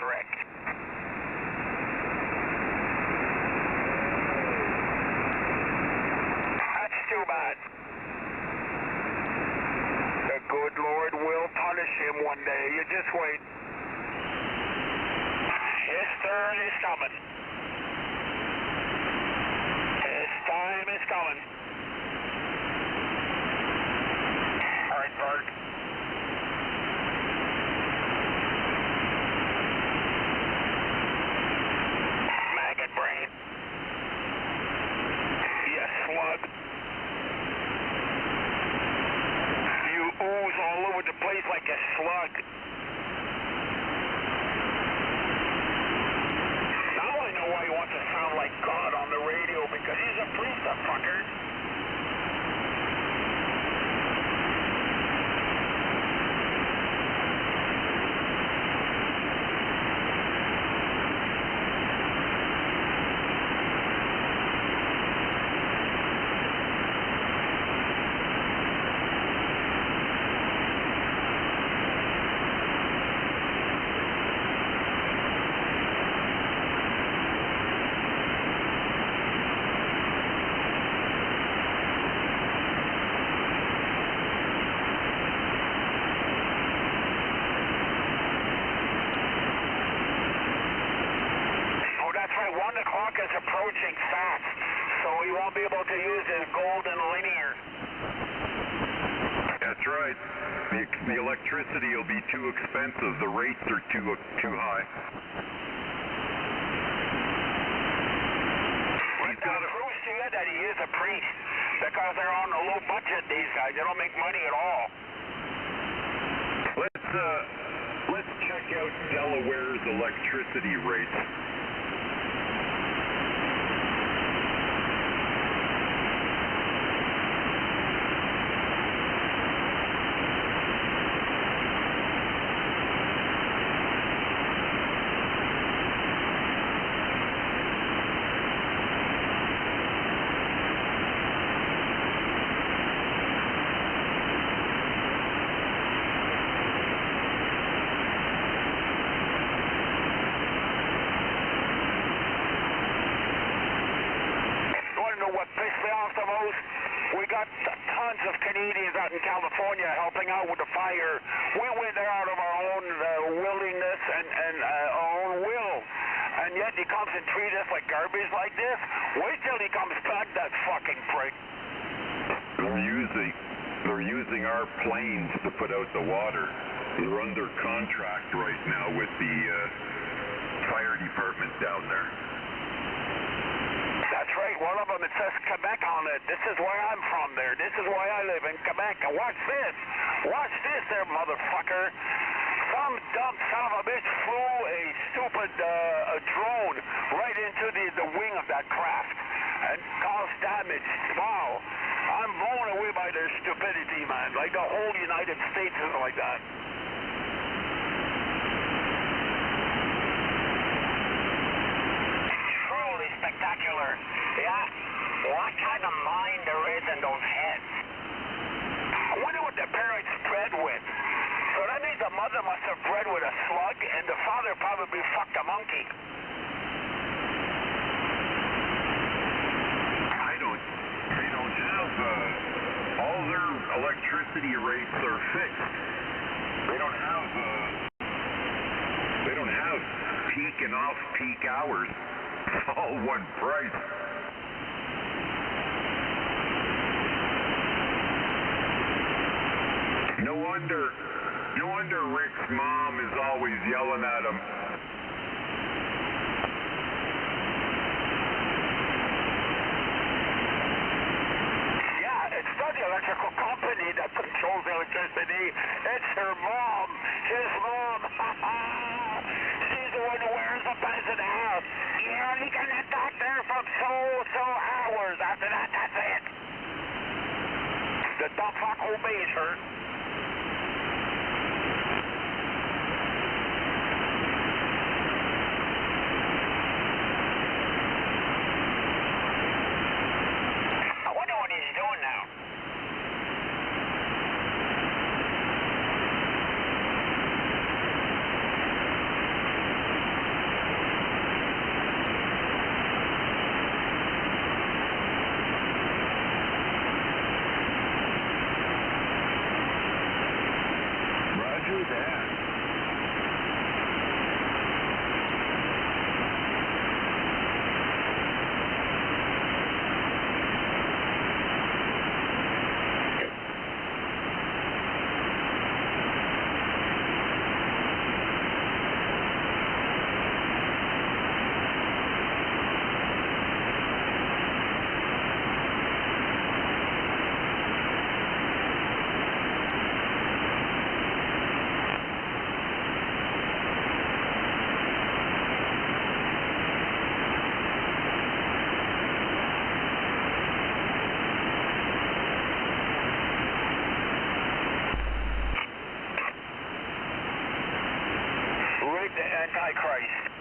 Rick. That's too bad. The good Lord will punish him one day. You just wait. His turn is coming. His time is coming. All right, Bert. Maggot brain. Yes, slug. You ooze all over the place like a slug. Now I know why he wants to sound like God on the radio, because he's a priest, that fucker. Is approaching fast, so he won't be able to use his golden linear. That's right. The electricity will be too expensive. The rates are too high. He's got to prove to you that he is a priest, because they're on a low budget, these guys. They don't make money at all. Let's check out Delaware's electricity rates. What pissed me off the most, we got tons of Canadians out in California helping out with the fire. We went there out of our own willingness and our own will, and yet he comes and treats us like garbage like this. Wait till he comes back, that fucking prick. They're using our planes to put out the water. They're under contract right now with the fire department down there. That's right, one of them, it says Quebec on it. This is where I'm from there. This is why I live in Quebec. And watch this. Watch this there, motherfucker. Some dumb son of a bitch flew a stupid drone right into the wing of that craft and caused damage. Wow. I'm blown away by their stupidity, man. Like the whole United States is like that. Truly spectacular. Yeah. What kind of mind there is in those heads? I wonder what the parents bred with. So that means the mother must have bred with a slug, and the father probably fucked a monkey. They don't have, all their electricity rates are fixed. They don't have peak and off-peak hours. It's all one price. No wonder Rick's mom is always yelling at him. It's not the electrical company that controls the electricity. It's her mom. His mom. She's the one who wears the pants in the house. You only can attack there from so hours. After that, that's it. The dumb fuck obeys her. I wonder what he's doing now. Antichrist.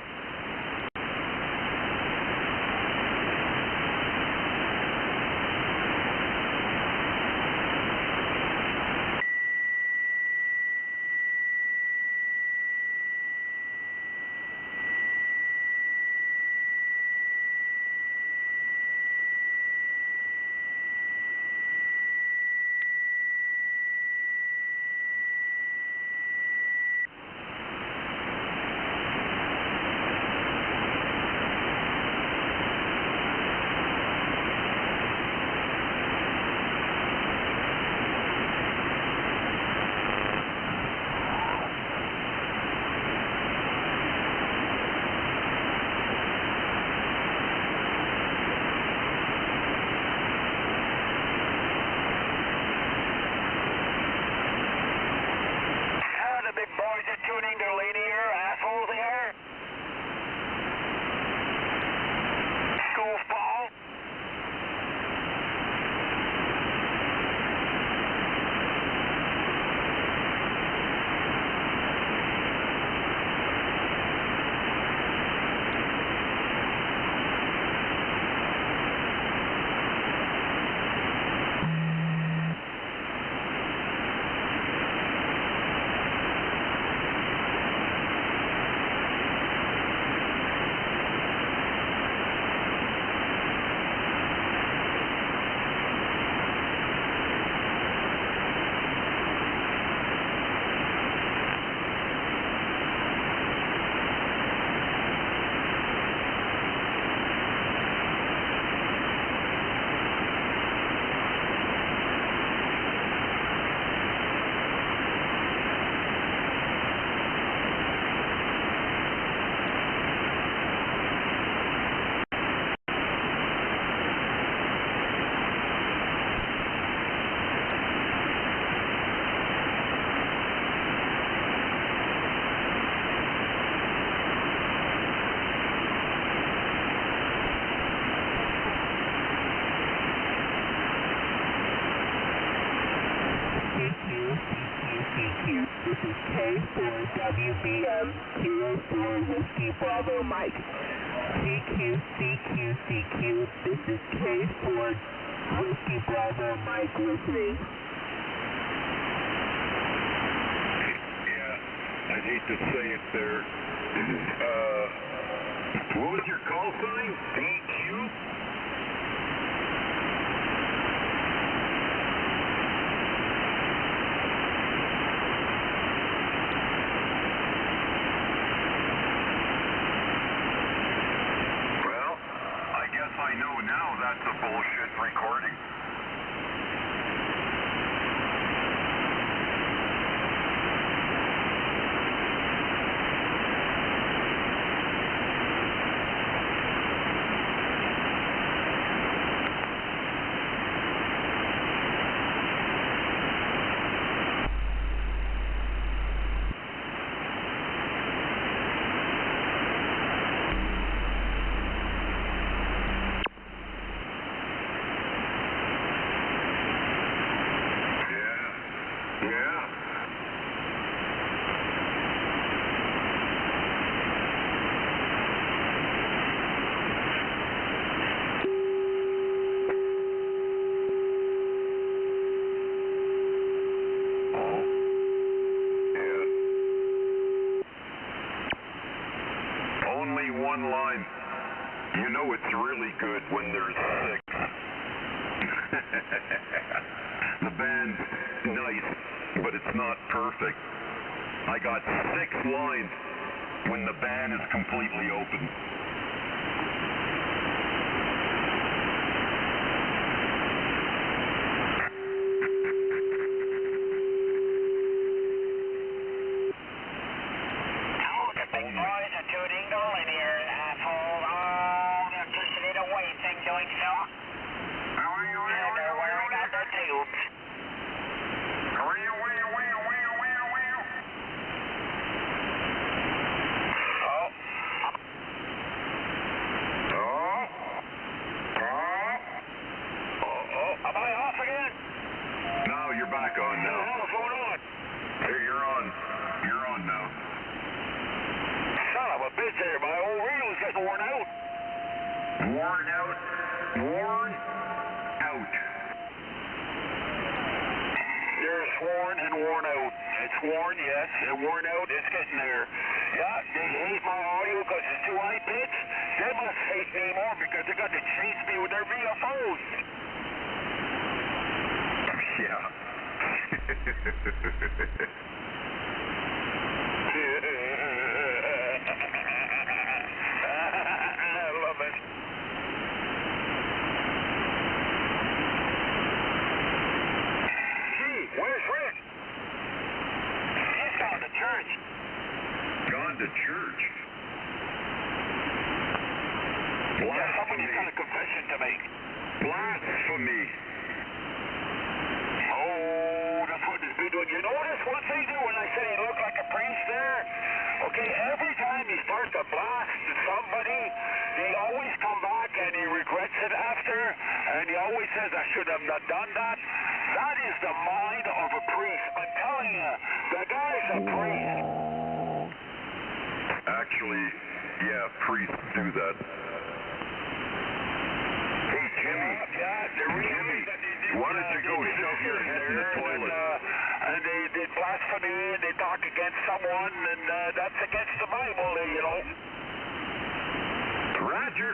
Boys are tuning their linear, assholes here. Goofball. This is K4WBM Kilo 4 Whiskey Bravo Mike. CQ. This is K4 Whiskey Bravo Mike listening. Yeah, I'd hate to say it there. What was your call sign? DQ? I know now that's a bullshit recording. Only one line. You know it's really good when there's 6. The band's nice, but it's not perfect. I got 6 lines when the band is completely open. bits there. My old radio's getting worn out. Worn out. Worn out. There's worn and worn out. It's worn, yes. And worn out, it's getting there. Yeah, they hate my audio because it's too high pitch. They must hate me more because they got to chase me with their VFOs. Yeah. I love it. Gee, where's Rick? He's gone to church. Gone to church. Yeah, somebody's got a confession to make. Blasphemy. Oh, that's what he's been doing. You notice what they do when I say he looked like a priest there? Okay, every time he starts to blast somebody, he always come back and he regrets it after, and he always says, I should have not done that. That is the mind of a priest. I'm telling you, the guy's a priest. Actually, yeah, priests do that. Hey, Jimmy. Jimmy, why don't you go shove your head in the toilet? And they did blasphemy, and they talk against someone, and that's against the Bible, you know. Roger.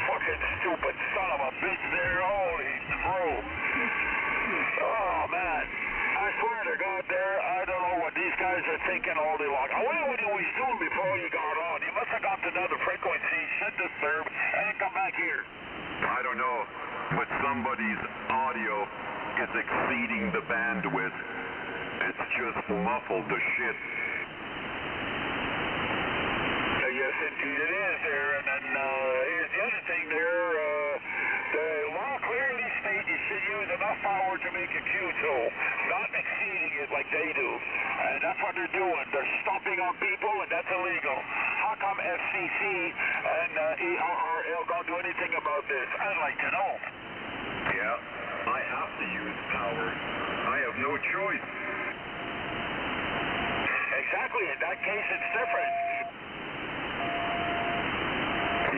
Fucking stupid son of a bitch there, holy crow. Oh, man. I swear to God there, I don't know what these guys are thinking all day long. I wonder what he was doing before he got on. He must have got to another frequency, sent this serve, and come back here. I don't know, but somebody's audio is exceeding the bandwidth. It's just muffled to shit. Yes, indeed it is there. And then here's the other thing there. The law clearly states you should use enough power to make a Q2, not exceeding it like they do. And that's what they're doing. They're stomping on people, and that's illegal. How come F.C.C. and ERRL don't do anything about this? I'd like to know. Yeah, I have to use power. I have no choice. Exactly. In that case, it's different.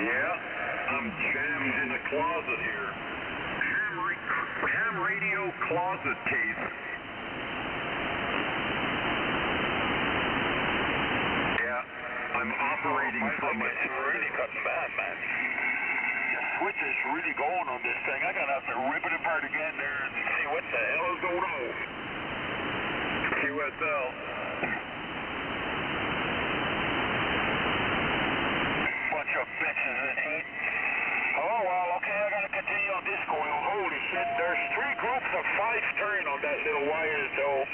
Yeah, I'm jammed in a closet here. Ham radio closet case. Yeah, I'm operating from a... It's really cutting bad, man. The switch is really going on this thing. I'm going to have to rip it apart again there and see what the hell is going on. QSL. Bunch of bitches in heat. Oh, well, okay, I gotta continue on this coil. Holy shit, there's 3 groups of 5 turn on that little wire, so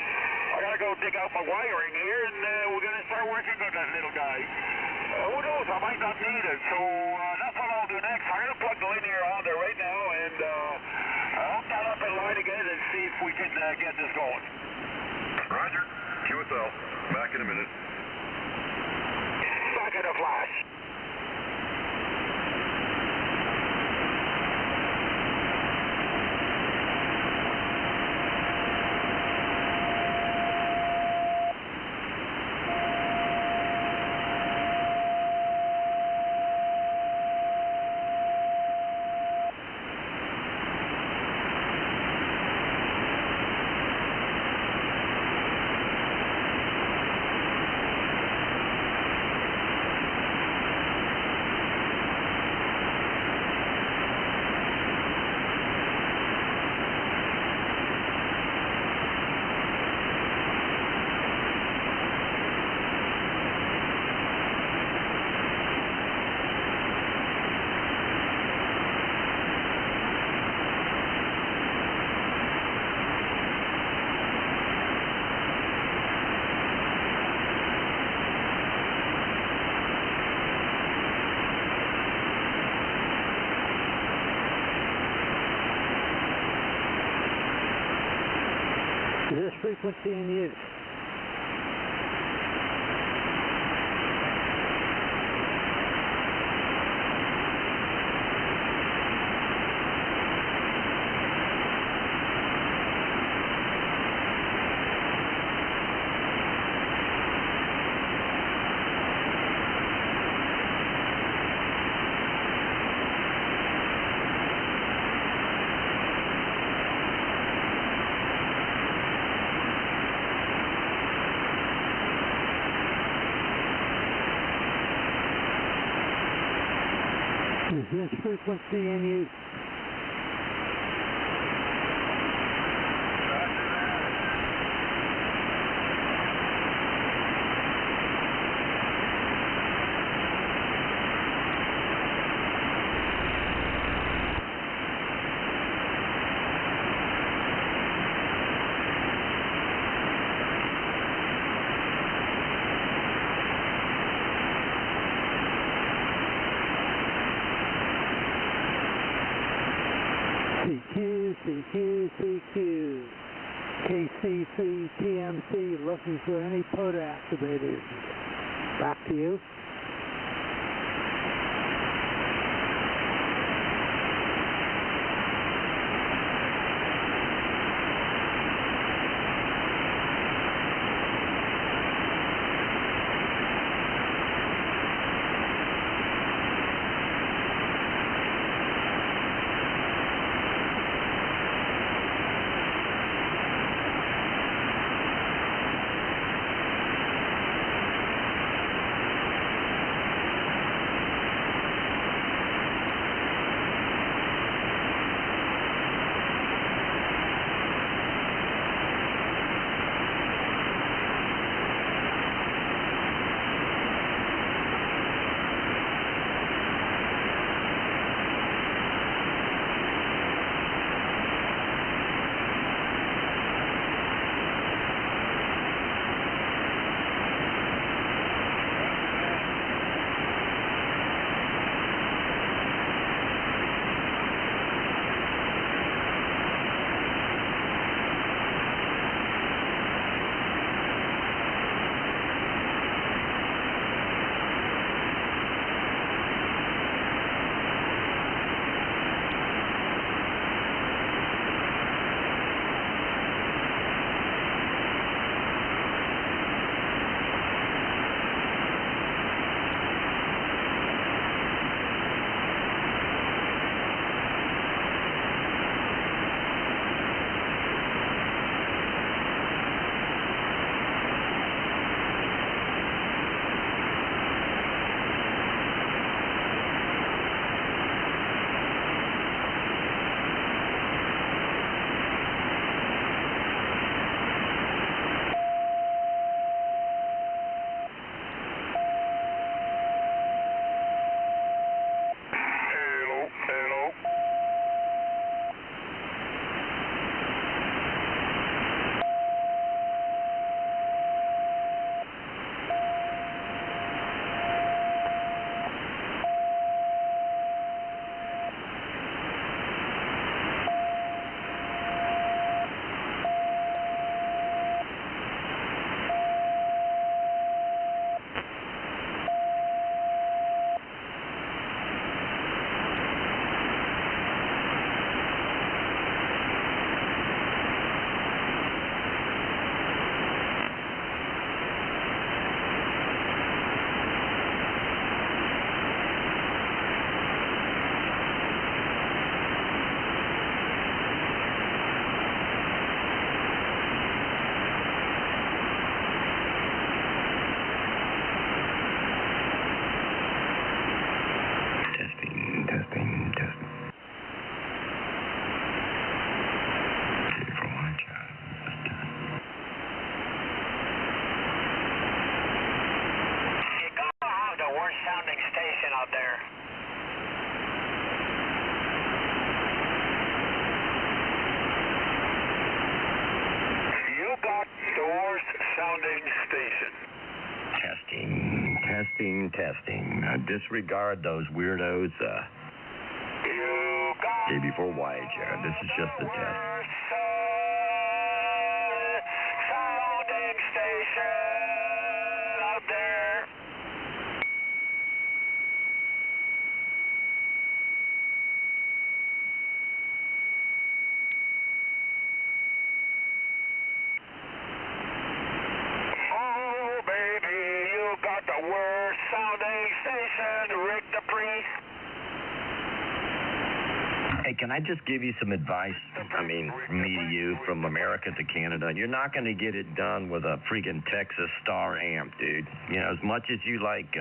I gotta go dig out my wiring here, and we're gonna start working on that little guy. Who knows, I might not need it, so that's what I'll do next. I'm gonna plug the linear on there right now, and I'll get up in line again and see if we can get this going. Roger. QSL. Back in a minute. Back in a flash. Is this frequency in use? Is this frequency in use? CQ, KC2U TMC, looking for any put activators. Back to you. Out there. You got the worst sounding station. Testing. Now disregard those weirdos. You got Day before Voyager. This is just a test. worst sounding station out there. The worst sounding station, Rick the Priest. Hey, can I just give you some advice? I mean, from me to you, from America to Canada. You're not going to get it done with a freaking Texas Star amp, dude. You know, as much as you like,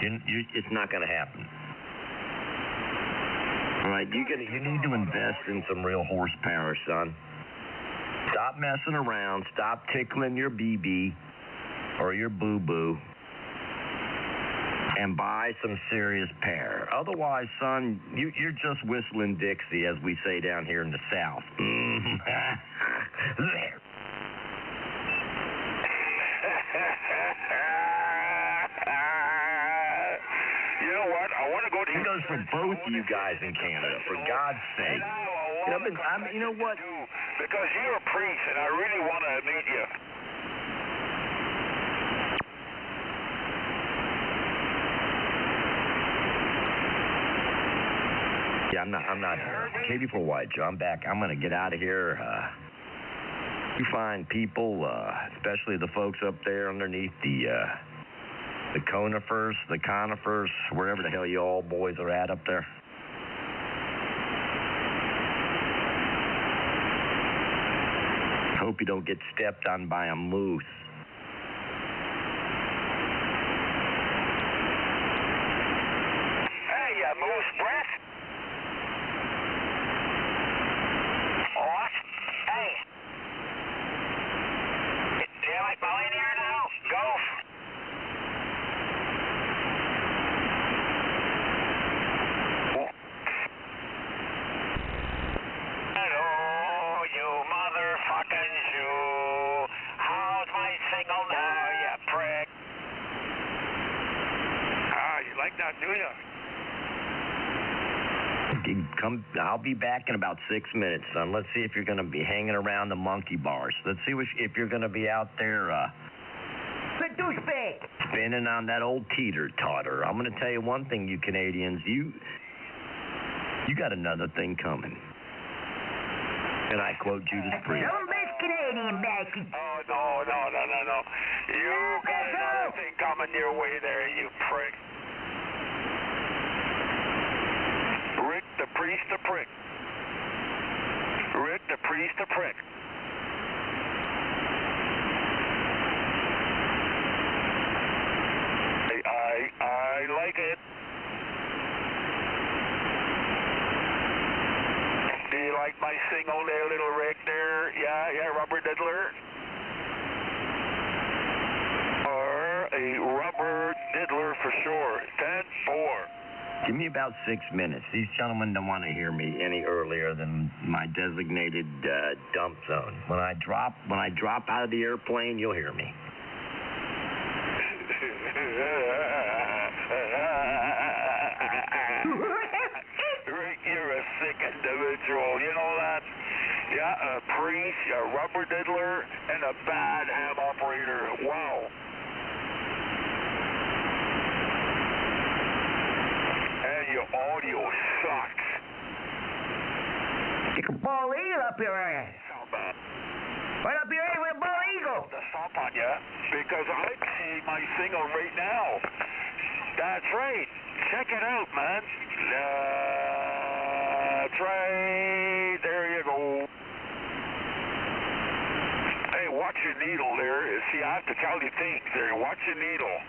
it's not going to happen. All right, you need to invest in some real horsepower, son. Stop messing around. Stop tickling your BB or your boo-boo. And buy some serious power. Otherwise, son, you're just whistling Dixie, as we say down here in the South. There. You know what? I want to go to... It goes for both you guys in Canada, for God's sake. You know what? Because you're a priest, and I really want to meet you. Yeah, I'm not here. KB4 White, Joe. I'm back. I'm going to get out of here. You find people, especially the folks up there underneath the conifers, wherever the hell you all boys are at up there. Hope you don't get stepped on by a moose. Hey, moose breath. What? Hey. Do you like my lady here now? Go. Hello, you motherfucking Jew. How's my signal now, you prick? You like that, do you? I'll be back in about 6 minutes, son. Let's see if you're going to be hanging around the monkey bars. Let's see if you're going to be out there spinning on that old teeter-totter. I'm going to tell you one thing, you Canadians. You got another thing coming. And I quote Judas Priest. Canadian bastard. Oh, no. You got another thing coming your way there, you prick. Rick the priest a prick. Rick the priest a prick. I like it. Do you like my single there, little Rick there? Yeah, rubber diddler. Or a rubber diddler for sure. 10-4. Give me about 6 minutes. These gentlemen don't want to hear me any earlier than my designated dump zone. When I drop out of the airplane, you'll hear me. Rick, you're a sick individual. You know that? Yeah, a priest, a rubber diddler, and a bad ham operator. Wow. And your audio sucks. Stick a bald eagle up your ass. How bad? Right up your ass with a bald eagle. To stop on you, because I'm seeing my signal right now. That's right. Check it out, man. That's right. There you go. Hey, watch your needle there. See, I have to tell you things there. Watch your needle.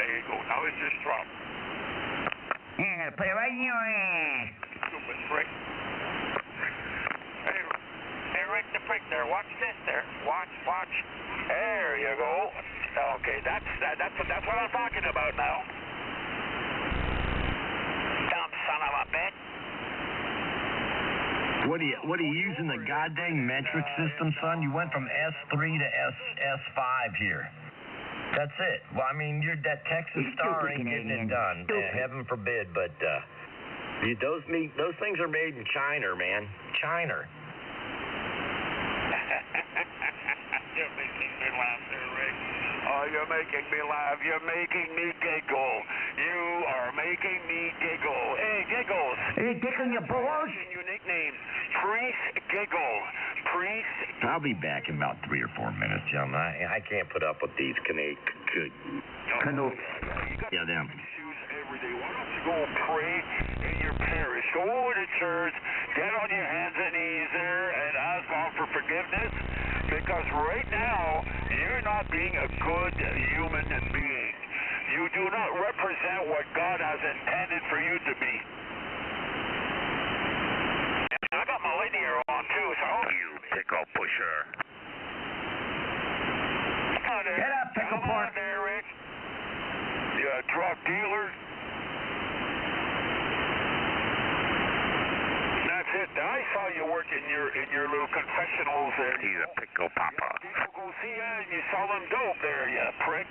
There you go. Now it's just dropped. Yeah, I'm gonna put it right in your ass. Stupid prick. Hey, Rick the prick there. Watch this there. Watch. There you go. Okay, that's what I'm talking about now. Dumb son of a bitch. What are you using the goddamn metric system, son? You went from S3 to S5 here. That's it. Well, I mean, that Texas Star ain't getting it done. Heaven forbid, but those things are made in China, man. China. You're making me laugh there, Rick. Oh, you're making me laugh. You're making me giggle. You are making me giggle. Hey, Giggles. Are you tickling your balls? Your nickname, Priest Giggle. Priest. I'll be back in about 3 or 4 minutes, gentlemen. I can't put up with these Yeah, them. Every day. Why don't you go pray in your parish? Go over to church, get on your hands and knees there, and ask God for forgiveness. Because right now, you're not being a good human being. You do not represent what God has intended for you to be. professionals there. He's a pickle papa. People go see you and you sell them dope there, you prick.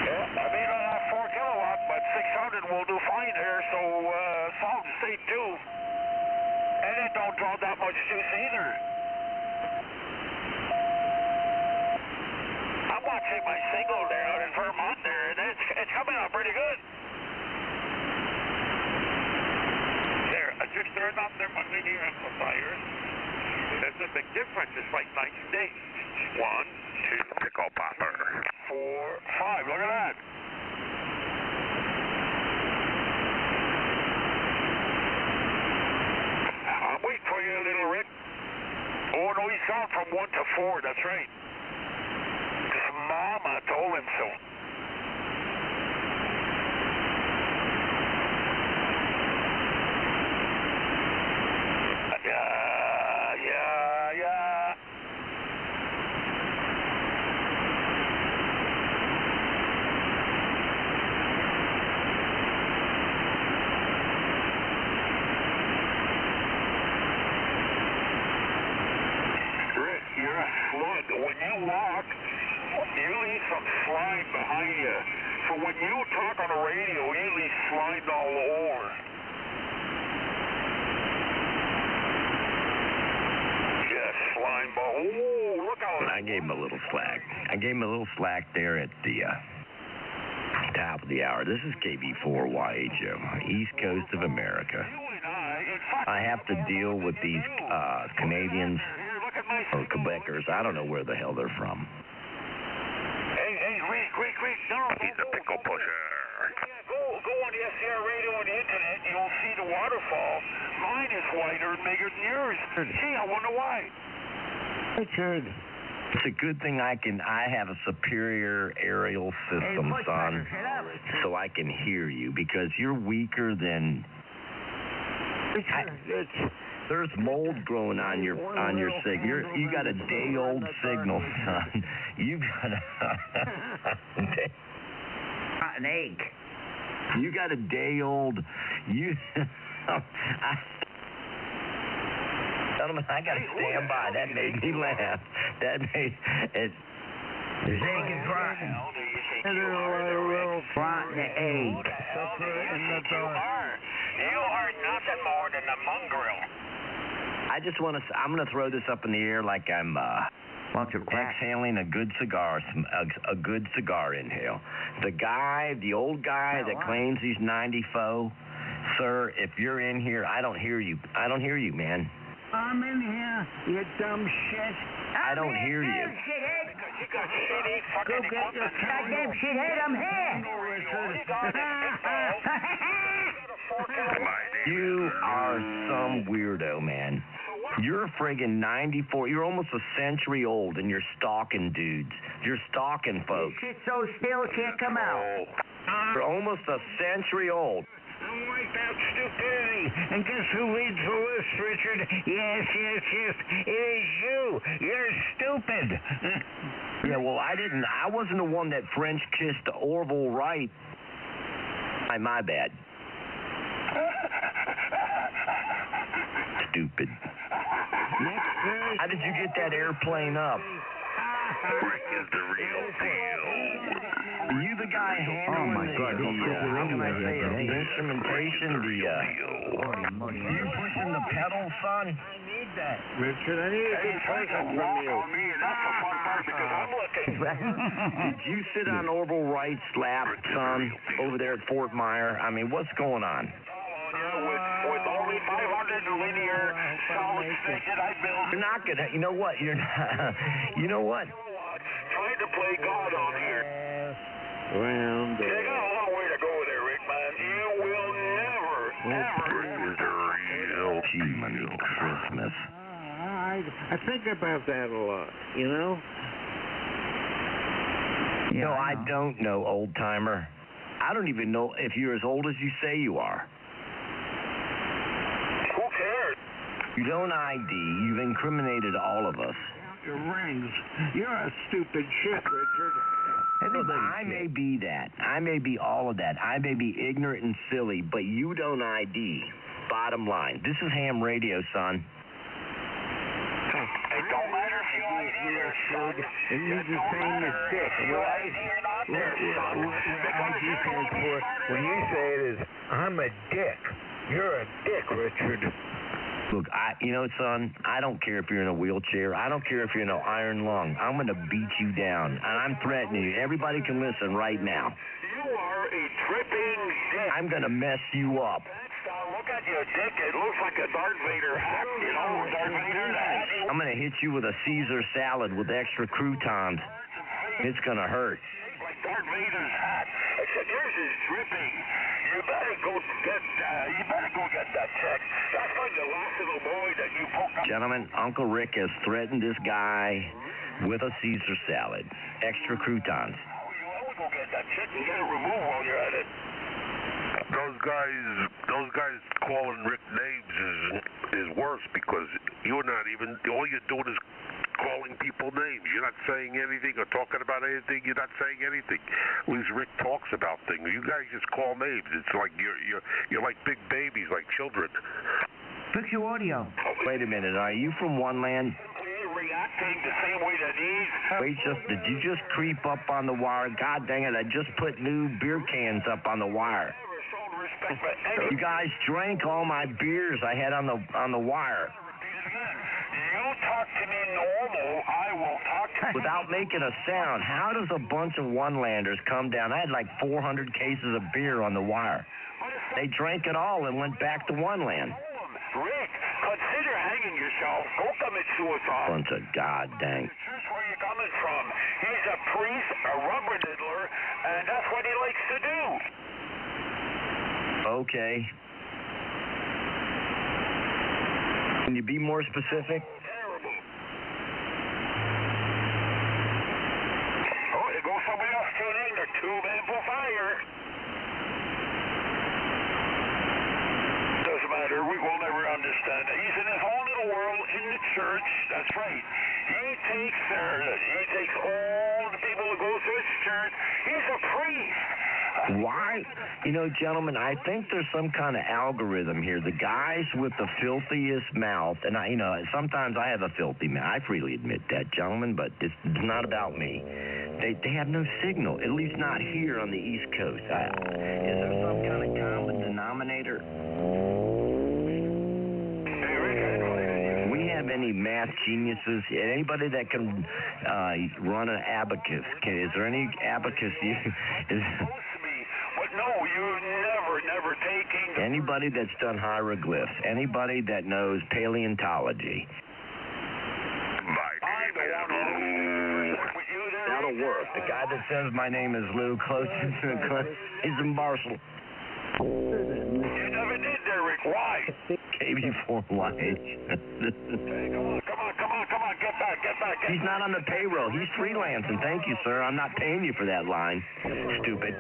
Yeah, I may not have 4 kilowatt, but 600 will do fine here, so salt and state too. And it don't draw that much juice either. I'm watching my single there out in Vermont there, and it's coming out pretty good. There, I just turned off their linear amplifiers. There's a big difference. It's like night and day. 1, 2, Pickle popper. 4, 5. Look at that. I'm waiting for you, little Rick. Oh, no, he's gone from 1 to 4. That's right. His mama told him so. Yeah. Rick, you're a slug. When you walk, you leave some slime behind you. So when you talk on the radio, you leave slime all over. Yeah, slime ball. Ooh, look how... I gave him a little slack. I gave him a little slack there at the top of the hour. This is KB4YHO, East Coast of America. I have to deal with these Canadians or Quebecers. I don't know where the hell they're from. Hey, Rick, no. He's a pickle pusher. Go on the SCR radio on the internet, you'll see the waterfall. Mine is wider and bigger than yours. Gee, I wonder why. Richard. It's a good thing I have a superior aerial system, son, so I can hear you, because you're weaker than... There's mold growing on your signal. You got a day-old signal, son. You got an egg. You got a day-old... Gentlemen, I got to stand by. That made me laugh. That made it. His egg is rotten. A little rotten egg. You are nothing more than a mongrel. I just want to. I'm going to throw this up in the air like I'm exhaling a good cigar, a good cigar inhale. The old guy that claims he's 94, sir. If you're in here, I don't hear you. I don't hear you, man. I'm in here, you dumb shit. I don't hear you. You got shitty fucking Go get your goddamn shithead, I'm here. You are some weirdo, man. You're friggin' 94. You're almost a century old, and you're stalking dudes. You're stalking folks. Shit so still can't come out. You're almost a century old. I'm wiped out stupidity. And guess who reads the list, Richard? Yes. It is you. You're stupid. Yeah, well, I wasn't the one that French kissed Orville Wright. My bad. Stupid. How did you get that airplane up? Rick is the real deal. Are you the guy handling the instrumentation, are you pushing the pedal, son? I need that. Richard, I need a good present from you. That's the fun part, because I'm looking. Did you sit on Orville Wright's lap, son, over there at Fort Myer? I mean, what's going on? With only 500 linear solid state that I built. You're not gonna. You know what? You're not. You know what? Trying to play God on here. Round. You got a long way to go there, Rick, man. You will never. Jiminy Christmas. I think about that a lot, you know? No, I don't know, old timer. I don't even know if you're as old as you say you are. Who cares? You don't ID. You've incriminated all of us. Your rings. You're a stupid shit, Richard. I may be that. I may be all of that. I may be ignorant and silly, but you don't ID. Bottom line. This is ham radio, son. It don't matter if you ID or son. It means the same as dick. You ID or not there, son. IG stands for, when you say it is, I'm a dick. You're a dick, Richard. Look, son, I don't care if you're in a wheelchair. I don't care if you're in an iron lung. I'm going to beat you down, and I'm threatening you. Everybody can listen right now. You are a tripping dick. I'm going to mess you up. Look at your dick. It looks like a Darth Vader hat. You know, Darth Vader's hat. I'm going to hit you with a Caesar salad with extra croutons. It's going to hurt. Like Darth Vader's hat. Except yours is dripping. You better go get that checked. That's like the last little boy that you poked up. Gentlemen, Uncle Rick has threatened this guy with a Caesar salad. Extra croutons. You go get that checked and get it removed while you're at it. Those guys calling Rick names is worse because you're not even, all you're doing is calling people names. You're not saying anything or talking about anything. You're not saying anything. At least Rick talks about things. You guys just call names. It's like you're like big babies, like children. Fix your audio. Wait a minute. Are you from one land? Reacting the same way that he's... Wait, did you just creep up on the wire? God dang it, I just put new beer cans up on the wire. You guys drank all my beers I had on the wire. You talk to me normal, I will talk to you. Without making a sound. How does a bunch of one-landers come down? I had like 400 cases of beer on the wire. They drank it all and went back to one land. Rick, consider hanging yourself. Go commit suicide. Bunch of god dang. That's where you're coming from. He's a priest, a rubber diddler, and that's what he likes to do. Okay. Can you be more specific? Terrible. Oh, there goes somebody else tuning their tube amplifier. Doesn't matter. We will never understand it. He's in his own little world in the church. That's right. He takes all the people who go to his church. He's a priest. Why? Gentlemen, I think there's some kind of algorithm here. The guys with the filthiest mouth, and sometimes I have a filthy mouth. I freely admit that, gentlemen, but it's not about me. They have no signal, at least not here on the East Coast. Is there some kind of common denominator? We have any math geniuses? Anybody that can run an abacus? Is there any abacus? No, you never taking... Anybody that's done hieroglyphs, anybody that knows paleontology. That'll work. The guy that says my name is Lou, closest to he's in Barcelona. You never did there, Rick. Why? KB4 Live. Come on, get back. He's not on the payroll. He's freelancing. Thank you, sir. I'm not paying you for that line. Stupid.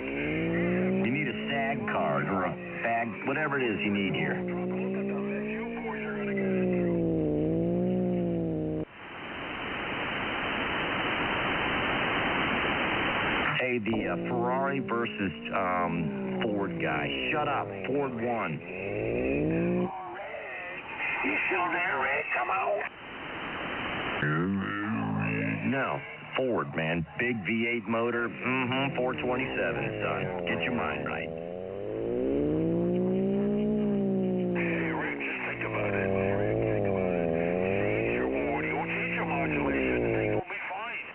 You need a SAG card or a bag, whatever it is you need here. Hey, the Ferrari versus Ford guy. Shut up. Ford won. You still there, Rick? Come out. No. Ford, man. Big V8 motor. 427, son. Get your mind right. Hey, Rick, just think about it. Change your audio, change your modulation, and things will be fine.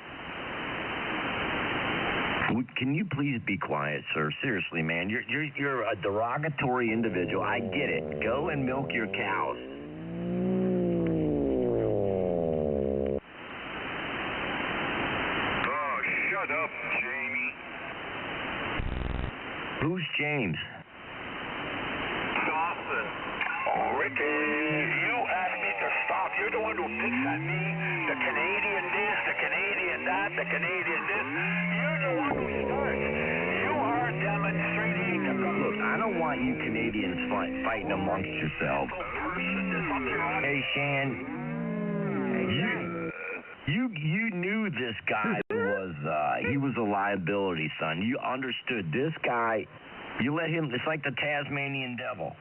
Can you please be quiet, sir? Seriously, man. You're a derogatory individual. I get it. Go and milk your cows. Shut up, Jamie. Who's James? Dawson. Oh, Ricky, you asked me to stop. You're the one who picks at me. The Canadian this, the Canadian that, the Canadian this. You're the one who starts. You are demonstrating. Look, I don't want you Canadians fighting amongst yourselves. Hey, Shan, you knew this guy was a liability, son. You understood this guy. You let him. It's like the Tasmanian devil.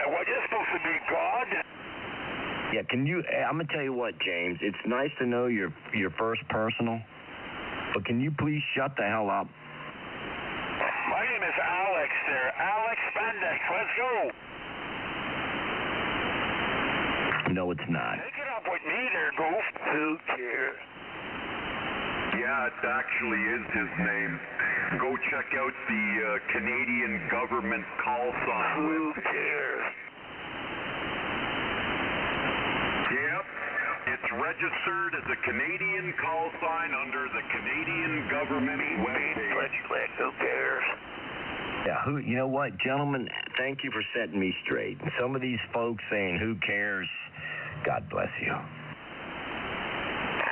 And what, you're supposed to be God? Yeah, can you? I'm gonna tell you what, James. It's nice to know your first personal, but can you please shut the hell up? My name is Alex there. Alex Spandex. Let's go. No, it's not. Take it up with me there, Goof. Who cares? Yeah, it actually is his name. Go check out the Canadian government call sign. Who cares? Yep, it's registered as a Canadian call sign under the Canadian government webpage. Who cares? Yeah, you know what, gentlemen, thank you for setting me straight. Some of these folks saying, who cares? God bless you.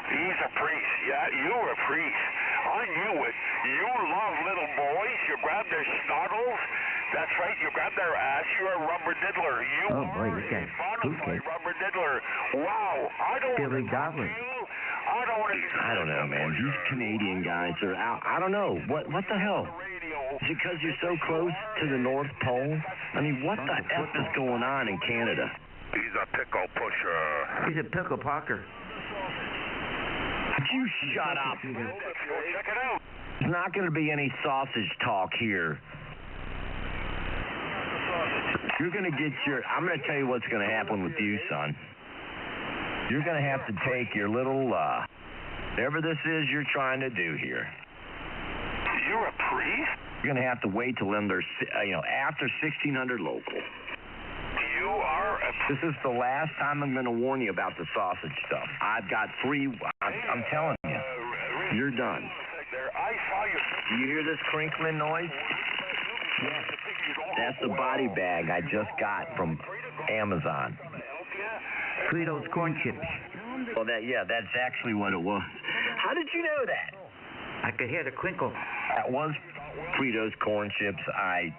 He's a priest. Yeah, you're a priest. I knew it. You love little boys. You grab their snoggles. That's right. You grab their ass. You're a rubber diddler. You are a bonafide rubber diddler. Wow. I don't want to talk to you. I don't know, man. These Canadian guys are out. I don't know. What the hell? Is it because you're so close to the North Pole? I mean, what the F is going on in Canada? He's a pickle pusher. He's a pickle pocker. Would you shut up? Check it out. There's not going to be any sausage talk here. You're going to get I'm going to tell you what's going to happen with you, son. You're going to have to take your little, whatever this is you're trying to do here. You're a priest? You're going to have to wait till after 1600 local. You are a priest? This is the last time I'm going to warn you about the sausage stuff. I've got 3, I'm telling you, you're done. I saw you. Do you hear this crinkling noise? Yes. That's the body bag I just got from Amazon. Fritos corn chips. Well, that's actually what it was. How did you know that? I could hear the crinkle. That was Fritos corn chips. I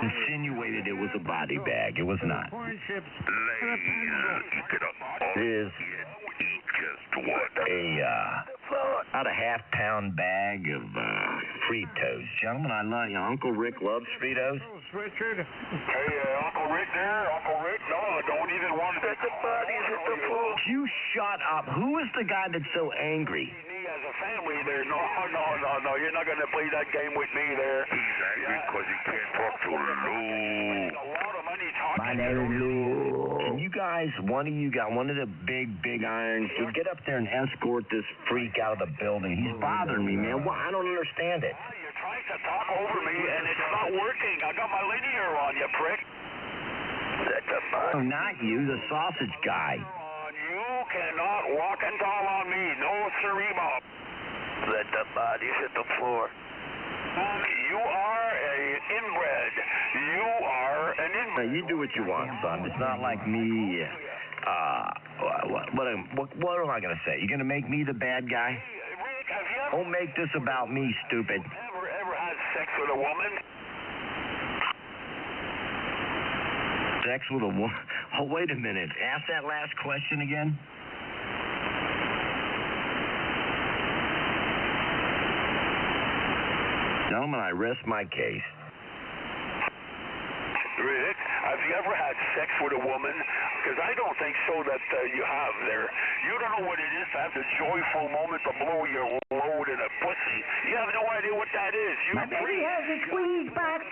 insinuated it was a body bag. It was not. Corn chips. It is about a half-pound bag of Fritos. Gentlemen, I love you. Uncle Rick loves Fritos. Richard. Hey, Uncle Rick there. Uncle Rick. No, I don't even want to. The bodies at the pool. You shut up. Who is the guy that's so angry? Me as a family there. No. You're not going to play that game with me there. He's angry because he can't talk to Lou. A lot of money talking. My name is Lou. Can you guys, one of the big irons, get up there and escort this freak out of the building? He's bothering me, man. Well, I don't understand it. You're trying to talk over me, and it's not working. I got my linear on you, prick. Oh, not you, the sausage guy. You cannot walk and tall on me. No, siree, Bob. Let the bodies hit the floor. You are an inbred. You are an inbred. Now, you do what you want, son. It's not like me. What am I going to say? You going to make me the bad guy? Rick, have you Don't make this about me, stupid. ever had sex with a woman? Sex with a woman? Oh, wait a minute. Ask that last question again. Gentlemen, I rest my case. Rick, have you ever had sex with a woman? Because I don't think so that you have there. You don't know what it is to have the joyful moment to blow your load in a pussy. You have no idea what that is. My baby has a squeeze box.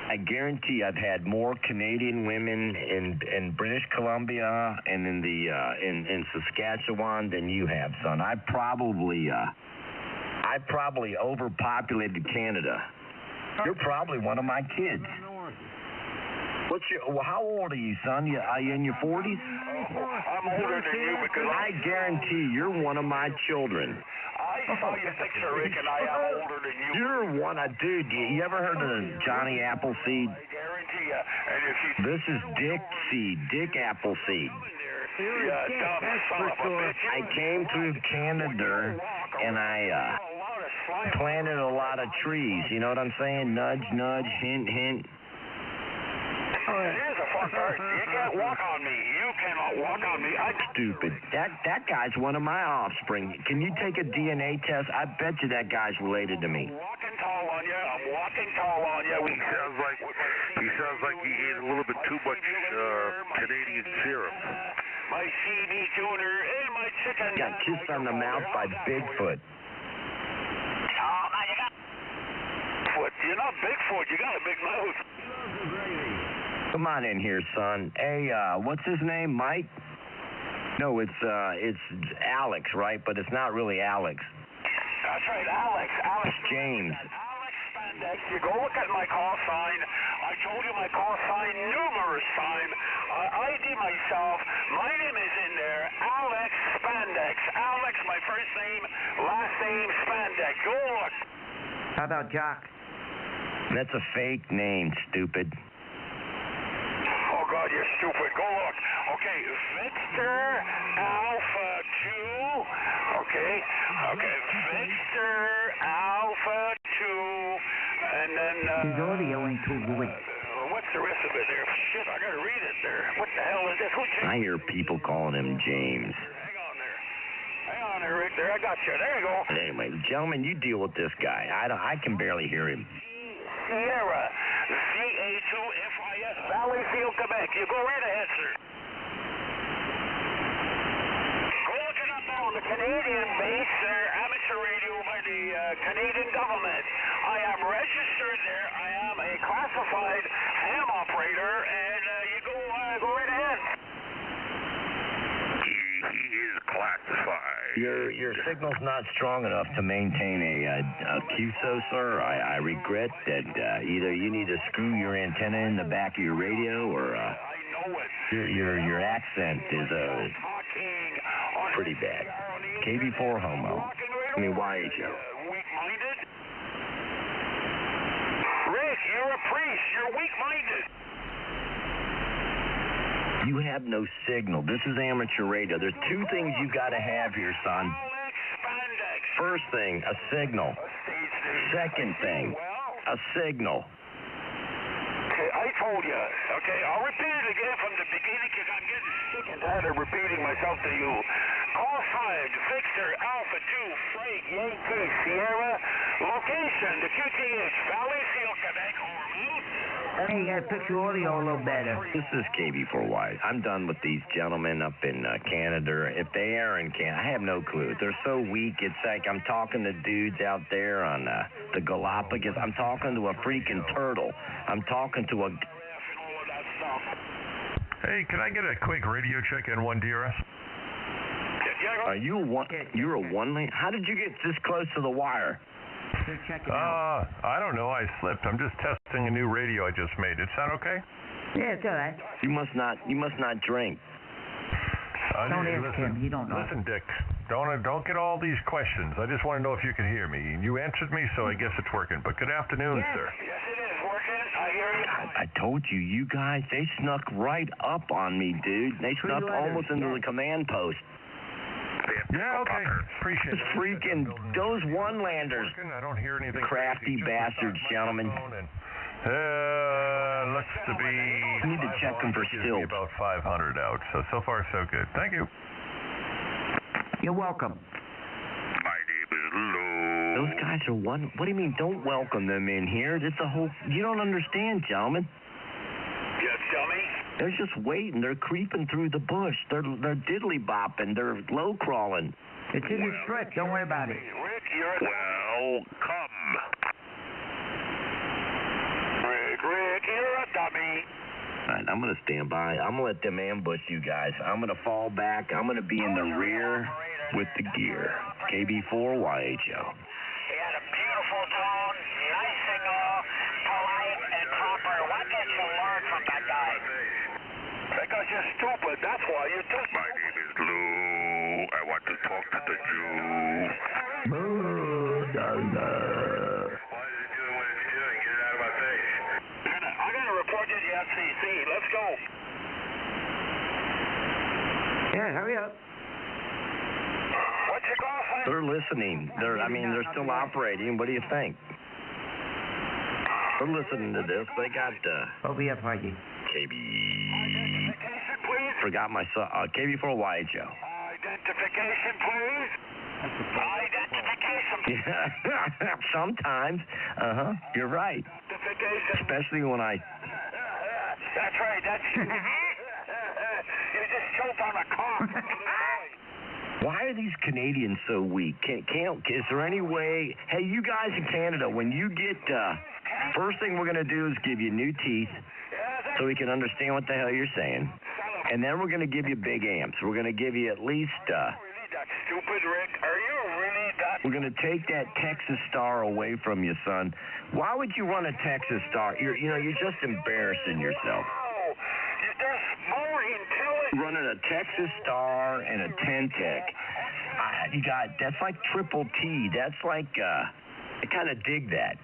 I guarantee I've had more Canadian women in British Columbia and in Saskatchewan than you have, son. I probably overpopulated Canada. You're probably one of my kids. How old are you, son? Are you in your 40s? I'm older than you because I guarantee you're one of my children. I saw your picture, Rick, and I am older than you. You're one of, dude, you ever heard of Johnny Appleseed? I guarantee you. And if you... This is Dick Appleseed. Yeah, dumb son of a bitch. I came through Canada, and I planted a lot of trees. You know what I'm saying? Nudge, nudge, hint, hint. Here's a motherfucker. You can't walk on me. You cannot walk on me. Stupid. That guy's one of my offspring. Can you take a DNA test? I bet you that guy's related to me. I'm walking tall on you. I'm walking tall on you. He sounds like he ate a little bit too much Canadian syrup. My CB tuner and my chicken. Got kissed on the mouth by Bigfoot. Oh, man, you got Bigfoot. You're not Bigfoot. You got a big mouth. Come on in here, son. Hey, what's his name? Mike? No, it's Alex, right? But it's not really Alex. That's right, Alex. It's James. Alex Spandex. You go look at my call sign. I told you my call sign numerous times. I ID myself. My name is in there. Alex Spandex. Alex, my first name, last name, Spandex. Go look. How about Jock? That's a fake name, stupid. Oh, God, you're stupid. Go look. Okay, Victor Alpha 2. Okay, Victor Alpha 2. And then, His audio ain't too good. what's the rest of it there? Shit, I gotta read it there. What the hell is this? I hear people calling him James. Hang on there, Rick. There, I got you. There you go. Anyway, gentlemen, you deal with this guy. I can barely hear him. Sierra, CA2FIS, Valleyfield, Quebec. You go right ahead, sir. Go look it up now on the Canadian base, amateur radio by the Canadian government. I am registered there. I am a classified ham operator, and you go right ahead. He is classified. Your signal's not strong enough to maintain a QSO, sir. I regret that either you need to screw your antenna in the back of your radio, or I know it. your accent is pretty bad. KB4 Homo. I mean, YHO. Weak-minded? Rick, you're a priest. You're weak-minded. You have no signal. This is amateur radio. There's two things you got to have here, son. First thing, a signal. Second thing, a signal. Okay, I told you. Okay, I'll repeat it again from the beginning because I'm getting sick and tired of repeating myself to you. Call 5, Victor, Alpha 2, Frank, Yankee, Sierra. Location, the QTH, Valleyfield, Quebec, Hey, you gotta fix your audio a little better. This is KB4Y. I'm done with these gentlemen up in Canada. If they are in Canada, I have no clue. They're so weak. It's like I'm talking to dudes out there on the Galapagos. I'm talking to a freaking turtle. I'm talking to a... Hey, can I get a quick radio check in one DRS? Are you you're a one-lane? How did you get this close to the wire? Check it out. I don't know. I slipped. I'm just testing a new radio I just made. It sound okay? Yeah, it's all right. You must not drink. Don't ask him. He don't know. Listen, Dick. Don't get all these questions. I just want to know if you can hear me. You answered me, so I guess it's working. But good afternoon, sir. Yes, it is working. I hear you. I told you, you guys, they snuck right up on me, dude. They snuck almost into the command post. Yeah, okay. Appreciate it. Freaking those one-landers. I don't hear anything. Crafty bastards, gentlemen. Looks to be... I need to check them for stilts. About 500 out, so far so good. Thank you. You're welcome. My name is Lou. Those guys are one... What do you mean, don't welcome them in here? It's a whole... You don't understand, gentlemen. Yes, dummy. They're just waiting. They're creeping through the bush. They're diddly-bopping. They're low-crawling. It's in your script. Don't worry about it. Rick, you're a... Well, come. Rick, you're a dummy. All right, I'm going to stand by. I'm going to let them ambush you guys. I'm going to fall back. I'm going to be in the rear with the gear. KB4YHO. He had a beautiful tone, nice signal, polite and proper. What did you learn from that guy? Because you're stupid. That's why you're stupid. My name is Lou. I want to talk to the Jew. I got to report you to the F.C.C. Let's go. Yeah, hurry up. What's your call sign? They're listening. They're still operating. What do you think? They're listening to this. They got Over here, Frankie. KB forgot my son. KB4Y, Joe. Identification, please. Identification. Yeah, sometimes. You're right. Identification. Especially when I... That's right, that's you. You just choked on a cock. Why are these Canadians so weak? Is there any way... Hey, you guys in Canada, when you get... first thing we're going to do is give you new teeth so we can understand what the hell you're saying. And then we're going to give you big amps. We're going to give you at least... Stupid, Rick. Are you really that... We're going to take that Texas Star away from you, son. Why would you run a Texas Star? You're just embarrassing yourself. No, there's more intelligence. Running a Texas Star and a Ten-Tech. That's like Triple T. That's like, I kind of dig that.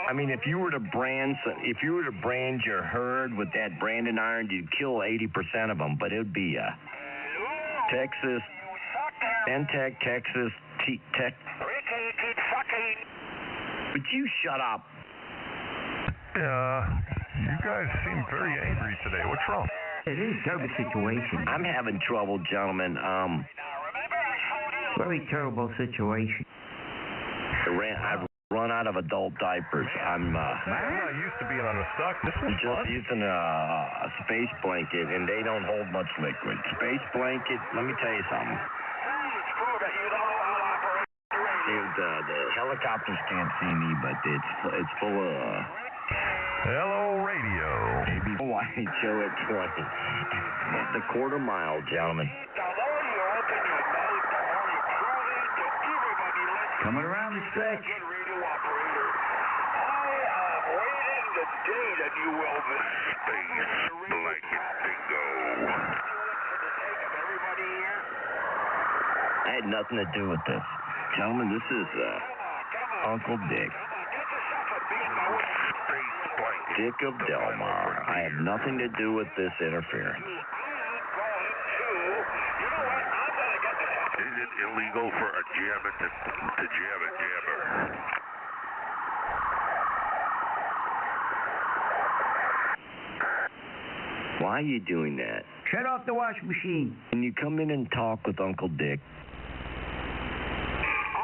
I mean, if you were to brand your herd with that branding iron, you'd kill 80% of them. But it would be Texas, Ten-Tech, Texas, Tech. Ricky, keep fucking. Would you shut up? You guys seem very angry today. What's wrong? It is a terrible situation. I'm having trouble, gentlemen. Very terrible situation. I've run out of adult diapers. I'm not used to being on the stock. This was just fun. using a space blanket, and they don't hold much liquid. Space blanket, let me tell you something. The helicopters can't see me, but it's full of... Hello, radio. Maybe Hawaii show at 20. The quarter mile, gentlemen. The more you open your mouth, the more you're proving to everybody listening. Coming around the stretch. Good radio operator. I am waiting the day that you will be. Space blanket bingo. Everybody here? I had nothing to do with this. Gentlemen, this is Uncle Dick. Dick of Delmar. I have nothing to do with this interference. Is it illegal for a jammer to jam a jammer? Why are you doing that? Shut off the washing machine. Can you come in and talk with Uncle Dick?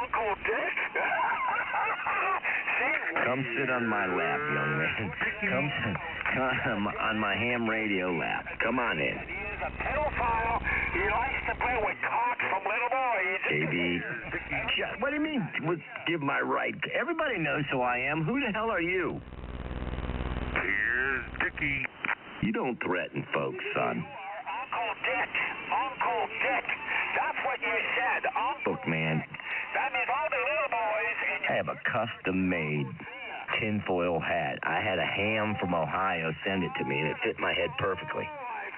Uncle Dick? Come sit on my lap, young man. Come on my ham radio lap. Come on in. He is a pedophile. He likes to play with cocks from little boys. Baby. What do you mean, give my right? Everybody knows who I am. Who the hell are you? Here's Dickie. You don't threaten folks, son. Uncle Dick. Uncle Dick. That's what you said. Look, man. That means all the little boys in your... I have a custom-made tinfoil hat. I had a ham from Ohio send it to me, and it fit my head perfectly.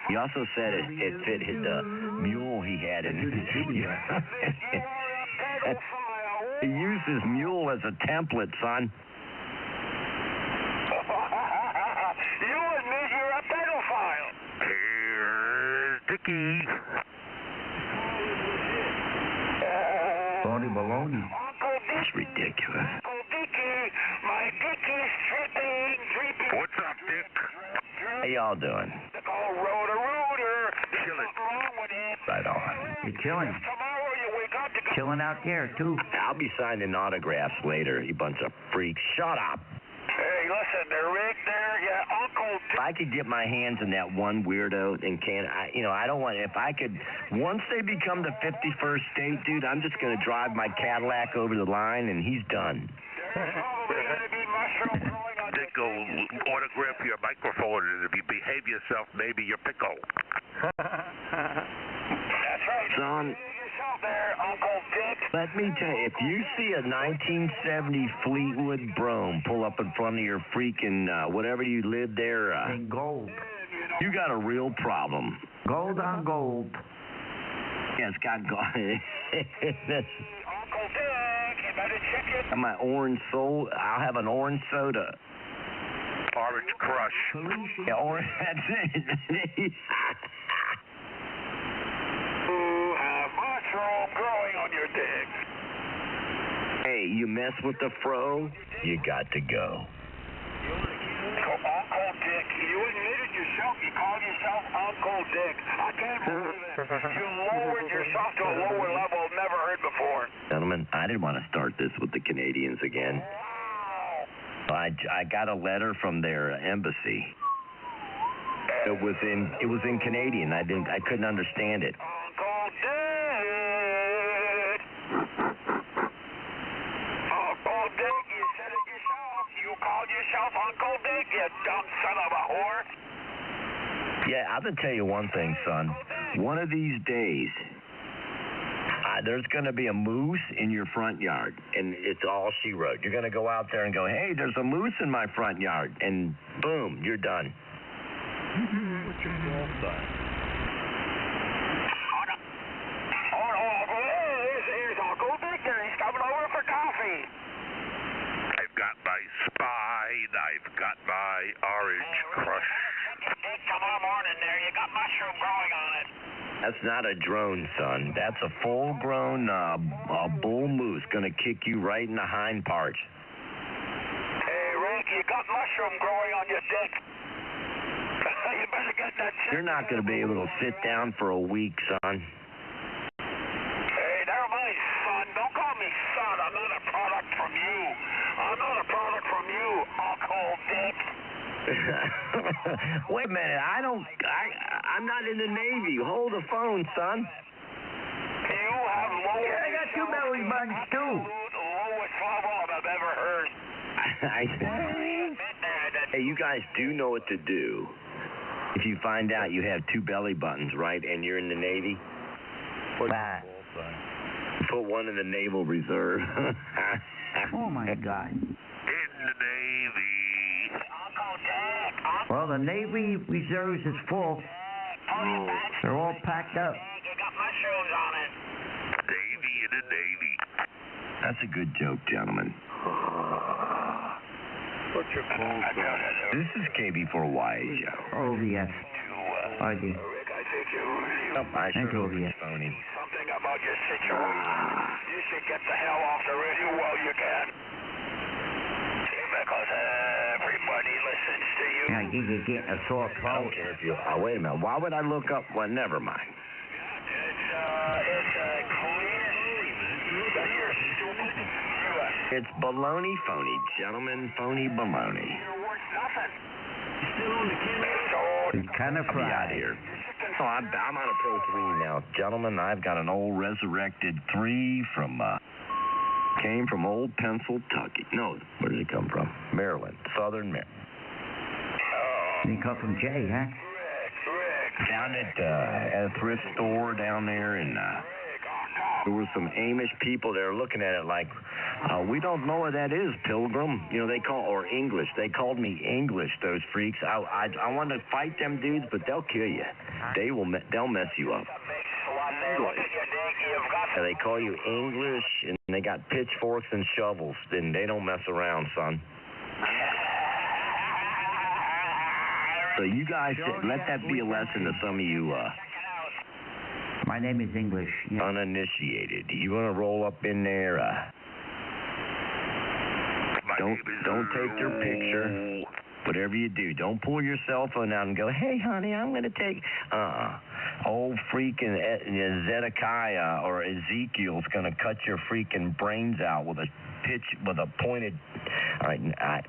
He also said it fit the mule he had in his... He used his mule as a template, son. You admit you're a pedophile. Here's Dickie. Baloney, baloney. Uncle Dick. It's ridiculous. Uncle Dickie. My Dickie's dripping. What's up, Dick? How y'all doing? Oh, rotor. Kill it. What's wrong with it? Right on. You're killing. Tomorrow you wake up to go... Killing out there, too. I'll be signing autographs later, you bunch of freaks. Shut up. Hey, listen, they're rigged there. Yeah, Uncle Dick. If I could get my hands on that one weirdo in Canada, I don't want, if I could, once they become the 51st state, dude, I'm just going to drive my Cadillac over the line and he's done. There's probably going to be mushroom growing on Dick will autograph your microphone, and if you behave yourself, maybe your pickle. That's right. Son, Yourself there, Uncle Dick. let me tell you, if you see a 1970 Fleetwood Brome pull up in front of your freaking, whatever you live there, And gold. you got a real problem. Gold on gold. Yeah, it's got gold. Uncle Dick, you better check it. My orange soul, I'll have an orange soda. Orange Crush. Yeah, orange, that's it. You have mushroom growing on your dick. Hey, you mess with the fro, you got to go. So, Uncle Dick, you admitted yourself you called yourself yourself Uncle Dick. I can't believe it. You lowered yourself to a lower level never heard before. Gentlemen, I didn't want to start this with the Canadians again. I got a letter from their embassy. It was in Canadian. I couldn't understand it. Uncle Dick. Uncle Dick, you said it yourself. You called yourself Uncle Dick, you dumb son of a whore. Yeah, I'm going to tell you one thing, son. One of these days, there's going to be a moose in your front yard, and it's all she wrote. You're going to go out there and go, hey, there's a moose in my front yard, and boom, you're done. What's your call sign? Here's Uncle Dick there. He's coming over for coffee. I've got my Spine. I've got my Orange Crush. Dick, tomorrow morning there. You got mushroom growing on it. That's not a drone, son. That's a full-grown bull moose going to kick you right in the hind parts. Hey, Rick, you got mushroom growing on your dick. You better get that shit. You're not going to be able to sit down for a week, son. Hey, never mind, son. Don't call me son. I'm not a product from you. I'm not a product from you, Uncle Dick. Wait a minute. I'm not in the Navy. Hold the phone, son. You have lowered. Yeah, I got two belly buttons, too. Lowest level I've ever heard. Hey, you guys do know what to do. If you find out you have two belly buttons, right, and you're in the Navy, put one in the Naval Reserve. Oh, my God. In the Navy. Well, the Navy Reserves is full. They're all packed up. You got mushrooms on it. Navy in the Navy. That's a good joke, gentlemen. What's your call sign? This is KB4Y show. OVS. I do. Rick, I think you really I Thank sure you, was phony. something about your situation. You should get the hell off the radio while you can. Because everybody listens to you. Yeah, you're getting a sore I throat. don't care if you... Oh, wait a minute. Why would I look up... Well, never mind. It's clear that you're stupid. It's baloney phony, gentlemen. Phony baloney. You're worth nothing. It's kind of I'll be out fried. here. Oh, I'm on a Pro 3 now. Gentlemen, I've got an old resurrected 3 from... came from old Pennsylvania. No, where did it come from? Maryland. Southern Maryland. You come from Jay, huh? Down at a thrift store down there, and there were some Amish people there looking at it like, we don't know what that is, Pilgrim. You know, or English. They called me English, those freaks. I want to fight them dudes, but they'll kill you. They'll mess you up. Yeah, they call you English, and they got pitchforks and shovels. Then they don't mess around, son. So you guys, let that be a lesson to some of you My name is English. Yeah. uninitiated. You want to roll up in there? Don't take their picture. Whatever you do, don't pull your cell phone out and go, hey, honey, I'm going to take... Old freaking Zedekiah or Ezekiel's going to cut your freaking brains out with a pointed... All right, I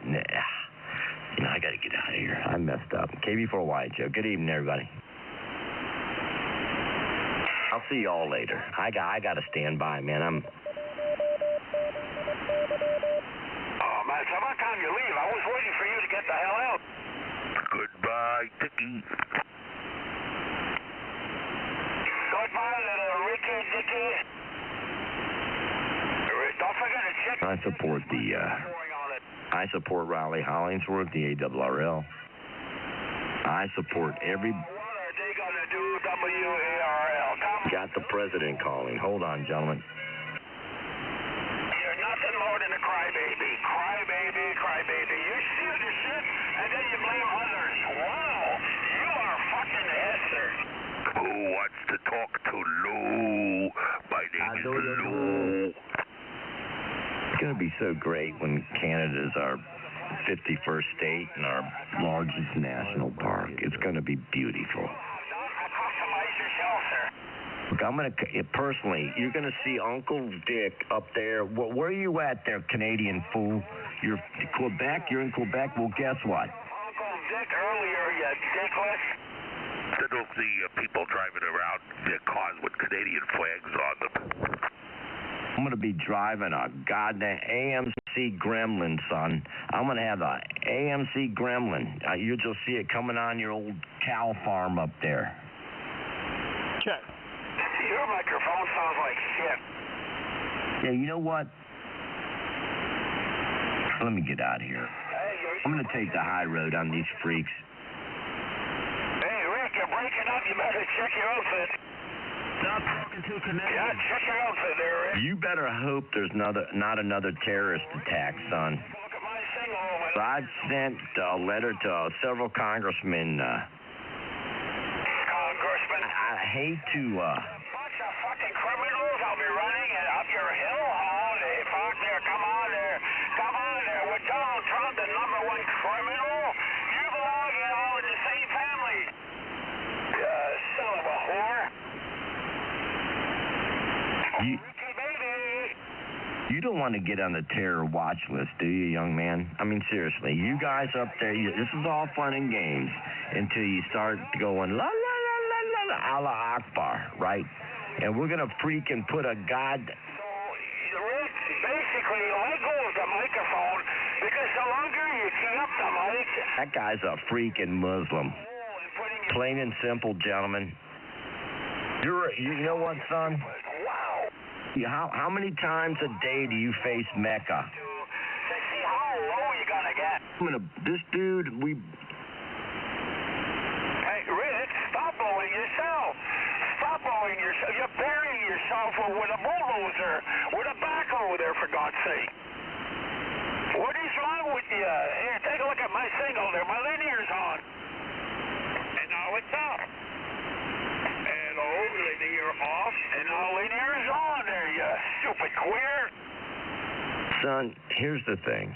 got to get out of here. I messed up. KB4Y, Joe. Good evening, everybody. I'll see you all later. I got to stand by, man. Oh, man, so by the time you leave, I was waiting for you to get the hell out. Goodbye, Dickie. Goodbye, little Ricky Dicky. Don't forget to check... I support Riley Hollingsworth, the ARRL. I support every... What are they going to do, WARL? Got the president calling. Hold on, gentlemen. You're nothing more than a crybaby. Crybaby. You steal your shit, and then you blame others. Wow, you are fucking Hester. Who wants to talk to Lou? My name is Lou. It's going to be so great when Canada's our 51st state and our largest national park. It's going to be beautiful. Customize yourself, sir. Look, I'm going to, personally, you're going to see Uncle Dick up there. Where are you at there, Canadian fool? You're Quebec? You're in Quebec? Well, guess what? Uncle Dick earlier, you dickless. Instead of the people driving around their cars with Canadian flags on them. I'm going to be driving a goddamn AMC Gremlin, son. I'm going to have a AMC Gremlin. You'll just see it coming on your old cow farm up there. Check. Your microphone sounds like shit. Yeah, you know what? Let me get out of here. I'm going to take the high road on these freaks. Hey, Rick, you're breaking up. You better check your outfit. Stop talking to Canadians. Yeah, check your outfit there, Rick. You better hope there's not another terrorist attack, son. Look at my single over there. I've sent a letter to several congressmen. Congressman. I hate to... Bunch of fucking criminals. I'll be running up your hill. Holy fuck there. Come on there. Come on there. With Donald Trump, the #1 criminal, you belong all in the same family. Son of a whore. You don't want to get on the terror watch list, do you, young man? I mean, seriously, you guys up there, this is all fun and games until you start going la la la la la la Allah Akbar, right? And we're gonna freaking put a god. So, Rick, basically, let go of the microphone because the longer you key up the mic, That guy's a freaking Muslim. Plain and simple, gentlemen. You know what, son? wow. How many times a day do you face Mecca? To see how low you gonna get. This dude, Hey, Rick, stop blowing yourself. Stop blowing yourself. You're burying yourself with a bulldozer, with a backhoe there, for God's sake. What is wrong with you? Here, take a look at my signal there. My linear's on. And now it's off. Hello, linear off. And now linear's on there, you stupid queer. son, here's the thing.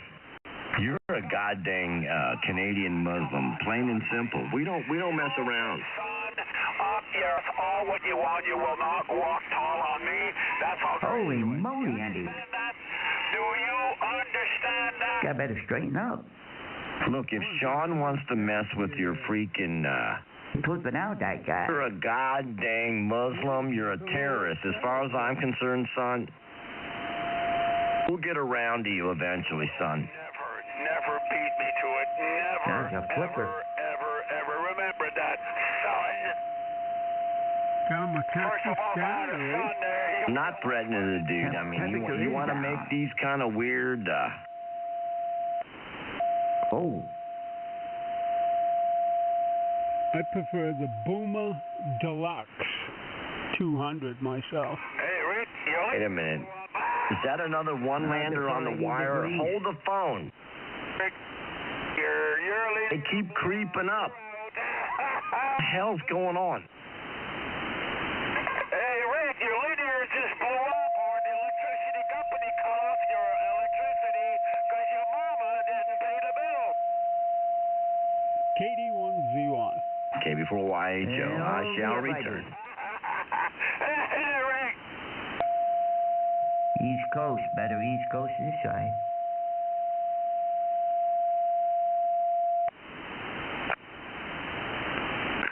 You're a goddamn Canadian Muslim, plain and simple. We don't mess around. Son, up yours, all what you want. You will not walk tall on me. That's all. Holy moly, Andy. Do you understand that? You better straighten up. Look, if Sean wants to mess with your freaking, Flipping out, that guy. you're a goddamn Muslim, you're a terrorist. As far as I'm concerned, son, we'll get around to you eventually, son. Never beat me to it. Never, There's a flipper. ever remember that, son. Come a First of all, I had a Saturday. son there. I'm not threatening the dude. I mean, you want to make these kind of weird, Oh. I prefer the Boomer Deluxe 200 myself. Hey, Rick, you wait a minute. Is that another one-lander on the wire? Hold the phone. Rick, you're They keep creeping up. What the hell's going on? Hey, Rick, your linear just blew up, or the electricity company cut off your electricity because your mama didn't pay the bill. KD1Z1. Okay, before YHO, I shall return. Hey, Rick. East Coast. Better East Coast this side.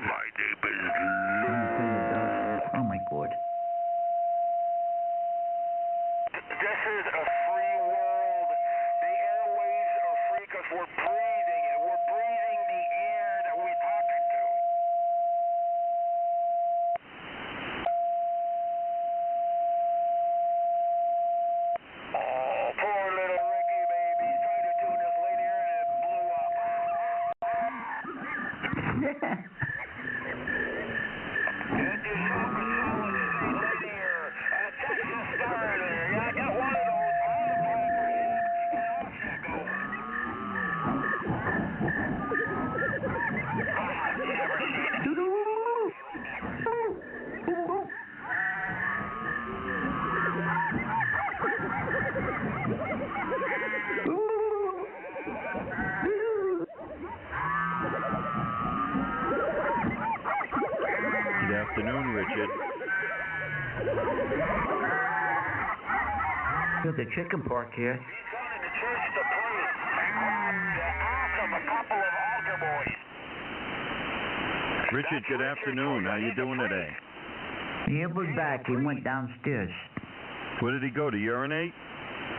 My name is Oh, my God. This is a free world. The airways are free because we're breathing it. We're breathing the air that we're talking to. Oh, poor little Ricky, baby. He's trying to tune his linear and it blew up. Get yourself a solid state linear. Texas Star there. Yeah, get one of those. All the properties. And off you go. You ever seen it? afternoon, Richard. There's a chicken park here. He's going to the church to pray on behalf of a couple of altar boys. Richard, good afternoon. How you doing today? He was back. He went downstairs. Where did he go, to urinate?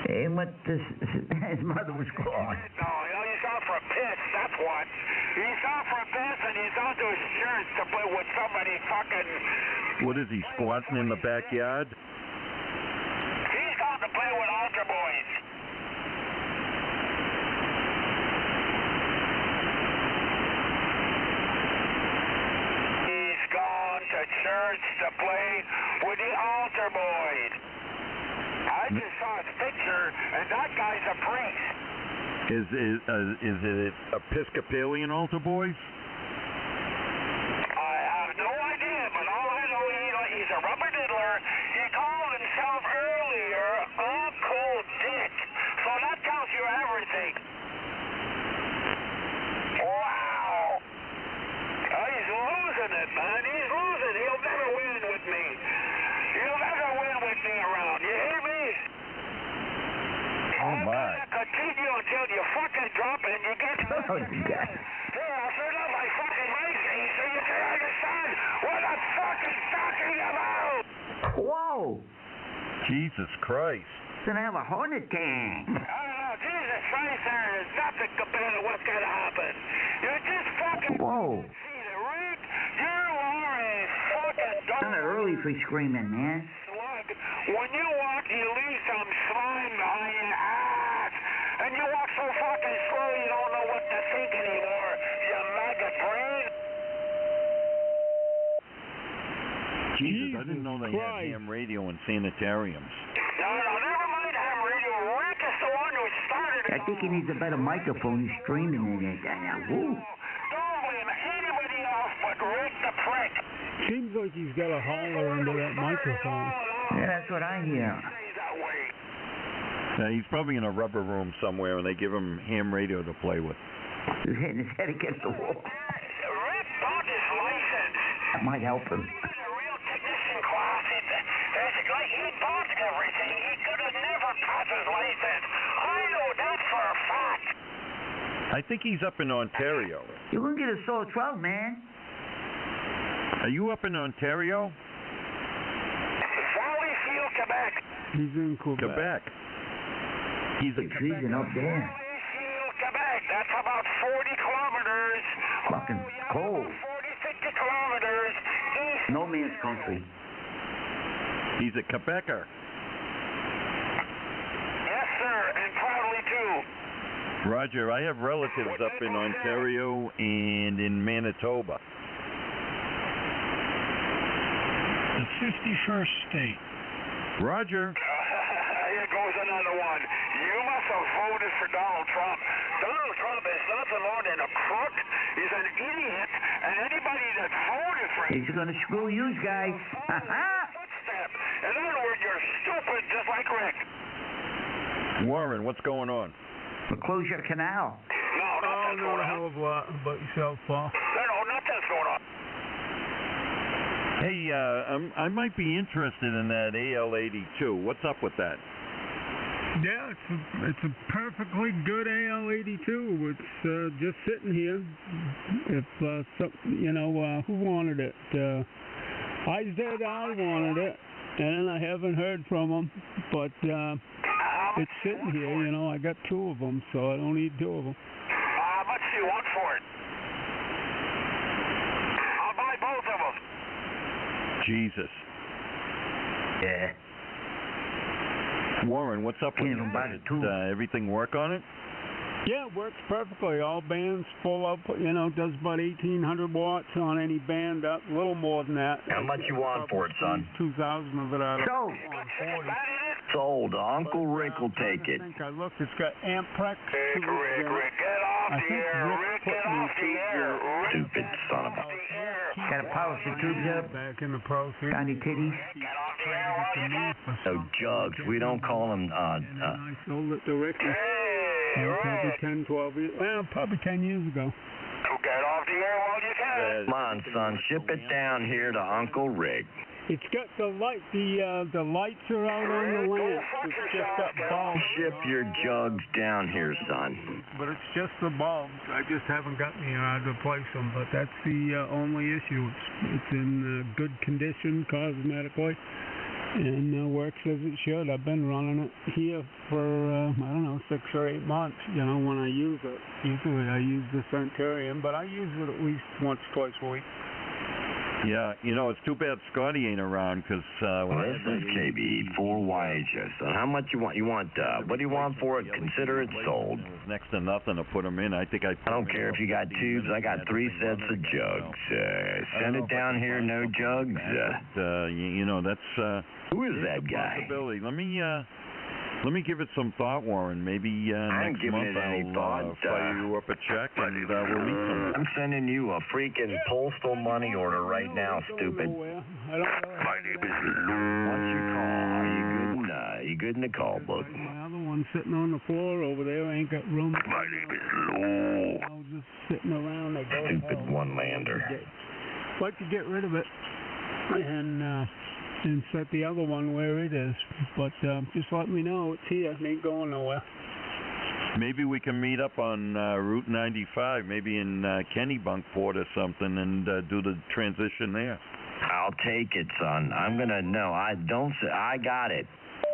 He went to... His mother was gone. No, he's out for a piss, that's what. He's out for a piss and he's out to his church to play with somebody fucking... What is he, squatting in the backyard? He's out to play with altar boys. He's gone to church to play with the altar boys. I just saw his picture, and that guy's a priest. Is it Episcopalian altar boys? I have no idea, but all I know, he's a rubber diddler. He called himself earlier Uncle Dick, so that tells you everything. Wow. He's losing it, man. He's losing. He'll never win with me. He'll never win with me around. You hear me? Oh, my. Continue until you fucking drop it and you get to Oh, God. Here, I'll turn up my fucking racing so you can understand what I'm fucking talking about. Whoa! Jesus Christ. He's gonna have a heart attack. Oh, Jesus Christ, there is nothing compared to what's gonna happen. You just fucking Whoa. see the Rick. You are a fucking dog. It's kind of early for screaming, man. When you walk, you leave some slime behind your ass. And you walk so fucking slow you don't know what to think anymore. You maggot brain. Jesus, I didn't know they had ham radio in sanitariums. No, never mind ham radio. Rick is the one who started it. I think he needs a better microphone. He's screaming in it. Woo. Don't blame anybody else but Rick the prick. Seems like he's got a holler under that microphone. Yeah, that's what I hear. He's probably in a rubber room somewhere, and they give him ham radio to play with. He's hitting his head against the wall. Rick bought his license. That might help him. In a real technician class, he bought everything. He could have never passed his license. I know that for a fact. I think he's up in Ontario. You're gonna get a sore throat, man. Are you up in Ontario? Valleyfield, Quebec. He's in Quebec. He's a freezing up there. Valleyfield, Quebec. That's about 40 kilometers. Fucking cold. 40, 50 kilometers east. No man's country. He's a Quebecer. Yes, sir, and proudly too. Roger, I have relatives up in Ontario and in Manitoba. The 51st state. Roger. Here goes another one. You must have voted for Donald Trump. Donald Trump is nothing more than a crook. He's an idiot. And anybody that voted for him... He's gonna screw you guys. Footstep. In other words, you're stupid just like Rick. Warren, what's going on? We'll close your canal. No, nothing's Not going a on. hell of a lot about yourself, Paul. No, nothing's going on. Hey, I might be interested in that AL-82. What's up with that? Yeah, it's a perfectly good AL-82. It's just sitting here. If who wanted it? I said I wanted it, and I haven't heard from them. But it's sitting here. I got two of them, so I don't need two of them. How much do you want for it? I'll buy both of them. Jesus. Yeah. Warren, what's up with Can't even buy the two. Everything work on it? Yeah, it works perfectly. All bands full up, does about 1,800 watts on any band up, a little more than that. How much you want for it, son? 2,000 of it out of Sold. 40. Sold. Uncle Rick will take it. I think I looked. It's got Amprex. Rick, get off I the think air. Rick, get off the air. Stupid son of a... Got a polish your tubes up. Back in the pros here. Got any titties? Get off the air while you can. No jugs. We don't call them, And then I sold it to Ricky. Hey, Probably Rick. 10, 12 years. Well, probably 10 years ago. Get off the air while you can. Come on, son, ship it down here to Uncle Rick. It's got the lights are out on the lamp. It's just got bulbs. Ship your jugs down here, son. But it's just the bulbs. I just haven't gotten here to replace them. But that's the only issue. It's in good condition cosmetically, and works as it should. I've been running it here for 6 or 8 months. When I use it. Usually I use the Centurion, but I use it at least once, twice a week. Yeah, it's too bad Scotty ain't around, because this is KB4YHS. How much you want? What do you want for it? Consider it sold. It was next to nothing to put them in. I think I don't care if you got tubes. I got 3 sets of jugs. Send it down here, no jugs. That's who is that guy? Let me give it some thought, Warren. Maybe next month I'll fire you up a check and we'll meet somewhere. I'm sending you a freaking postal money order right now, stupid. My name is Lou. What's your call? Are you good in the call book? My other one's sitting on the floor over there. I ain't got room. My name is Lou. I was just sitting around. Stupid one-lander. I'd like to get rid of it and set the other one where it is. But just let me know. It's here. It ain't going nowhere. Maybe we can meet up on Route 95, maybe in Kennebunkport or something, and do the transition there. I'll take it, son. I got it.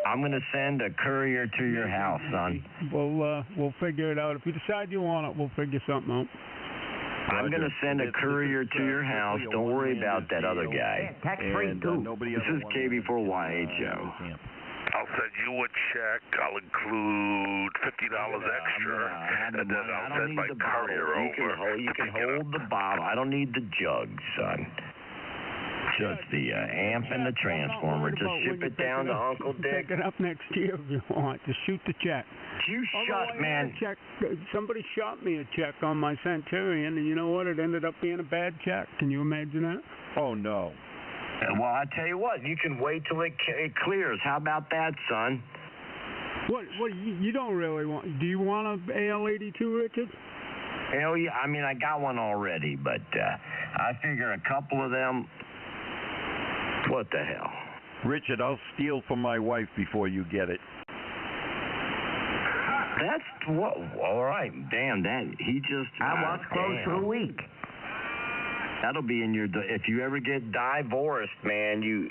I'm gonna send a courier to your house, son. We'll figure it out. If you decide you want it, we'll figure something out. I'm going to send a courier to your house. Don't worry about that other guy. Tax-free, too. This is KB4YHO. I'll send you a check. I'll include $50 extra, and then I'll send my courier over. You can hold the bottle. I don't need the jug, son. Just the amp and the transformer. Just ship it down to Uncle Dick. Pick it up next year if you want. Just shoot the check. Man. Somebody shot me a check on my Centurion, and you know what? It ended up being a bad check. Can you imagine that? Oh, no. Well, I tell you what. You can wait till it clears. How about that, son? What you don't really want? Do you want an AL82, Richard? Hell yeah. I mean, I got one already, but I figure a couple of them. What the hell? Richard, I'll steal from my wife before you get it. That's what. All right. Damn, he just. I was close for a week. That'll be in your. If you ever get divorced, man, you.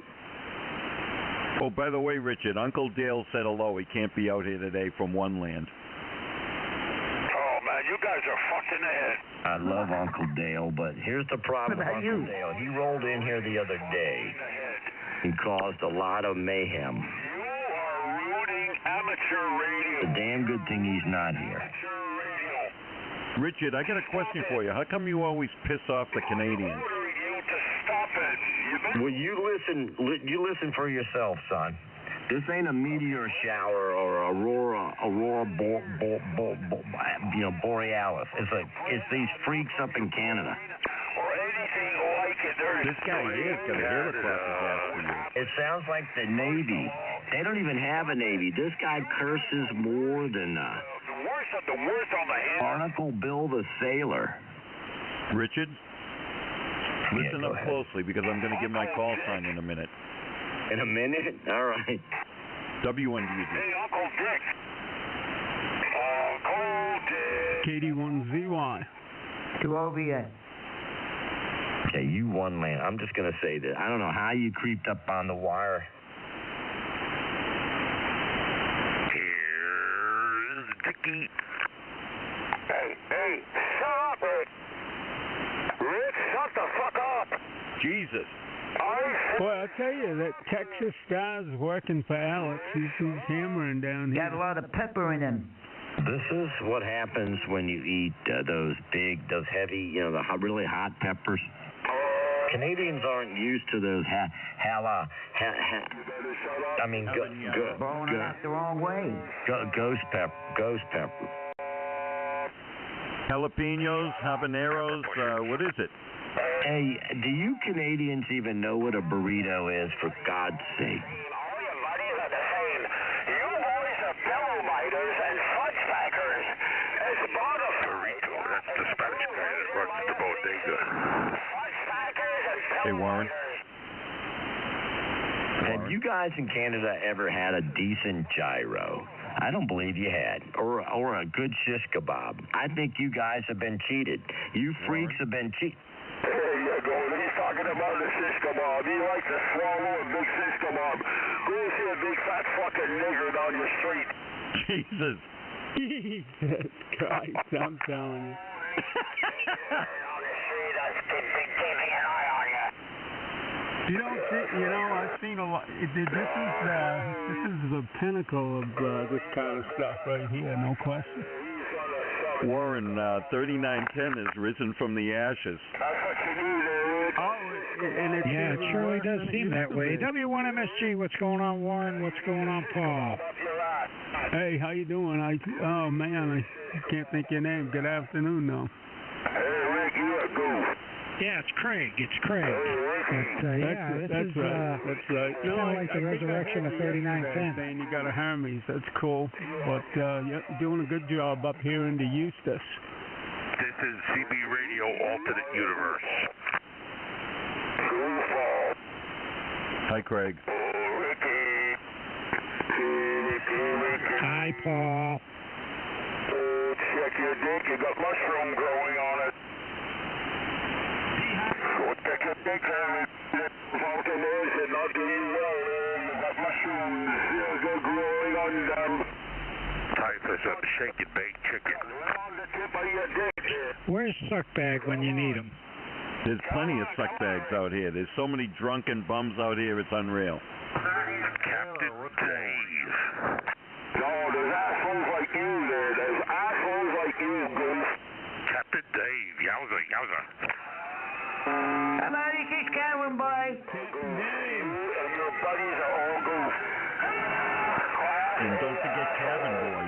Oh, by the way, Richard, Uncle Dale said hello. He can't be out here today from One Land. Oh, man, you guys are fucked in the head. I love Uncle Dale, but here's the problem with Uncle Dale. He rolled in here the other day. He caused a lot of mayhem. You are ruining amateur radio. It's a damn good thing he's not here. Richard, I got a question for you. How come you always piss off the Canadians? Stop it. Well, you listen for yourself, son. This ain't a meteor shower or aurora borealis. It's these freaks up in Canada. Or anything like it. This guy here's got a hair across his ass for you. It sounds like the Navy. They don't even have a Navy. This guy curses more than the worst of the worst on the hand. Barnacle Bill the Sailor. Richard, listen up closely because I'm going to give my call sign in a minute. In a minute? All right. WNDZ. Hey, Uncle Dick. Uncle Dick. KD1ZY. 2OVA. Okay, you one man. I'm just going to say that. I don't know how you creeped up on the wire. Here's Dickie. Hey, stop it. Rick, shut the fuck up. Jesus. Boy, I tell you, that Texas guy's working for Alex. He's hammering down here. Got a lot of pepper in him. This is what happens when you eat those heavy, the really hot peppers. Canadians aren't used to those Blowing it out the wrong way. Ghost pepper. Jalapenos, habaneros, what is it? Hey, do you Canadians even know what a burrito is, for God's sake? All you buddies are the same. You boys are pillow biters and fudge packers. It's Burrito, that's the Spanish guy that runs the bodega. Hey, Warren. Have you guys in Canada ever had a decent gyro? I don't believe you had. Or a good shish kebab. I think you guys have been cheated. You freaks have been cheated. There you go. He's talking about the shish kebab. He likes to swallow a big shish kebab. Go see a big fat fucking nigger down your street. Jesus. Jesus Christ, I'm telling you. You don't see, I've seen a lot. This is the pinnacle of this kind of stuff right here, no question. Warren, 3910 has risen from the ashes. Yeah, it surely does seem that way. W1MSG, what's going on, Warren? What's going on, Paul? Hey, how you doing? Oh man, I can't think your name. Good afternoon, though. Yeah, it's Craig. But, that's right. Kind of like the resurrection of 3910. Saying you got a Hermes, that's cool. But you're doing a good job up here in the Eustis. This is CB Radio Alternate Universe. Hi, Craig. Hi, Paul. Check your dick. You got mushroom growing on it. Check your dick out. Fucking is it not doing well? You got mushrooms growing on them. Time for some shake and bake chicken. On the tip of your dick. Where's Suckbag when you need him? There's plenty of suck bags out here. There's so many drunken bums out here, it's unreal. Captain Dave. No, there's assholes like you there. There's assholes like you, Goose. Captain Dave. Yowza. How about you keep Cameron, boy? You and your buddies are all Goose. And don't forget Cabin Boy.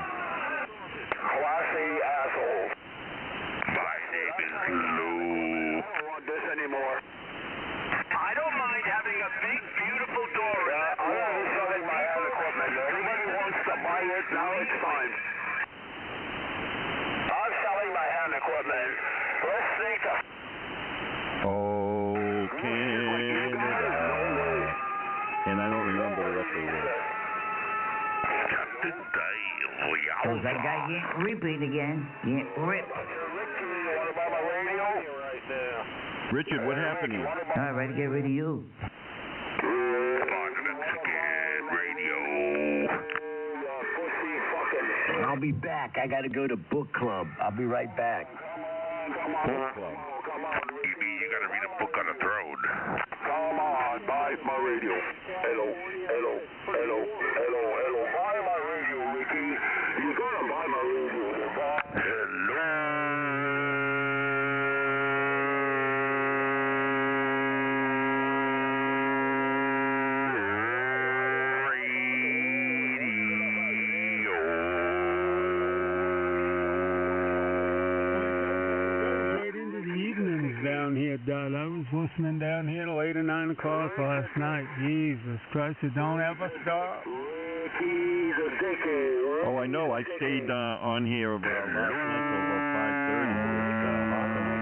Classy assholes. My name is Lou. I don't want this anymore. I don't mind having a big, beautiful door. I'm going to be selling my hand equipment. Anybody wants to buy it, now it's time. I'm selling my hand equipment. Listening to... Oh, Canada. And I don't remember the rest of the words. Captain Dave. Cause that guy can't repeat again. Can't rip. Richard, what happened to you? I'm ready to get rid of you. I'll be back. I got to go to book club. I'll be right back. Book club. You got to read a book on the throne. Come on, buy my radio. Hello. Buy my radio, Ricky. You gotta buy my radio. Hello. I was listening down here late at 9 o'clock last night. Jesus Christ, it don't ever stop. Oh, I know. I stayed on here about last night till about 5:30 with Hawthorne.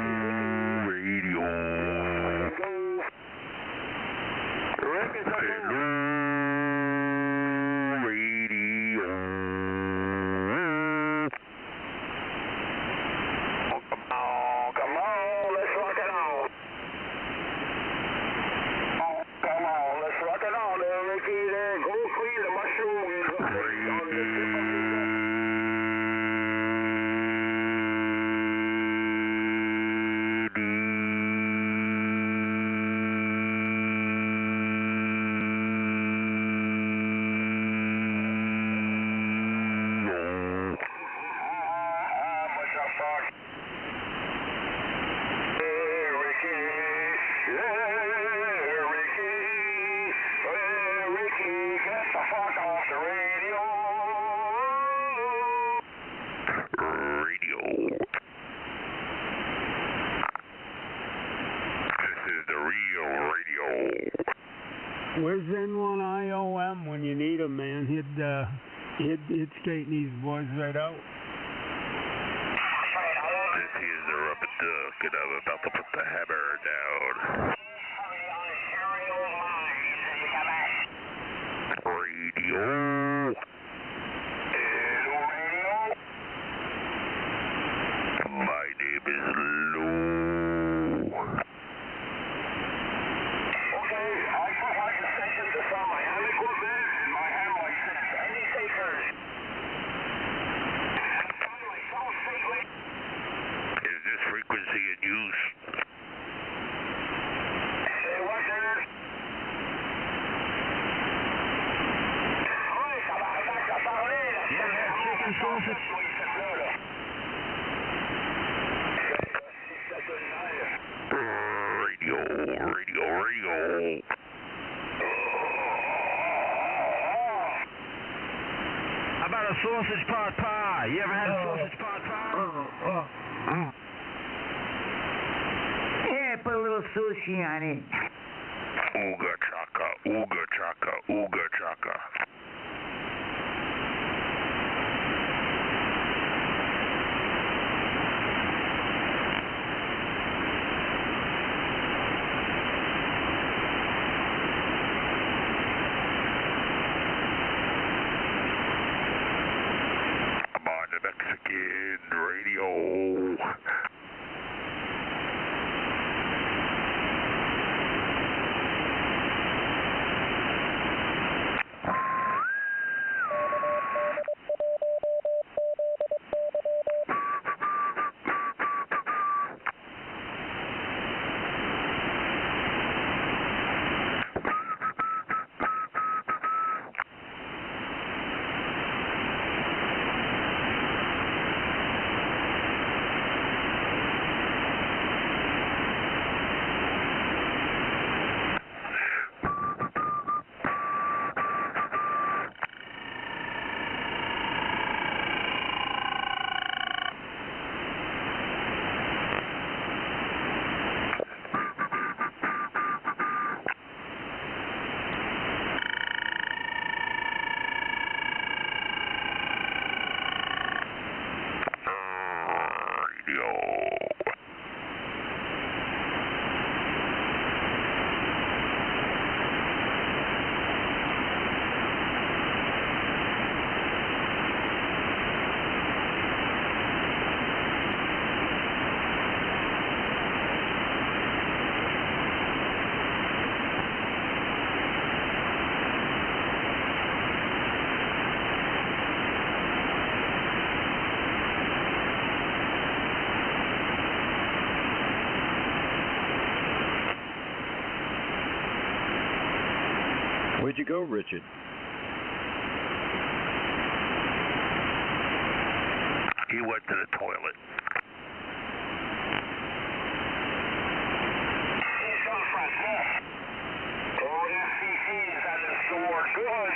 Where's N1IOM when you need him, man? He'd straighten these boys right out. This is the rubber duck, and I'm about to put the hammer down. Radio. How about a sausage pot pie? You ever had a sausage pot pie? Yeah, put a little sushi on it. Ooga chaka. I'm on the Mexican radio. Where'd you go, Richard? He went to the toilet. F.C.C.'s at the store. Good.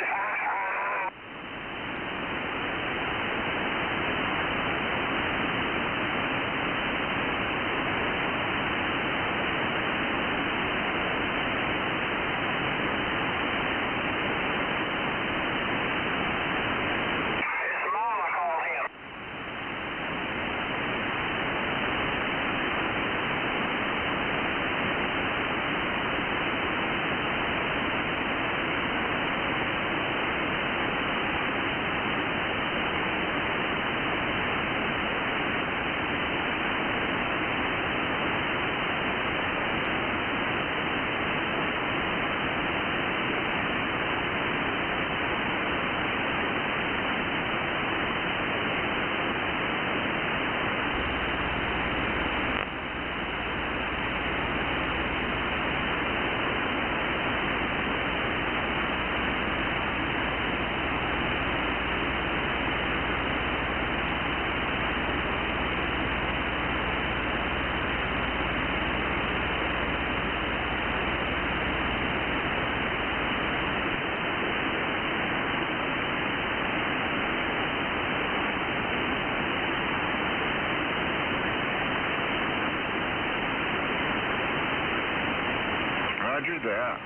Roger that.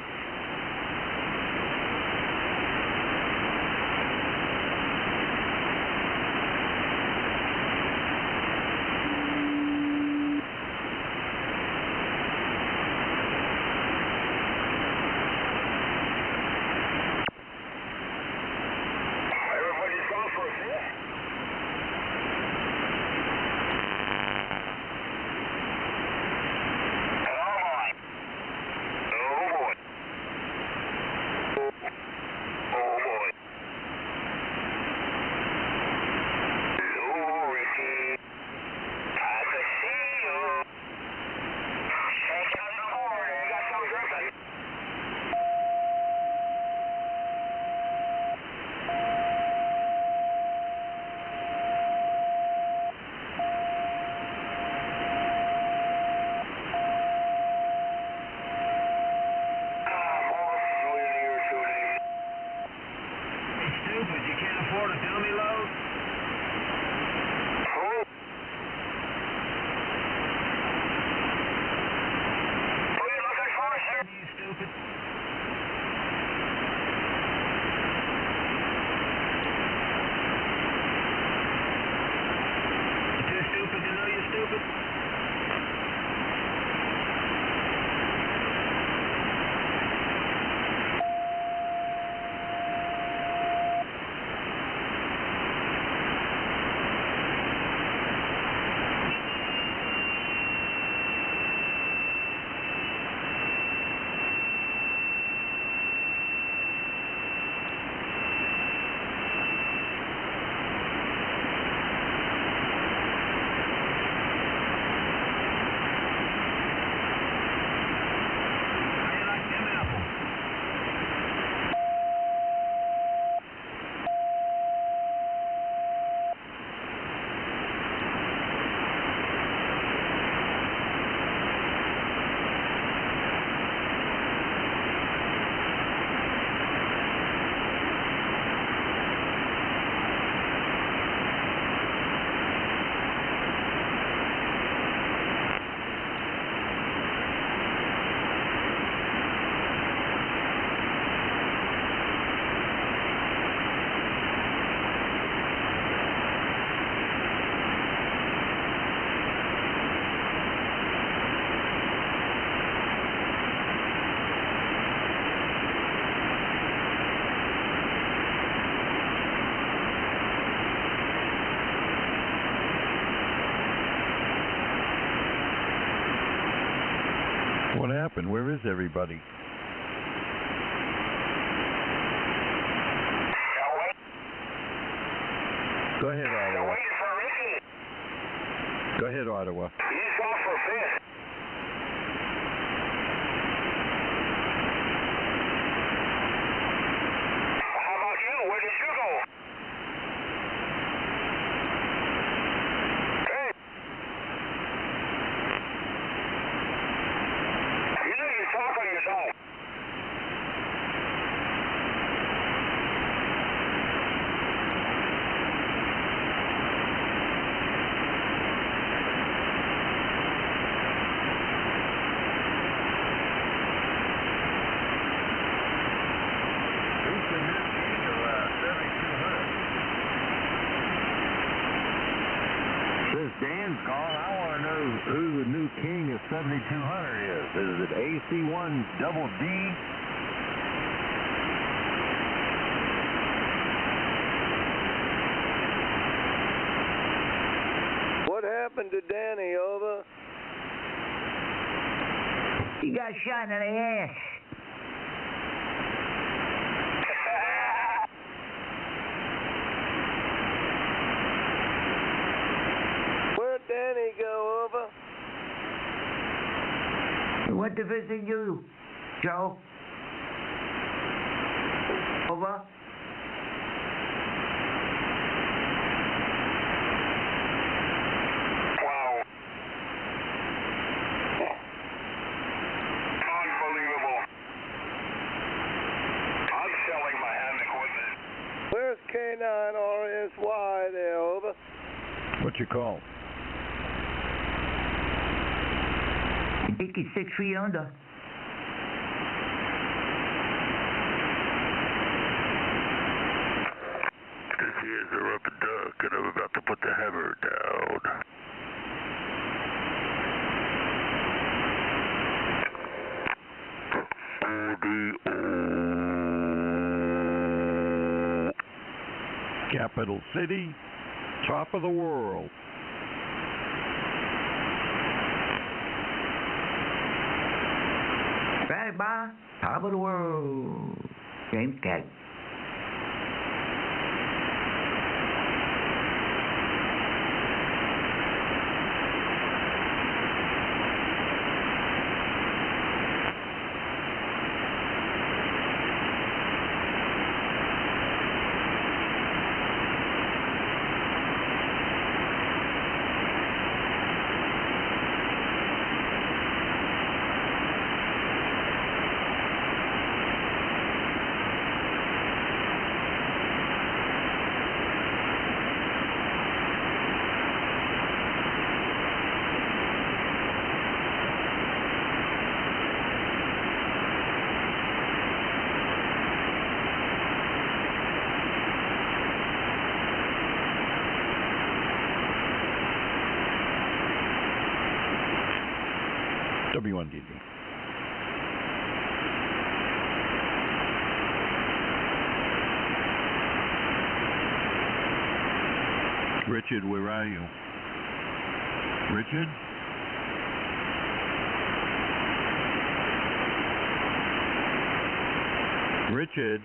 Everybody's going for a fit. Oh boy. What happened? Where is everybody? Go ahead, Ottawa. Go ahead, Ottawa. He's off for fish. How about you? Where did you go? Hey. You know you talk or you don't? Dan's gone. I want to know who the new king of 7200 is. Is it AC1 Double D? What happened to Danny, over? He got shot in the ass. Where'd Danny go, over? He went to visit you, Joe. Over. Wow. Unbelievable. I'm selling my hand equipment. Where's K9RSY there, over? What's your call? I think he's 6 feet under. This here's a rubber duck, and I'm about to put the hammer down. Capital City, top of the world. Right by, top of the world. James Cat. W1DD. Richard, where are you? Richard? Richard?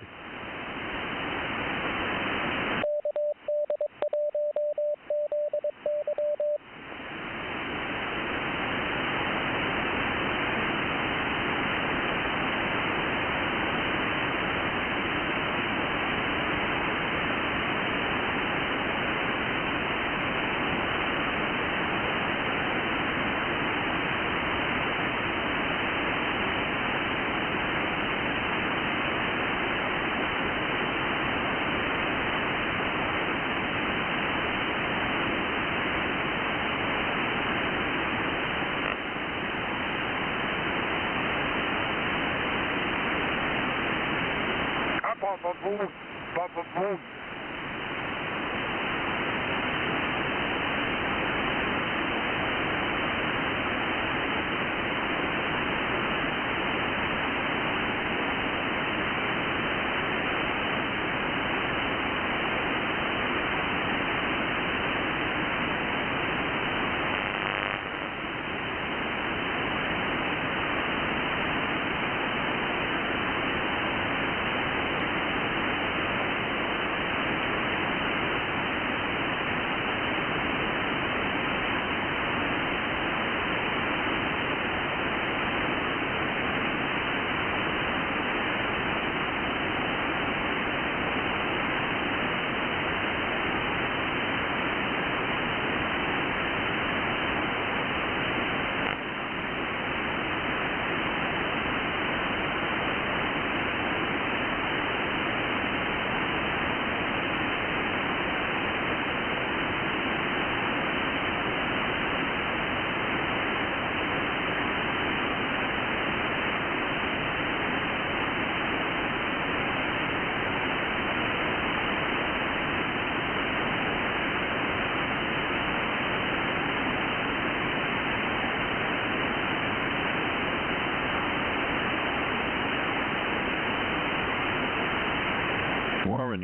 Papa Boom, Papa Boom.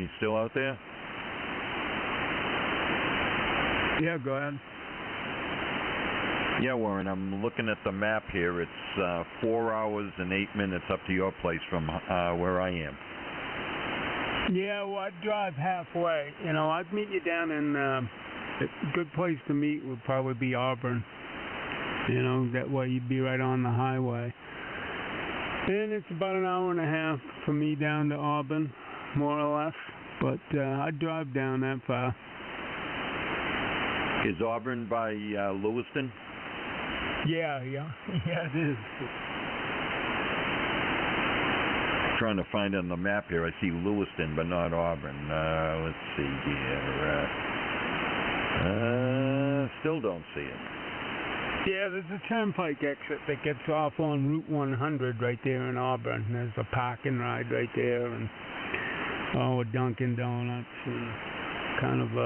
you still out there? Yeah, go ahead. Yeah, Warren, I'm looking at the map here. It's 4 hours and 8 minutes up to your place from where I am. Yeah, well, I'd drive halfway. You know, I'd meet you down in, a good place to meet would probably be Auburn. You know, that way you'd be right on the highway. And it's about an hour and a half for me down to Auburn, more or less. But I'd drive down that far. Is Auburn by Lewiston? Yeah, it is. Trying to find on the map here. I see Lewiston, but not Auburn. Let's see here. Still don't see it. Yeah, there's a turnpike exit that gets off on Route 100 right there in Auburn. There's a park and ride right there, and a Dunkin' Donuts, and kind of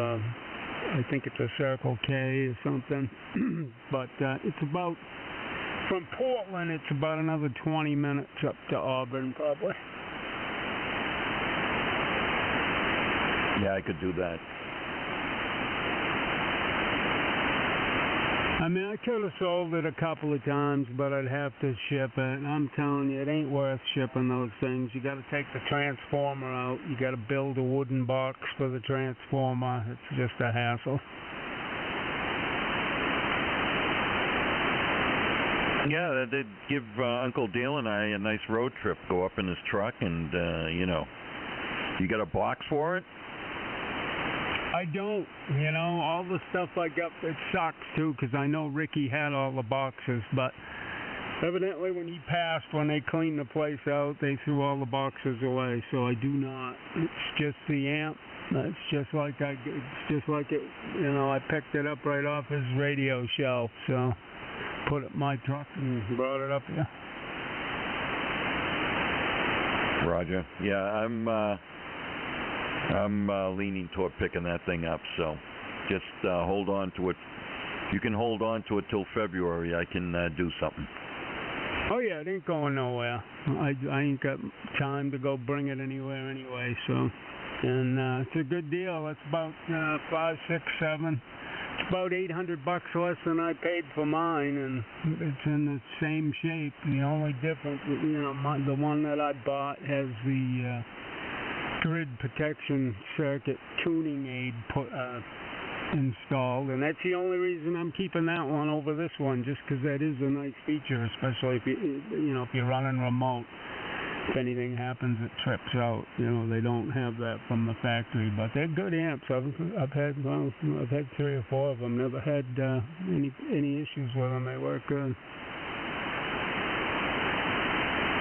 I think it's a Circle K or something. But it's about, from Portland, it's about another 20 minutes up to Auburn, probably. Yeah, I could do that. I mean, I could have sold it a couple of times, but I'd have to ship it. And I'm telling you, it ain't worth shipping those things. You got to take the transformer out. You got to build a wooden box for the transformer. It's just a hassle. Yeah, that did give Uncle Dale and I a nice road trip. Go up in his truck and, you know. You got a box for it? I don't, you know, all the stuff I got, it sucks too, because I know Ricky had all the boxes, but evidently when he passed, when they cleaned the place out, they threw all the boxes away, so I do not. It's just the amp. It's just like it, you know, I picked it up right off his radio shelf, so put it in my truck and brought it up here. Roger. Yeah, I'm leaning toward picking that thing up, so just hold on to it. You can hold on to it till February. I can do something. Oh yeah, it ain't going nowhere. I ain't got time to go bring it anywhere anyway, so. And it's a good deal. It's about 5, 6, 7. It's about $800 less than I paid for mine, and it's in the same shape. The only difference, you know, the one that I bought has the grid protection circuit tuning aid installed, and that's the only reason I'm keeping that one over this one, just because that is a nice feature, especially if if you're running remote. If anything happens, it trips out. You know, they don't have that from the factory, but they're good amps. I've had 3 or 4 of them. Never had any issues with them. They work good.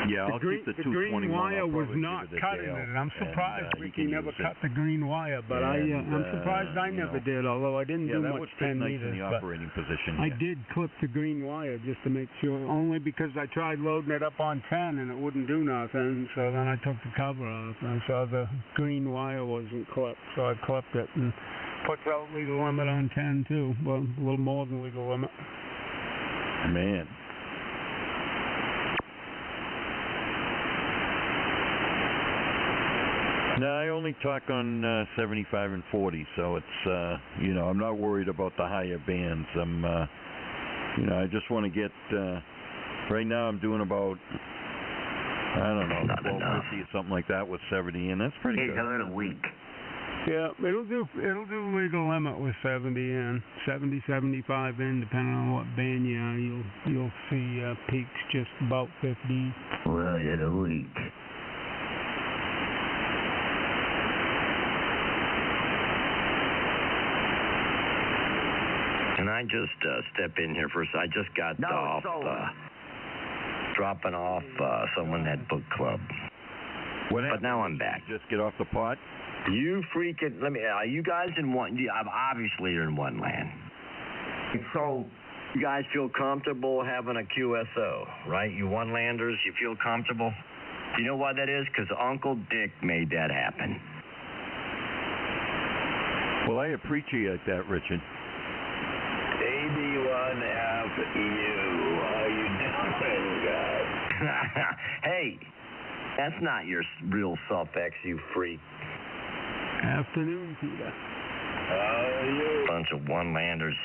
Yeah, I'll keep the 221. The green wire was not cutting it, and I'm surprised Ricky never cut the green wire, but I'm surprised I never did, although I didn't do much 10 meters. In the operating position. I did clip the green wire just to make sure, only because I tried loading it up on 10 and it wouldn't do nothing, so then I took the cover off, and I saw the green wire wasn't clipped, so I clipped it, and puts out legal limit on 10 too, well, a little more than legal limit. Man. No, I only talk on 75 and 40, so it's, I'm not worried about the higher bands. I'm, I just want to get, right now I'm doing about, I don't know, 1250 or something like that with 70, and that's pretty good. $8 a week. Yeah, it'll do legal limit with 70 in, 70, 75 in, depending on what band you are. You'll see peaks just about 15. Well, in a week. Can I just step in here first? I just got off dropping off someone at book club. What happened? But now I'm back. Just get off the pot? You freaking, are you guys in one, obviously you're in one land. So, you guys feel comfortable having a QSO, right? You one-landers, you feel comfortable? You know why that is? Because Uncle Dick made that happen. Well, I appreciate that, Richard. AB1FU, how you doing, guys? Hey, that's not your real suffix, you freak. Afternoon, Peter. Bunch of one-landers.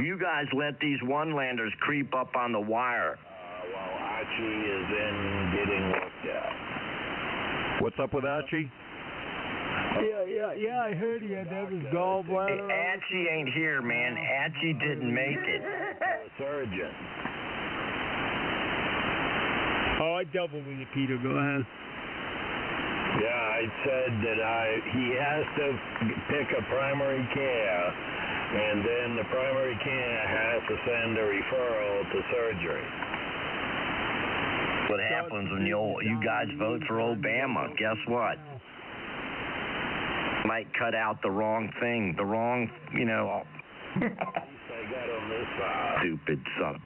You guys let these one-landers creep up on the wire. Well, Archie is in getting looked at. What's up with Archie? Yeah, I heard he had to have his gallbladder. Archie ain't here, man. Archie didn't make it. Surgeon. Oh, I doubled with you, Peter. Go ahead. Yeah, I said that he has to pick a primary care, and then the primary care has to send a referral to surgery. What happens when you guys vote for Obama? Guess what? Might cut out the wrong thing, At least I got on this side. Stupid son.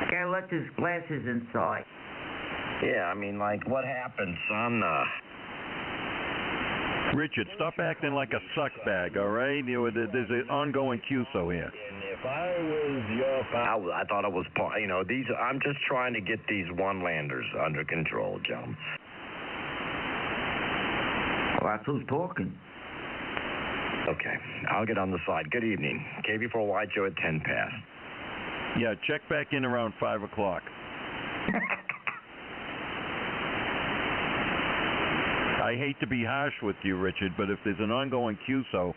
Can't let his glasses inside. Yeah, I mean, like, what happened, son? Richard, stop acting like a suck bag, all right? There's an ongoing QSO here. And if I was your father... I thought it was part, I'm just trying to get these one-landers under control, gentlemen. Well, that's who's talking. Okay, I'll get on the side. Good evening. KB4Y Joe at 10 past. Yeah, check back in around 5 o'clock. I hate to be harsh with you, Richard, but if there's an ongoing QSO,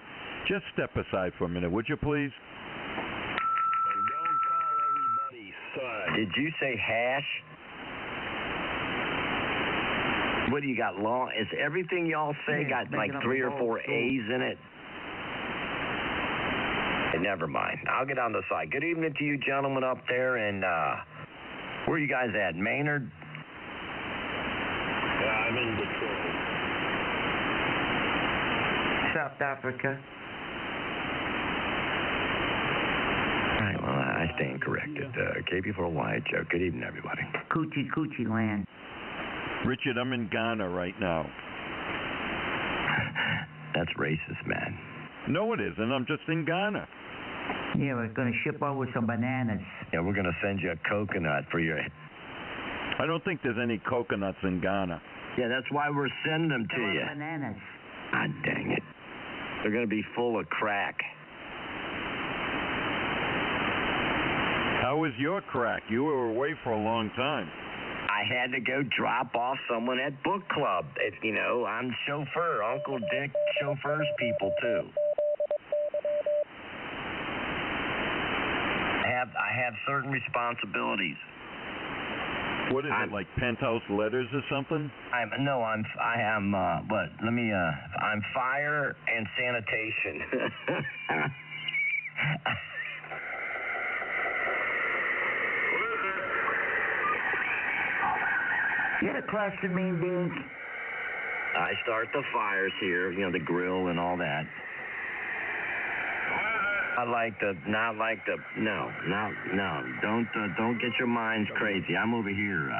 just step aside for a minute, would you please? And don't call everybody son. Did you say hash? What do you got, long? Is everything y'all say got like 3 or 4 A's in it? Never mind. I'll get on the side. Good evening to you gentlemen up there, and where are you guys at? Maynard? Yeah, I'm in Detroit. South Africa. All right, well, I stand corrected. KB4Y Joe. Good evening, everybody. Coochie land. Richard, I'm in Ghana right now. That's racist, man. No, it isn't. I'm just in Ghana. Yeah, we're going to ship over some bananas. Yeah, we're going to send you a coconut for your... I don't think there's any coconuts in Ghana. Yeah, that's why we're sending them to you. Bananas. God dang it. They're going to be full of crack. How was your crack? You were away for a long time. I had to go drop off someone at book club. I'm chauffeur. Uncle Dick chauffeurs people, too. I have certain responsibilities. What is it, like penthouse letters or something? I'm fire and sanitation. Get across the mean beans. I start the fires here, the grill and all that. No. Don't get your minds crazy. I'm over here.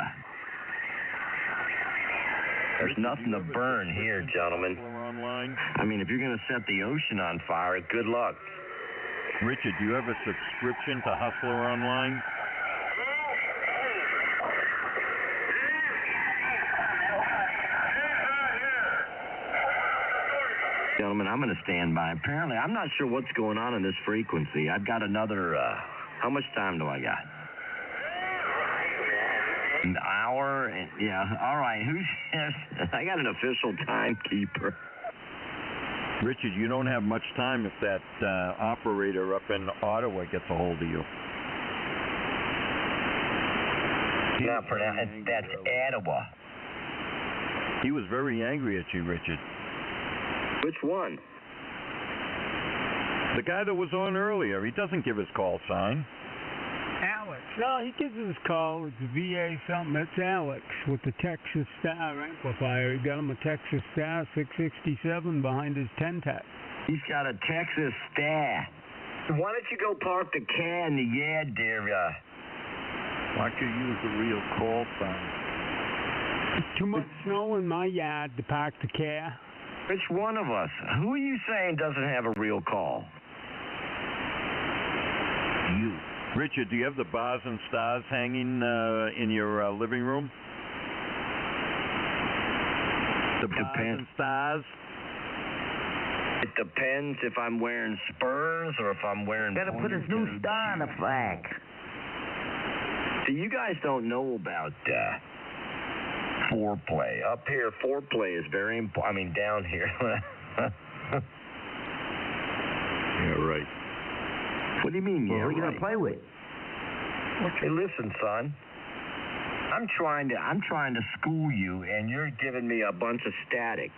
There's nothing to burn here, gentlemen. I mean, if you're going to set the ocean on fire, good luck. Richard, do you have a subscription to Hustler Online? Gentlemen, I'm going to stand by. Apparently, I'm not sure what's going on in this frequency. I've got another, how much time do I got? An hour? Yeah, all right. I got an official timekeeper. Richard, you don't have much time if that operator up in Ottawa gets a hold of you. Not pronounced. That's Ottawa. He was very angry at you, Richard. Which one? The guy that was on earlier. He doesn't give his call sign. Alex. No, he gives his call. It's VA something. That's Alex with the Texas Star amplifier. He got him a Texas Star 667 behind his 10-tech. He's got a Texas Star. Why don't you go park the car in the yard there? Why don't you use the real call sign? There's too much snow in my yard to park the car. Which one of us? Who are you saying doesn't have a real call? You. Richard, do you have the bars and stars hanging in your living room? The bars and stars? It depends if I'm wearing spurs or if I'm wearing... Gotta put his new star on the flag. See, you guys don't know about foreplay. Up here, foreplay is very important. I mean, down here. Yeah, right. What do you mean, Well, yeah, who are you right? gonna play with? Hey, listen, son. I'm trying to school you, and you're giving me a bunch of static.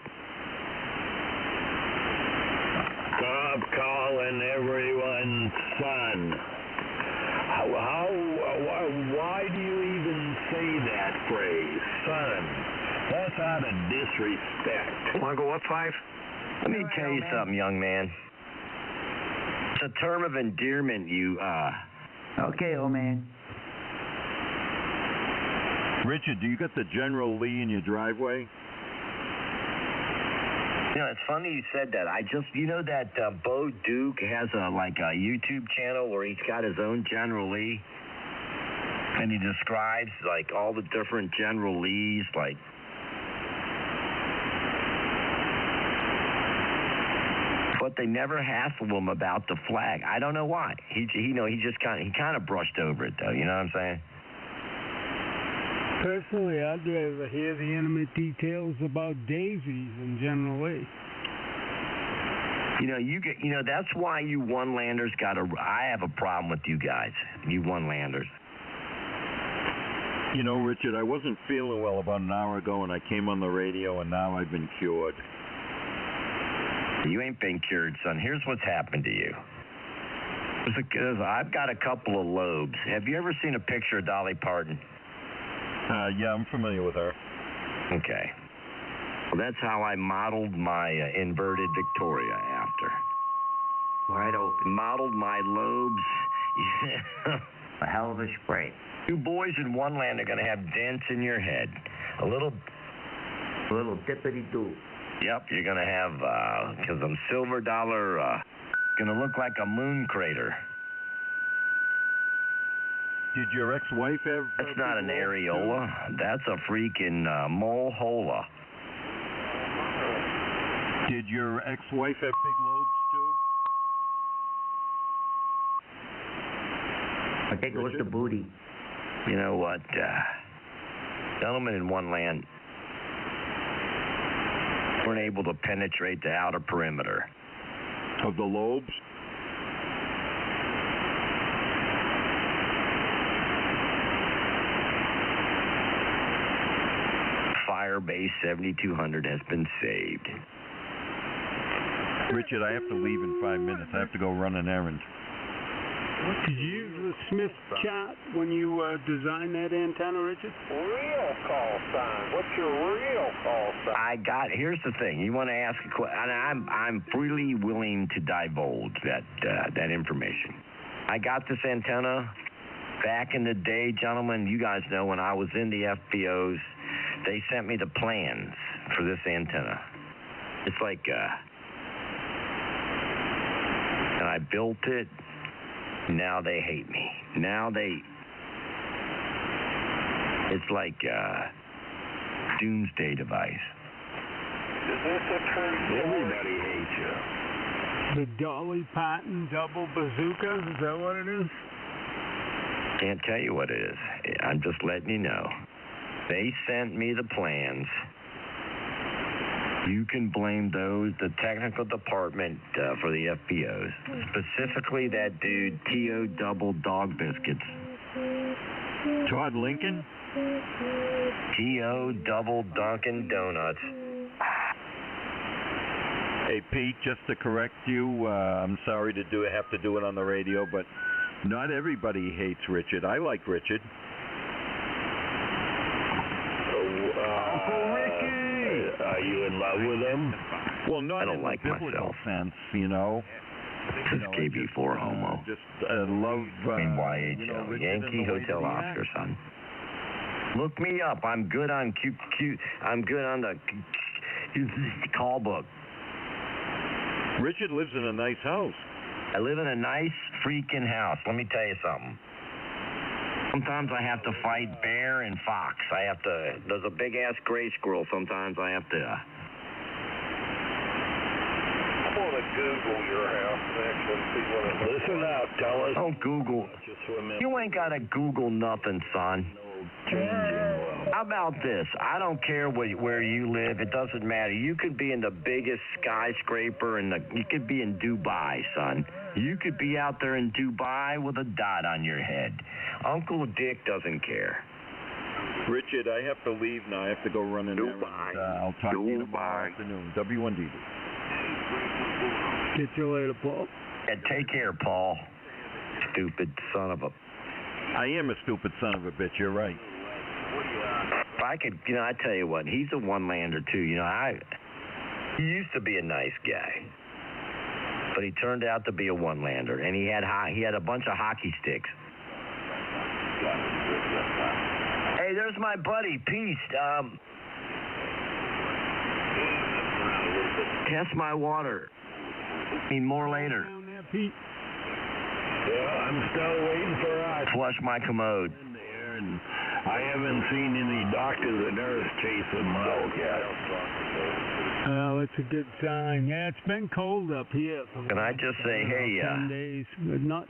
Stop calling everyone son. Why do you even say that phrase, son? That's out of disrespect. Want to go up 5? Let me tell you something, young man. It's a term of endearment, you, Okay, old man. Richard, do you got the General Lee in your driveway? You know, it's funny you said that. You know that Bo Duke has a YouTube channel where he's got his own General Lee? And he describes, all the different General Lees, But they never hassled him about the flag. I don't know why. He just kind of brushed over it, though. You know what I'm saying? Personally, I'd rather hear the intimate details about daisies in General Lee. That's why you one-landers I have a problem with you guys, you one-landers. You know, Richard, I wasn't feeling well about an hour ago, and I came on the radio, and now I've been cured. You ain't been cured, son. Here's what's happened to you. I've got a couple of lobes. Have you ever seen a picture of Dolly Parton? Yeah, I'm familiar with her. Okay. Well, that's how I modeled my inverted Victoria after. Wide open. Modeled my lobes. A hell of a spray. You boys in one land are going to have dents in your head. A little dippity-doo. Yep, you're going to have, because I'm silver dollar, going to look like a moon crater. Did your ex-wife have... That's not an areola. That's a freaking molehola. Did your ex-wife have big lobes, too? I think it was the booty. You know what? Gentlemen in one land weren't able to penetrate the outer perimeter. Of the lobes? Firebase 7200 has been saved. Richard, I have to leave in 5 minutes. I have to go run an errand. Did you use the Smith chart when you designed that antenna, Richard? Real call sign. What's your real call sign? Here's the thing. You want to ask a question, and I'm freely willing to divulge that information. I got this antenna back in the day, gentlemen. You guys know when I was in the FBOs, they sent me the plans for this antenna. It's like, and I built it. Now they hate me. It's like doomsday device. Is this a true? Everybody hates you. The Dolly Parton double bazooka? Is that what it is? Can't tell you what it is. I'm just letting you know. They sent me the plans. You can blame the technical department for the FBOs. Specifically that dude, T.O. Double Dog Biscuits. Todd Lincoln? T.O. Double Dunkin' Donuts. Hey, Pete, just to correct you, I'm sorry to have to do it on the radio, but not everybody hates Richard. I like Richard. Uncle Ricky! Are you in love with him? Well, not I don't in like the biblical myself. sense, you know. This is KB4 homo. Love... YHO, Yankee Hotel Oscar, son. Look me up. I'm good on I'm good on the call book. Richard lives in a nice house. I live in a nice freaking house. Let me tell you something. Sometimes I have to fight bear and fox. There's a big-ass gray squirrel. Sometimes I have to... I'm going to Google your house and actually see what it looks Listen up, tell us. Don't Google. You ain't got to Google nothing, son. How about this? I don't care where you live. It doesn't matter. You could be in the biggest skyscraper you could be in Dubai, son. You could be out there in Dubai with a dot on your head. Uncle Dick doesn't care. Richard, I have to leave now. I have to go run an errand. I'll talk to you tomorrow afternoon. W1D. Get you later, Paul. And take care, Paul. Stupid son of a... I am a stupid son of a bitch. You're right. If I could, I tell you what, he's a one-lander, too. He used to be a nice guy. But he turned out to be a one-lander. And he had a bunch of hockey sticks. Hey, there's my buddy, Peace. Test my water. Need more later. Down there, Pete. Yeah, I'm still waiting for us. Flush my commode. In there, and I haven't seen any doctors or nurse chasing them out yet. Oh, it's a good sign. Yeah, it's been cold up here. Can I just say, hey, 10 days. Not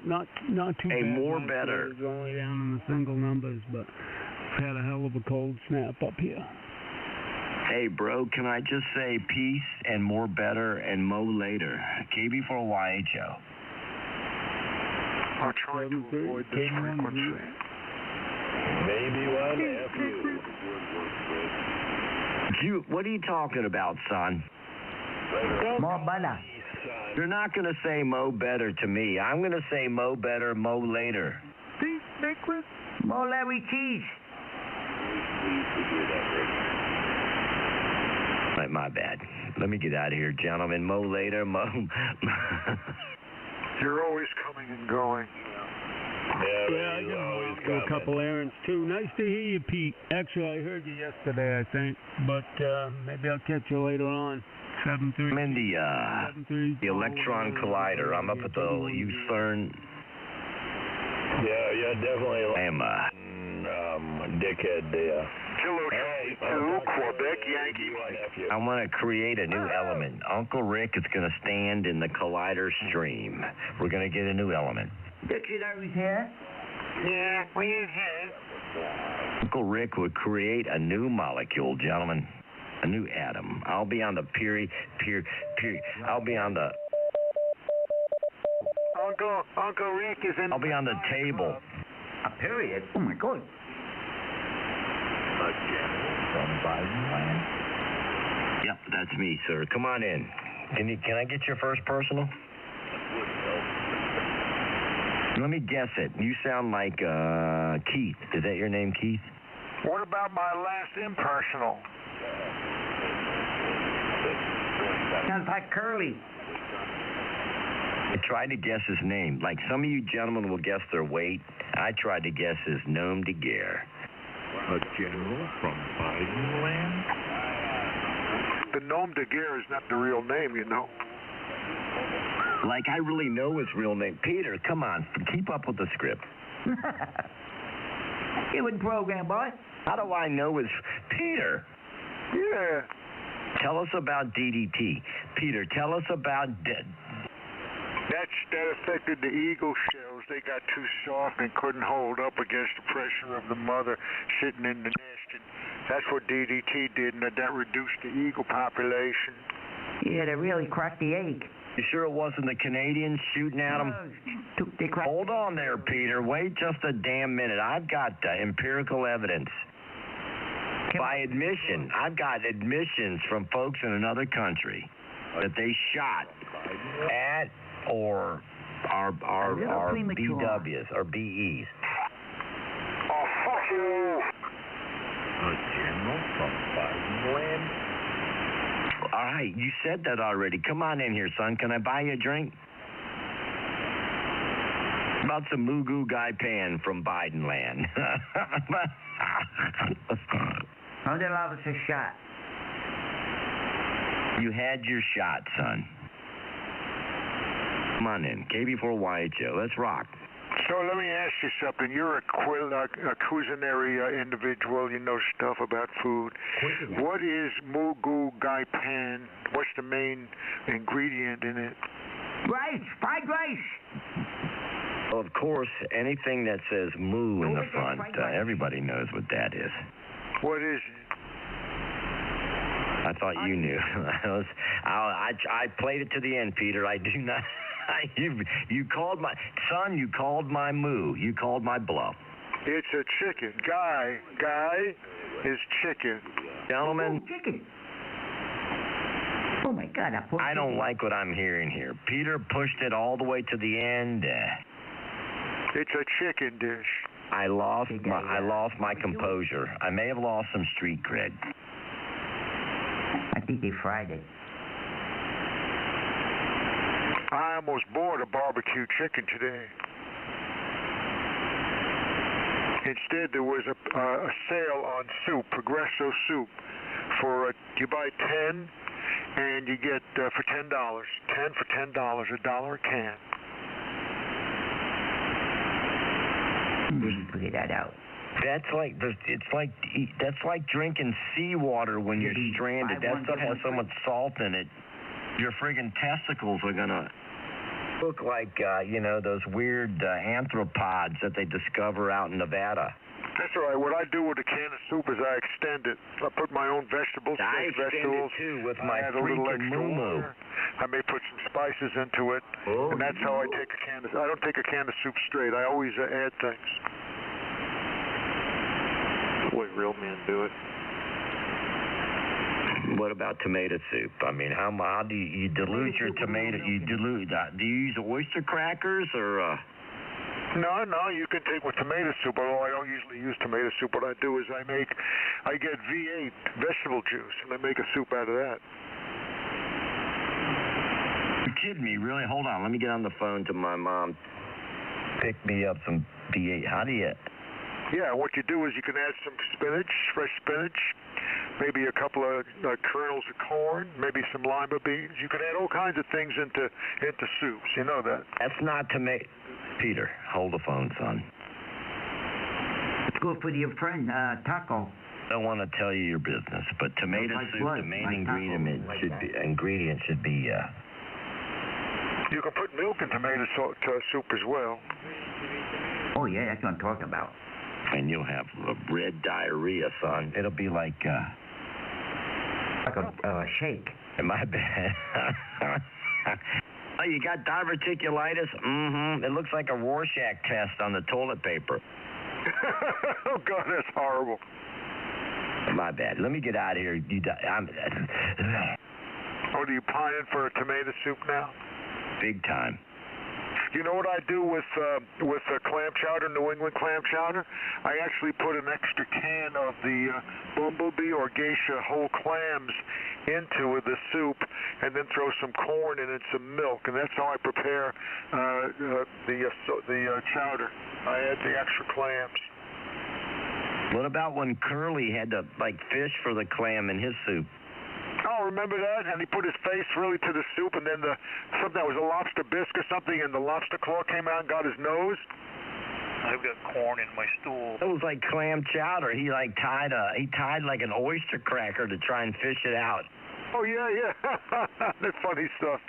too hey, bad. more Last better. year it was only down in the single numbers, but we've had a hell of a cold snap up here. Hey, bro, can I just say peace and more better and mo later? KB4YHO. I'm trying to avoid this frequency. Maybe one F What are you talking about, son? More butter. You're not going to say mo better to me. I'm going to say mo better, mo later. Peace, Nicholas. More Larry cheese. My bad. Let me get out of here, gentlemen. Mo later, mo... You're always coming and going. Yeah, I got to do a couple errands, too. Nice to hear you, Pete. Actually, I heard you yesterday, I think. But maybe I'll catch you later on. 7:30. I'm in the Electron Collider. I'm up at the UCERN. Yeah, definitely. I am dickhead there. Kilo Charlie 2, Quebec Yankee. I want to create a new element. Uncle Rick is going to stand in the Collider stream. We're going to get a new element. Dictionary's here. Yeah, we is here. Uncle Rick would create a new molecule, gentlemen. A new atom. I'll be on the I'll be on the... Uncle Rick is in... I'll be on the table. A period? Oh, my God. From Biden land? Yep, that's me, sir. Come on in. Can I get your first personal? Let me guess it. You sound like Keith. Is that your name, Keith? What about my last impersonal? Sounds like Curly. I tried to guess his name. Like some of you gentlemen will guess their weight. I tried to guess his nom de guerre. A general from Biden land? The nom de guerre is not the real name, you know. Like I really know his real name. Peter, come on. Keep up with the script. It was program, boy. How do I know his... Peter! Yeah. Tell us about DDT. Peter, tell us about... That affected the eagle shells. They got too soft and couldn't hold up against the pressure of the mother sitting in the nest. And that's what DDT did, and that reduced the eagle population. Yeah, they really cracked the egg. You sure it wasn't the Canadians shooting at them? Hold on there, Peter. Wait just a damn minute. I've got empirical evidence. By admission, I've got admissions from folks in another country that they shot at or our BWs or BEs. Oh, fuck you! A general from Bidenland? All right, you said that already. Come on in here, son. Can I buy you a drink? About some Mugu Gai Pan from Bidenland. $100 a shot. You had your shot, son. Come on in. KB4YHO. Let's rock. So let me ask you something. You're a culinary individual. You know stuff about food. What is mugu gai pan? What's the main ingredient in it? Rice, fried rice. Well, of course, anything that says moo in the front, everybody knows what that is. What is it? I thought you knew. I played it to the end, Peter. I do not. You called my son. You called my moo. You called my bluff. It's a chicken. Guy is chicken. Gentlemen. Chicken. Oh my God! I don't like what I'm hearing here. Peter pushed it all the way to the end. It's a chicken dish. I lost my composure. I may have lost some street cred. I think they fried it. I almost bought a barbecue chicken today. Instead, there was a sale on soup, Progresso soup. You buy 10, and you get for $10. 10 for $10, $1 a can. Didn't figure that out. That's like drinking seawater when you're stranded. That stuff has so much salt in it. Your friggin' testicles are gonna look like those weird anthropods that they discover out in Nevada. That's all right. What I do with a can of soup is I extend it. I put my own vegetables, vegetables. It too with my add a little freaking extra moo-moo. water. I may put some spices into it, and that's how I take a can. I don't take a can of soup straight. I always add things. The way real men do it. What about tomato soup? I mean, how do you dilute your tomato? Do you use oyster crackers or? No, you can take with tomato soup, although I don't usually use tomato soup. What I do is I get V8 vegetable juice, and I make a soup out of that. You're kidding me, really? Hold on, let me get on the phone to my mom. Pick me up some V8. How do you? Yeah, what you do is you can add some spinach, fresh spinach, maybe a couple of kernels of corn, maybe some lima beans. You can add all kinds of things into soups. You know that. That's not tomato. Peter, hold the phone, son. It's good for your friend, Taco. I don't want to tell you your business, but tomato soup, the main ingredient should be. You can put milk in tomato soup as well. Oh yeah, that's what I'm talking about. And you'll have red diarrhea, son. It'll be like a shake. My bad. Oh, you got diverticulitis? Mm-hmm. It looks like a Rorschach test on the toilet paper. Oh, God, that's horrible. My bad. Let me get out of here. Are you pining for a tomato soup now? Big time. You know what I do with clam chowder, New England clam chowder? I actually put an extra can of the bumblebee or geisha whole clams into the soup, and then throw some corn in and some milk, and that's how I prepare the chowder. I add the extra clams. What about when Curly had to fish for the clam in his soup? Oh, remember that? And he put his face really to the soup, and then something that was a lobster bisque or something, and the lobster claw came out and got his nose. I've got corn in my stool. It was like clam chowder. He tied like an oyster cracker to try and fish it out. Oh yeah. That's funny stuff.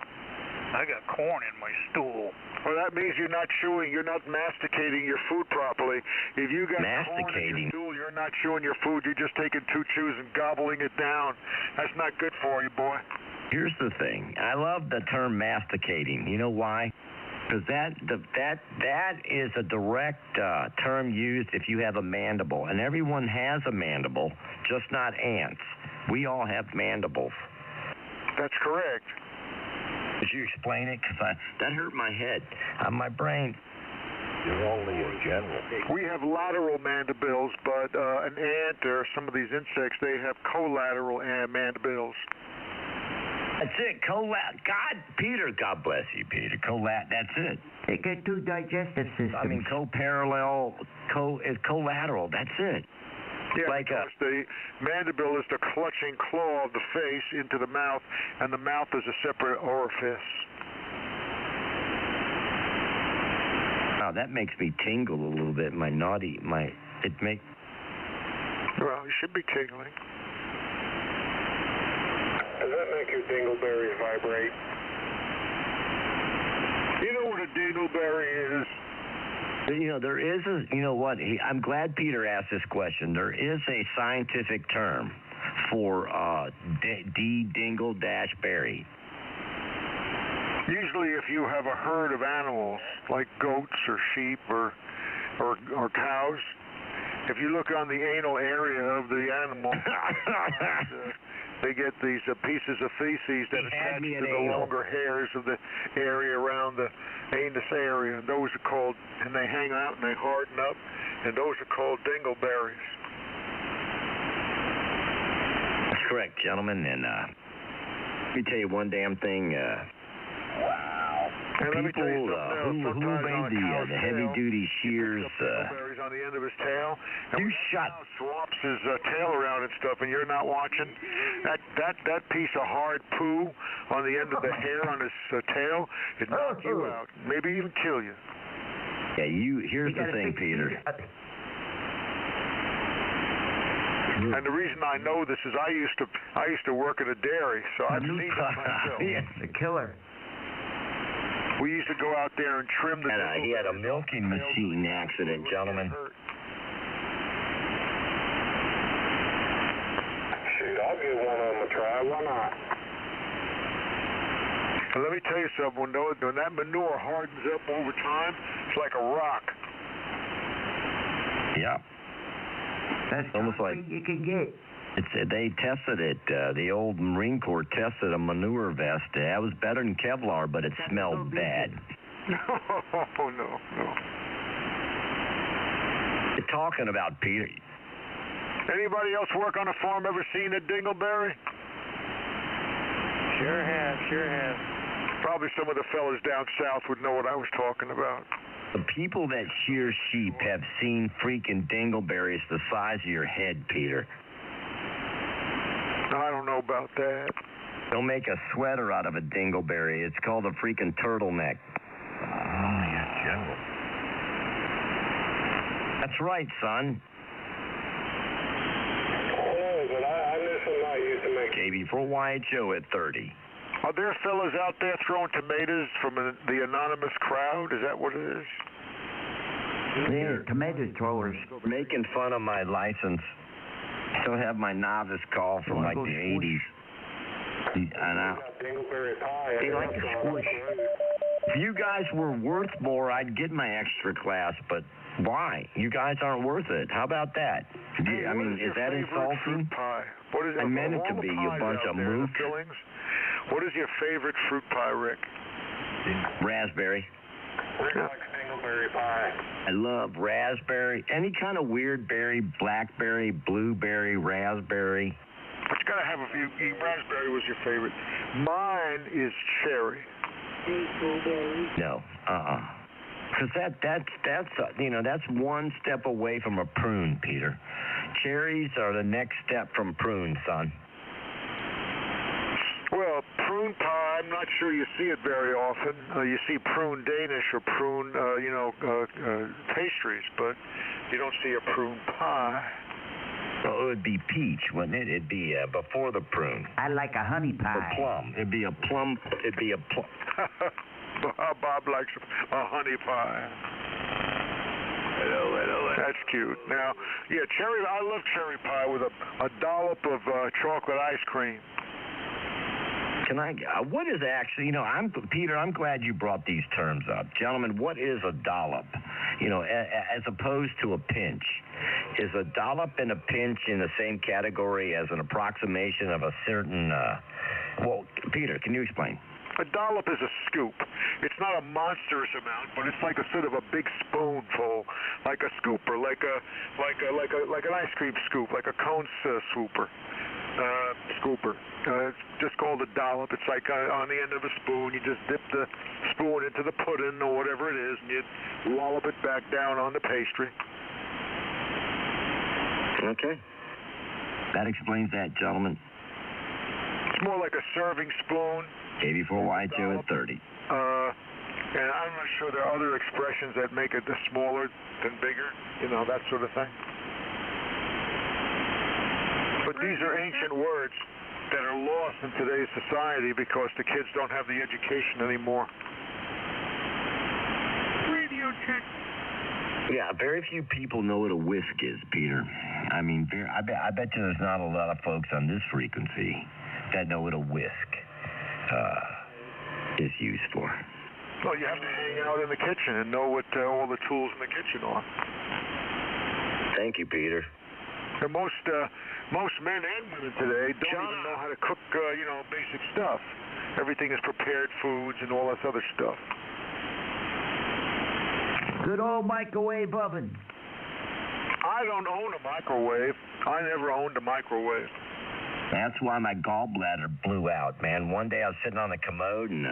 I got corn in my stool. Well, that means you're not chewing, you're not masticating your food properly. If you got corn in your stool, you're not chewing your food. You're just taking 2 chews and gobbling it down. That's not good for you, boy. Here's the thing. I love the term masticating. You know why? Because that is a direct term used if you have a mandible. And everyone has a mandible, just not ants. We all have mandibles. That's correct. Could you explain it? Because that hurt my head, my brain. You're only a general. We have lateral mandibles, but an ant or some of these insects, they have collateral mandibles. That's it. Peter, God bless you, Peter. That's it. They get 2 digestive systems. I mean, collateral. That's it. Yeah, because the mandible is the clutching claw of the face into the mouth, and the mouth is a separate orifice. Wow, that makes me tingle a little bit. Well, you should be tingling. Does that make your dingleberries vibrate? You know what a dingleberry is? There is I'm glad Peter asked this question. There is a scientific term for D-dingle-berry. Usually if you have a herd of animals, like goats or sheep or cows, if you look on the anal area of the animal, they get these pieces of feces that attach to the longer hairs of the area around the anus area. Those are called, and they hang out and they harden up, and those are called dingleberries. That's correct, gentlemen. And let me tell you one damn thing. Wow. And let me tell you who made the heavy-duty shears? Dingleberries on the end of his tail. And you shut. Swaps his tail around and stuff, and you're not watching. That piece of hard poo on the end of the hair on his tail, it knock you out, maybe even kill you. Yeah, here's the thing, Peter. And the reason I know this is I used to work at a dairy, so I've seen it myself. Yes, a killer. We used to go out there and trim the. And he had a milking machine accident, gentlemen. Shoot, I'll give one of them a try. Why not? And let me tell you something. When that manure hardens up over time, it's like a rock. Yeah. That's almost like you can get. They tested it. The old Marine Corps tested a manure vest. That was better than Kevlar, but it smelled bad. Oh, no. You're talking about, Peter. Anybody else work on a farm ever seen a dingleberry? Sure have. Probably some of the fellas down south would know what I was talking about. The people that shear sheep have seen freaking dingleberries the size of your head, Peter. I don't know about that. They'll make a sweater out of a dingleberry. It's called a freaking turtleneck. Oh, yes, General. That's right, son. Oh, but I knew somebody used to make KB4YHO at 30. Are there fellas out there throwing tomatoes from the anonymous crowd? Is that what it is? Yeah, tomato throwers. Making fun of my license. Still have my novice call from like the 80s. Dingleberry pie. They like to squish. If you guys were worth more, I'd get my extra class, but why? You guys aren't worth it. How about that? Hey, I mean, is that insulting? Pie? What is it? I meant it to be, you bunch of mooks. What is your favorite fruit pie, Rick? Raspberry. Rick likes dingleberry pie. I love raspberry, any kind of weird berry, blackberry, blueberry, raspberry. But you gotta have a few. Raspberry was your favorite. Mine is cherry. No, because that's one step away from a prune, Peter. Cherries are the next step from prune, son. Well, prune pie, I'm not sure you see it very often. You see prune Danish or prune, pastries, but you don't see a prune pie. Well, it would be peach, wouldn't it? It'd be before the prune. I like a honey pie. Or plum. It'd be a plum. Bob likes a honey pie. Hello. That's cute. Now, yeah, cherry. I love cherry pie with a dollop of chocolate ice cream. Can I? What is actually? Peter. I'm glad you brought these terms up, gentlemen. What is a dollop? As opposed to a pinch. Is a dollop and a pinch in the same category as an approximation of a certain? Well, Peter, can you explain? A dollop is a scoop. It's not a monstrous amount, but it's like a sort of a big spoonful, like a scooper, like an ice cream scoop, like a cone scooper. It's just called a dollop. It's like on the end of a spoon. You just dip the spoon into the pudding or whatever it is, and you wallop it back down on the pastry. Okay. That explains that, gentlemen. It's more like a serving spoon. KB4YHO at 30. And I'm not sure there are other expressions that make it smaller than bigger, you know, that sort of thing. But these are ancient words that are lost in today's society because the kids don't have the education anymore. Radio check. Yeah, very few people know what a whisk is, Peter. I mean, I bet you there's not a lot of folks on this frequency that know what a whisk is used for. Well, you have to hang out in the kitchen and know what all the tools in the kitchen are. Thank you, Peter. And most men and women today don't even know how to cook, you know, basic stuff. Everything is prepared foods and all this other stuff. Good old microwave oven. I don't own a microwave. I never owned a microwave. That's why my gallbladder blew out, man. One day I was sitting on the commode and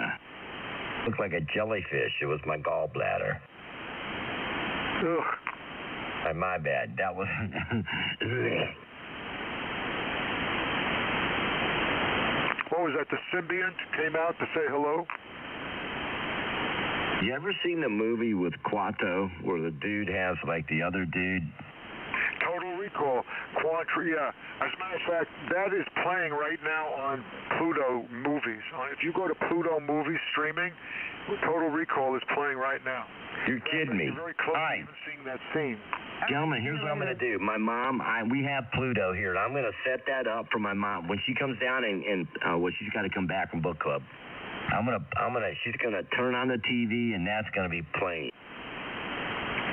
looked like a jellyfish. It was my gallbladder. Ugh. My bad. That was... What was that, the symbiont came out to say hello? You ever seen the movie with Quato where the dude has, like, the other dude? Total Recall. Yeah. As a matter of fact, that is playing right now on Pluto Movies. If you go to Pluto Movies streaming, Total Recall is playing right now. You're kidding me. You're very close to even seeing that scene. Gentlemen, here's what I'm going to do. My mom, we have Pluto here, and I'm going to set that up for my mom. When she comes down and she's got to come back from book club, she's going to turn on the TV, and that's going to be playing.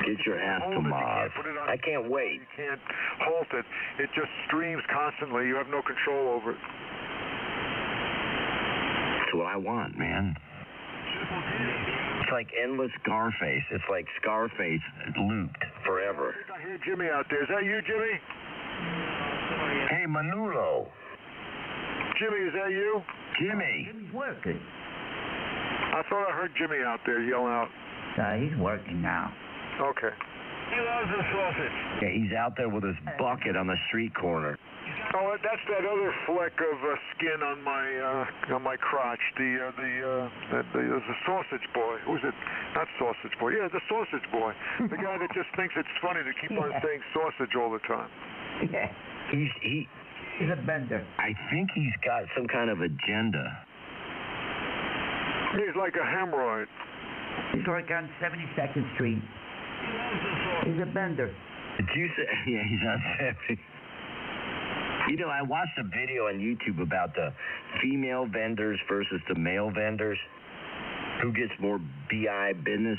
Get your ass to Mars. I can't wait. You can't halt it. It just streams constantly. You have no control over it. That's what I want, man. It's like endless Scarface. It's like Scarface looped forever. I hear Jimmy out there. Is that you, Jimmy? Hey, Manolo. Jimmy, is that you? Jimmy. Jimmy's working. I thought I heard Jimmy out there yelling out. He's working now. Okay. He loves the sausage. Yeah, he's out there with his bucket on the street corner. Oh, that's that other fleck of skin on my crotch. The sausage boy. Who's it? Not sausage boy. Yeah, the sausage boy. The guy that just thinks it's funny to keep on saying sausage all the time. Yeah. He's a bender. I think he's got some kind of agenda. He's like a hemorrhoid. He's like on 72nd Street. He's a bender. Did you say? Yeah, he's on 70. You know, I watched a video on YouTube about the female vendors versus the male vendors. Who gets more BI business?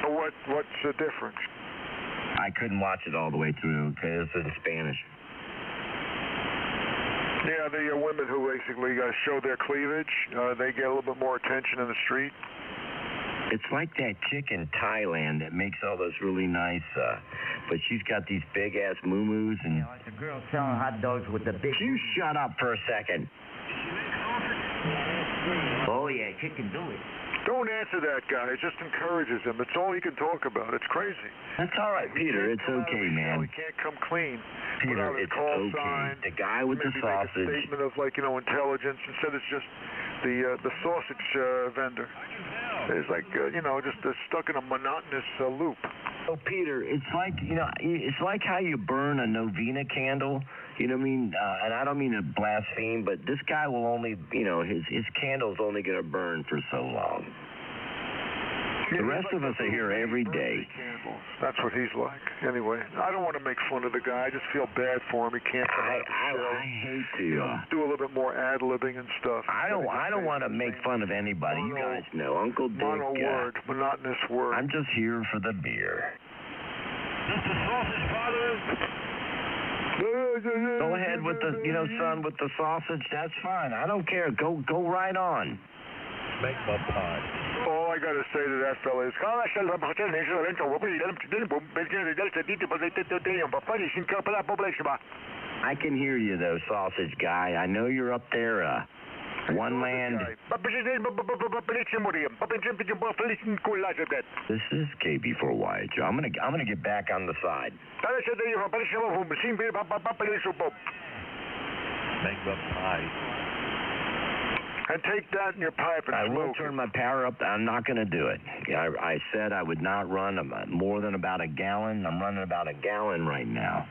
What's the difference? I couldn't watch it all the way through because it's in Spanish. Yeah, the women who basically show their cleavage, they get a little bit more attention in the street. It's like that chick in Thailand that makes all those really nice, but she's got these big-ass moo-moos and... Yeah, like the girl selling hot dogs with the big... You shut up for a second. Oh, yeah, she can do it. Don't answer that guy. It just encourages him. It's all he can talk about. It's crazy. That's all right, Peter. It's okay, man. He can't come clean. Peter, it's okay. Sign, the guy with the sausage. Make a statement of, intelligence. Instead, it's just the sausage vendor. It's like, just stuck in a monotonous loop. Oh, Peter, it's like, it's like how you burn a novena candle. You know what I mean? And I don't mean to blaspheme, but this guy will only, his candle's only going to burn for so long. The rest of us are here every day. That's what he's like. Anyway, I don't want to make fun of the guy. I just feel bad for him. He can't come out of the show. I hate to. Do a little bit more ad-libbing and stuff. I don't want to make fun of anybody. You guys know. Uncle Dick. Monotonous word. I'm just here for the beer. Mr. Sausage Father. Go ahead with the, son, with the sausage. That's fine. I don't care. Go right on. Make my pie. All I got to say to that fella is, I can hear you, though, sausage guy. I know you're up there, one land. This is KB4Y, Joe. I'm gonna get back on the side. Make my pie. And take that in your pipe and I smoke will turn my power up. I'm not going to do it. I said I would not run more than about a gallon. I'm running about a gallon right now.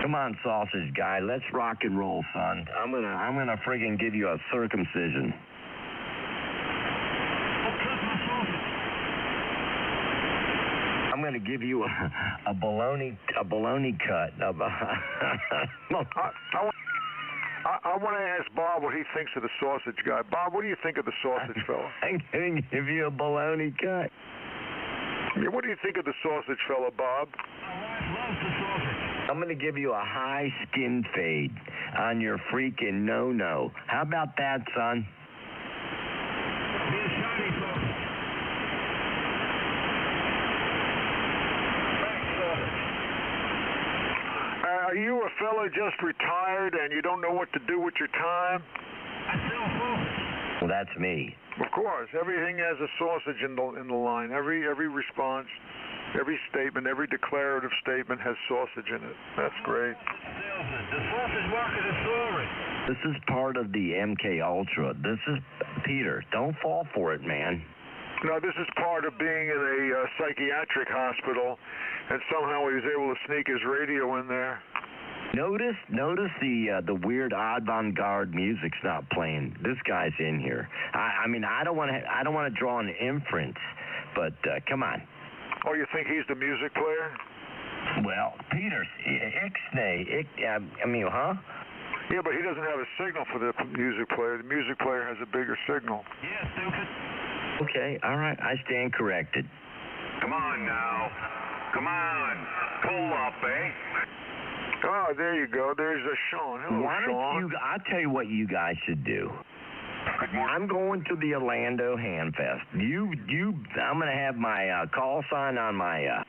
Come on, sausage guy. Let's rock and roll, son. I'm gonna friggin' give you a circumcision. I'm gonna give you a bologna cut. I want to ask Bob what he thinks of the sausage guy. Bob, what do you think of the sausage fella? I'm gonna give you a bologna cut. Yeah, what do you think of the sausage fella, Bob? I'm gonna give you a high skin fade on your freaking no-no. How about that, son? Are you a fella just retired and you don't know what to do with your time? Well, that's me. Of course. Everything has a sausage in the line. Every response, every statement, every declarative statement has sausage in it. That's great. The sausage market is soaring. This is part of the MK Ultra. This is Peter. Don't fall for it, man. No, this is part of being in a psychiatric hospital, and somehow he was able to sneak his radio in there. Notice the weird avant-garde music's not playing. This guy's in here. I mean, I don't want to draw an inference, but come on. Oh, you think he's the music player? Well, Peter, Ixnay, huh? Yeah, but he doesn't have a signal for the music player. The music player has a bigger signal. Yeah, stupid. Okay, all right, I stand corrected. Come on now. Come on. Pull up, eh? Oh, there you go. There's Sean. Hello, Why don't Sean. I'll tell you what you guys should do. Good morning. I'm going to the Orlando Hamfest. I'm going to have my call sign on my...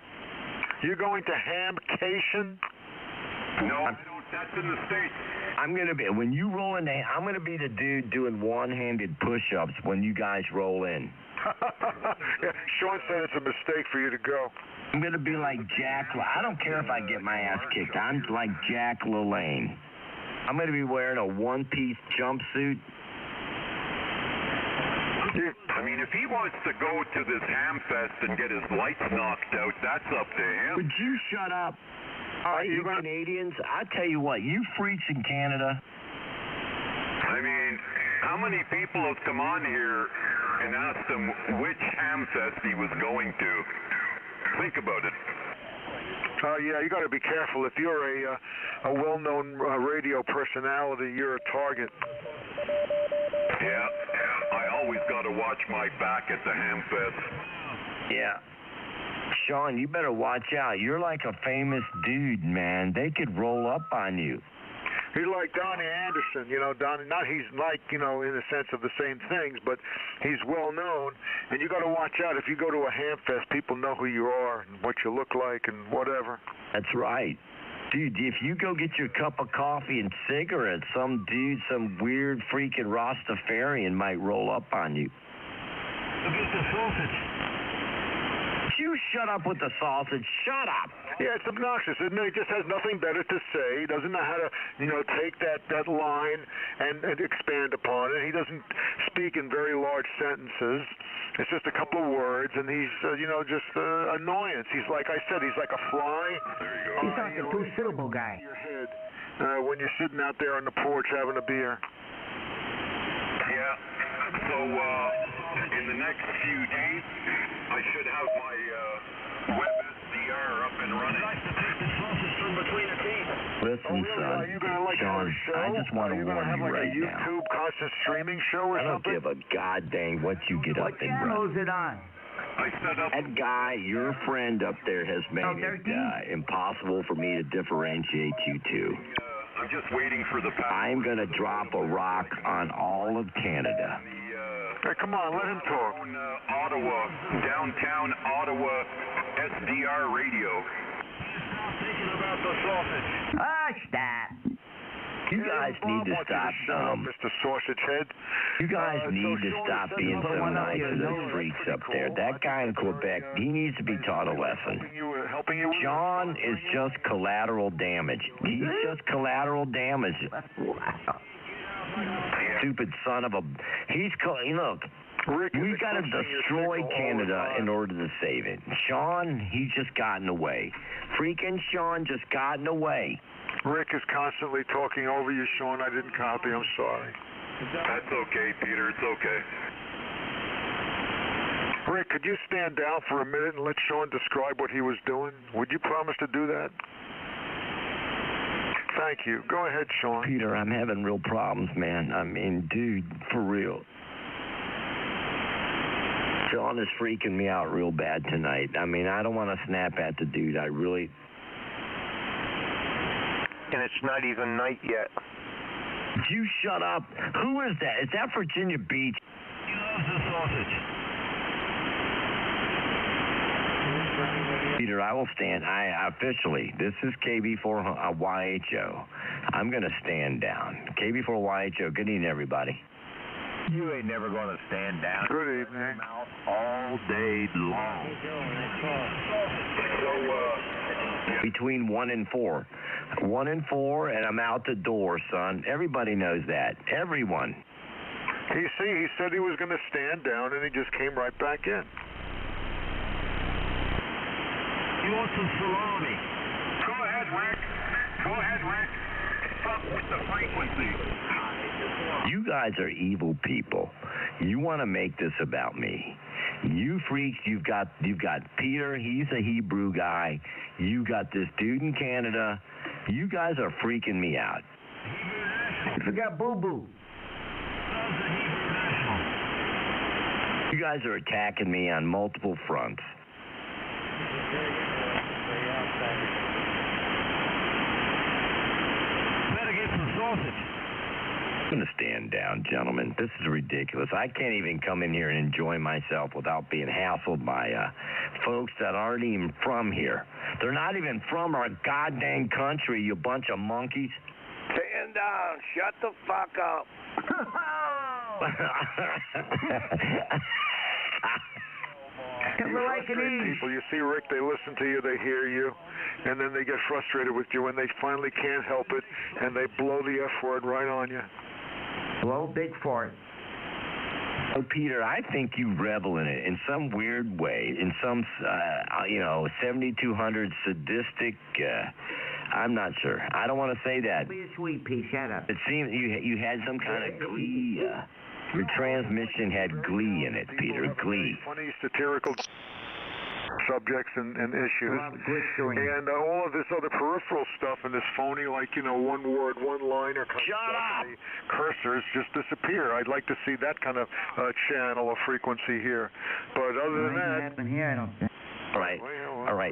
You're going to Hamcation? No, that's in the States. I'm going to be... When you roll in, I'm going to be the dude doing one-handed push-ups when you guys roll in. Yeah, Sean said it's a mistake for you to go. I'm going to be like Jack... I don't care if I get my ass kicked. I'm like Jack LaLanne. I'm going to be wearing a one-piece jumpsuit. I mean, if he wants to go to this Hamfest and get his lights knocked out, that's up to him. Would you shut up? Are you Canadians? I tell you what, you freaks in Canada. I mean, how many people have come on here and asked him which Hamfest he was going to? Think about it. Yeah, you got to be careful. If you're a well-known radio personality, you're a target. Yeah, I always got to watch my back at the Hamfest. Yeah. Sean, you better watch out. You're like a famous dude, man. They could roll up on you. He's like Donnie Anderson, Donnie, not he's like, in the sense of the same things, but he's well known, and you got to watch out. If you go to a Hamfest, people know who you are and what you look like and whatever. That's right. Dude, if you go get your cup of coffee and cigarettes, some weird freaking Rastafarian might roll up on you. Look at the sausage. You shut up with the sausage. Shut up. Yeah, it's obnoxious, isn't it? He just has nothing better to say. He doesn't know how to, take that line and expand upon it. He doesn't speak in very large sentences. It's just a couple of words, and he's, just annoyance. He's like I said, he's like a fly. There you go. He's like a two-syllable guy. Your head when you're sitting out there on the porch having a beer. Yeah. So, in the next few days, I should have my web SDR up and running. Nice to take the sausage from between the teeth. Listen, Really? son. Are you going to Sean, have a show? I just want to warn Are you going to have you right a YouTube constant streaming show or now. I don't something? give a goddamn what you get What up and channel run. is it on? I set up. That guy, your friend up there, has made it 13? impossible for me to differentiate you two. I'm just waiting for the. I'm going to drop a rock on all of Canada. Hey, come on, let him talk. Ottawa, downtown Ottawa, SDR radio. Thinking about the sausage. Hush that. You guys need to stop. Mr. Sausage Head. You guys need to stop being so nice to those freaks up there. That guy in Quebec, he needs to be taught a lesson. Sean is just collateral damage. He's just collateral damage. Stupid son of a... Look, we've got to destroy Canada in order to save it. Sean, he's just gotten away. Freaking Sean just gotten away. Rick is constantly talking over you, Sean. I didn't copy. I'm sorry. That's okay, Peter. It's okay. Rick, could you stand down for a minute and let Sean describe what he was doing? Would you promise to do that? Thank you. Go ahead, Sean. Peter, I'm having real problems, man. I mean, dude, for real. Sean is freaking me out real bad tonight. I mean, I don't want to snap at the dude. I really... And it's not even night yet. You shut up. Who is that? Is that Virginia Beach? He loves the sausage. Peter, I will stand. Officially, this is KB4YHO. I'm going to stand down. KB4YHO, good evening, everybody. You ain't never going to stand down. Good evening. All day long. Between 1 and 4. 1 and 4, and I'm out the door, son. Everybody knows that. Everyone. He said he was going to stand down, and he just came right back in. You want some salami? Go ahead, Rick. Go ahead, Rick. Up with the frequency. You guys are evil people. You want to make this about me. You freaks, you've got Peter, he's a Hebrew guy. You got this dude in Canada. You guys are freaking me out. You forgot Boo Boo. You guys are attacking me on multiple fronts. Better get some sausage. I'm going to stand down, gentlemen. This is ridiculous. I can't even come in here and enjoy myself without being hassled by folks that aren't even from here. They're not even from our goddamn country, you bunch of monkeys. Stand down. Shut the fuck up. People, you see, Rick, they listen to you, they hear you, and then they get frustrated with you, and they finally can't help it, and they blow the F word right on you. Blow big fart. Oh, Peter, I think you revel in it in some weird way, in some, 7200 sadistic, I'm not sure. I don't want to say that. Be a sweet pea, shut up. It seems you had some kind of glee. Your transmission had glee in it, Peter, glee. Funny, satirical subjects and issues. And all of this other peripheral stuff and this phony, one word, one liner kind of stuff. And the cursors just disappear. I'd like to see that kind of channel or frequency here. But other than that... All right.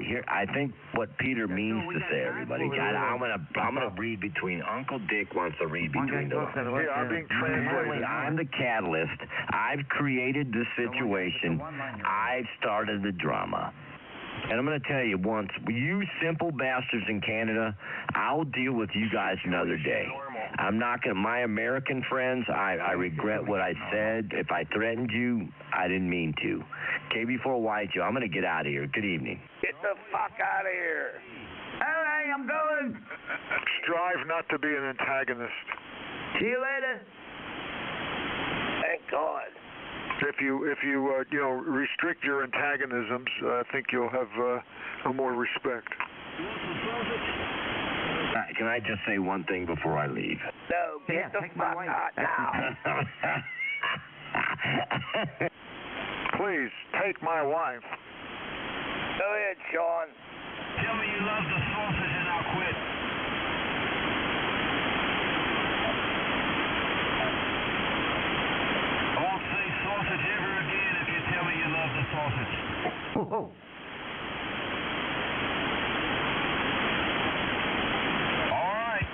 Here, I think what Peter means to say, everybody. I'm gonna read between. Uncle Dick wants to read between the lines. Yeah, I'm being translated. I'm the catalyst. I've created this situation. I've started the drama. And I'm going to tell you once, you simple bastards in Canada, I'll deal with you guys another day. I'm not going to, my American friends, I regret what I said. If I threatened you, I didn't mean to. KB4YHO, I'm going to get out of here. Good evening. Get the fuck out of here. All right, I'm going. Strive not to be an antagonist. See you later. Thank God. If you restrict your antagonisms, I think you'll have more respect. Can I just say one thing before I leave? No, get the fuck out now. Please, take my wife. Go ahead, Sean. Tell me you love the sausage and I'll quit. I won't say sausage ever again if you tell me you love the sausage. Whoa. All right.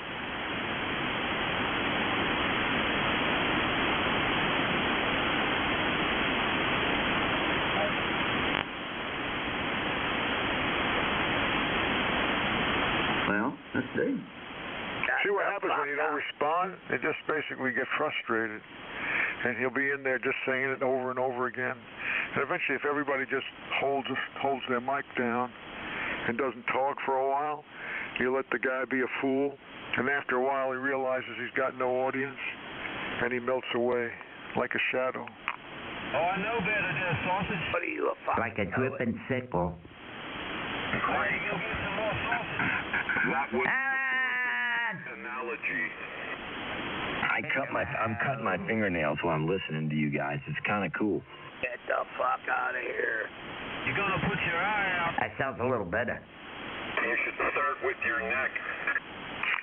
Well, let's see. God See what happens when you don't respond? They just basically get frustrated. And he'll be in there just saying it over and over again. And eventually, if everybody just holds their mic down and doesn't talk for a while, you let the guy be a fool. And after a while, he realizes he's got no audience, and he melts away like a shadow. Oh, I know better than sausage. What are you, a fucking Like a dripping sickle. Why you go get some more sausage? That was analogy. I'm cutting my fingernails while I'm listening to you guys. It's kind of cool. Get the fuck out of here. You're gonna put your eye out. That sounds a little better. You should start with your neck.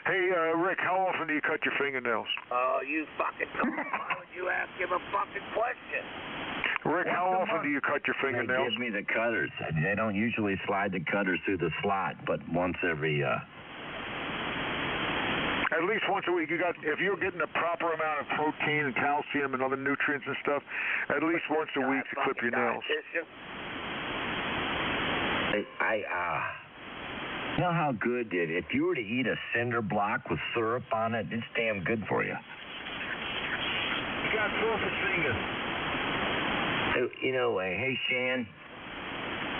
Hey, Rick, how often do you cut your fingernails? Oh, you fucking why would you ask him a fucking question? Rick, how often do you cut your They fingernails? give me the cutters. They don't usually slide the cutters through the slot, but once every... At least once a week. If you're getting the proper amount of protein and calcium and other nutrients and stuff, at least once a week to clip your nails. You know how good if you were to eat a cinder block with syrup on it, it's damn good for you. You got sausage fingers. Hey, Shan,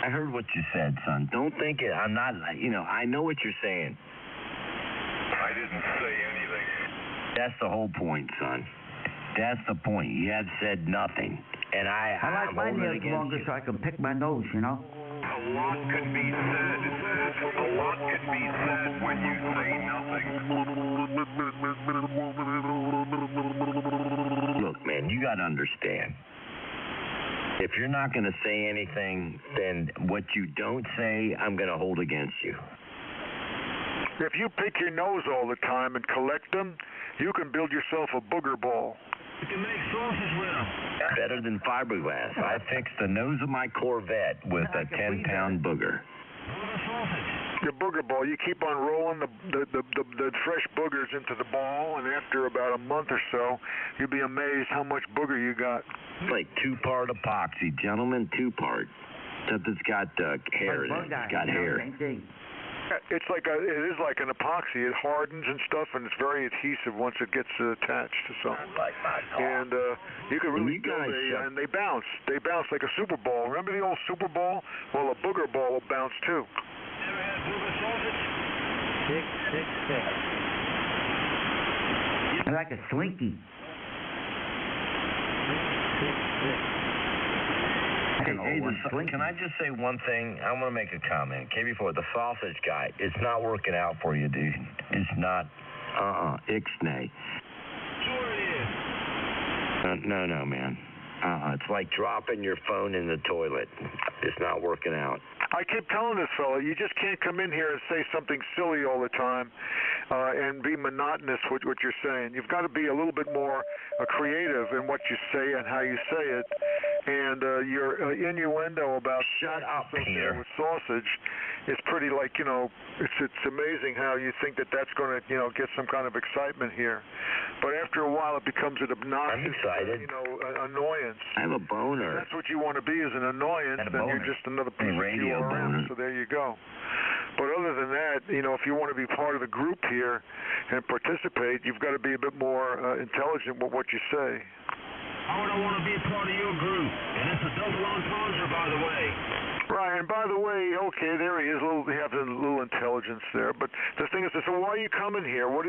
I heard what you said, son. Don't think it. I'm not, I know what you're saying. I didn't say anything. That's the whole point, son. That's the point. You have said nothing. And I like my nails longer so I can pick my nose, you know? A lot could be said. A lot could be said when you say nothing. Look, man, you got to understand. If you're not going to say anything, then what you don't say, I'm going to hold against you. If you pick your nose all the time and collect them, you can build yourself a booger ball. You can make sausage with them. Better than fiberglass. I fixed the nose of my Corvette with a 10-pound booger. Your booger ball, you keep on rolling the fresh boogers into the ball, and after about a month or so, you'll be amazed how much booger you got. Like 2-part epoxy, gentlemen, 2-part. Except it's got hair in it. It's got hair. It is like an epoxy. It hardens and stuff, and it's very adhesive once it gets attached to something. And you can really build and they bounce. They bounce like a Super Ball. Remember the old Super Ball? Well, a booger ball will bounce too. Ever had booger sausage? 666. I like a slinky. Can I just say one thing? I want to make a comment. Okay, before the sausage guy, it's not working out for you, dude. It's not. Ixnay. Sure it is. No, man. It's like dropping your phone in the toilet. It's not working out. I keep telling this fella, you just can't come in here and say something silly all the time and be monotonous with what you're saying. You've got to be a little bit more creative in what you say and how you say it. And your innuendo about shut up here with sausage is pretty it's amazing how you think that's going to get some kind of excitement here. But after a while, it becomes an obnoxious, annoyance. I have a boner. If that's what you want to be, is an annoyance. Then you're just another piece of QRM. So there you go. But other than that, if you want to be part of the group here and participate, you've got to be a bit more intelligent with what you say. I would want to be a part of your group, and it's a double entendre, by the way. Right, and by the way, okay, there he is. You have a little intelligence there. But the thing is, so why are you coming here? What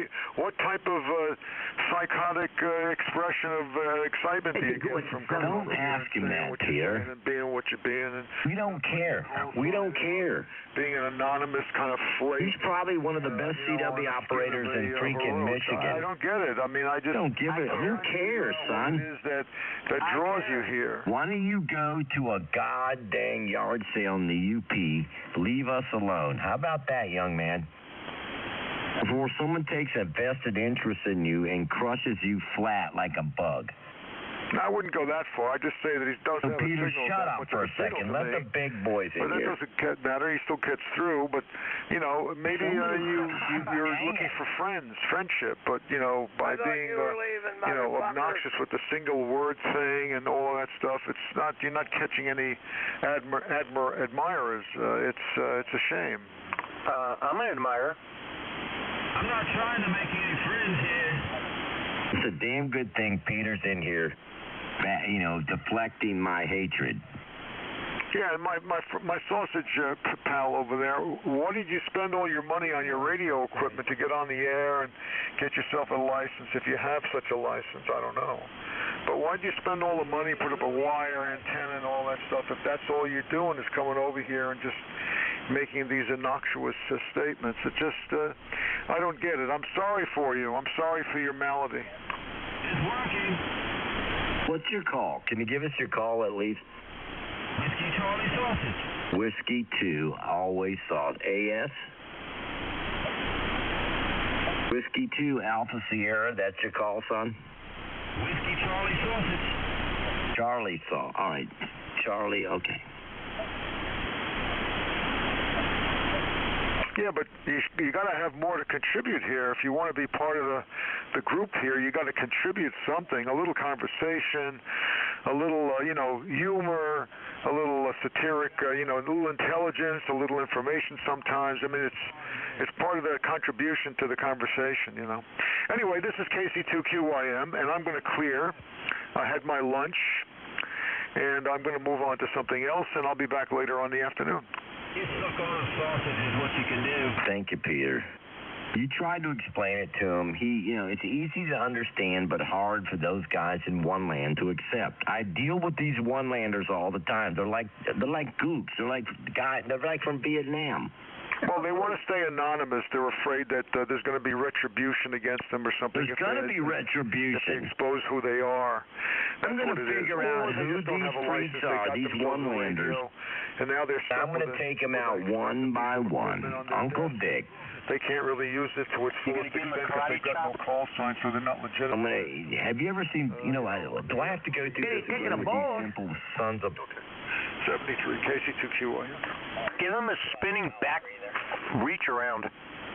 type of psychotic expression of excitement do you get from coming? Don't ask him that, Peter. And being what you're being. And we don't care. We don't care. Being an anonymous kind of flake. He's probably one of the best CW operators in freaking Michigan. I don't get it. I mean, I just don't give it. Who cares, son? What it is that draws you here? Why don't you go to a goddamn yard sale in the UP? Leave us alone. How about that, young man? Before someone takes a vested interest in you and crushes you flat like a bug. I wouldn't go that far. I just say that he doesn't have Peter, a signal. Shut up for a second. Let the big boys in here. But that doesn't matter. He still gets through. But, maybe you're looking for friendship. But, by being, obnoxious with the single word thing and all of that stuff, you're not catching any admirers. It's a shame. I'm an admirer. I'm not trying to make any friends here. It's a damn good thing Peter's in here, deflecting my hatred. Yeah, my sausage pal over there, why did you spend all your money on your radio equipment to get on the air and get yourself a license if you have such a license? I don't know. But why did you spend all the money, put up a wire antenna and all that stuff, if that's all you're doing is coming over here and just making these innocuous statements? It just, I don't get it. I'm sorry for you. I'm sorry for your malady. It's working. What's your call? Can you give us your call at least? Whiskey Charlie Sausage. Whiskey 2, always sauce. AS? Whiskey 2, Alpha Sierra, that's your call, son? Whiskey Charlie Sausage. Charlie Sausage. All right. Charlie, okay. Yeah, but you got to have more to contribute here. If you want to be part of the group here, you got to contribute something, a little conversation, a little, humor, a little satiric, a little intelligence, a little information sometimes. I mean, it's part of the contribution to the conversation, Anyway, this is KC2QYM, and I'm going to clear. I had my lunch, and I'm going to move on to something else, and I'll be back later on in the afternoon. You suck on a sausage is what you can do. Thank you, Peter. You tried to explain it to him. It's easy to understand, but hard for those guys in one land to accept. I deal with these one-landers all the time. They're like gooks. They're like from Vietnam. Well, they want to stay anonymous. They're afraid that there's going to be retribution against them or something. There's going to be retribution. If they expose who they are. I'm going to figure out who these freaks are, these one-landers. And now they're stuck. I'm going to take them out one by one. Uncle Dick. They can't really use it to its fullest extent because they've got no call sign, so they're not legitimate. Have you ever seen, do I have to go through this again with these simple sons of... 73, KC2QY. Give him a spinning back reach around.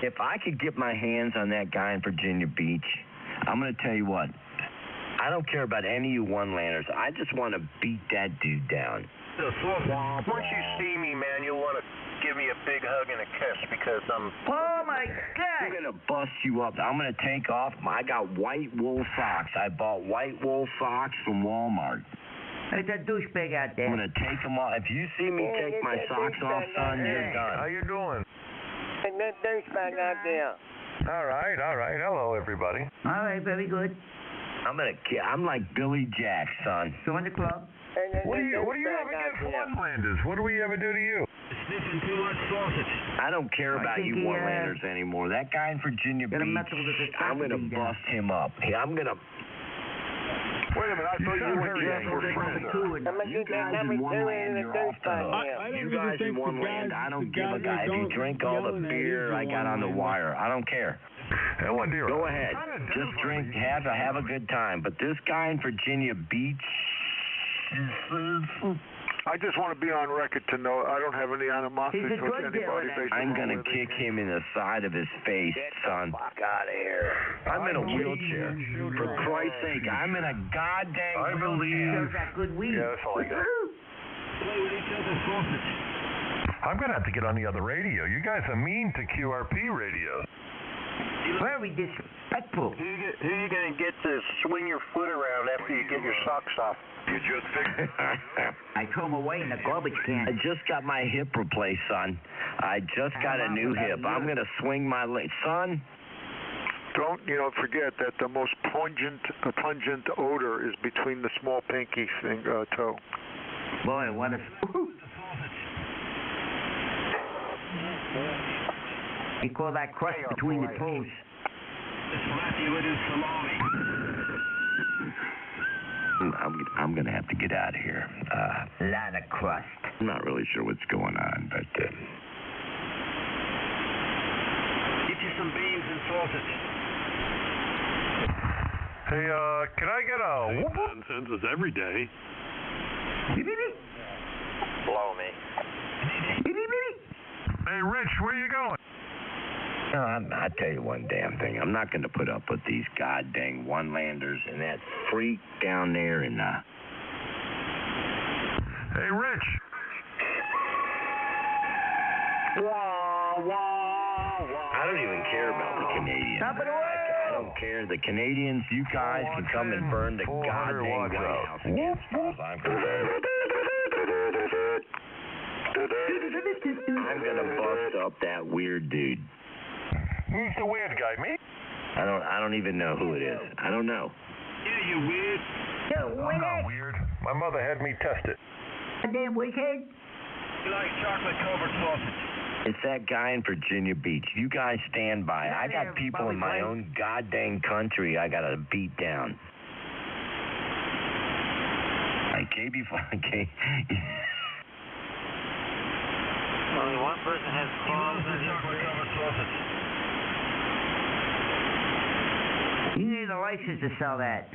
If I could get my hands on that guy in Virginia Beach, I'm going to tell you what. I don't care about any of you one-landers. I just want to beat that dude down. Once you see me, man, you'll want to give me a big hug and a kiss because I'm... Oh, my God! I'm going to bust you up. I'm going to take off. I got white wool socks. I bought white wool socks from Walmart. There's a douchebag out there. I'm going to take them off. If you see me take my socks off, son, you're done. How you doing? And that douchebag out there. All right. Hello, everybody. All right, very good. I'm like Billy Jack, son. Join the club. What do you have against one-landers? What do we ever do to you? Sniffing too much sausage. I don't care about you one-landers anymore. That guy in Virginia Beach, I'm going to bust him up. I'm going to... Wait a minute, I thought you were friends. You guys in one land, you're off the hook. You guys in one land, I don't give a guy. If you drink all the beer I got on the wire, I don't care. Go ahead. Just drink, have a good time. But this guy in Virginia Beach... I just want to be on record to know I don't have any animosity towards anybody. I'm going to kick him in the side of his face, son. Fuck out of here. I'm in a wheelchair. For Christ's sake, I'm in a goddamn wheelchair. Yeah, that's all I got. I'm going to have to get on the other radio. You guys are mean to QRP radio. Very disrespectful. Who are you going to get to swing your foot around after you get your socks off? You just fixed I threw them away in the garbage can. I just got my hip replaced, son. I just got a new hip. I'm going to swing my leg. Son? Don't, forget that the most pungent odor is between the small pinky toe. Boy, what a... You call that crust between the toes. It's Matthew with his salami. I'm going to have to get out of here. Lot of crust. I'm not really sure what's going on, but... Get you some beans and sausage. Hey, can I get a whoop? Nonsense is every day. Blow me. Hey, Rich, where you going? No, I'll tell you one damn thing. I'm not going to put up with these goddamn one-landers and that freak down there in... Hey, Rich. Wah, wah. I don't even care about the Canadians. Top of the world. I don't care. The Canadians, you guys can come and burn the goddamn White House against us. I'm concerned. I'm gonna bust up that weird dude. Who's the weird guy, me? I don't even know who it is. I don't know. Yeah, you weird. I'm not weird. My mother had me test it. Damn wicked. You like chocolate-covered sausage? It's that guy in Virginia Beach. You guys stand by. I got people in my own goddamn country I gotta beat down. I gave you Only one person has claws in his chocolate-covered sausage. You need a license to sell that.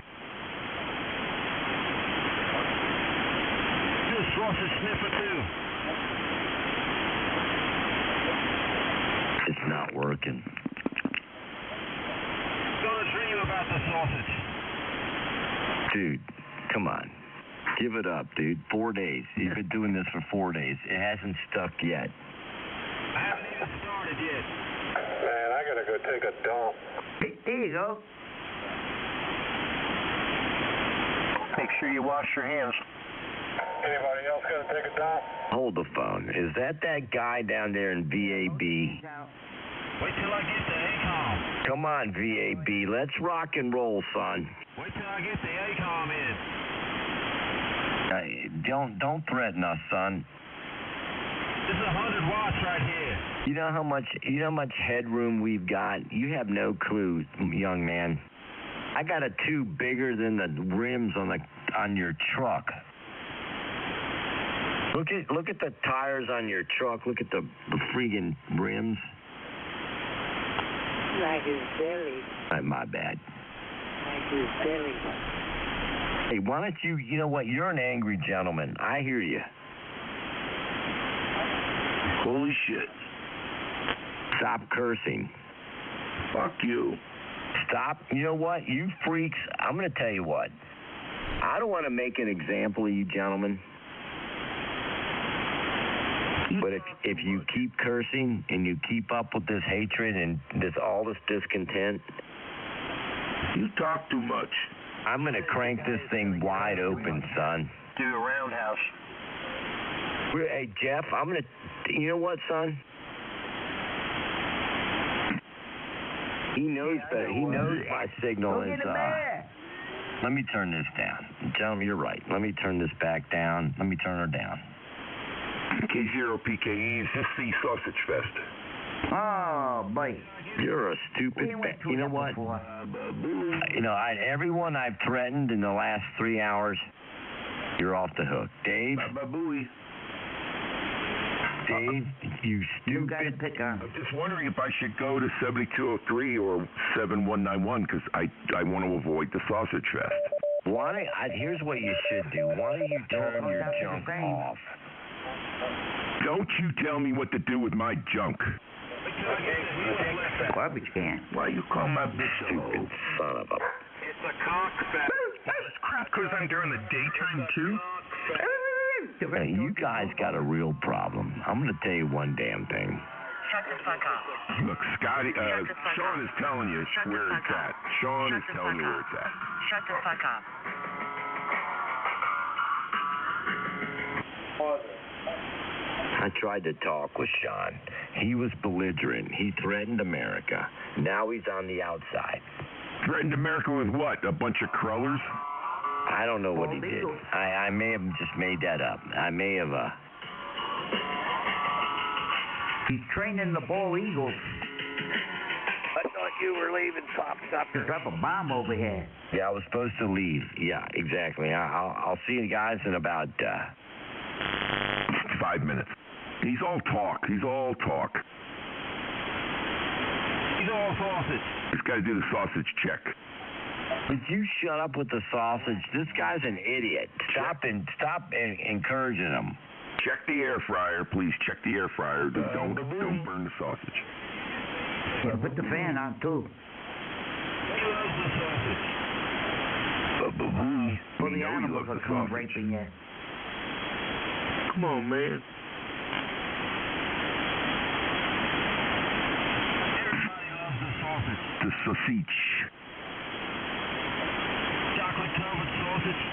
You're a sausage sniffer, too. It's not working. Gonna dream about the sausage. Dude, come on. Give it up, dude. 4 days. You've been doing this for 4 days. It hasn't stuck yet. I haven't even started yet. Man, I gotta go take a dump. There you go. Make sure you wash your hands. Anybody else gonna take a dump? Hold the phone. Is that guy down there in VAB? Wait till I get the ACOM. Come on, VAB. Let's rock and roll, son. Wait till I get the ACOM in. Don't threaten us, son. This is 100 watts right here. You know how much headroom we've got? You have no clue, young man. I got a tube bigger than the rims on your truck. Look at the tires on your truck. Look at the freaking rims. Like his belly. My bad. Like his belly. Hey, why don't you know what? You're an angry gentleman. I hear you. Holy shit. Stop cursing. Fuck you. Stop. You know what? You freaks. I'm going to tell you what. I don't want to make an example of you gentlemen. But if you keep cursing and you keep up with this hatred and all this discontent, you talk too much. I'm going to crank this thing wide open, son. Do a roundhouse. Hey, Jeff, I'm going to... You know what, son? He knows better. He knows my signal is... Let me turn this down. Gentlemen, you're right. Let me turn this back down. Let me turn her down. K0PKE is F.C.C Sausage Fest. Oh, boy. You're a stupid... You know what? Everyone I've threatened in the last 3 hours, you're off the hook. Dave? Dave, you stupid... I'm just wondering if I should go to 7203 or 7191 because I want to avoid the Sausage Fest. Here's what you should do. Why don't you turn your junk off? Don't you tell me what to do with my junk. Garbage can. Why you call my bitch stupid son of a... It's a cock fest. That's crap because I'm during the daytime too. Hey, you guys got a real problem. I'm going to tell you one damn thing. Shut the fuck up. Look, Scotty, Sean is telling you where it's at. Sean is telling you where it's at. Shut the fuck up. I tried to talk with Sean. He was belligerent. He threatened America. Now he's on the outside. Threatened America with what? A bunch of crullers? I don't know what he did. I may have just made that up. I may have... He's training the bald eagles. I thought you were leaving, Pop. To drop a bomb over here. Yeah, I was supposed to leave. Yeah, exactly. I'll see you guys in about... 5 minutes. He's all talk. He's all sausage. He's got to do the sausage check. Would you shut up with the sausage? This guy's an idiot. Stop encouraging him. Check the air fryer, please. Check the air fryer. Don't burn the sausage. Yeah, put the fan on too. He loves the sausage. Well, the animals are coming raping you. Come on, man. sausage. Chocolate covered sausage.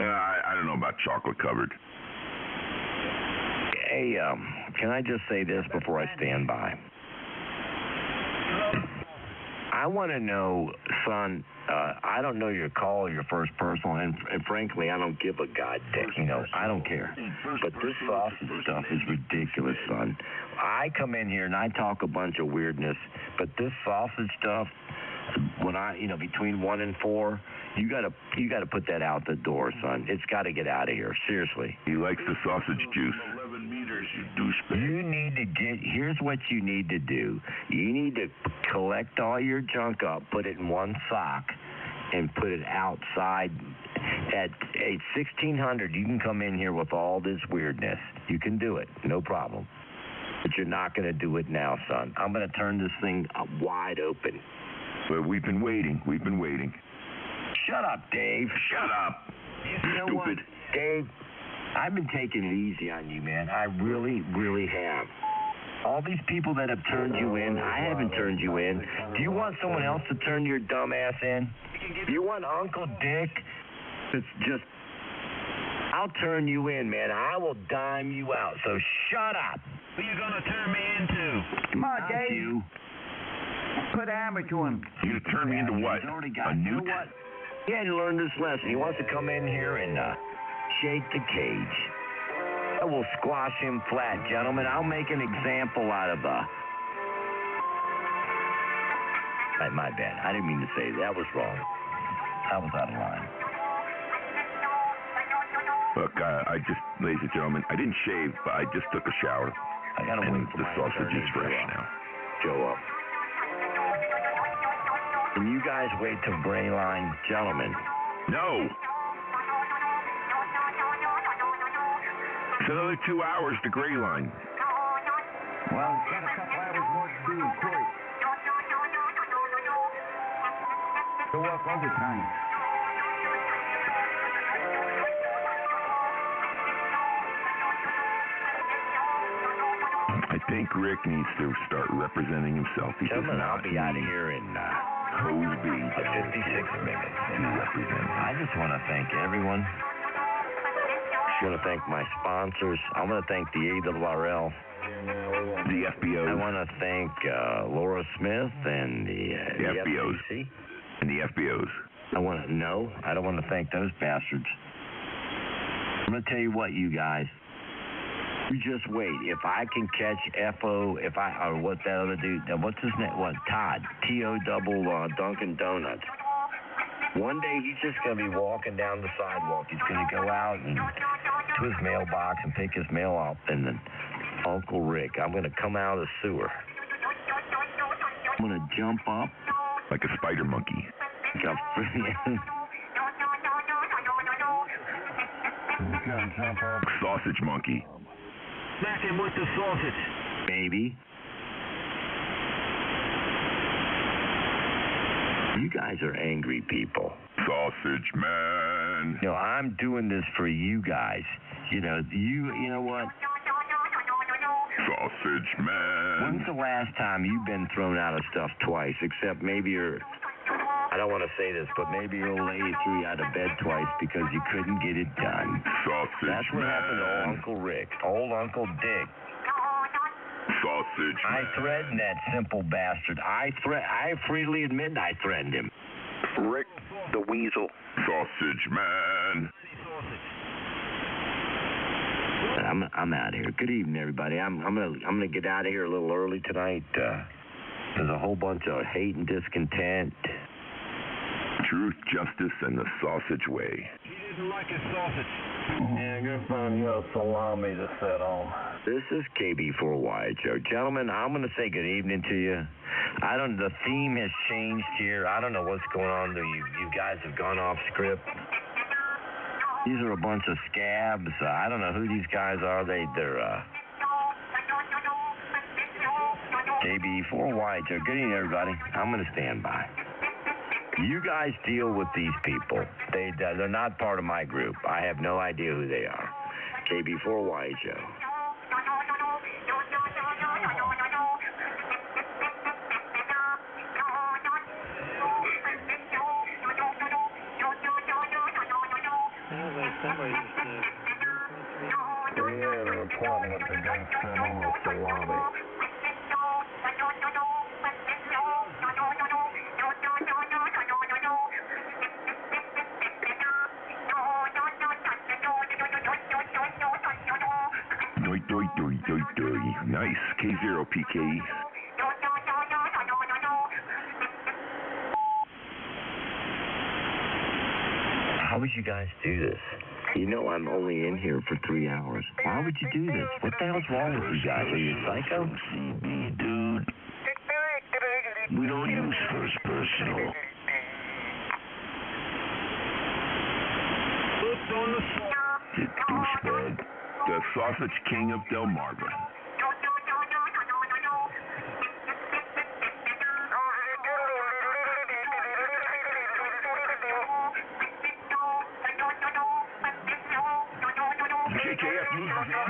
I don't know about chocolate covered. Hey, can I just say this before I stand by? I want to know, son, I don't know your call or your first personal, and frankly, I don't give a goddamn, I don't care. But this sausage stuff is ridiculous, son. I come in here and I talk a bunch of weirdness, but this sausage stuff, when between 1 and 4, you gotta put that out the door, son. It's got to get out of here, seriously. He likes the sausage juice. 11 meters, you douchebag. Here's what you need to do. You need to collect all your junk up, put it in one sock, and put it outside. At 1600, you can come in here with all this weirdness. You can do it, no problem. But you're not going to do it now, son. I'm going to turn this thing wide open. But we've been waiting. Shut up, Dave. Shut up. You know what, Dave? I've been taking it easy on you, man. I really, really have. All these people that have turned you in, I haven't turned you in. Do you want someone else to turn your dumb ass in? Do you want Uncle Dick? It's just, I'll turn you in, man. I will dime you out. So shut up. Who are you gonna turn me into? Come on, Not Dave. you. Put a hammer to him. You're gonna turn me into what? A You know newt? what? He had to learn this lesson. He wants to come in here and shake the cage. I will squash him flat, gentlemen. I'll make an example out of my bad. I didn't mean to say that. Was wrong. I was out of line. Look, ladies and gentlemen, I didn't shave, but I just took a shower. I gotta wait for the my sausage attorney is fresh now. Joe up. And you guys wait till gray line, gentlemen. No. It's another 2 hours to gray line. Well, we've got a couple hours more to do in court. To work overtime. I think Rick needs to start representing himself. He Gentlemen, I'll be out of here in 56 minutes. I just want to thank everyone. I want to thank my sponsors. I want to thank the ARRL. The FBOs. I want to thank Laura Smith and the FBOs. F.C.C. And the FBOs. I don't want to thank those bastards. I'm going to tell you what, you guys. You just wait. If I can catch or what's that other dude? What's his name? What? Todd. T-O-double Dunkin' Donuts. One day he's just going to be walking down the sidewalk. He's going to go out and to his mailbox and pick his mail up. And then Uncle Rick, I'm going to come out of the sewer. I'm going to jump up. Like a spider monkey. Sausage monkey. Smack him with the sausage. Baby. You guys are angry people. Sausage man. No, I'm doing this for you guys. You know what? Sausage man. When's the last time you've been thrown out of stuff twice? Except maybe I don't want to say this, but maybe your old lady threw you out of bed twice because you couldn't get it done. Sausage That's what happened to old Uncle Rick, old Uncle Dick. Sausage man. I threatened that simple bastard. I freely admit I threatened him. Rick the Weasel. Sausage man. I'm out of here. Good evening, everybody. I'm gonna get out of here a little early tonight. There's a whole bunch of hate and discontent. Truth, justice, and the sausage way. He didn't like his sausage. Yeah, good fun. You have salami to set on. This is KB4YHO. Gentlemen, I'm going to say good evening to you. The theme has changed here. I don't know what's going on. You guys have gone off script. These are a bunch of scabs. I don't know who these guys are. They're KB4YHO. Good evening, everybody. I'm going to stand by. You guys deal with these people. They're not part of my group. I have no idea who they are. KB4YHO. against cinnamon or salami. Nice. K0 PKE. How would you guys do this? You know I'm only in here for 3 hours. Why would you do this? What the hell's wrong with you guys? Are you psycho? CB, dude. We don't use first personal. You douchebag. The Sausage King of Delmarva. JJF news is on.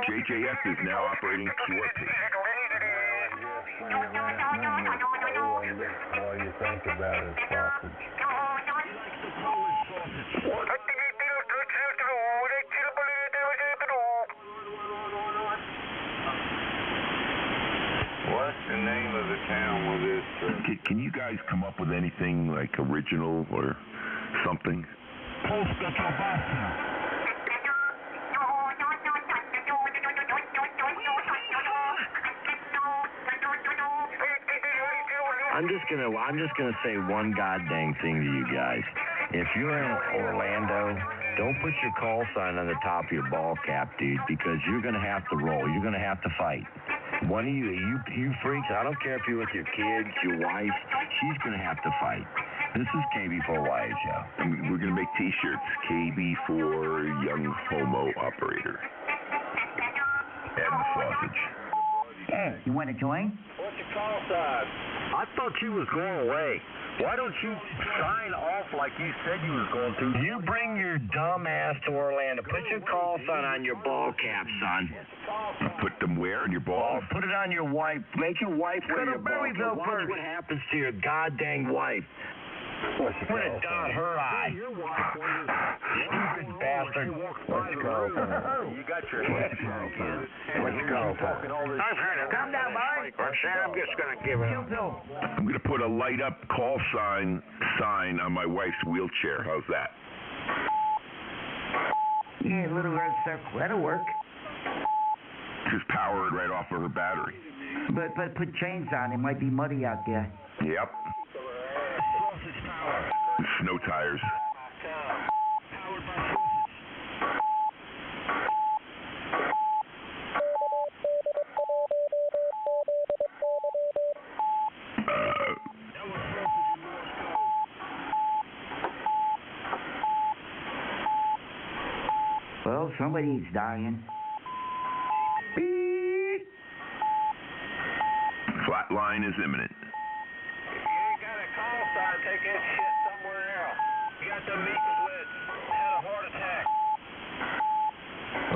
JJF is now operating QRP. All you think about is sausage. What's the name of the town with this? Can you guys come up with anything like original or something? I'm just gonna say one goddamn thing to you guys. If you're in Orlando, don't put your call sign on the top of your ball cap, dude, because you're gonna have to roll. You're gonna have to fight. One of you freaks, I don't care if you're with your kids, your wife, she's gonna have to fight. This is KB4YA show. And we're gonna make T-shirts. KB4 Young Homo Operator. And the sausage. Hey, you want to join? What's your call sign? I thought you was going away. Why don't you sign off like you said you was going to? You bring your dumb ass to Orlando. Put your call sign on your ball cap, son. Put them where on your balls? Put it on your wife. Make your wife wear your ball cap. Watch what happens to your goddamn wife. Put it down her eye. Stupid bastard. Let's go. You got your head. Let's go. I've heard it. Calm down, boy. I'm just going to give it up. I'm going to put a light up call sign on my wife's wheelchair. How's that? Yeah, a little red circle. That'll work. Just power it right off of her battery. But put chains on. It might be muddy out there. Yep. Snow tires. Well, somebody's dying. Beep. Flatline is imminent. Take that shit somewhere else. You got the meat switch. Had a heart attack.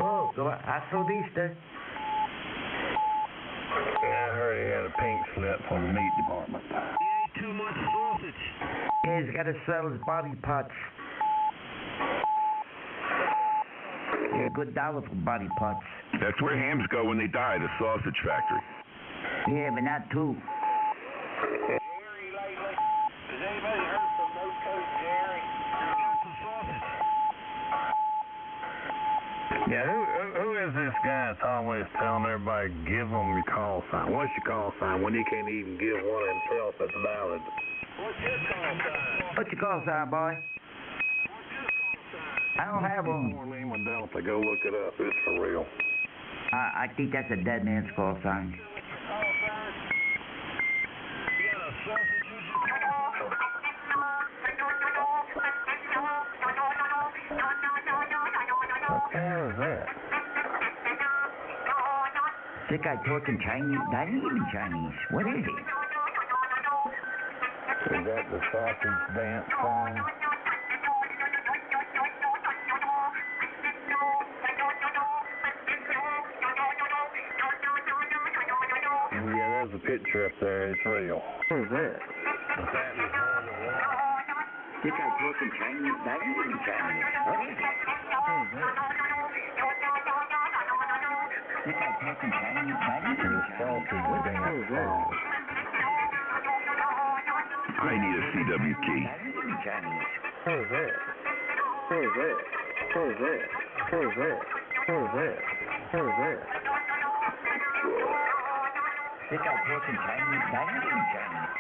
Oh, hasta vista. I heard he had a pink slip from the meat department. He ate too much sausage. Yeah, he's got to sell his body parts. Yeah, good dollar for body parts. That's where hams go when they die, the sausage factory. Yeah, but not two. Has anybody heard from No Coat Jerry? Got some sausage. Yeah, who is this guy that's always telling everybody, give them your call sign? What's your call sign when you can't even give one himself that's valid? What's your call sign? What's your call sign, boy? I don't have one. Lima Delta, go look it up. It's for real. I think that's a dead man's call sign. Call sign? You got a sausage as your call sign? What the hell is that? This guy talking Chinese? Not even Chinese. What is it? Is that the sausage dance song? Yeah, there's a picture up there. It's real. What is that? This guy talking Chinese? That isn't Chinese. What is it? This guy talking Chinese? That isn't Chinese. What is that? I need a CWT. That isn't Chinese. Who's this? Who's this? Who's this? Who's this? Who's this? Who's this? This guy talking Chinese? That isn't Chinese.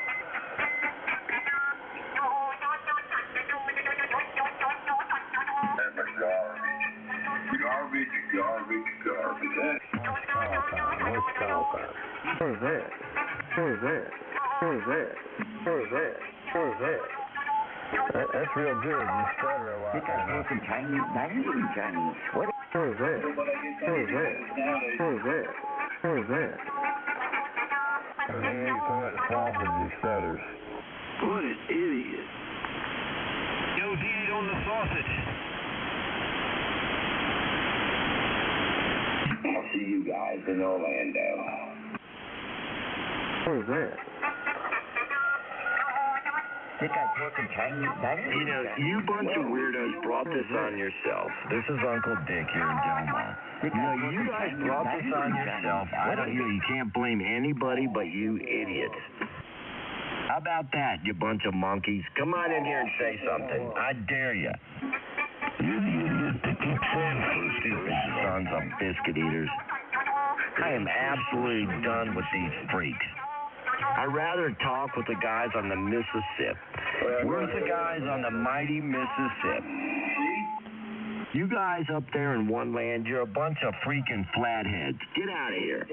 Garbage. What's call time? Who's this? Who's this? Who's this? Who's this? Who's this? That's real good. You stutter a lot. This guy talking Chinese? That isn't Chinese. What? Who's this? Who's this? Who's this? Who's this? He ain't so much sausage, he stutters. What an idiot. Yo, D on the sausage. I'll see you guys in Orlando. Who's this? This guy talking Chinese? That isn't You know, you bunch of weirdos brought this on yourself. This is Uncle Dick here in Del Mar. You know, you guys brought this on yourself. You can't blame anybody but you idiots. How about that, you bunch of monkeys? Come on in here and say something. I dare you. You're the idiot that keeps saying stupid sons of biscuit eaters. I am absolutely done with these freaks. I'd rather talk with the guys on the Mississippi. Where's the guys on the mighty Mississippi? You guys up there in one land, you're a bunch of freaking flatheads. Get out of here.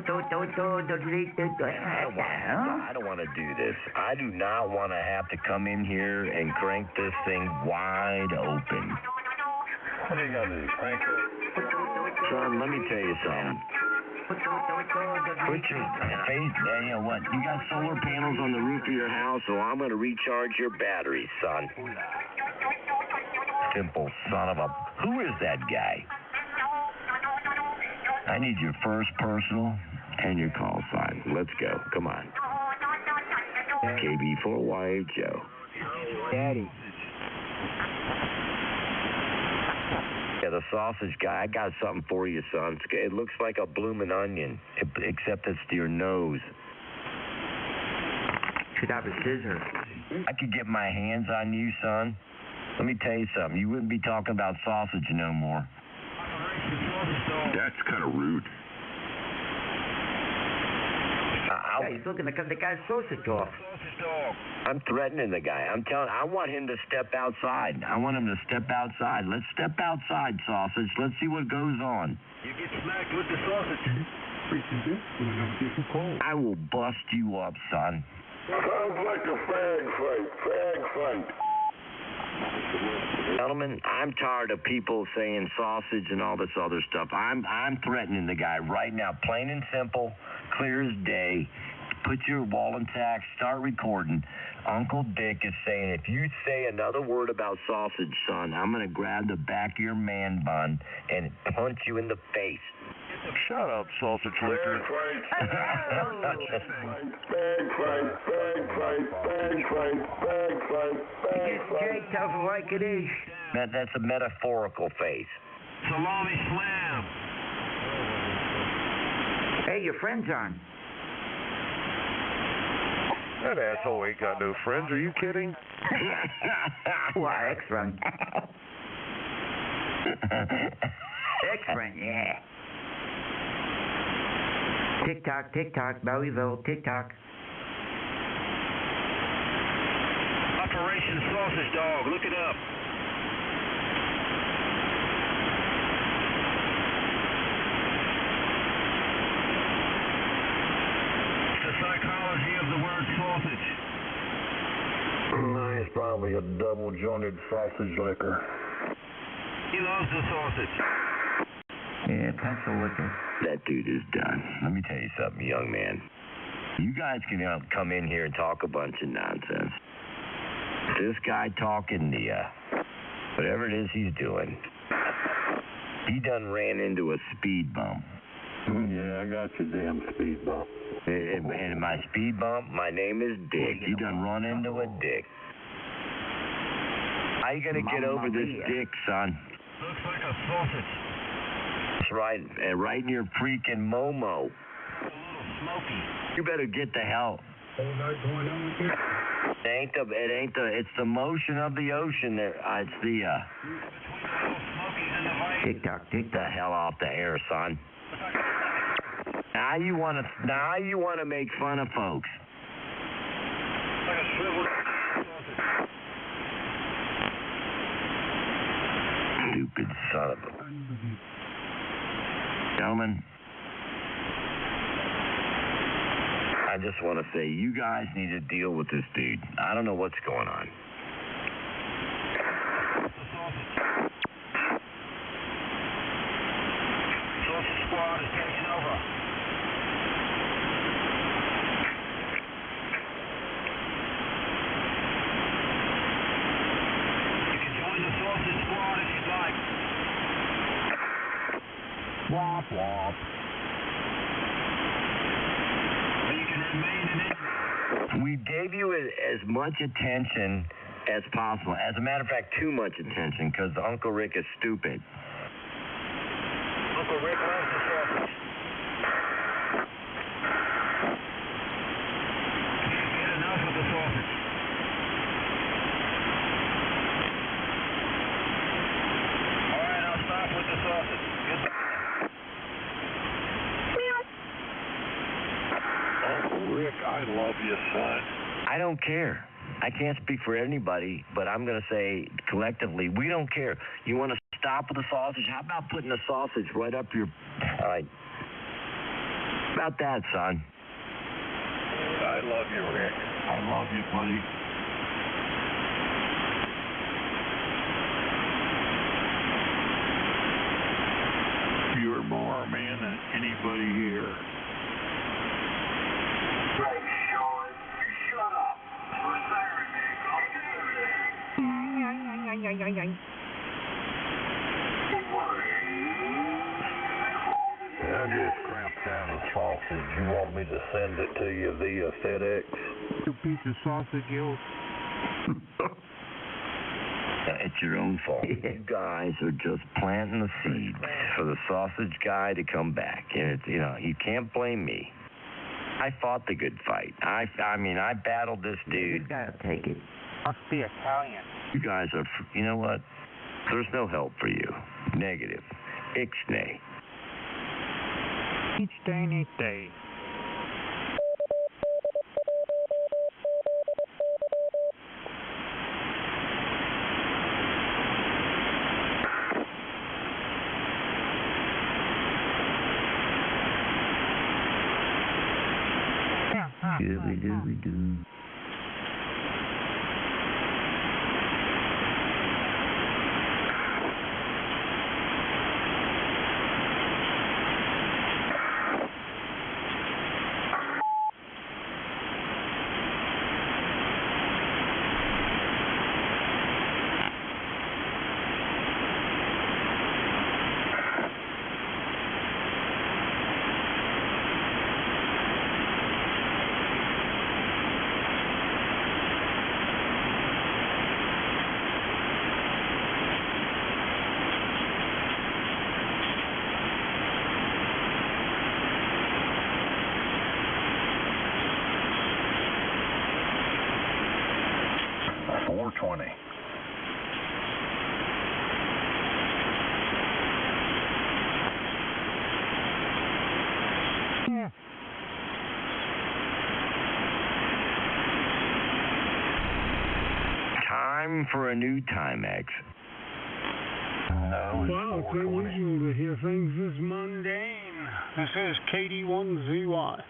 I don't want to do this. I do not want to have to come in here and crank this thing wide open. What are you going to do, crank it? Son, let me tell you something. Put your face, you know what? You got solar panels on the roof of your house, so I'm going to recharge your batteries, son. Simple son of a... Who is that guy? I need your first personal and your call sign. Let's go. Come on. KB4YH Joe. Daddy. Yeah, the sausage guy. I got something for you, son. It looks like a bloomin' onion, except it's to your nose. Should have a scissor. I could get my hands on you, son. Let me tell you something. You wouldn't be talking about sausage no more. That's kind of rude. Yeah, he's looking to cut the guy's sausage off. I'm threatening the guy. I want him to step outside. I want him to step outside. Let's step outside, sausage. Let's see what goes on. You get smacked with the sausage. I will bust you up, son. Sounds like a fag fight. Fag fight. Gentlemen, I'm tired of people saying sausage and all this other stuff. I'm threatening the guy right now, plain and simple, clear as day. Put your wall intact, start recording. Uncle Dick is saying, if you say another word about sausage, son, I'm going to grab the back of your man bun and punch you in the face. Shut up, sausage licker. Fag fight. Fag fight. Fag fight. Fag fight. Fag fight. Fag fight. Tell it like it is. That's a metaphorical face. Salami slam. Hey, your friend's on. That asshole ain't got no friends. Are you kidding? Well, ex-friend. Ex-friend, yeah. Tick-tock, tick-tock, Bowieville, tick-tock. Operation Sausage Dog. Look it up. The psychology of the word sausage. He's probably a double-jointed sausage licker. He loves the sausage. Yeah, pencil liquor. That dude is done. Let me tell you something, young man. You guys can come in here and talk a bunch of nonsense. This guy talking the whatever it is he's doing. He done ran into a speed bump. Yeah, I got your damn speed bump. And my speed bump, my name is Dick. You done run into a dick. How you gonna get over this dick, son? Looks like a sausage. That's right, right in your freaking Momo. A little smoky. You better get the hell. It's the motion of the ocean there. It's the, Tick-tock, Get the hell off the air, son. Now you wanna make fun of folks. Like a swivel sausage. Stupid son of a... Gentlemen, I just want to say, you guys need to deal with this dude. I don't know what's going on. Sausage squad is taking over. You can join the sausage squad if you'd like. Womp womp. You can remain an enemy. We gave you as much attention as possible. As a matter of fact, too much attention, because Uncle Rick is stupid. Uncle Rick loves the sausage. Can't get enough of the sausage. All right, I'll stop with the sausage. Goodbye. Uncle Rick, I love you, son. I don't care. I can't speak for anybody, but I'm going to say collectively, we don't care. You want to stop with the sausage? How about putting the sausage right up your... All right. About that, son. I love you, Rick. I love you, buddy. You're more a man than anybody here. I just cramped down a sausage. You want me to send it to you via FedEx? A piece of sausage, you. It's your own fault. You guys are just planting the seed for the sausage guy to come back. And it's, you can't blame me. I fought the good fight. I battled this dude. You gotta take it. Must be Italian. You guys are, you know what? There's no help for you. Negative. Ixnay. Each day, neat day. Dooby-dooby-doo. Time for a new Timex. Wow, it's unusual to hear things this mundane. This is KD1ZY.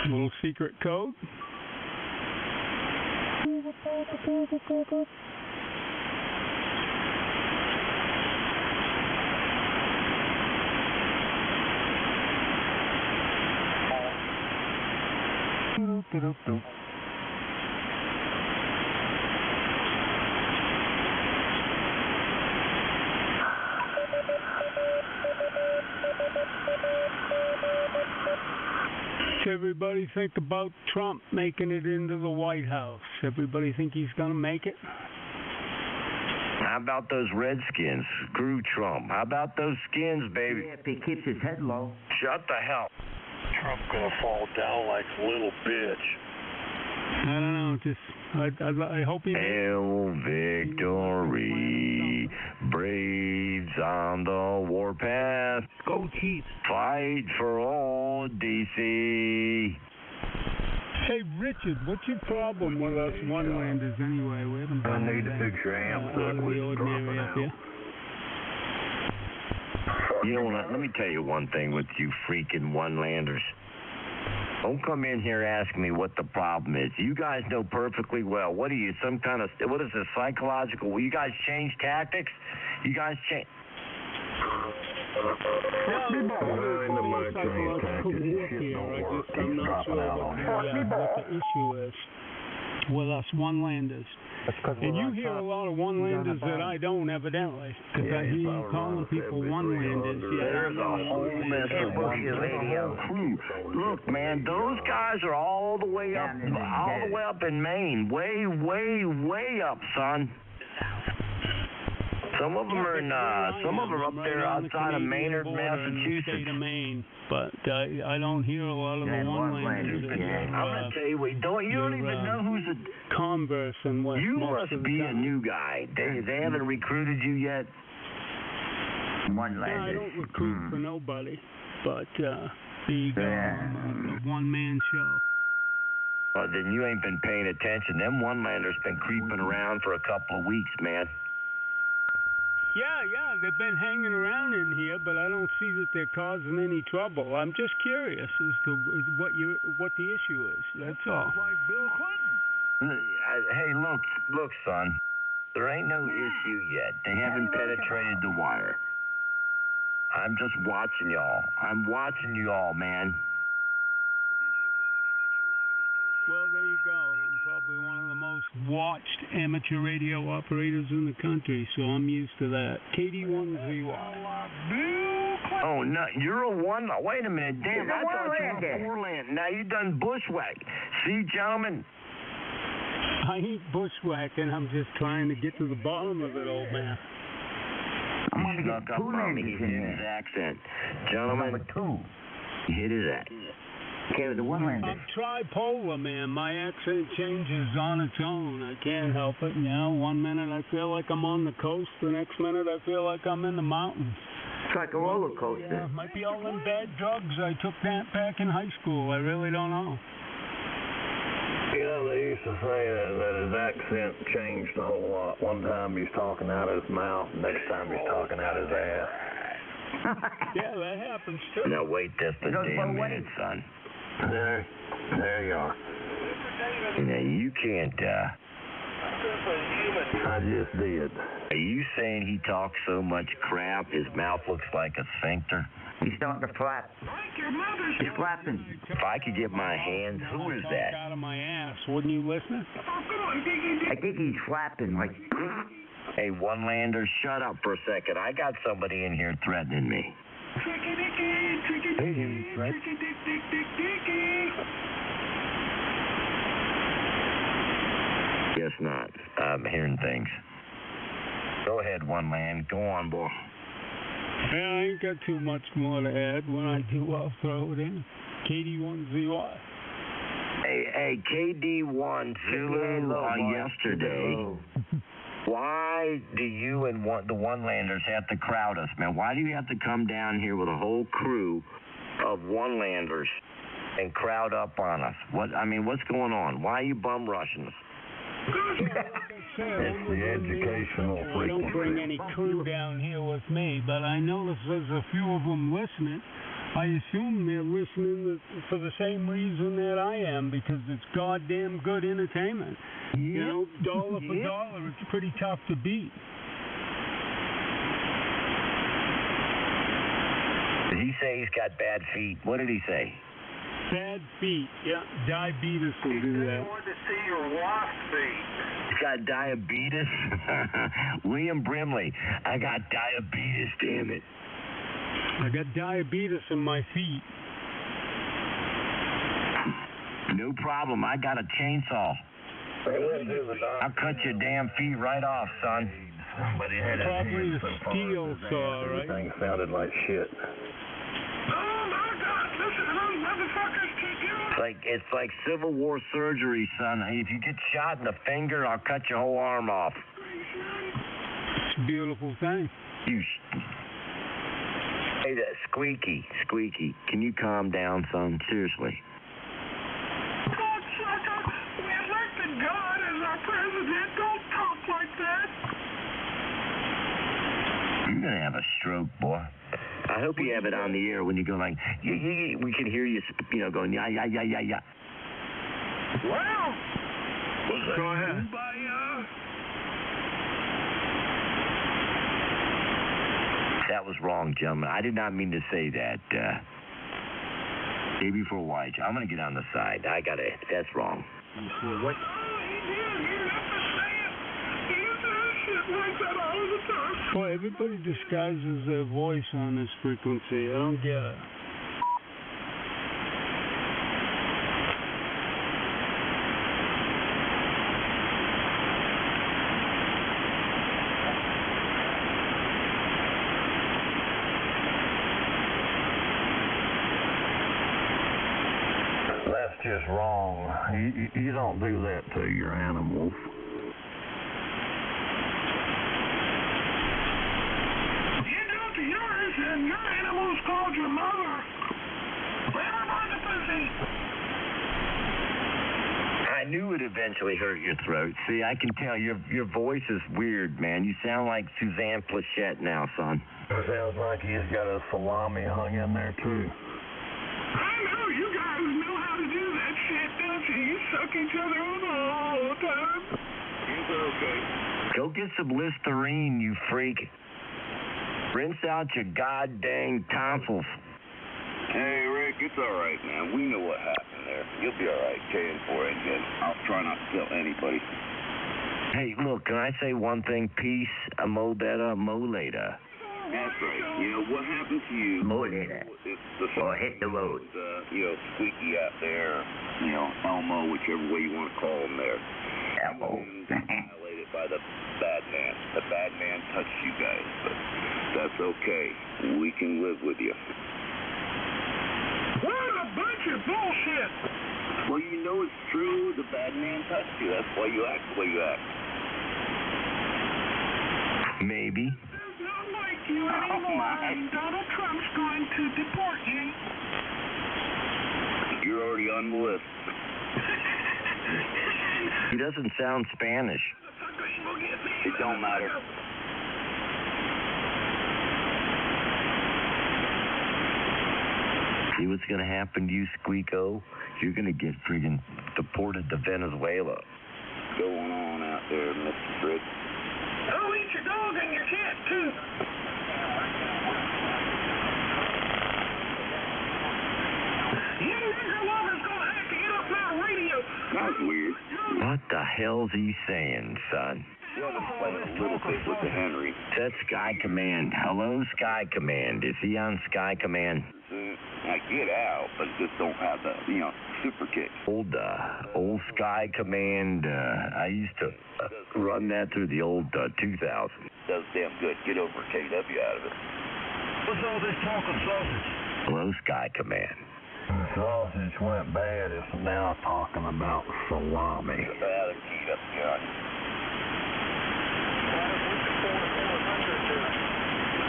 Little secret code. Everybody think about Trump making it into the White House? Everybody think he's going to make it? How about those Redskins? Screw Trump. How about those skins, baby? Yeah, if he keeps his head low. Shut the hell. Trump gonna fall down like a little bitch. I don't know. Just I hope he. Hail victory, Braves on the warpath. Go Chiefs. Fight for all DC. Hey Richard, what's your problem with us one-landers anyway? We haven't done I need to anything fix your amp out of the ordinary up here. You know what? Let me tell you one thing with you freaking one-landers. Don't come in here asking me what the problem is. You guys know perfectly well. What are you, some kind of, what is this, psychological? Will you guys change tactics? You guys change... I'm not sure what the issue is with us one-landers. And you hear a lot of one-landers that I don't, evidently, because I hear you calling people one-landers. There's a whole mess of one-landers crew. Look, man, those guys are all the way up in Maine. Way up, son. Some of them are in, some of them are up there outside of Maynard, Massachusetts. State of Maine, but I don't hear a lot of the one-landers. I'm gonna tell you what, you don't even know who's a Converse and what. You must be a new guy. They haven't recruited you yet. One-landers. I don't recruit for nobody, but there you go. I'm a one-man show. Well, then you ain't been paying attention. Them one-landers been creeping around for a couple of weeks, man. Yeah, they've been hanging around in here, but I don't see that they're causing any trouble. I'm just curious as to what the issue is. That's all. Like Bill Clinton. Hey, look, son. There ain't no issue yet. They haven't penetrated the wire. I'm just watching y'all. I'm watching you all, man. Well, there you go. I'm probably one of the most watched amateur radio operators in the country, so I'm used to that. KD1ZY. Oh, no, you're a one. Wait a minute. Damn, I thought you were a four-land. Now you done bushwhack. See, gentlemen? I ain't bushwhacking. I'm just trying to get to the bottom of it, old man. I'm going to get two-landers in his accent. Gentlemen, number two. He hit his accent. Okay, with the one-lander. I'm tripolar, man. My accent changes on its own. I can't help it. You know, one minute I feel like I'm on the coast. The next minute I feel like I'm in the mountains. It's like a roller coaster. Yeah, might be all them bad drugs I took back in high school. I really don't know. You know, they used to say that his accent changed a whole lot. One time he's talking out of his mouth, next time he's talking out his ass. Yeah, that happens too. Now wait just a damn minute, son. There you are. Now you can't, I just did. Are you saying he talks so much crap his mouth looks like a sphincter? He's starting to flap. He's flapping. If I could get my hands, who is that? Out of my ass, wouldn't you listen? I think he's flapping like... Hey, one-lander, shut up for a second. I got somebody in here threatening me. Guess not. I'm hearing things. Go ahead, one-land. Go on, boy. Yeah, I ain't got too much more to add. When I do, I'll throw it in. KD1ZY. Hey, KD1 Zulu yesterday. Why do you and the one-landers have to crowd us, man? Why do you have to come down here with a whole crew of one-landers and crowd up on us? What's going on? Why are you bum rushing us? It's the educational I don't bring any crew down here with me, but I notice there's a few of them listening. I assume they're listening for the same reason that I am, because it's goddamn good entertainment. Yep. You know, dollar for dollar, it's pretty tough to beat. Did he say he's got bad feet? What did he say? Bad feet, yeah. Diabetes will do that. I wanted to see your wasp feet. He's got diabetes? William Brimley, I got diabetes, damn it. I got diabetes in my feet. No problem, I got a chainsaw. I'll cut your damn feet right off, son. Somebody had his Probably hands a so far steel up his saw, ass, right? everything sounded like shit. Oh my God! Listen to those motherfuckers keep doing. It's like Civil War surgery, son. If you get shot in the finger, I'll cut your whole arm off. It's a beautiful thing. Hey, Squeaky, can you calm down, son? Seriously. Cocksucker! We elected God as our president. Don't talk like that. You're gonna have a stroke, boy. I hope you have it on the air when you go like, we can hear you, going, yeah. Well, Go ahead. That was wrong, gentlemen. I did not mean to say that. Maybe for white. I'm gonna get on the side. That's wrong. What? Boy, everybody disguises their voice on this frequency. I don't get it. That's just wrong. You don't do that to your animals. Yours and your animals called your mother. Grab her by the pussy. I knew it eventually hurt your throat. See, I can tell your voice is weird, man. You sound like Suzanne Plachette now, son. It sounds like he's got a salami hung in there, too. I know you guys know how to do that shit, don't you? You suck each other on all the time. He's okay. Go get some Listerine, you freak. Rinse out your goddamn tonsils. Hey, Rick, it's all right, man. We know what happened there. You'll be all right, KN4 again. I'll try not to tell anybody. Hey, look, can I say one thing? Peace, mo better, mo later. That's right. You know, what happened to you... Mo later. Or hit the road. Squeaky out there, Elmo, whichever way you want to call him there. Elmo. Violated by the bad man. The bad man touched you guys, but that's okay. We can live with you. What a bunch of bullshit. Well, you know it's true. The bad man touched you. That's why you act the way you act. Maybe. Does not like you anymore, and Donald Trump's going to deport you. You're already on the list. He doesn't sound Spanish. It don't matter. See what's gonna happen to you, Squeako? You're gonna get friggin' deported to Venezuela. What's going on out there, Mr. Fritz? I'll eat your dog and your cat, too. You nigger lover's gonna have to get off my radio. That's weird. What the hell's he saying, son? You have to play a little bit with the Henry. That's Sky Command. Hello, Sky Command. Is he on Sky Command? I get out, but just don't have the, super kick. Old Sky Command. I used to run that through the old 2000. Does damn good. Get over KW out of it. What's all this talk of sausage? Hello, Sky Command. The sausage went bad. It's now talking about salami. Bad keyed up, John.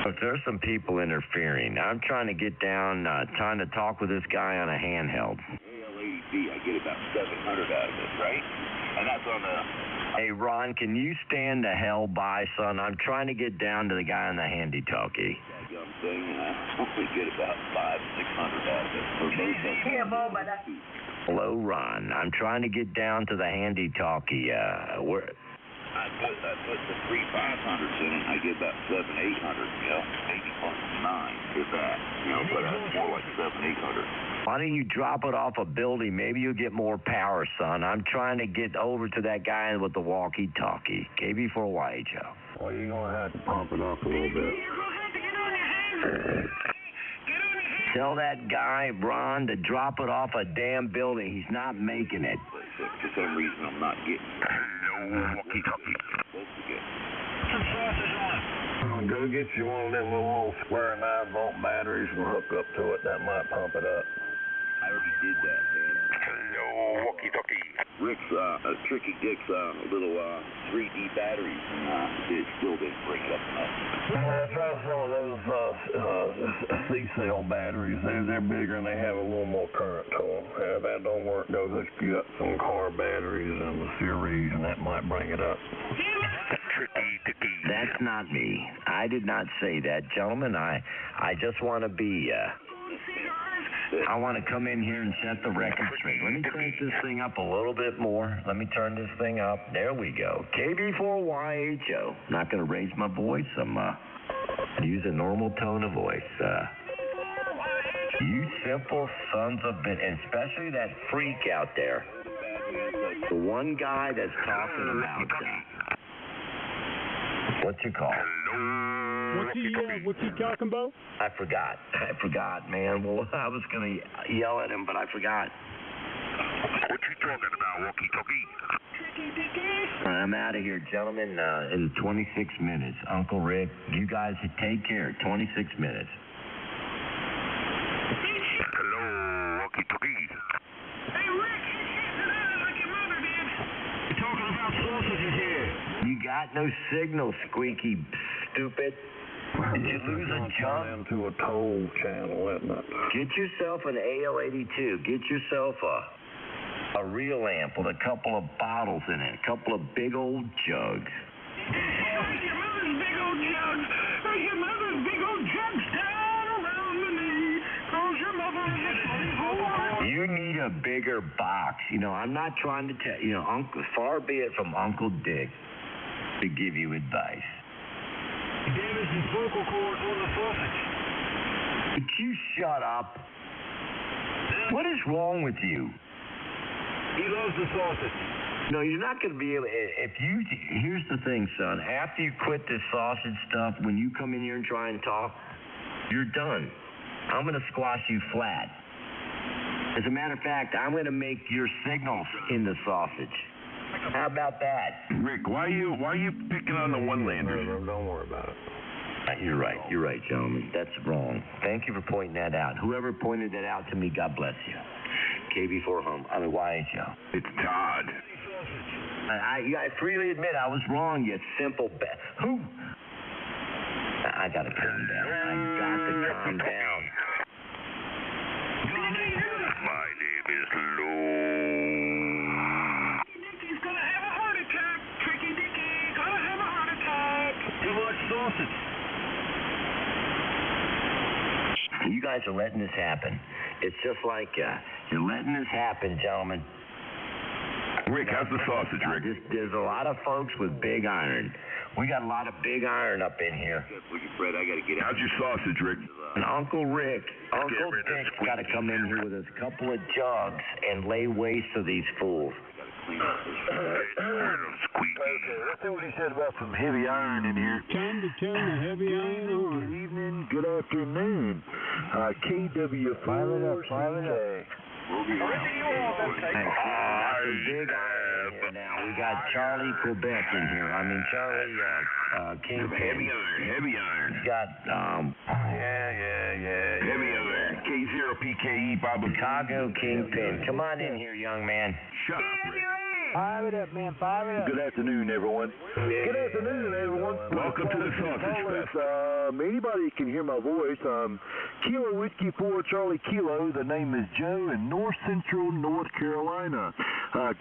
Look, there's some people interfering. I'm trying to get down, trying to talk with this guy on a handheld. AL80B, I get about 700 out of it, right? And that's on the... Hey, Ron, can you stand the hell by, son? I'm trying to get down to the guy on the handy-talkie. Young thing, and I hopefully get about 500-600 out of it. Hello, Ron. I'm trying to get down to the handy-talkie. Where... I put the 3-500s in it, I get about 700-800, maybe plus 9, if that, but more like 700-800. Why don't you drop it off a building? Maybe you'll get more power, son. I'm trying to get over to that guy with the walkie-talkie. KB4YHO. Well, you're going to have to pump it up a little bit. Tell that guy, Ron, to drop it off a damn building. He's not making it. For some reason, I'm not getting it. Hello, walkie-talkie. Go get you one of them little square 9-volt batteries and hook up to it. That might pump it up. I already did that, man. Hello, walkie-talkie. Rick's, Tricky Dick's little 3D batteries, and it still didn't bring it up enough. Try some of those C-cell batteries. They're bigger and they have a little more current to them. If that don't work, go get some car batteries and the series, and that might bring it up. That's not me. I did not say that, gentlemen. I just want to be, I want to come in here and set the record straight. Let me crank this thing up a little bit more. Let me turn this thing up. There we go. KB4YHO. Not going to raise my voice. I'm use a normal tone of voice. You simple sons of bitch, and especially that freak out there. The one guy that's talking about what's your call? What's he talking about? I forgot, man. Well, I was going to yell at him, but I forgot. What you talking about, walkie-talkie? I'm out of here, gentlemen, in 26 minutes. Uncle Rick, you guys take care. 26 minutes. Hello, walkie-talkie. Hey, Rick, you said like your mother did. You're talking about sausages here. You got no signal, squeaky stupid. Did you lose a jump? Into a toll channel, isn't it? Get yourself an AL82. Get yourself a real amp with a couple of bottles in it, a couple of big old jugs. Your mother's big old jugs. Your mother's big old jugs down around the knee. Cause your mother is a 24. You need a bigger box. I'm not trying to tell far be it from Uncle Dick to give you advice. Damage his vocal cords on the sausage. Would you shut up? What is wrong with you? He loves the sausage. No, you're not going to be able. Here's the thing, son. After you quit this sausage stuff, when you come in here and try and talk, you're done. I'm going to squash you flat. As a matter of fact, I'm going to make your signals in the sausage. How about that? Rick, why are you picking on the one-landers? Don't worry about it. You're right, gentlemen. That's wrong. Thank you for pointing that out. Whoever pointed that out to me, God bless you. YHO. It's Todd. I freely admit I was wrong, you simple who? I got to calm down. I got to calm down. My name is Lou. He's gonna have a heart attack. Tricky Dicky, gonna have a heart attack. Too much sausage. You guys are letting this happen. It's just like you're letting this happen, gentlemen. Rick, how's the sausage, Rick? There's a lot of folks with big iron. We got a lot of big iron up in here. Fred, I gotta get out. How's your sausage, Rick? And Uncle Dick's got to come in here with a couple of jugs and lay waste to these fools. Okay, let's see what he said about some heavy iron in here. Time to turn the heavy iron on. Good evening, good afternoon. KW4CK. Fire it up. Big iron here now. We got Charlie Quebec in here. Charlie Kingpin. Heavy iron. He's got Heavy iron. K0PKE, Bob. Chicago Kingpin. Come on in here, young man. Shut up, Rick. Fire it up, man. Fire it up. Good afternoon, everyone. Good afternoon, everyone. Welcome to the Sausage Fest. Anybody can hear my voice. Kilo Whiskey 4 Charlie Kilo. The name is Joe in North Central North Carolina.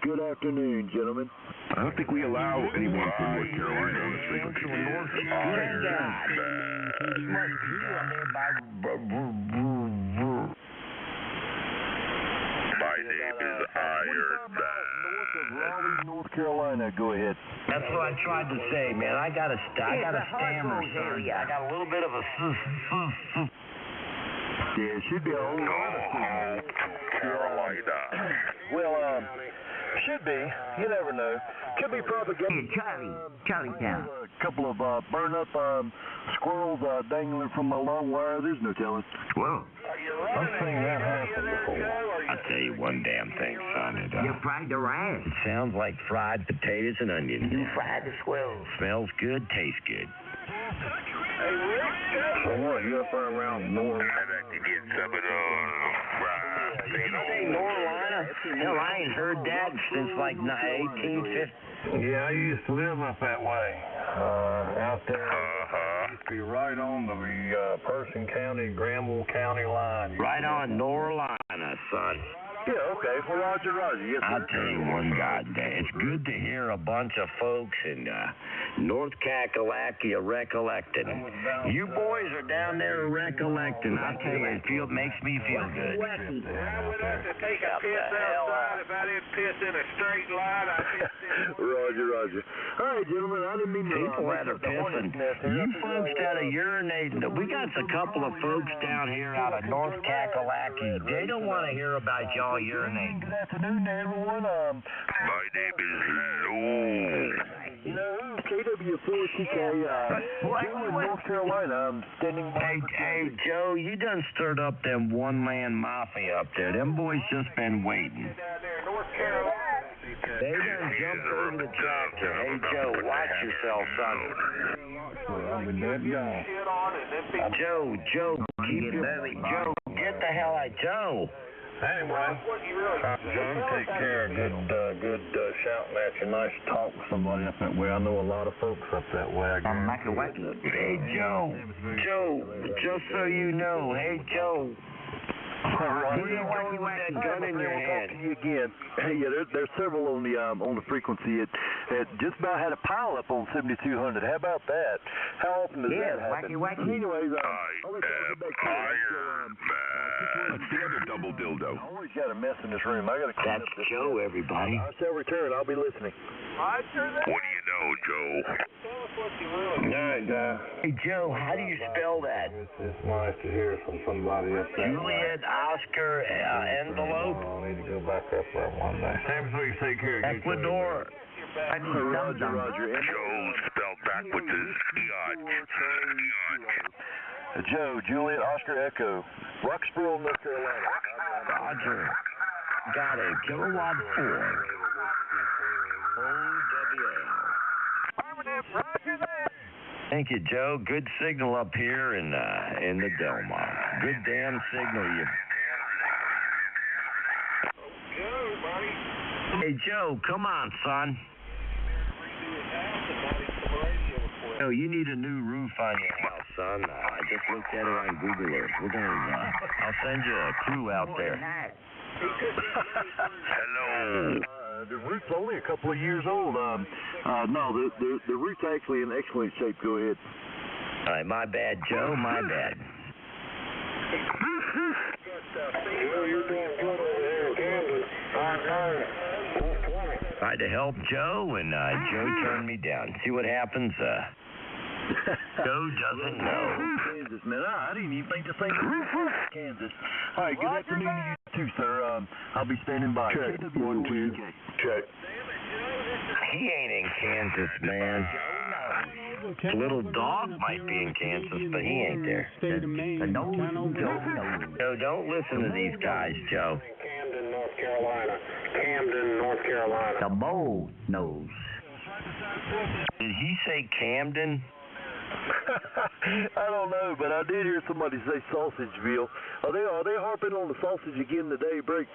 Good afternoon, gentlemen. I don't think we allow anyone from North Carolina on this frequency. Good God. He must be down there by... My name is Iron Man. North of Raleigh, North Carolina. Go ahead. That's what I tried to say, man. I got a stammer, son. I got a little bit of a... Yeah, it should be a whole lot of Carolina. Well, should be. You never know. Could be propaganda. Charlie Town. A couple of burn up squirrels dangling from a long wire. There's no telling. Well, I've seen that happen before. I'll tell you one damn thing, son. You fried the rice. It sounds like fried potatoes and onions. You fried the squirrels. Smells good, tastes good. So what, you up there around North? I'd like to get some of those Did you say Norlina? Hell, I ain't heard that since like 1850. Yeah, I used to live up that way. Out there. Used to be right on the Person County, Granville County line. Right on Norlina, son. Yeah, okay. Well, Roger. Yes, sir. I'll tell you one goddamn. It's good to hear a bunch of folks in North Kakalaki recollecting. You boys are down there recollecting. I tell you, it makes me feel good. I would have to take a piss outside if I didn't piss in a straight line. I pissed in Roger. All right, gentlemen. I didn't mean to... People that are pissing. You folks that are urinating. We got a couple of folks down here out of North Kakalaki. They don't want to hear about y'all urinating. Good afternoon, everyone. My name is Lou. You know, KW4CK, Joe in North Carolina. I'm standing by. Hey, Joe, you done stirred up them one-man mafia up there. Them boys just been waiting. They done jumped over the tractor. Hey, Joe, watch yourself, son. I'll be dead gone. Joe, Joe, get the hell out, Joe. Anyway, John, take care. Good shouting at you. Nice to talk to somebody up that way. I know a lot of folks up that way. Hey, Joe, just so you know, hey, Joe. Right. You don't want that gun in your hand. Talk to you again. Yeah, there's several on the frequency. It just about had a pile up on 7200. How about that? How often does that happen? Anyways, I'll let you get back to it. Let's see other double dildo. I always got a mess in this room. I got to clean up this. That's Joe, everybody. I shall return. I'll be listening. What do you know, Joe? Hey, Joe, how do you spell that? It's nice to hear from somebody up there. Juliet Oscar envelope. I need to go back up there one day. Sam, please take care. Ecuador. Roger. Joe spelled backwards is Joe, Juliet, Oscar, Echo. Roxborough, North Carolina. Roger. Got a kilowatt 4. OWL. Thank you, Joe. Good signal up here in the Delmar. Good damn signal, you. Hey, Joe, come on, son. Oh, you need a new roof on your house, son. I just looked at it on Google Earth. We're gonna. I'll send you a crew out there. Hello. The roof's only a couple of years old. No, the roof's actually in excellent shape. Go ahead. All right, my bad, Joe. My bad. You're doing good over there in Kansas. Tried to help Joe, and Joe turned me down. See what happens? Joe doesn't know. Kansas, man. I didn't even think to say Kansas. All right, good afternoon to you too, sir. I'll be standing by. Check. 1, 2. Check. He ain't in Kansas, man. Little dog might be in Kansas, but he ain't there. Joe, don't listen to these guys, Joe. Camden, North Carolina. Camden, North Carolina. The mole knows. Did he say Camden? I don't know, but I did hear somebody say Sausageville. Are they harping on the sausage again today, Break?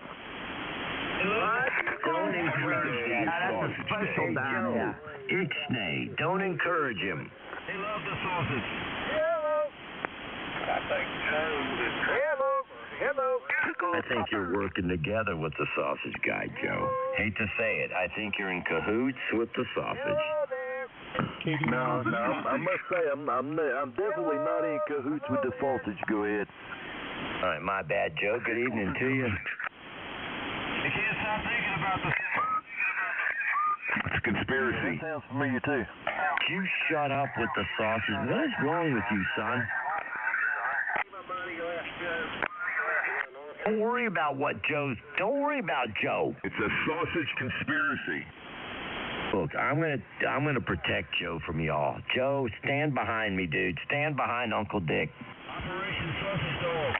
Don't encourage that That's a special down there. Ixnay, don't encourage him. They love the sausage. I think Joe is... Hello. I think you're working together with the sausage guy, Joe. Hate to say it, I think you're in cahoots with the sausage. No, I must say I'm definitely not in cahoots with the sausage. Go ahead. All right, my bad, Joe. Good evening to you. You can't stop thinking about the... It's a conspiracy. That sounds familiar too. You shut up with the sausage. What is wrong with you, son? Don't worry about Don't worry about Joe. It's a sausage conspiracy. Look, I'm gonna protect Joe from y'all. Joe, stand behind me, dude. Stand behind Uncle Dick. Operation Sausage Dog.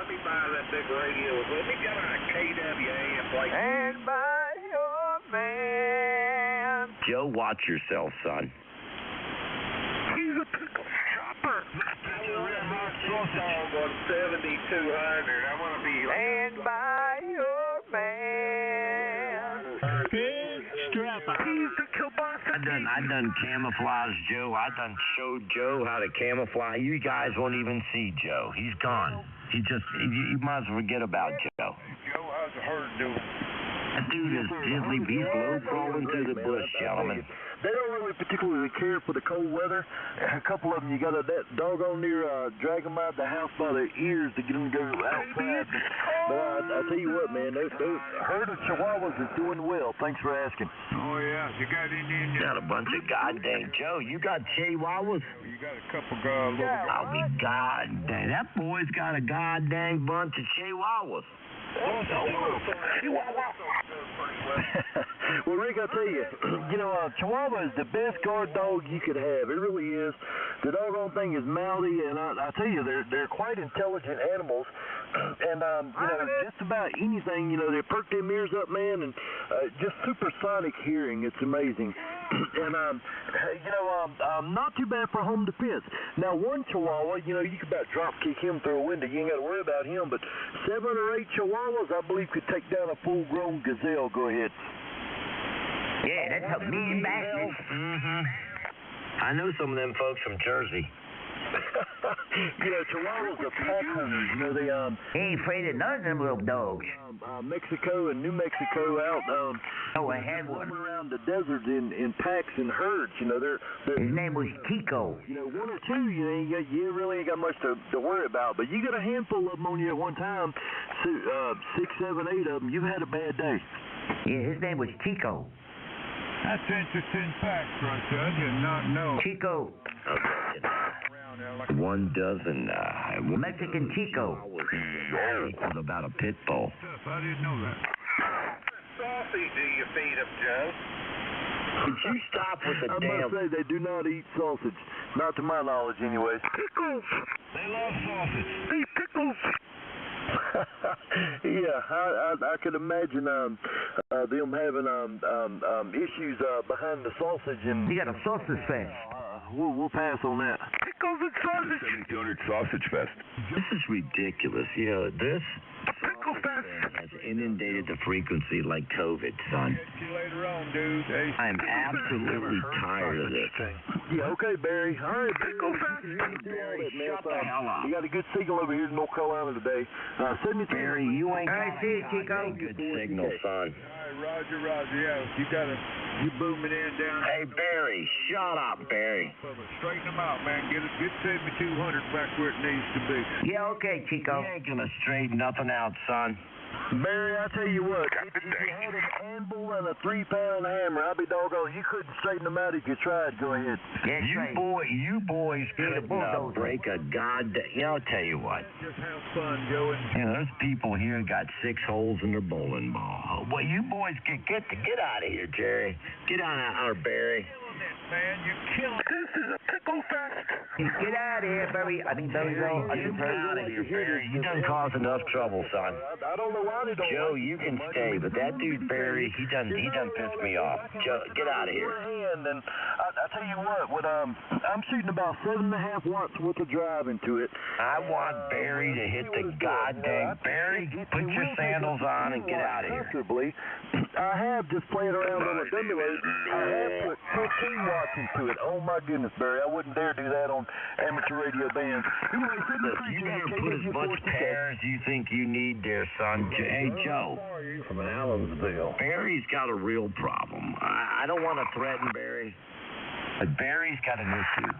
Let me buy that big radio. Let me get on a KWA and play. And by your man. Joe, watch yourself, son. He's a pickle chopper. Song on 7200. I want to be. And by your man. Big strapper. He's the kielbasa. I done camouflage Joe. I done showed Joe how to camouflage. You guys won't even see Joe. He's gone. You might as well forget about Joe. Joe, how's the herd doing? That dude is diddly. He's low crawling through the bush, gentlemen. They don't really particularly care for the cold weather. A couple of them, you got that doggone near drag them out of the house by their ears to get them to go outside. But I tell you what, man, the herd of Chihuahuas is doing well. Thanks for asking. Oh, yeah. You got any in Got a bunch of goddamn Joe. You got Chihuahuas? You got a couple little guys. I'll be goddamn. That boy's got a goddamn bunch of Chihuahuas. Well, Rick, I'll tell you, Chihuahua is the best guard dog you could have. It really is. The doggone thing is mouthy, and I tell you, they're quite intelligent animals. And, just about anything, they perk their ears up, man, and just supersonic hearing. It's amazing. And, not too bad for home defense. Now, one Chihuahua, you could about drop kick him through a window. You ain't got to worry about him. But 7 or 8 Chihuahuas, I believe, could take down a full-grown gazelle. Go ahead. Yeah, that's a mean bastard. Mm-hmm. I know some of them folks from Jersey. Chihuahuas are pack hunters. They ain't afraid of none of them little dogs. Mexico and New Mexico out. I had one around the desert in packs and herds. His name was Tico. 1 or 2, you really ain't got much to worry about. But you got a handful of them on you at one time. 6, 7, 8 of them. You've had a bad day. Yeah, his name was Tico. That's interesting facts right there. I did not know. Chico. 1 dozen Mexican Chico. Equals about a pit bull. I didn't know that. Sausage do you feed them, Joe? Could you stop with the I must say, they do not eat sausage. Not to my knowledge, anyways. Pickles. They love sausage. Hey, pickles. Yeah, I could imagine them having issues behind the sausage and. You got a sausage fest. We'll pass on that. Pickles and sausage. 7200 Sausage Fest. This is ridiculous. This Pickle fest has inundated the frequency like COVID, son. See you later on, dude. Hey, I'm absolutely tired of this. Yeah, okay, Barry. All right, Pickle fest. Shut the hell up. We got a good signal over here in North Carolina today. 73. Barry, you ain't I got see it, Chico. a good signal, son. Roger. Yeah, you booming in down. Hey, Barry, shut up, Barry. Straighten them out, man. Get 7200 back where it needs to be. Yeah, okay, Chico. You ain't gonna straighten nothing out, son. Barry, I tell you what, if you had an anvil and a 3-pound hammer, I'll be doggone, you couldn't straighten them out if you tried. Go ahead. That's right. You boys couldn't break a goddamn. I'll tell you what. Just have fun, Joey. There's people here got 6 holes in their bowling ball. Well, you boys get out of here, Jerry. Get out of here, Barry. man. You're killing. This is a pickle fest. Get out of here, Barry. I think Barry's all... Get out of here, Barry. You done caused enough trouble, son. I don't know why they don't. Joe, you can stay, but that dude Barry, he done pissed me off. Joe, get out of here. And I tell you what, I'm shooting about 7.5 watts worth of drive into it. I want Barry to hit the goddamn... Barry, put your sandals on and get out of here. I have just played around on a dummy. I have put 15 watts into it. Oh my goodness, Barry, I wouldn't dare do that on amateur radio bands. Anyway, you better put as much power as you think you need there, son. Hey, Joe. From an Allensville. Barry's got a real problem. I don't want to threaten Barry, but Barry's got an issue.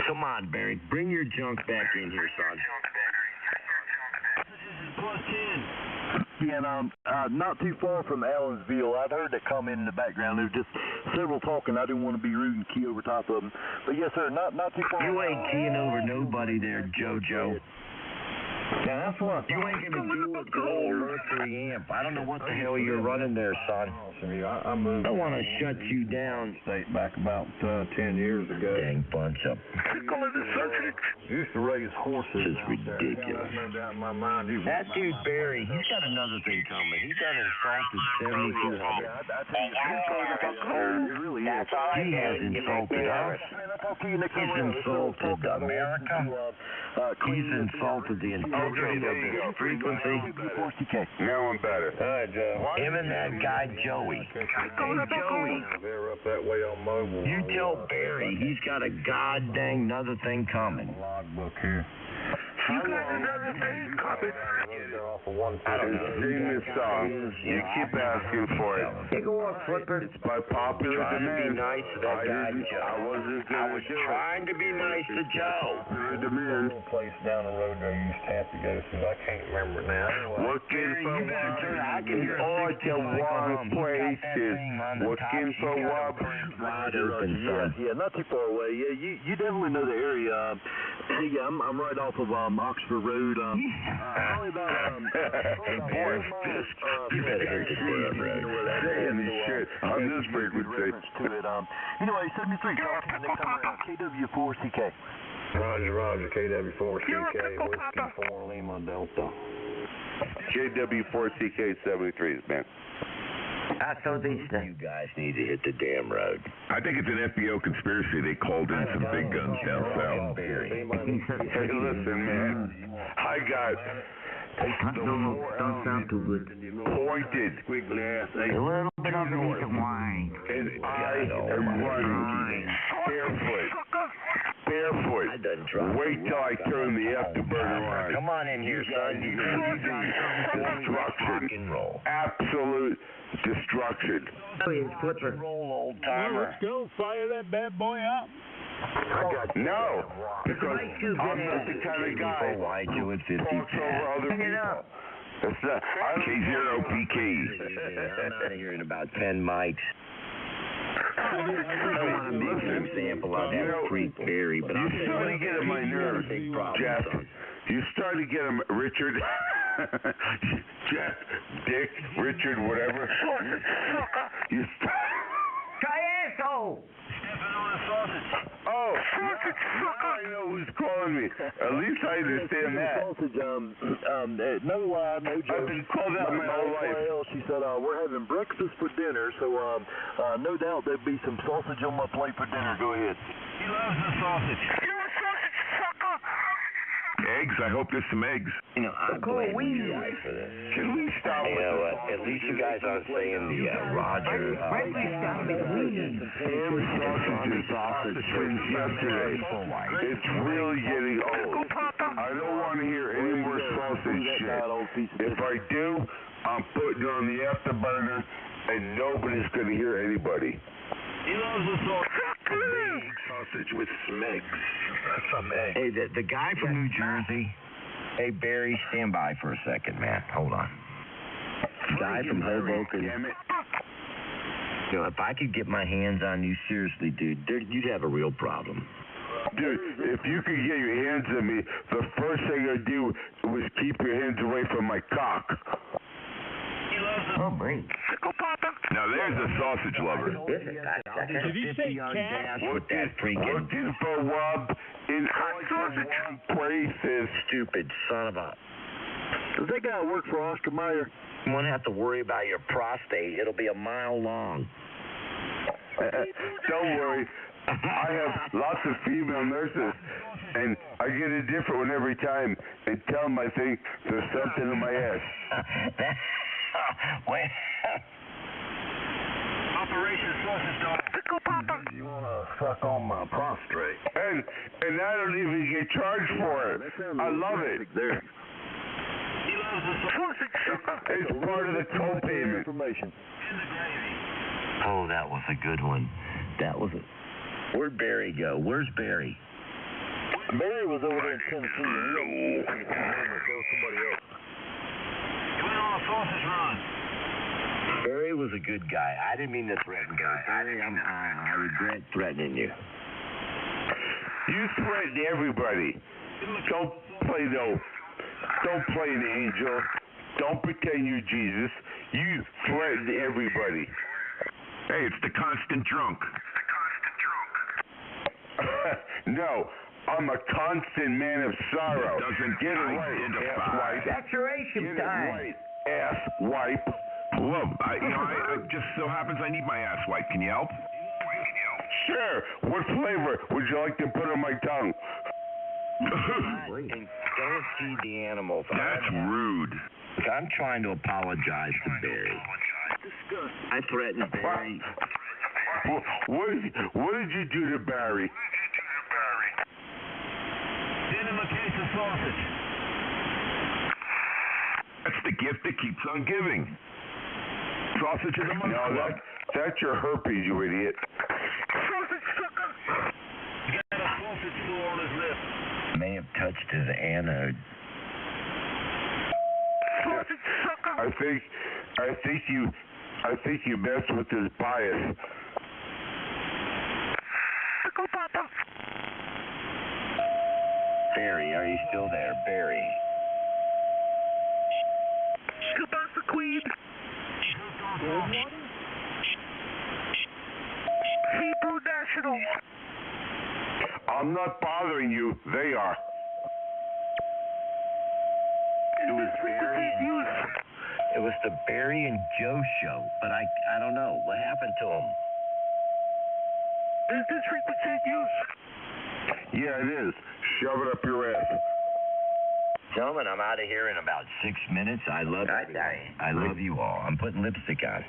Come on, Barry. Bring your junk back in here, son. Yeah, and not too far from Allensville. I'd heard that comment in the background. There was just several talking. I didn't want to be rude and key over top of them. But yes, sir, not too far. You ain't keying over nobody there, JoJo. Yeah, that's what. You ain't gonna do it with the old Mercury amp. I don't know what the hell you're running there, son. I moved. I want to shut you down. State back about 10 years ago. Dang bunch of. Used to raise horses. This is ridiculous. No doubt in my mind. That dude Barry, he's got another thing coming. He done insulted 7,200. It really is. He has insulted us. He's insulted America. He's insulted the integrity of this frequency. Now I'm better. Hi, Joe. Him and that guy Joey. Hey, Joey. They're up that way on mobile. You tell Barry he's got a goddamn another thing coming. Logbook here. You got another thing coming. I don't know. Sing this song. You keep asking for it. Take a walk, Flipper. It's by popular Trying to be demand. nice to that guy Joe. I was trying to be nice to Joe. Demand. Place down the road there you used to have to go to. I can't remember now. Looking for You better turn. I can hear all the wrong places. Looking for what? Wide open, son. Yeah, not too far away. Yeah, you definitely know the area. Yeah, I'm right off of Oxford Road. Probably about Hey, Barry, you better hit the damn road. Shit, on this frequency. To it. Anyway, 73 talking next time around KW4CK. Roger, KW4CK, Whiskey 4 Lima Delta. KW4CK73s, man. You guys need to hit the damn road. I think it's an FBO conspiracy. They called in some big guns down south. Hey, listen, man. I got Don't sound too good. pointed, squiggly ass. A little bit underneath the wine. And I am running barefoot. Wait till I turn the afterburner on. Come on in here, son. You Destruction. Absolute destruction. Oh, yeah, Flipper. roll, old Well, timer. let's go. Fire that bad boy up. No, because I'm not the kind of guy Why do it 50 who talks over other Hang it people. up. It's K0PK. I'm not hearing about 10 mics. I want to make an example of that creep Barry, but I'm starting to get on my nerves, Jeff. You starting to get him, Richard. Jeff, Dick, Richard, whatever. You Triasso! Oh, now I know who's calling me. At least I understand that. No lie, no joke. I've been called out my whole life. She said, we're having breakfast for dinner, so no doubt there'd be some sausage on my plate for dinner. Go ahead. He loves the sausage. Eggs? I hope there's some eggs. You know, I'm blaming you guys for this. Can we stop with this? At least you guys aren't saying the Roger. Every sausage since yesterday. It's really getting old. I don't want to hear any more sausage shit. If I do, I'm putting on the afterburner, and nobody's going to hear anybody. He loves the sausage with some eggs. Some eggs. Hey, the guy from New Jersey. Hey, Barry, stand by for a second, man. Hold on. Guy from Hoboken. You know, if I could get my hands on you, seriously, dude, you'd have a real problem. Dude, if you could get your hands on me, the first thing I'd do was keep your hands away from my cock. He Oh, boy. Now there's a sausage lover. This is cocksucker. Did he say cat? Looking for Rob in all places. Stupid son of a... Does that guy work for Oscar Mayer? You won't have to worry about your prostate. It'll be a mile long. Don't worry. I have lots of female nurses, and I get a different one every time and tell them I think there's something in my ass. Wait. Operation Sausage Dog. You want to suck on my prostrate? And I don't even get charged for it. I love it. There. He loves the sausage. It's part of the co-payment. Information. Oh, that was a good one. That was a... Where'd Barry go? Where's Barry? Barry was over there in Tennessee. He went on a sausage run. Barry was a good guy. I didn't mean to threaten Barry. Barry, I regret threatening you. You threaten everybody. Don't play an angel. Don't pretend you're Jesus. You threaten everybody. Hey, it's the constant drunk. No, I'm a constant man of sorrow. It doesn't get it right, identify. ass wipe. Saturation Get it time. right, ass wipe. Well, I just so happens I need my ass wipe. Can you help? Sure. What flavor would you like to put on my tongue? And don't feed the animals. That's rude. I'm trying to apologize to Barry. I threatened Barry. What did you do to Barry? Send him a case of sausage. That's the gift that keeps on giving. Sausage in the month club. That's your herpes, you idiot. Sausage sucker. He got a sausage sore on his lip. May have touched his anode. Sausage sucker. I think you messed with his bias. Barry, are you still there? Barry. Goodbye for Queen. Hebrew National. I'm not bothering you. They are. It was the Barry and Joe show, but I don't know. What happened to him? Is this frequency in use? Yeah, it is. Shove it up your ass. Gentlemen, I'm out of here in about 6 minutes. I love you all. I'm putting lipstick on.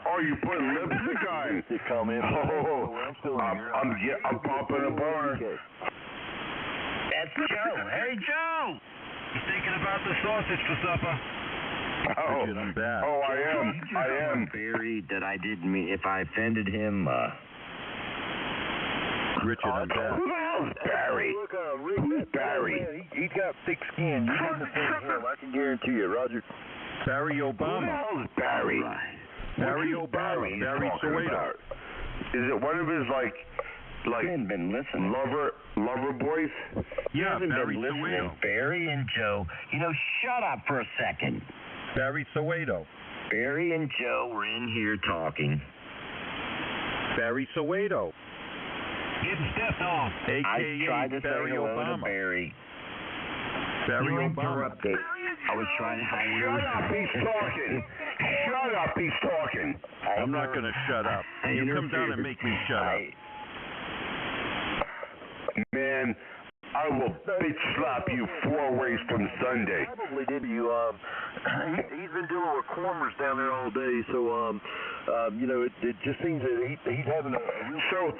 Oh, you putting lipstick on? I'm popping a boner. That's Joe. Hey, Joe! He's thinking about the sausage for supper. Oh, I'm bad. Oh, I am. Barry, that I didn't mean. If I offended him, Richard, I'm bad. Who the hell's Barry? Who's Barry? He's got thick skin. You wouldn't offend him. I can guarantee you, Roger. Barry Who the Obama. hell's Barry? Barry Obama. Barry Soweto. Is it one of his like been listening. lover boys? Yeah, Barry been listening. Soweto. Barry and Joe. Shut up for a second. Barry Soweto. Barry and Joe were in here talking. Barry Soweto. Getting stepped on. AKA I tried to Barry say hello Obama. to Barry. Barry You Obama. interrupted. I was trying to hide Shut up, he's talking. Shut up, he's talking. I'm not going to shut up. You come down and make me shut up. Man, I will bitch slap you 4 ways from Sunday. Probably did you. He's been dealing with cormers down there all day, so it just seems that he's having a real. So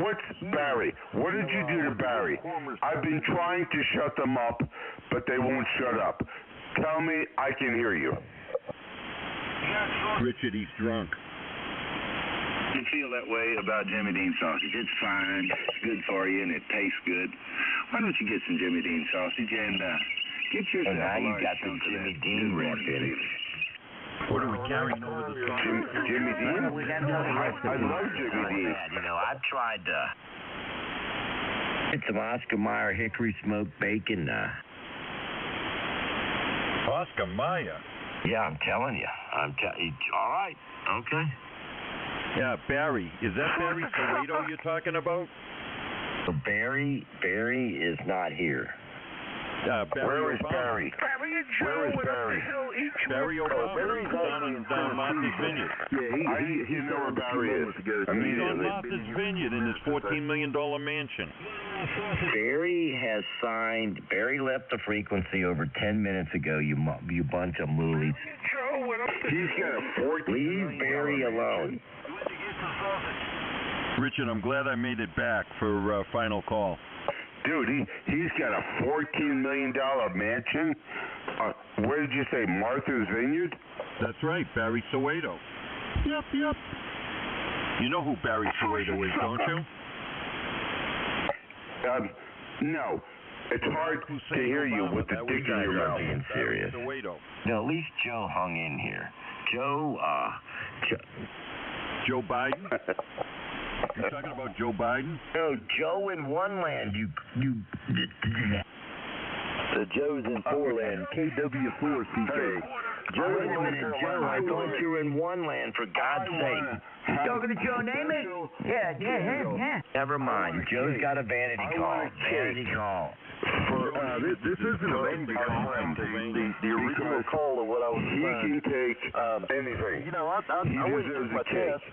what's Barry? What did you do to Barry? I've been trying to shut them up, but they won't shut up. Tell me, I can hear you. Richard, he's drunk. You feel that way about Jimmy Dean sausage. It's fine. It's good for you, and it tastes good. Why don't you get some Jimmy Dean sausage and get yourself now a you large got chunk the of Jimmy that Dean good rep in it. What are we carrying over the sausage? Jimmy Dean? I love Jimmy Dean. I've tried to get some Oscar Mayer hickory smoked bacon. Oscar Mayer? Yeah, I'm telling you. All right. Okay. Yeah, Barry. Is that Barry Soweto you're talking about? So Barry is not here. Where is Barry? Barry and Joe, Where is Barry? Barry Obama. He's down in Martha's Vineyard. Yeah, he know where Barry is. He's on Martha's Vineyard in his $14 million mansion. Barry left the frequency over 10 minutes ago, you bunch of moolies. He's got a 14 Leave Barry alone. Richard, I'm glad I made it back for final call. Dude, he's got a $14 million mansion. Where did you say, Martha's Vineyard? That's right, Barry Soweto. Yep. You know who Barry Soweto is, don't you? No. It's hard to hear you with the dick in your mouth. Being serious. No, at least Joe hung in here. Joe Biden? You're talking about Joe Biden? No, Joe in one land. The Joe's in four land. KW4CK. Joe, wait a minute, Joe. I thought you were in one land, for God's sake. You talking to Joe Namath? Yeah. Never mind. Joe's got a vanity call. This isn't a vanity call. The original call of what I was He saying. can take anything. You know, I went through my test.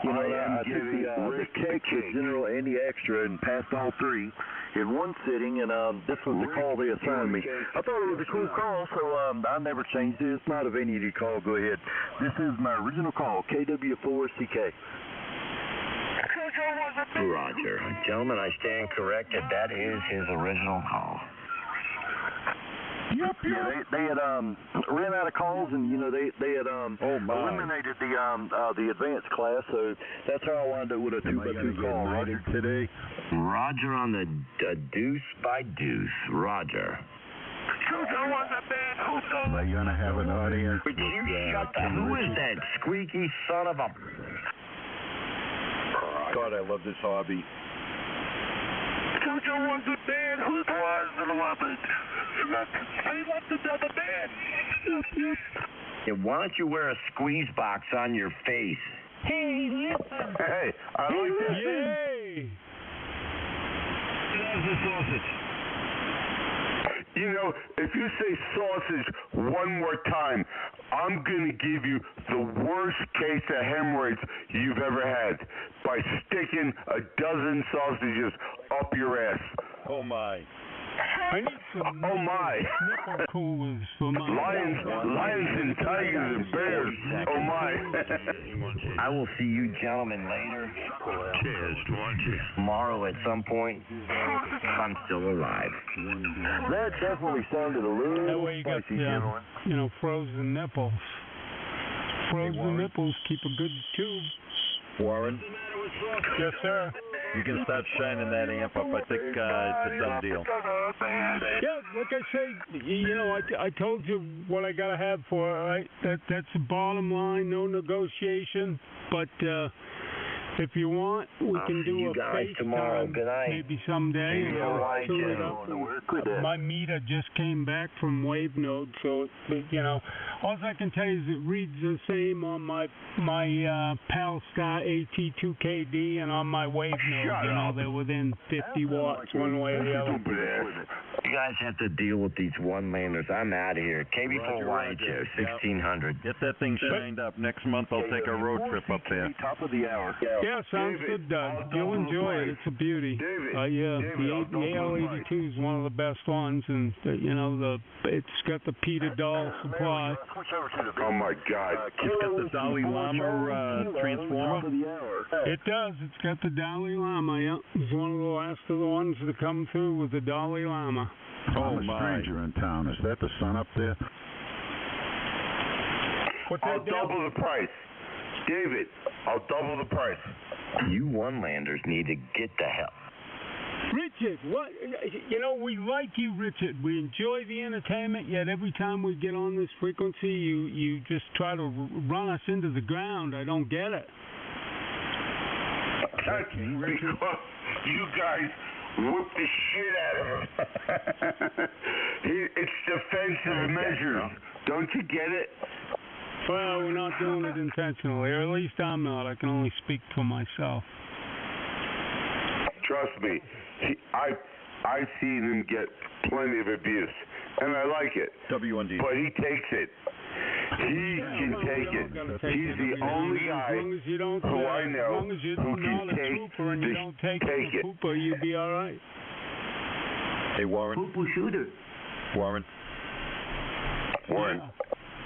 You know, I took the tech with General Andy Extra and passed all three in one sitting, and this was the call they assigned me. I thought it was a cool call, so I never changed it. It's not a vanity call. Go ahead. This is my original call, KW4CK. Roger. Gentlemen, I stand corrected. That is his original call. Yeah, they had ran out of calls, and you know they had eliminated the advanced class, so that's how I wound up with a 2x2 call. Roger today. Roger on the deuce by deuce. Roger. Am I gonna have an audience? Would you shut the? Who is that squeaky son of a? God, I love this hobby. Jojo wasn't dead. Who was the weapon? He left the other dead. Yeah, why don't you wear a squeeze box on your face? Hey, listen. Hey, I like that. Yay! There's the sausage. You know, if you say sausage one more time, I'm going to give you the worst case of hemorrhoids you've ever had by sticking a dozen sausages up your ass. Oh, my. I need some nipple coolers for my lions and tigers and bears. Oh my! I will see you gentlemen later. Cheers. Tomorrow at some point. I'm still alive. That definitely sounded a little that way you got spicy, frozen nipples. Frozen nipples keep a good tube. Warren? Yes, sir. You can start shining that amp up. I think it's a done deal. Yeah, like I say, I told you what I got to have for it, right? That's the bottom line, no negotiation. But if you want, we can do a FaceTime maybe someday. My meter just came back from Wave Node, so all I can tell you is it reads the same on my Palstar AT2KD and on my Wave Node. They're within 50 watts one way or the other. You guys have to deal with these one-landers. I'm out of here. KB4YHO, 1600. Get that thing shined up. Next month I'll take a road trip up there. Top of the hour. Yeah, sounds good, Doug. You'll enjoy it. It's a beauty. The AL82 is one of the best ones, and it's got the Peter Dahl supply. Oh my God! It's got the Dalai Lama transformer. It does. It's got the Dalai Lama. Yeah, it's one of the last of the ones to come through with the Dalai Lama. I'm a stranger in town. Is that the sun up there? I'll double the price. David, I'll double the price. You one-landers need to get the hell. Richard, what? We like you, Richard. We enjoy the entertainment, yet every time we get on this frequency, you just try to run us into the ground. I don't get it. That's because you guys whooped the shit out of him. It's defensive measures. Don't you get it? Well, we're not doing it intentionally, or at least I'm not. I can only speak for myself. Trust me, I've seen him get plenty of abuse, and I like it. WND. But he takes it. He can take it. He's the only guy who I know As long as you're who not can a trooper and you don't take it. a pooper, you'll be all right. Hey, Warren. Poo-poo shooter. Warren. Yeah.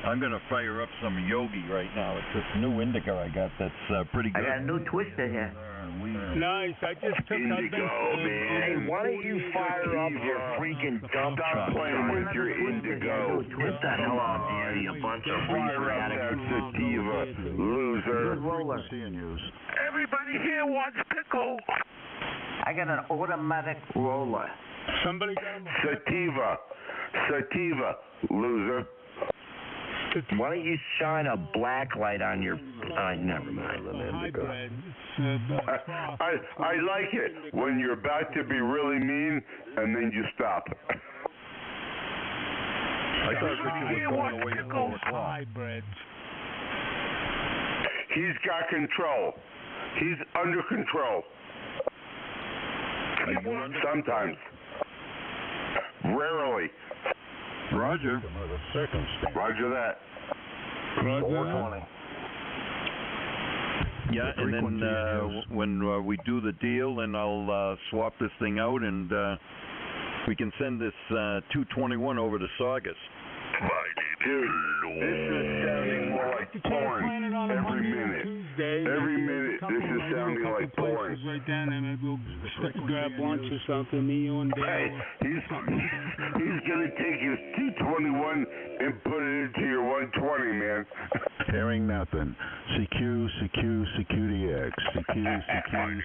I'm going to fire up some Yogi right now. It's this new indica I got that's pretty good. I got a new twister here. Nice. I just took Indigo, man. Hey, why don't you fire up your freaking dump truck? Stop playing with your indigo. Get the hell out of here, you bunch of Fire up that sativa, loser. Everybody here wants pickle. I got an automatic roller. Somebody got him. Sativa, loser. Why don't you shine a black light on your... never mind. Hybrid. I like it when you're about to be really mean and then you stop. I thought Richard was going away at 4 o'clock. Hybrids. He's got control. He's under control. Sometimes. Rarely. Roger. Roger that. Yeah, and then when we do the deal, then I'll swap this thing out, and we can send this 221 over to Saugus. Dude, this is sounding more like porn every minute. Every minute, this is sounding like porn. Right down there, maybe we'll grab lunch or something, me, you, and Dale. Hey, he's going to take his 221 and put it into your 120, man. Hearing nothing. CQ, CQDX. CQ,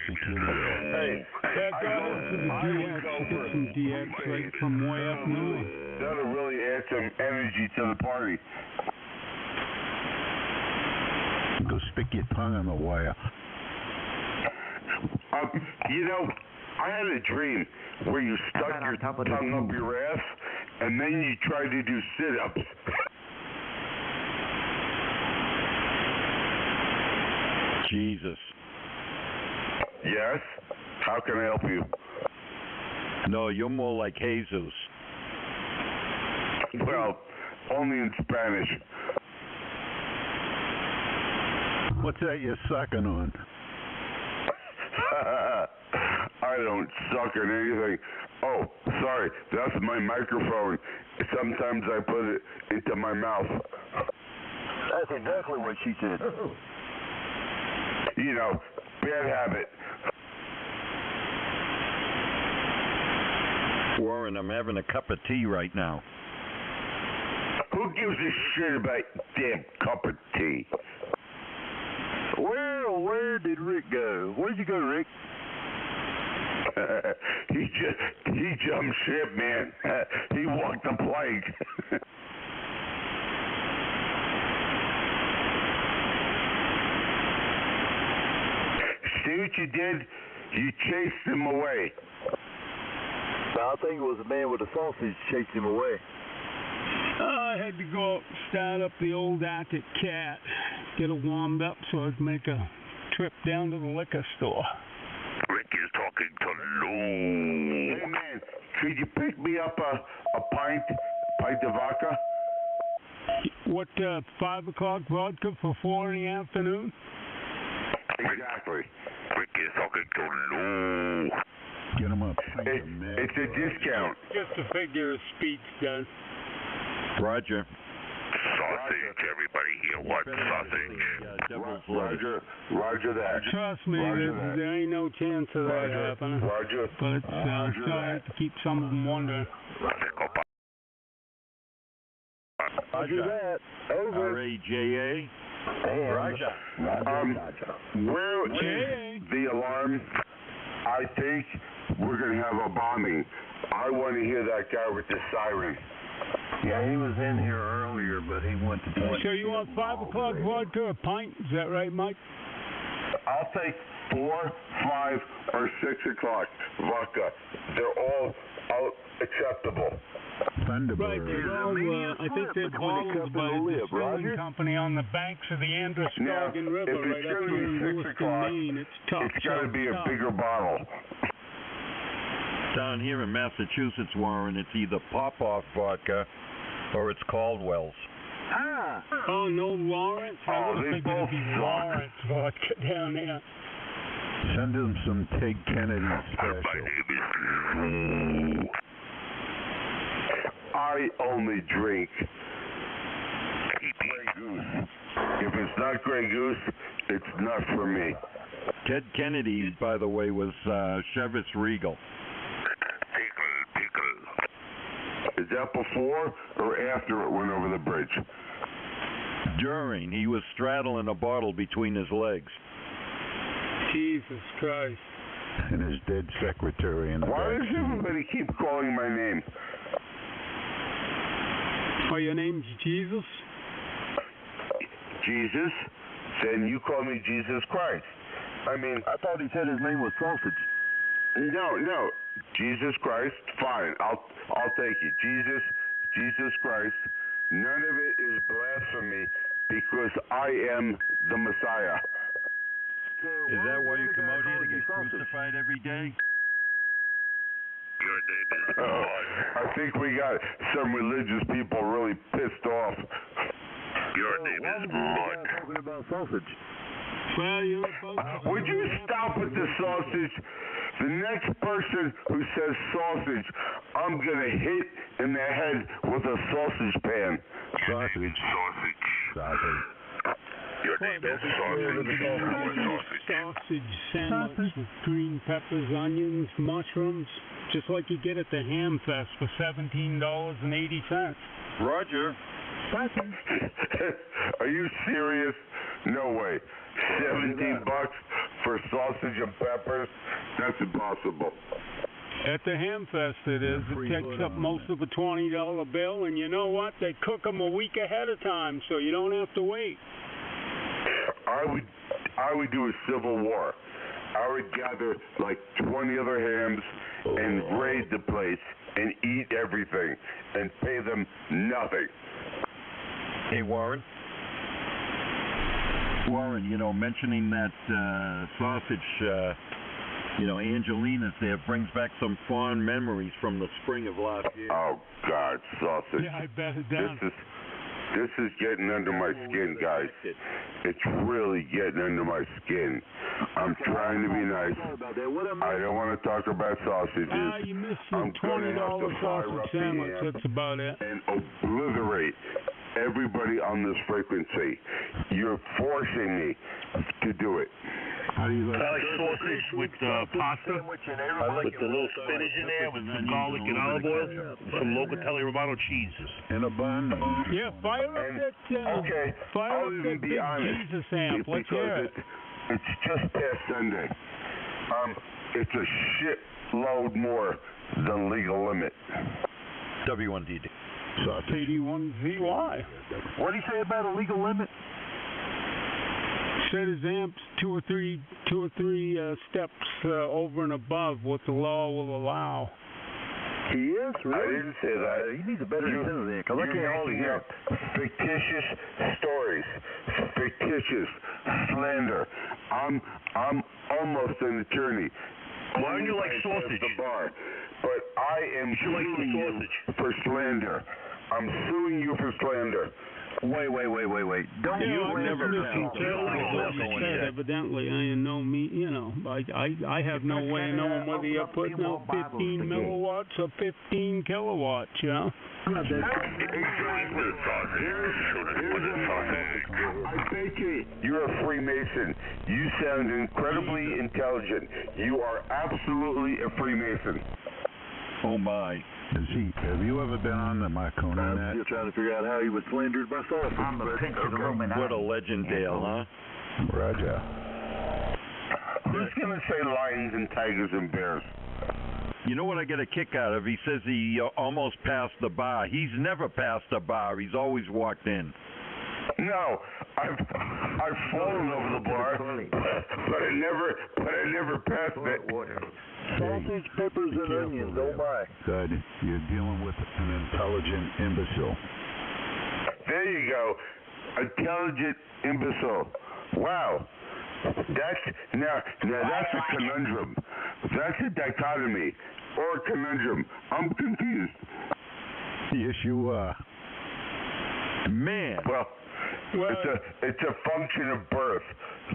CQDX. Hey, get some DX right from way up north. That'll really add some energy to the party. Go stick your tongue on the wire. You know, I had a dream where you stuck your tongue up your ass and then you tried to do sit-ups. Jesus. Yes? How can I help you? No, you're more like Jesus. Well, only in Spanish. What's that you're sucking on? I don't suck on anything. Oh, sorry, that's my microphone. Sometimes I put it into my mouth. That's exactly what she said. You know, bad habit. Warren, I'm having a cup of tea right now. Who gives a shit about damn cup of tea? Where did Rick go? Where'd you go, Rick? he jumped ship, man. He walked the plank. See what you did? You chased him away. I think it was the man with the sausage chased him away. I had to go start up the old Arctic Cat, get it warmed up so I'd make a trip down to the liquor store. Rick is talking to Lou. Hey man, could you pick me up a pint of vodka? What, 5 o'clock vodka for 4 in the afternoon? Exactly. Rick is talking to Lou. Get him up. It's a discount. Just a figure of speech, guys. Roger. Sausage, everybody here wants sausage. Roger that. Trust me, there ain't no chance of that happening. Roger. But it's hard to keep some of them wondering. Roger that. Over. R-A-J-A. Roger. Where is the alarm? I think we're going to have a bombing. I want to hear that guy with the siren. Yeah, he was in here earlier, but he went to... So you want 5 o'clock vodka a pint? Is that right, Mike? I'll take 4, 5, or 6 o'clock vodka. They're all acceptable. Right, I think they're bottled by a distilling company on the banks of the Androscoggin River, right up here in Lewiston, Maine. It's top It's got to be a bigger bottle. Down here in Massachusetts, Warren, it's either Pop-Off vodka or it's Caldwell's. Ah. Oh, no Lawrence? I would have figured it'd be Lawrence vodka down there. Send him some Ted Kennedy special. I only drink Grey Goose. If it's not Grey Goose, it's not for me. Ted Kennedy, by the way, was Chivas Regal. Is that before or after it went over the bridge? During. He was straddling a bottle between his legs. Jesus Christ. And his dead secretary in the Why back does everybody keep calling my name? Oh, your name's Jesus? Jesus? Then you call me Jesus Christ. I mean, I thought he said his name was Sausage. No. Jesus Christ, fine. I'll take it. Jesus Christ. None of it is blasphemy because I am the Messiah. Is that why you come out here to get crucified every day? Your name is I think we got some religious people really pissed off. Your name is Mud. Talking about sausage. Well, you're Would you stop with the sausage? The next person who says sausage, I'm going to hit in the head with a sausage pan. Sausage. Your name is sausage sandwich with green peppers, onions, mushrooms, just like you get at the Ham Fest for $17.80. Roger. Are you serious? No way. $17 for sausage and peppers? That's impossible. At the Ham Fest it is. It takes up most of a $20 bill, and you know what? They cook them a week ahead of time, so you don't have to wait. I would do a civil war. I would gather like 20 other hams and raid the place and eat everything and pay them nothing. Hey, Warren, mentioning that sausage, Angelina's there brings back some fond memories from the spring of last year. Oh, God, sausage. Yeah, I bet it does. This is getting under my skin, guys. It's really getting under my skin. I'm trying to be nice. I don't want to talk about sausages. You missed the $20 sausage sandwich. That's about it. And obliterate everybody on this frequency. You're forcing me to do it. How do you like sausage with pasta, with the little spinach in there, with some garlic and olive oil, some Locatelli Romano cheeses. In a bun? Yeah, fire up that, fire up that big Jesus amp. Let's hear it. It's just past Sunday. It's a shitload more than legal limit. W1DD. Sausage. 81ZY. What did he say about a legal limit? Said his amp's two or three steps over and above what the law will allow. He is, really? I didn't say that. He needs a better incentive than because I can't hardly hear it. Fictitious stories, fictitious slander. I'm almost an attorney. Why don't you like sausage? The bar, but I am suing you for slander. I'm suing you for slander. Wait. Don't you never evidently, I know me. I have no way of knowing whether you're putting out 15 milliwatts or 15 kilowatts. I bet you're a Freemason. You sound incredibly intelligent. You are absolutely a Freemason. Oh my. Have you ever been on the Marconi net? You're trying to figure out how he was slandered by sausage. I'm the prince of the Illuminati. What a legend, Dale, huh? Roger. Who's going to say lions and tigers and bears? You know what I get a kick out of? He says he almost passed the bar. He's never passed the bar. He's always walked in. No, I've fallen over the bar, but I never passed it. Sausage, peppers, and onions, oh my. Good. You're dealing with an intelligent imbecile. There you go. Intelligent imbecile. Wow. Now that's a conundrum. That's a dichotomy or a conundrum. I'm confused. Yes, you are. Man. Well, it's a function of birth.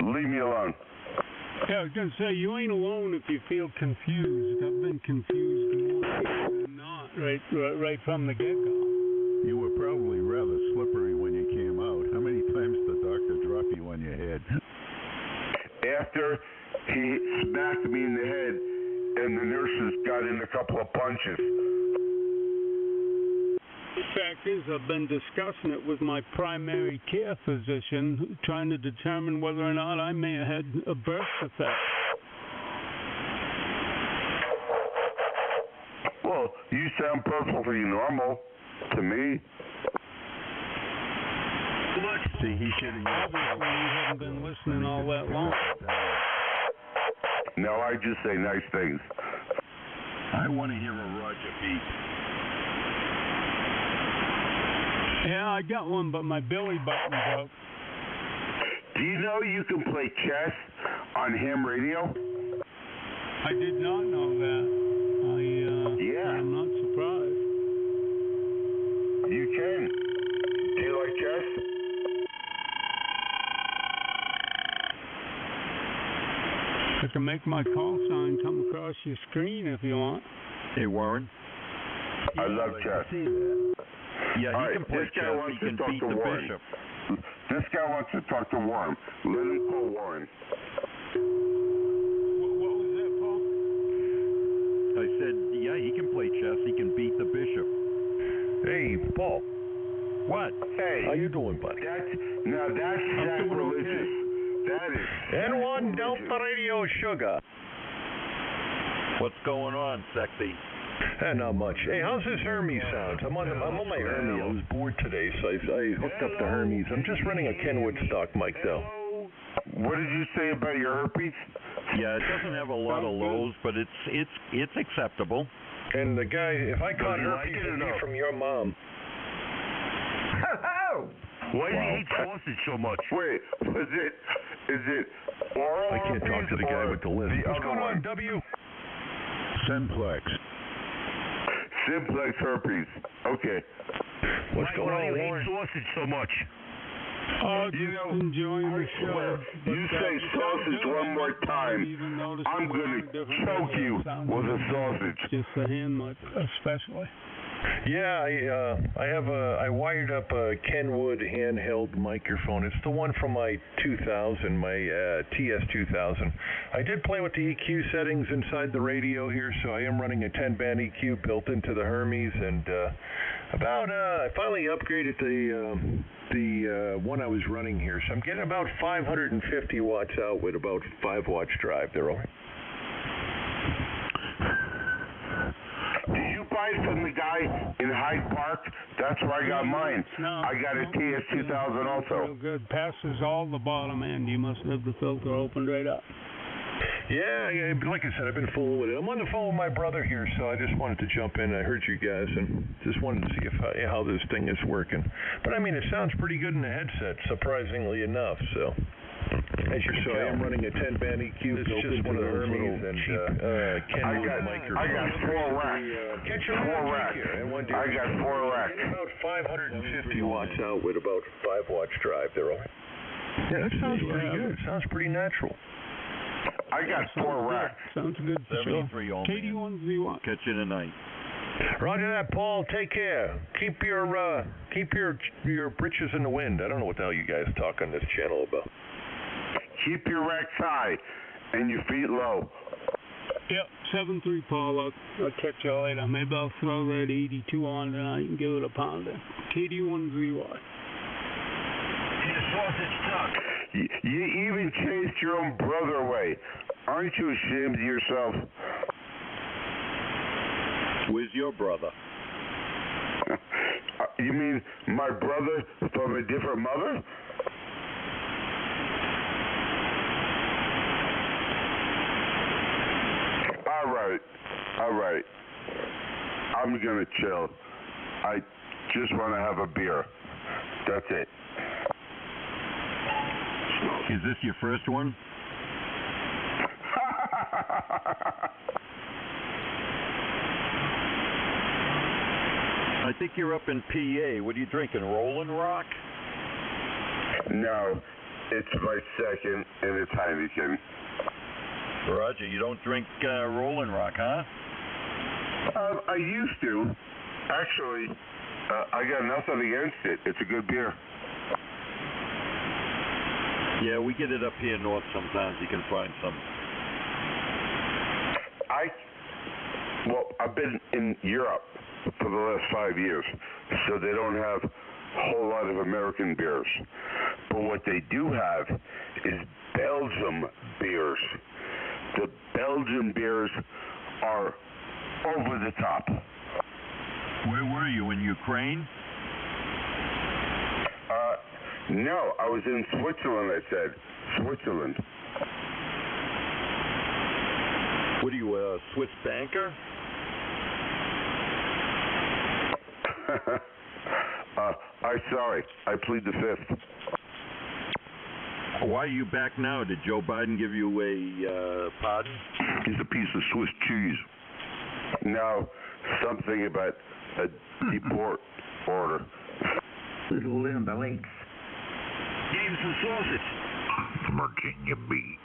Leave me alone. Yeah, I was going to say, you ain't alone if you feel confused. I've been confused more than not right from the get-go. You were probably rather slippery when you came out. How many times did the doctor drop you on your head? After he smacked me in the head and the nurses got in a couple of punches. The fact is, I've been discussing it with my primary care physician, trying to determine whether or not I may have had a birth defect. Well, you sound perfectly normal to me. See, he should have. Obviously, you haven't been listening all that long. No, I just say nice things. I want to hear a Roger beat. Yeah, I got one, but my belly button broke. Do you know you can play chess on ham radio? I did not know that. I'm not surprised. You can. Do you like chess? I can make my call sign come across your screen if you want. Hey, Warren. I love chess. Yeah, he can play chess. He can beat the bishop. This guy wants to talk to Warren. Let him call Warren. What was that, Paul? I said, yeah, he can play chess. He can beat the bishop. Hey, Paul. What? Hey. How you doing, buddy? That's sacrilegious. That is N1 Delta Radio Sugar. What's going on, Sexy? Not much. Hey, how's this Hermes sound? I'm on my Hermes. I was bored today, so I hooked up the Hermes. I'm just running a Kenwood stock mic, though. What did you say about your herpes? Yeah, it doesn't have a lot of lows, but it's acceptable. And the guy, if I caught herpes, it'd be from your mom. Why do you eat sausage so much? Wait, is it oral I can't talk to the guy with the list. What's going on, W? Simplex. Simplex herpes. Okay. What's going on, Why do you Warren? eat sausage so much? Oh, just enjoying the show. You say sausage one more time, I'm going to choke you with a sausage. Just the hand mic, especially. Yeah, I wired up a Kenwood handheld microphone. It's the one from my 2000, my TS2000. I did play with the EQ settings inside the radio here, so I am running a 10-band EQ built into the Hermes, and I finally upgraded the one I was running here, so I'm getting about 550 watts out with about 5 watts drive there. Did you buy it from the guy in Hyde Park? That's where I got mine. No, I got a TS2000 also. Real good. Passes all the bottom end. You must have the filter opened right up. Yeah, like I said, I've been fooling with it. I'm on the phone with my brother here, so I just wanted to jump in. I heard you guys and just wanted to see how this thing is working. But I mean, it sounds pretty good in the headset, surprisingly enough. So, as you saw, I'm running a 10-band EQ. It's just one of the Hermes and Kenwood microphones. I got 4 racks. Catch your 4 racks. I got 4 racks. About 550 watts out with about 5 watts drive there. Yeah, that sounds pretty good. It sounds pretty natural. I got 4 racks. Sounds good. 73 old man. KD1Z1. Catch you tonight. Roger that, Paul. Take care. Keep your britches in the wind. I don't know what the hell you guys talk on this channel about. Keep your racks high and your feet low. Yep, 7-3, Paul. I'll catch you later. Maybe I'll throw that 82 on tonight and give it a pounder. KD1ZY. You even chased your own brother away. Aren't you ashamed of yourself? Where's your brother? You mean my brother from a different mother? All right. I'm gonna chill. I just want to have a beer. That's it. Is this your first one? I think you're up in PA. What are you drinking, Rolling Rock? No, it's my second, and it's Heineken. Roger, you don't drink Rolling Rock, huh? I used to. Actually, I got nothing against it. It's a good beer. Yeah, we get it up here north sometimes. You can find some. I've been in Europe for the last 5 years, so they don't have a whole lot of American beers. But what they do have is Belgium beers. The Belgian beers are over the top. Where were you, in Ukraine? No, I was in Switzerland, I said. Switzerland. What are you, a Swiss banker? I'm sorry. I plead the fifth. Why are you back now? Did Joe Biden give you a pardon? He's a piece of Swiss cheese. No, something about a deport order. Little Linda Lakes. Games and sausage. Virginia Beach.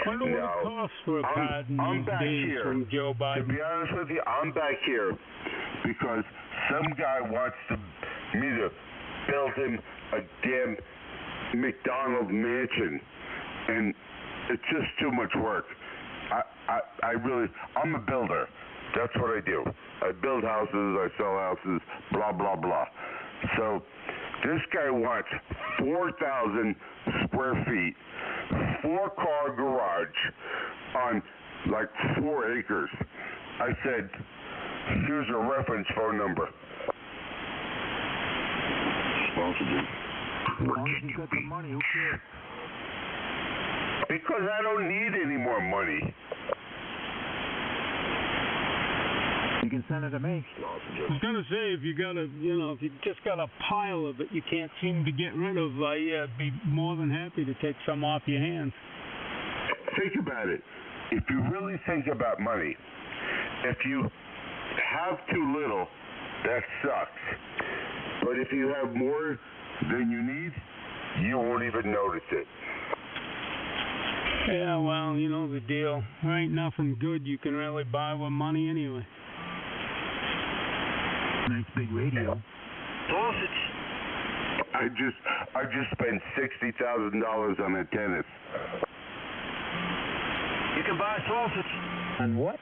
I wonder what it costs for a pardon these days from Joe Biden. To be honest with you, I'm back here because some guy wants me to build him a damn McDonald mansion, and it's just too much work. I'm a builder. That's what I do. I build houses, I sell houses, blah, blah, blah. So this guy wants 4,000 square feet, 4-car garage on like 4 acres. I said, here's a reference phone number. Responsible. As long as you got the money, who cares? Because I don't need any more money. You can send it to me. I was gonna say, if you just got a pile of it you can't seem to get rid of, I'd be more than happy to take some off your hands. Think about it. If you really think about money, if you have too little, that sucks. But if you have more than you need, you won't even notice it. Yeah, well, you know the deal. There ain't nothing good you can really buy with money anyway. Nice big radio. Sausage. I just spent $60,000 on antennas. You can buy sausage. On what?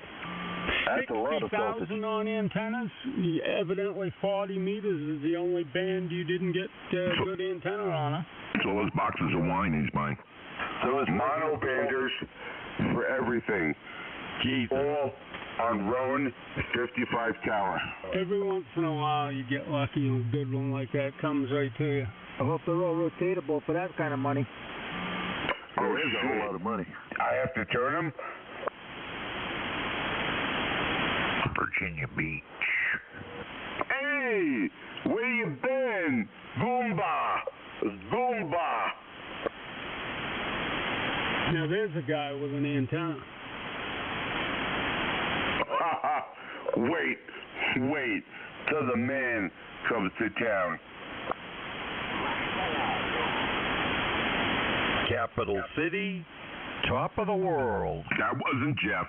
That's a lot of sausage. 60,000 on antennas. Evidently 40 meters is the only band you didn't get good antenna on, huh? So those boxes of wine he's buying. So it's mono banders for everything. Jesus. All on Rowan 55 tower. Every once in a while you get lucky and a good one like that comes right to you. I hope they're all rotatable for that kind of money. Oh, there's a whole lot of money. I have to turn them? Virginia Beach. Hey, where you been? Goomba! Now there's a guy with an antenna. Wait till the man comes to town. Capital City, top of the world. That wasn't Jeff.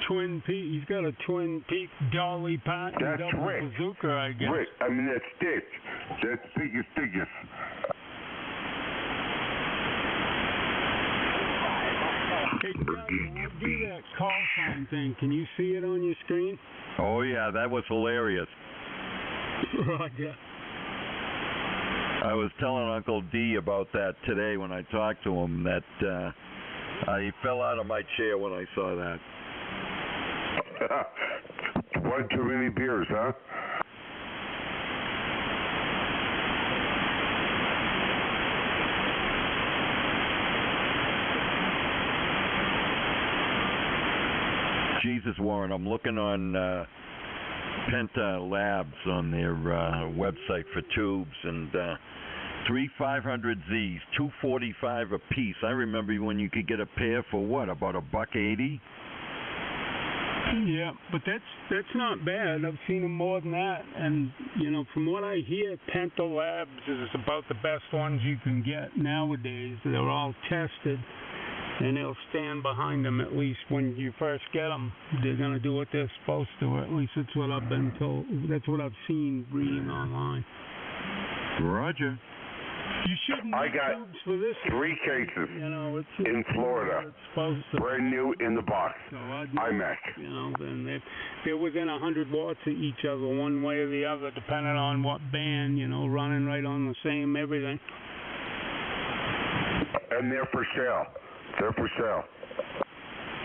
Twin Peak. He's got a Twin Peak Dolly Parton double Rick. bazooka, I guess. Rick, I mean that's Dick. That's biggest. Hey, Virginia do that call sign thing. Can you see it on your screen? Oh, yeah, that was hilarious. Roger. I was telling Uncle D about that today when I talked to him, that I fell out of my chair when I saw that. One too many beers, huh? Jesus, Warren, I'm looking on Penta Labs on their website for tubes, and 3 500Zs, $245 a piece. I remember when you could get a pair for what, about $1.80? Yeah, but that's not bad. I've seen them more than that, and from what I hear, Penta Labs is about the best ones you can get nowadays. They're all tested, and they'll stand behind them. At least when you first get them, they're going to do what they're supposed to. Or at least that's what I've been told. That's what I've seen reading online. Roger. You shouldn't I need got tubes for this. 3 cases it's in Florida, brand new in the box. So iMac. And they're within 100 watts of each other, one way or the other, depending on what band, running right on the same everything. And they're for sale. They're for sale.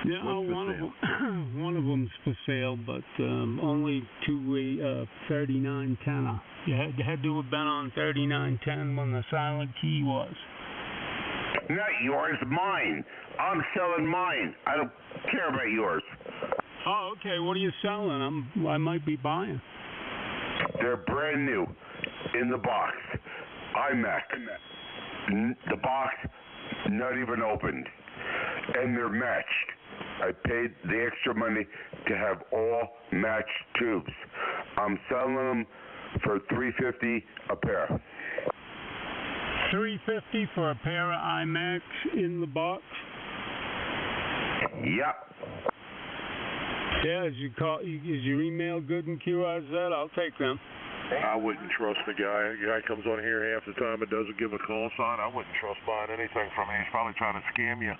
Yeah, one of them's for sale, but only to 3910. You had to have been on 3910 when the silent key was. Not yours, mine. I'm selling mine. I don't care about yours. Oh, okay. What are you selling? I might be buying. They're brand new in the box. iMac. The box not even opened, and they're matched. I paid the extra money to have all matched tubes. I'm selling them for $350 a pair. $350 for a pair of iMacs in the box? Yep. Yeah, is your email good in QRZ? I'll take them. I wouldn't trust the guy. The guy comes on here half the time and doesn't give a call sign. I wouldn't trust buying anything from him. He's probably trying to scam you.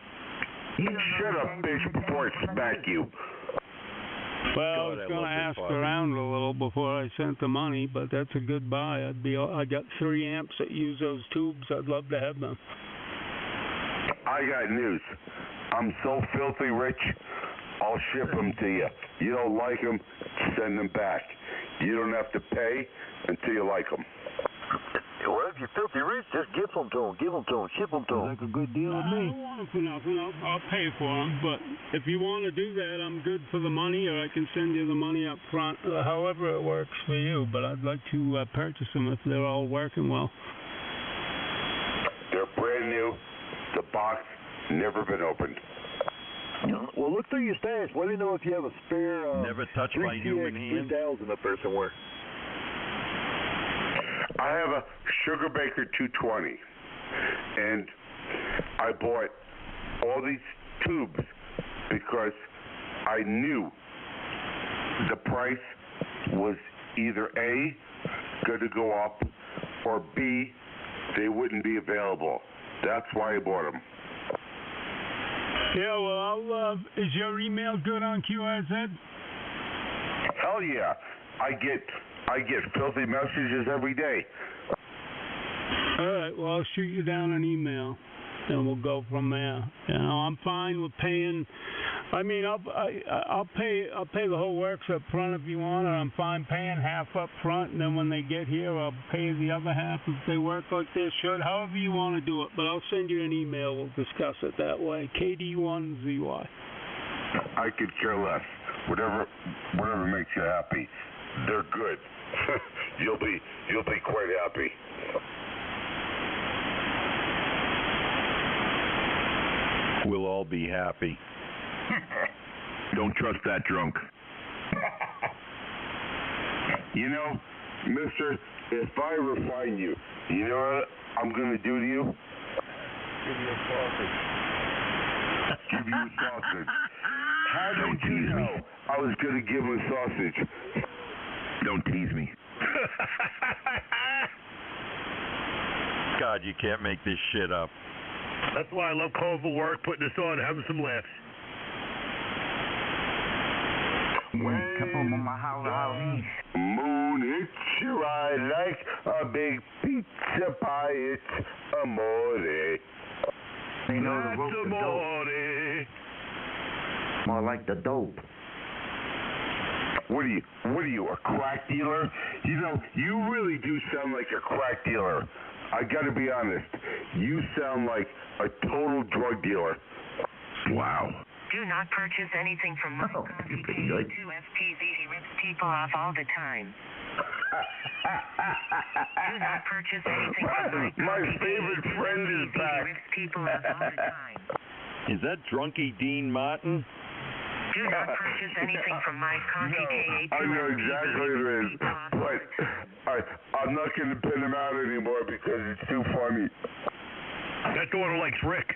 Shut up, bitch, before I smack you. Well, I was going to ask around a little before I sent the money, but that's a good buy. I got 3 amps that use those tubes. I'd love to have them. I got news. I'm so filthy rich, I'll ship them to you. You don't like them, send them back. You don't have to pay until you like them. Well, if you're filthy rich, just give them to them. Give them to them. Ship them to them. Like a good deal with me. I don't want them for nothing. I'll pay for them. But if you want to do that, I'm good for the money, or I can send you the money up front, however it works for you. But I'd like to purchase them if they're all working well. They're brand new. The box never been opened. Well, look through your stash. Let me know if you have a spare. Never touched by human hand. 3000 up there somewhere. I have a Sugar Baker 220, and I bought all these tubes because I knew the price was either A, going to go up, or B, they wouldn't be available. That's why I bought them. Yeah, well, is your email good on QRZ? Hell yeah. I get filthy messages every day. All right, well, I'll shoot you down an email, and we'll go from there. I'm fine with paying. I mean, I'll pay the whole works up front if you want, or I'm fine paying half up front, and then when they get here, I'll pay the other half if they work like they should. However you want to do it, but I'll send you an email. We'll discuss it that way. KD1ZY. I could care less. Whatever makes you happy. They're good. You'll be quite happy. We'll all be happy. Don't trust that drunk. You know, mister, if I ever find you, you know what I'm going to do to you? Give you a sausage. Give you a sausage. How did you know I was going to give him a sausage? Don't tease me. God, you can't make this shit up. That's why I love calling for work, putting this on, having some laughs. Moon, it's you I like a big pizza pie. It's amore. That's amore. More like the dope. What are you, a crack dealer? You know, you really do sound like a crack dealer. I gotta be honest. You sound like a total drug dealer. Wow. Do not purchase anything from my KX2FPZ. He rips people off all the time. Do not purchase anything from my favorite friend is back. He rips people off all the time. Is that drunky Dean Martin? Do not purchase anything from my Conti KX2FPZ. I know exactly who it is, but I'm not going to pin him out anymore because it's too funny. That's the one who likes Rick.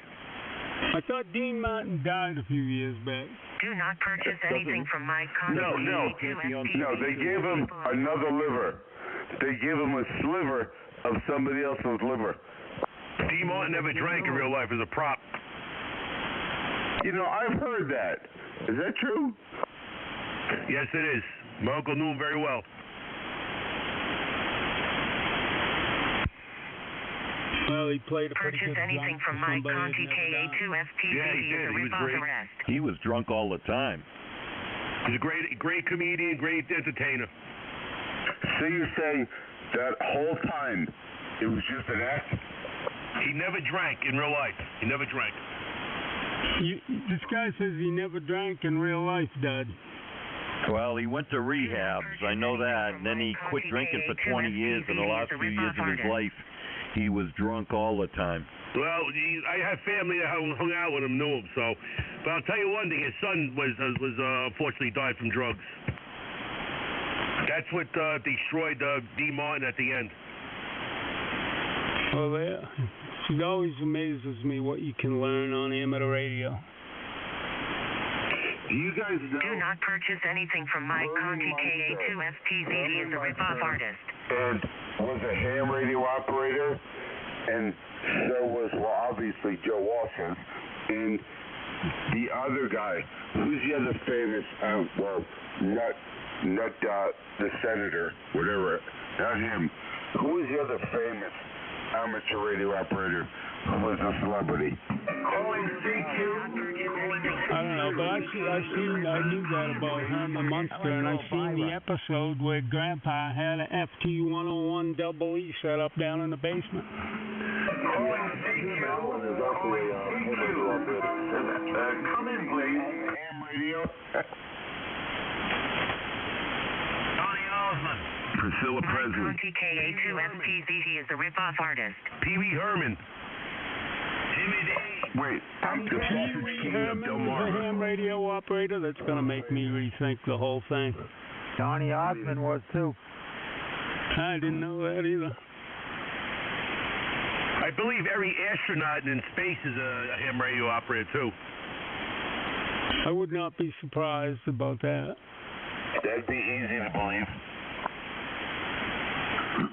I thought Dean Martin died a few years back. Do not purchase anything from my Conti KX2FPZ. No, they gave him another liver. They gave him a sliver of somebody else's liver. Dean Martin never drank in real life as a prop. You know, I've heard that. Is that true? Yes, it is. My uncle knew him very well. Well, he played a pretty good Purchase anything from my Conti KX2FPZ. Yeah, he did. He was great. He was drunk all the time. He's a great comedian, great entertainer. So you say that whole time it was just an act? He never drank in real life. He never drank. This guy says he never drank in real life, Dad. Well, he went to rehabs, I know that, and then he quit drinking for 20 years, and the last few years of his life, he was drunk all the time. Well, I have family that hung out with him, knew him, so. But I'll tell you one thing, his son was unfortunately died from drugs. That's what destroyed Dean Martin at the end. Well, it always amazes me what you can learn on amateur radio. Do you guys know? Do not purchase anything from my Conti KX2FPZ. He is a rip-off artist. And was a ham radio operator, and so was, well, obviously Joe Walsh. And the other guy, who's the other famous, not the senator, whatever, not him. Who was the other famous amateur radio operator who was a celebrity? I don't know, but I knew that about Herman Munster, and I seen the episode where Grandpa had an FT101 double E set up down in the basement. Come in, please. Ham radio. Donnie Osmond. Priscilla Presley. Conti KX2FPZ. He is a rip-off artist. Pee Wee Herman. Jimmy D. Wait, Pee Wee Herman was a ham radio operator? That's going to make me rethink the whole thing. Donnie Osmond was too. I didn't know that either. I believe every astronaut in space is a ham radio operator too. I would not be surprised about that. That'd be easy to believe.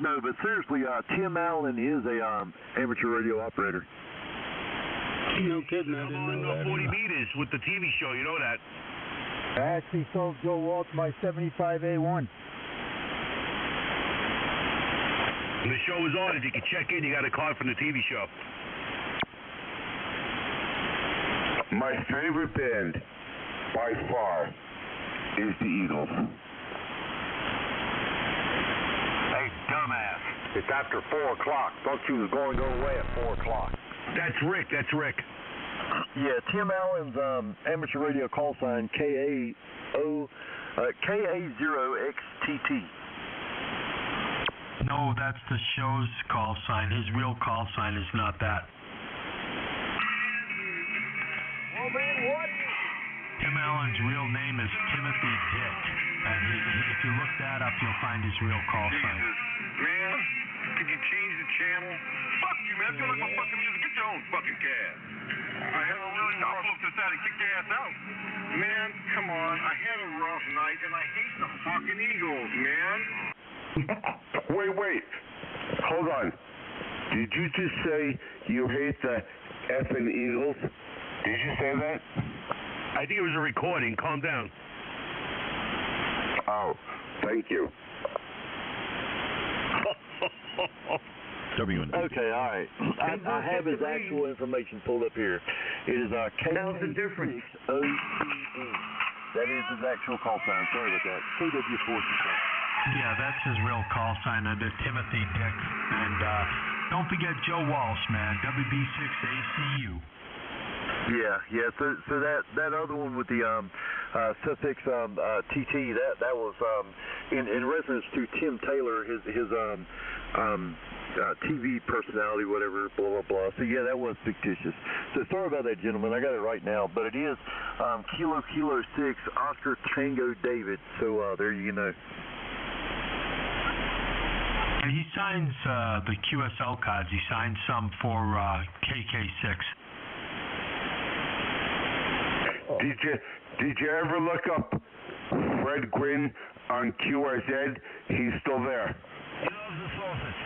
No, but seriously, Tim Allen is a amateur radio operator. No kidding, I didn't know that. 40 meters with the TV show, you know that. I actually sold Joe Walsh my 75A1. When the show was on, if you could check in, you got a card from the TV show. My favorite band, by far, is the Eagles. Hey, dumbass. It's after 4 o'clock. Thought you was going to go away at 4 o'clock. That's Rick. Yeah, Tim Allen's amateur radio call sign KA0XTT. No, that's the show's call sign. His real call sign is not that. Oh, man, what? Tim Allen's real name is Timothy Dick. And if you look that up, you'll find his real call sign. Man, could you change the channel? Fuck you, man. If you like my fucking music, get your own fucking cab. I had a really rough look this out and kick your ass out. Man, come on. I had a rough night, and I hate the fucking Eagles, man. Wait. Hold on. Did you just say you hate the effing Eagles? Did you say that? I think it was a recording. Calm down. Oh, thank you. Okay, all right. I have his actual information pulled up here. It is KX2U. That is his actual call sign. Sorry about that. KW4. Yeah, that's his real call sign under Timothy Dick. And don't forget Joe Walsh, man. WB6ACU. Yeah. So that other one with the suffix TT, that was in reference to Tim Taylor, his TV personality, whatever, blah blah blah. So yeah, that was fictitious. So sorry about that, gentlemen. I got it right now, but it is Kilo 6 Oscar Tango David. So there you know. He signs the QSL cards. He signed some for KK6. Did you ever look up Fred Gwynn on QRZ? He's still there. He loves the sausage.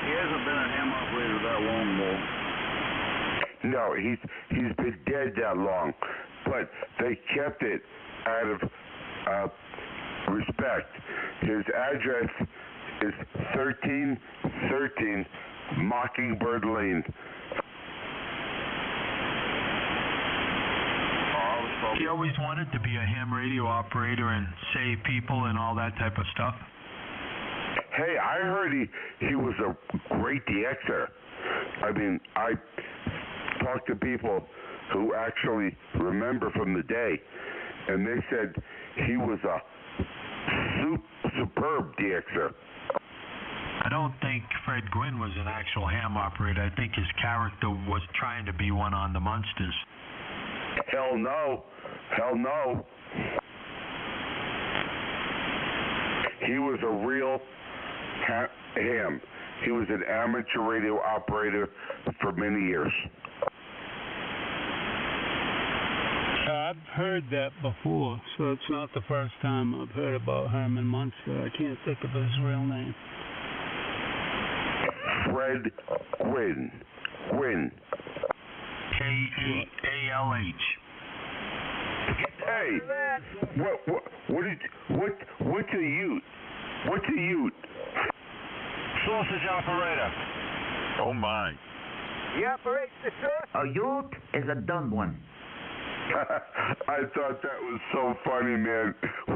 He hasn't been a ham operator that long, though. No, he's been dead that long, but they kept it out of respect. His address is 1313 Mockingbird Lane. He always wanted to be a ham radio operator and save people and all that type of stuff. Hey, I heard he was a great DXer. I mean, I talked to people who actually remember from the day, and they said he was a superb DXer. I don't think Fred Gwynn was an actual ham operator. I think his character was trying to be one on the Munsters. Hell no. He was a real ham. He was an amateur radio operator for many years. I've heard that before, so it's not the first time I've heard about Herman Munster. I can't think of his real name. Fred Gwynn. K-A-L-H. Hey, what's a ute? What's a ute? Sausage operator. Oh my. He operates the sausage. A ute is a done one. I thought that was so funny, man.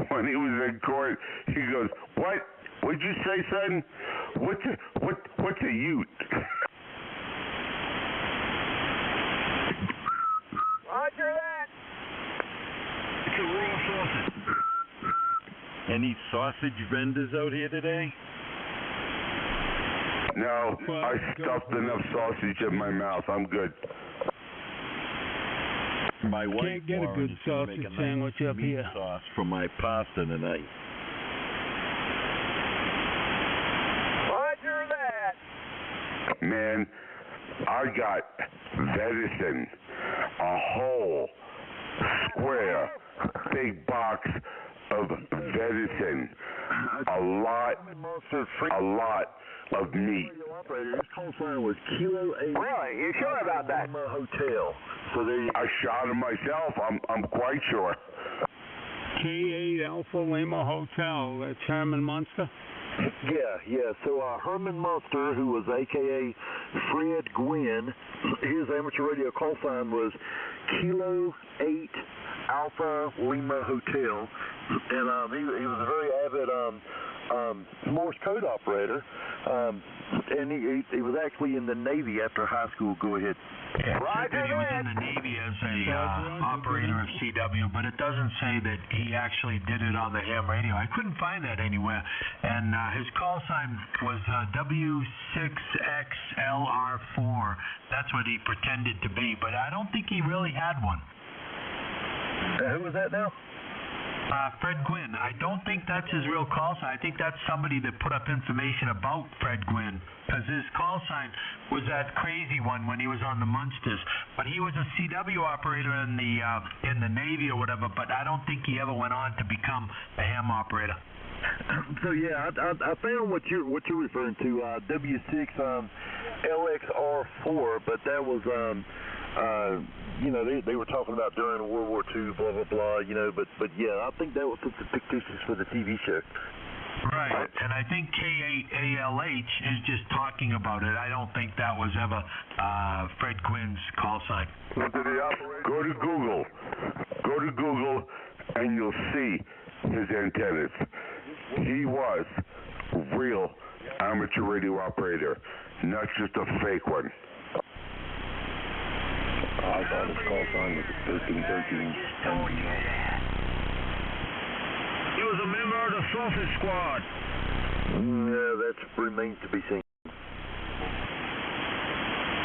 When he was in court, he goes, "What? What'd you say, son? What's a ute?" Roger that. It's a real sausage. Any sausage vendors out here today? No, I stuffed enough sausage in my mouth. I'm good. My wife can't get a good sausage sandwich up here. Sauce for my pasta tonight. Roger that. Man, I got venison, a whole square big box of venison, a lot of meat. His call sign was Kilo 8. Really? You sure about that? Hotel. So there you. I shot him myself. I'm quite sure. K8 Alpha Lima Hotel. That's Herman Munster. Yeah. So Herman Munster, who was a.k.a. Fred Gwynn, his amateur radio call sign was Kilo 8 Alpha Lima Hotel, and he was a very avid Morse code operator, and he was actually in the Navy after high school. Go ahead. Yeah, it said that he was in the Navy as a operator of CW, but it doesn't say that he actually did it on the ham radio. I couldn't find that anywhere. And his call sign was W6XLR4. That's what he pretended to be, but I don't think he really had one. Who was that now? Fred Gwynn. I don't think that's his real call sign. I think that's somebody that put up information about Fred Gwynn, because his call sign was that crazy one when he was on the Munsters. But he was a CW operator in the Navy or whatever, but I don't think he ever went on to become a ham operator. So yeah, I found what you're referring to, W6 LXR4, but that was they were talking about during World War II, blah blah blah, but yeah, I think that was fictitious for the TV show. Right, and I think K8ALH is just talking about it. I don't think that was ever Fred Gwynn's call sign. Go to Google, and you'll see his antennas. He was a real amateur radio operator, not just a fake one. I thought his call sign was 1313. He was a member of the Sausage Squad. Yeah, that remains to be seen.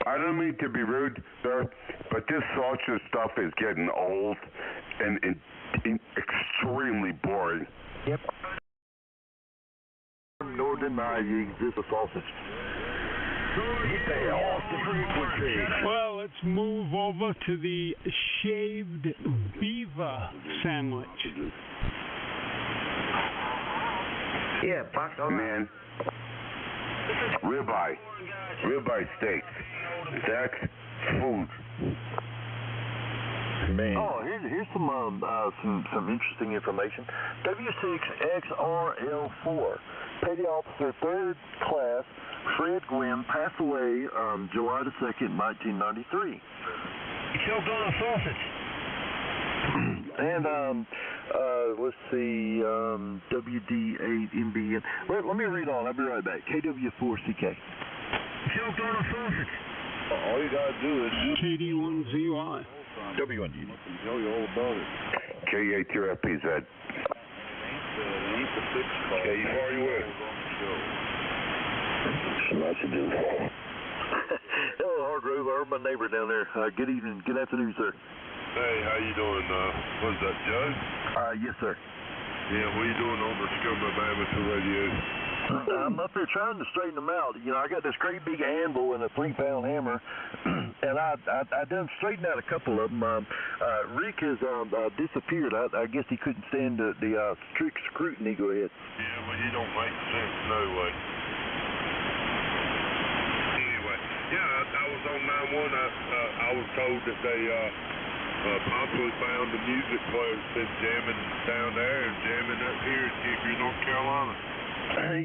I don't mean to be rude, sir, but this sausage stuff is getting old and extremely boring. Yep. Nor deny you exist a sausage. Get the hell off the frequency. Well, let's move over to the shaved beaver sandwich. Yeah, Buck, all right. Man, ribeye steaks. That's food. Man. Oh, here's some interesting information. W6XRL4, Petty Officer 3rd Class Fred Gwynn passed away July the 2nd, 1993. He choked on a sausage. And let's see, WD8MBN. Let me read on. I'll be right back. KW4CK. Choked on a sausage. All you gotta do is KD1ZY. W1D. know you all about it. KA2FPZ. Hey, you far you with? Much to do. Hello, Hargrove. I heard my neighbor down there. Good evening. Good afternoon, sir. Hey, how you doing? What's that, Joe? Yes, sir. Yeah, what are you doing on the Scum of Amateur Radio? I'm up there trying to straighten them out. You know, I got this great big anvil and a 3-pound hammer, and I done straightened out a couple of them. Rick has disappeared. I guess he couldn't stand the strict scrutiny. Go ahead. Yeah, well, he don't make sense no way. Anyway, yeah, I was on 9-1. I was told that they possibly found the music player that's been jamming down there and jamming up here in Hickory, North Carolina.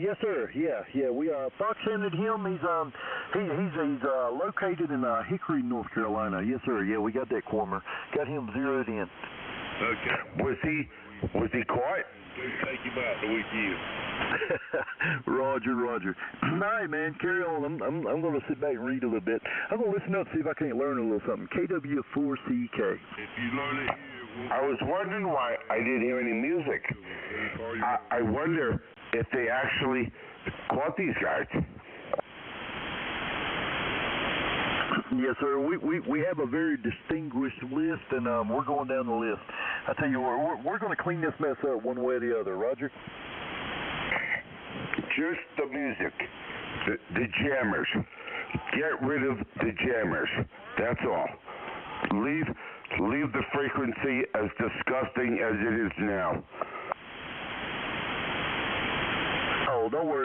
Yes, sir. Yeah. We fox-handed him. He's located in Hickory, North Carolina. Yes, sir. Yeah, we got that corner. Got him zeroed in. Okay. Was he caught? Take him out the weekend. Roger. All right, man. Carry on. I'm going to sit back and read a little bit. I'm going to listen up and see if I can't learn a little something. KW4CK. If you learn it here, I was wondering why I didn't hear any music. I wonder if they actually caught these guys. Yes, sir. We have a very distinguished list, and we're going down the list. I tell you what, we're going to clean this mess up one way or the other. Roger? Just the music. The jammers. Get rid of the jammers. That's all. Leave the frequency as disgusting as it is now. Oh, don't worry.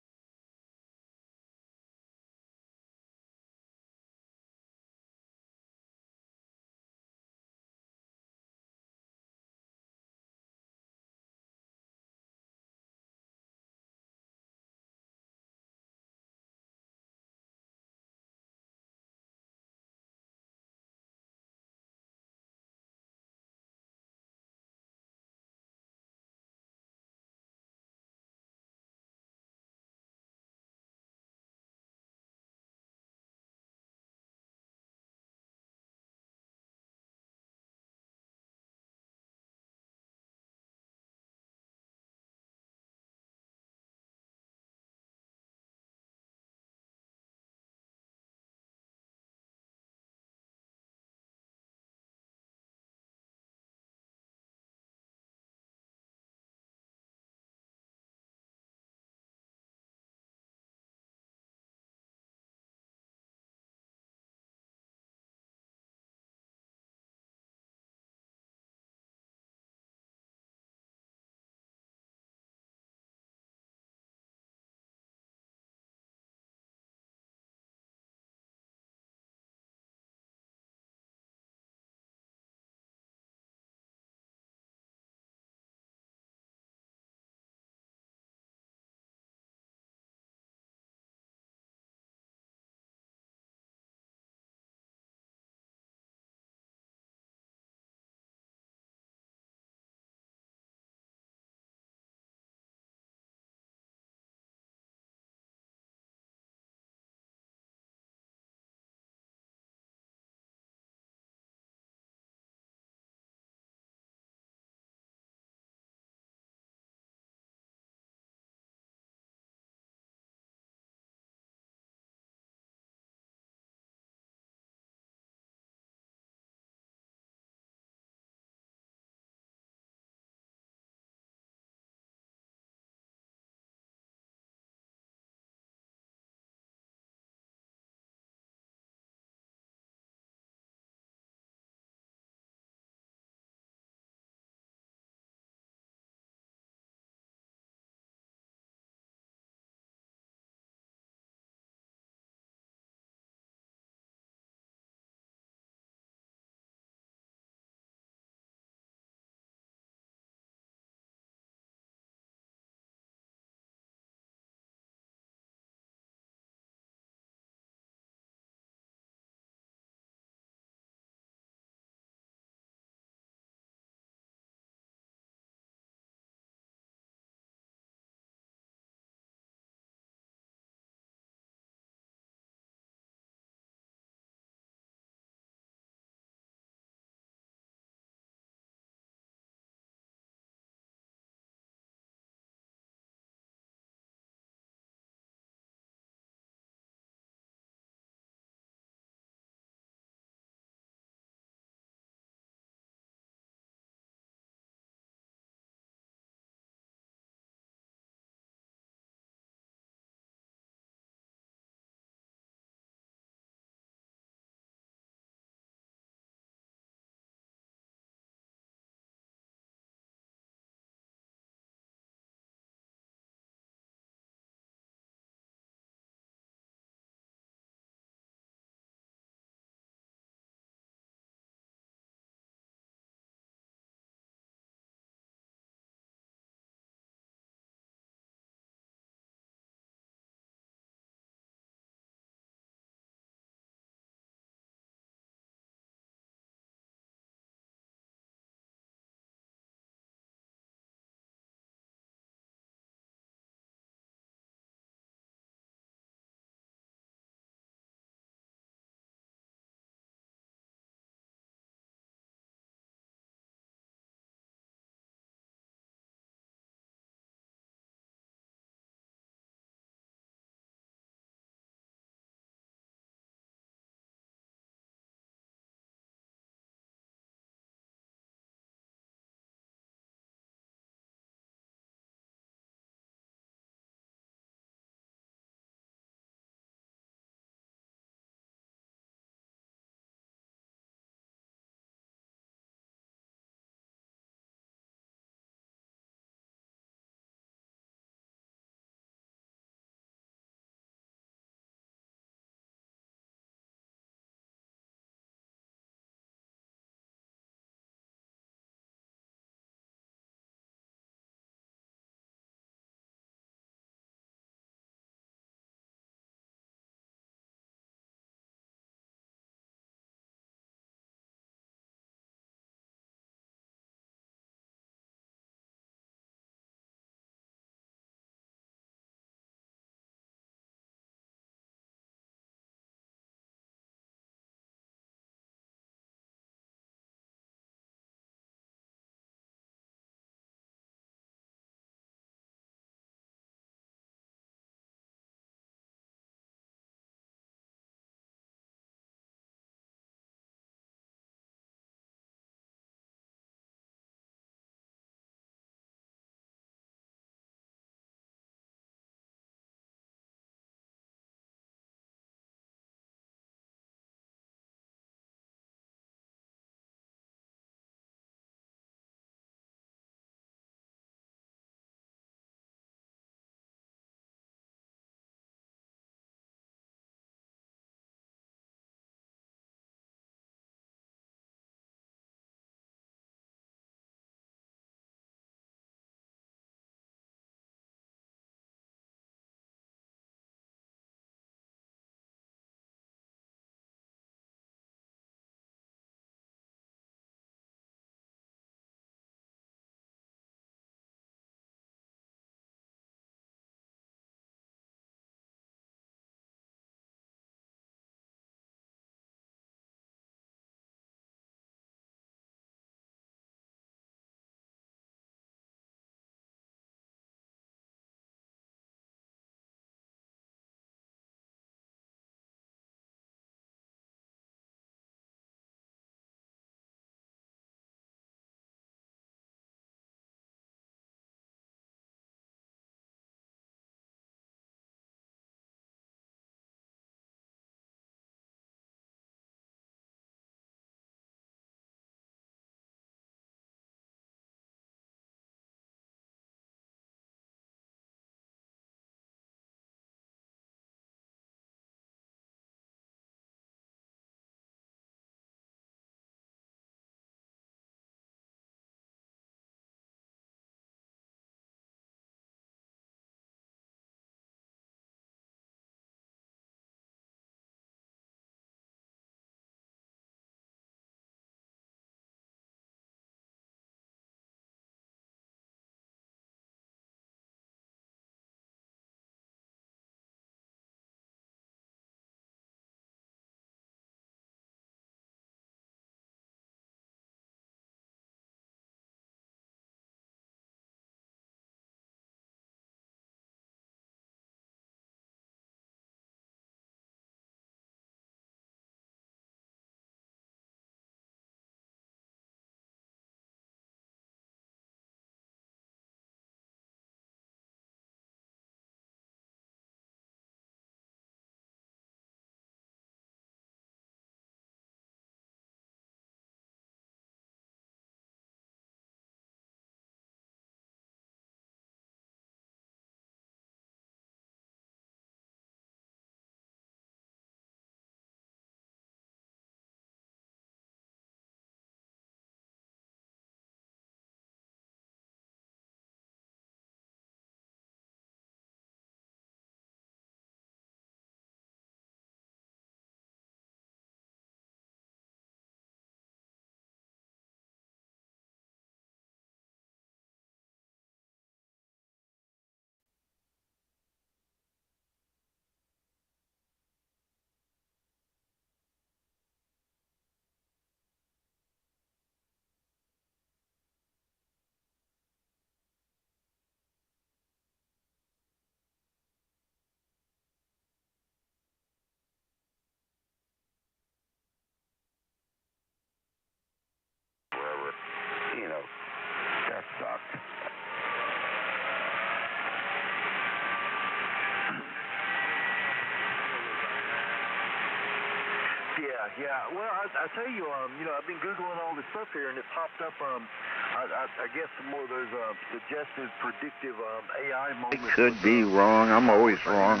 Yeah. Well, I tell you, I've been Googling all this stuff here, and it popped up, I guess some more of those suggestive, predictive AI moments. I could be wrong. I'm always wrong.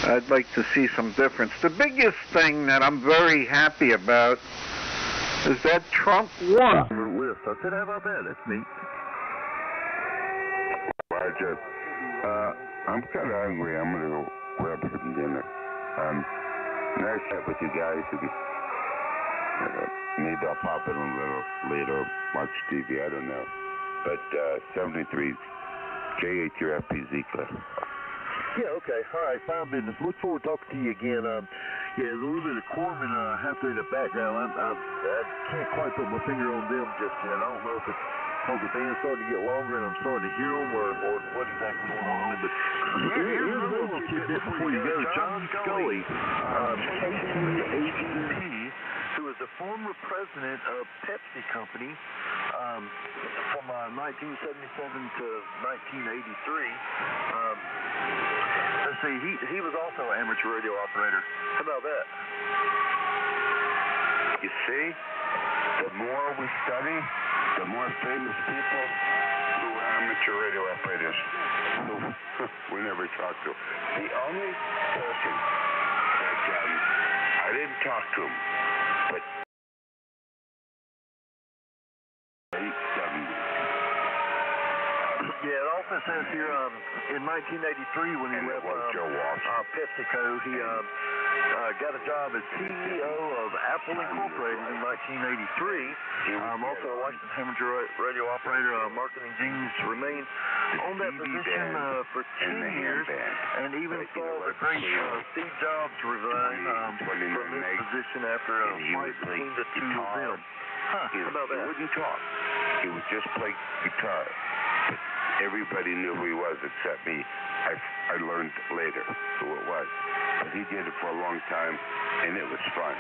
I'd like to see some difference. The biggest thing that I'm very happy about is that Trump won. I said, how about that? That's neat. Roger. I'm kind of hungry. I'm going to go grab some dinner. Nice chat with you guys. Maybe I'll pop in a little later, watch TV, I don't know. But 73, J8, your FPZ club. Yeah, okay. All right, fine business. Look forward to talking to you again. There's a little bit of Corman halfway in the background. I can't quite put my finger on them just yet. I don't know if it's because the band's starting to get longer and I'm starting to hear them or what exactly going on. But here's a little tidbit before you go. John Scully, KX2U, who was the former president of Pepsi Company from 1977 to 1983. Let's see, he was also an amateur radio operator. How about that? You see, the more we study, the more famous people who are amateur radio operators who we never talked to. The only person that I didn't talk to him, but 870. Yeah, it also says here in 1983 when he left PepsiCo, he got a job as CEO of Apple Incorporated in 1983. Also a licensed amateur radio operator, marketing genius, remained on that position for 10 years, and even saw the great Steve Jobs resign from his position after a fight between the two of them. How about that? He wouldn't talk. He would just play guitar. But everybody knew who he was except me. I learned later who it was. But he did it for a long time, and it was fun.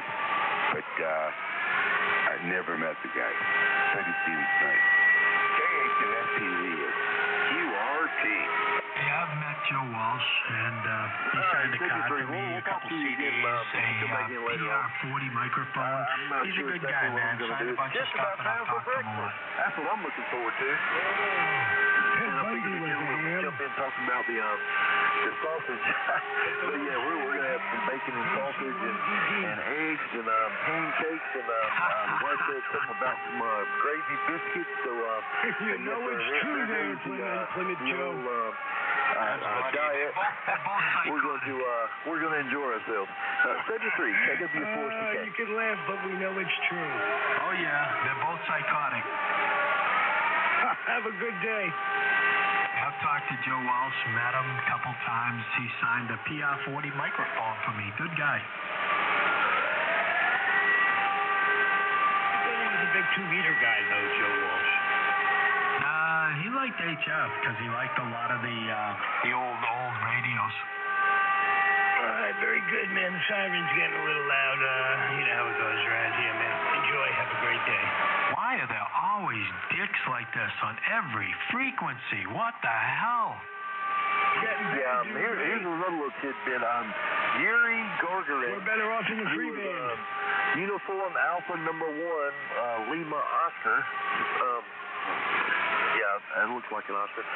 But I never met the guy. But he seems nice. KH and FPZ is QRT. Yeah, I've met Joe Walsh, and he signed a card for me, a couple CDs, a PR40 microphone. He's a good guy, man. Signed a bunch of stuff, and I've talked to him a lot. That's what I'm looking forward to. And I figured the gentleman would jump in talking about the sausage. But yeah, we're going to have some bacon and sausage and eggs and pancakes, and the wife said something about some gravy biscuits. So you know it's true there, Plymouth Joe. Diet. We're going to enjoy ourselves. 73, KW4CK. You can laugh, but we know it's true. Oh yeah, they're both psychotic. Have a good day. I've talked to Joe Walsh, met him a couple times. He signed a PR40 microphone for me. Good guy. He was a big 2-meter guy, though, Joe Walsh. He liked HF because he liked a lot of the old radios. All right, very good, man. The siren's getting a little loud. You know how it goes around here, man. Enjoy. Have a great day. Why are there always dicks like this on every frequency? What the hell? Yeah, here's another little tidbit. Yuri Gorgorin. We're better off in the free band. Uniform Alpha number 1, Lima Oscar. Yeah, it looks like an Oscar.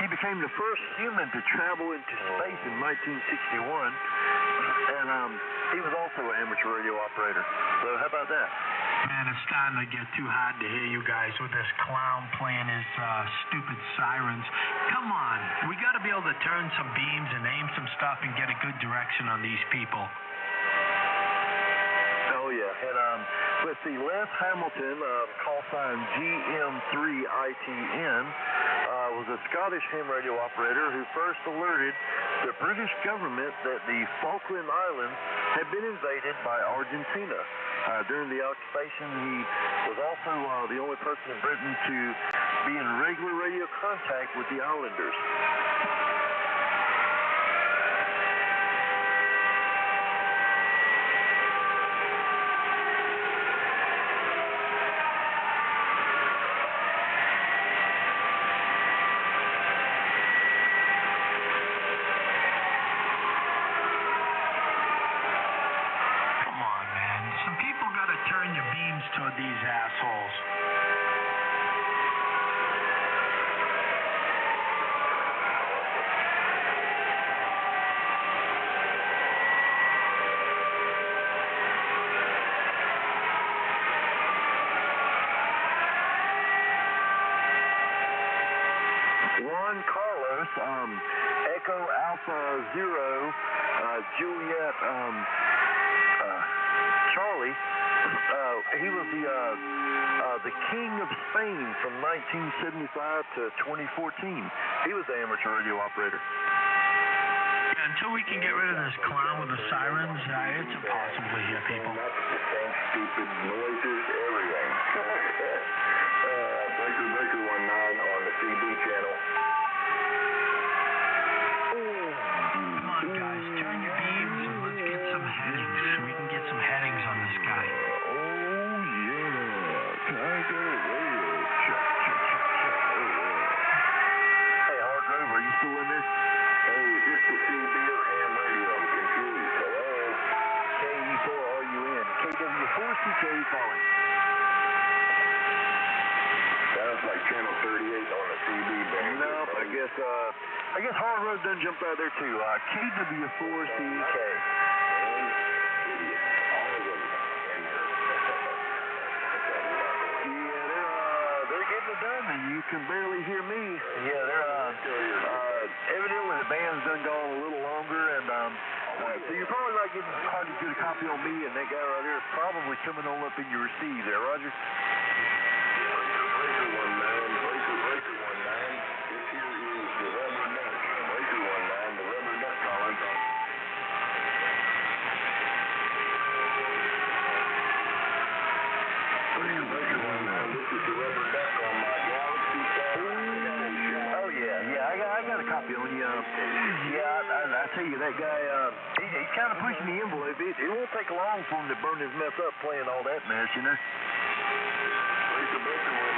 He became the first human to travel into space in 1961, and he was also an amateur radio operator. So how about that? Man, it's starting to get too hard to hear you guys with this clown playing his stupid sirens. Come on, we got to be able to turn some beams and aim some stuff and get a good direction on these people. Oh yeah, and let's see, Les Hamilton, call sign GM3ITN, was a Scottish ham radio operator who first alerted the British government that the Falkland Islands had been invaded by Argentina. During the occupation, he was also the only person in Britain to be in regular radio contact with the islanders. of these assholes. Juan Carlos, Echo Alpha Zero, Juliet, Charlie. He was the king of Spain from 1975 to 2014. He was the amateur radio operator. Until we can get rid of this clown with the sirens, it's impossible to hear people. Same stupid noises, everything. Breaker 19 on the CB channel. Come on, guys, turn your beams and let's get some headings. We can get some headings on this guy. Hey, Hargrove, are you still in there? Hey, is this the CB or HamRadio? I'm confused. Hello? KE4RUN. KW4CK calling. Sounds like channel 38 on the CB band. Nope, I guess Hargrove done jumped out there too. KW4CK. Idiots. All of them. Yeah, they're getting it done, and you can barely hear me. Yeah, they're evidently the band's done gone a little longer, and so you're probably not getting hard to get a copy on me, and that guy right there is probably coming on up in your receive there, Roger. Breaker 19. This here is the Rubber Duck. Breaker 19, the Rubber Duck calling. Breaker 19, this is the Rubber Duck on my Galaxy phone. Oh yeah, I got a copy on you. I tell you, that guy, he's kind of pushing the envelope. It won't take long for him to burn his mess up playing all that mess, you know. Breaker 19.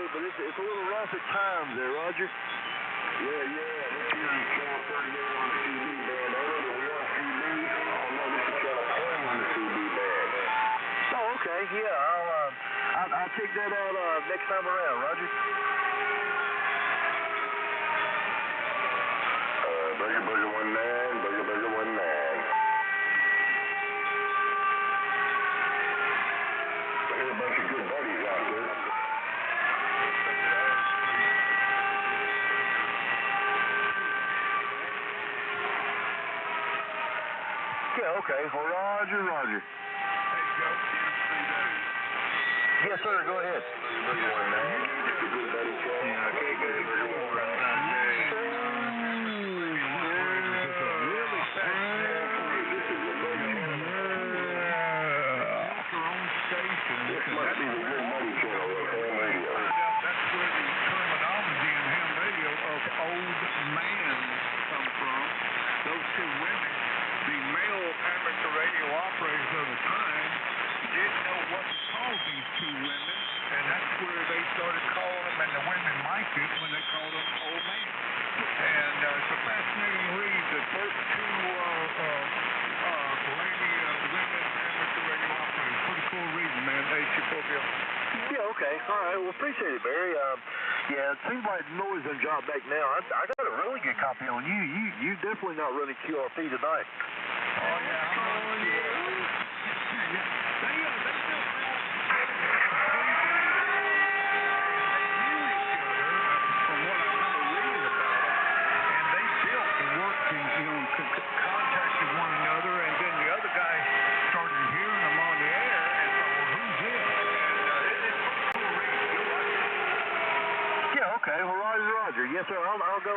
But it's a little rough at times there, Roger. Yeah. This here is channel 38 on the CB band. Over we on CB. Oh no, this is channel 20 on the CB band. Oh, okay. Yeah, I'll check that out next time around, Roger. Breaker 19. Breaker 19. We got a bunch of good buddies out there. Yeah, okay. Well, Roger. Hey, Joe, Yes, sir. Go ahead. This must be the good money channel of HamRadio. That's where the terminology in HamRadio of old man come from. Those two women, the male amateur radio operators of the time, didn't know what to call these two women, and that's where they started calling them, and the women liked it when they called them old man. And it's a fascinating read. The first two lady women amateur radio operators. Pretty cool reading, man. H4Bill. Yeah, okay. All right. Well, appreciate it, Barry. Yeah, it seems like the noise done dropped back now. I got a really good copy on you. You definitely not running QRP tonight. Oh, yeah. I'm running QRP. They built from what I remember reading about them, and they built and worked and contacted one another, and then the other guy started hearing them on the air and thought, well, who's this? And it's pretty cool reading. You'll like it. Yeah, okay. Well, Roger. Yes, sir. I'll go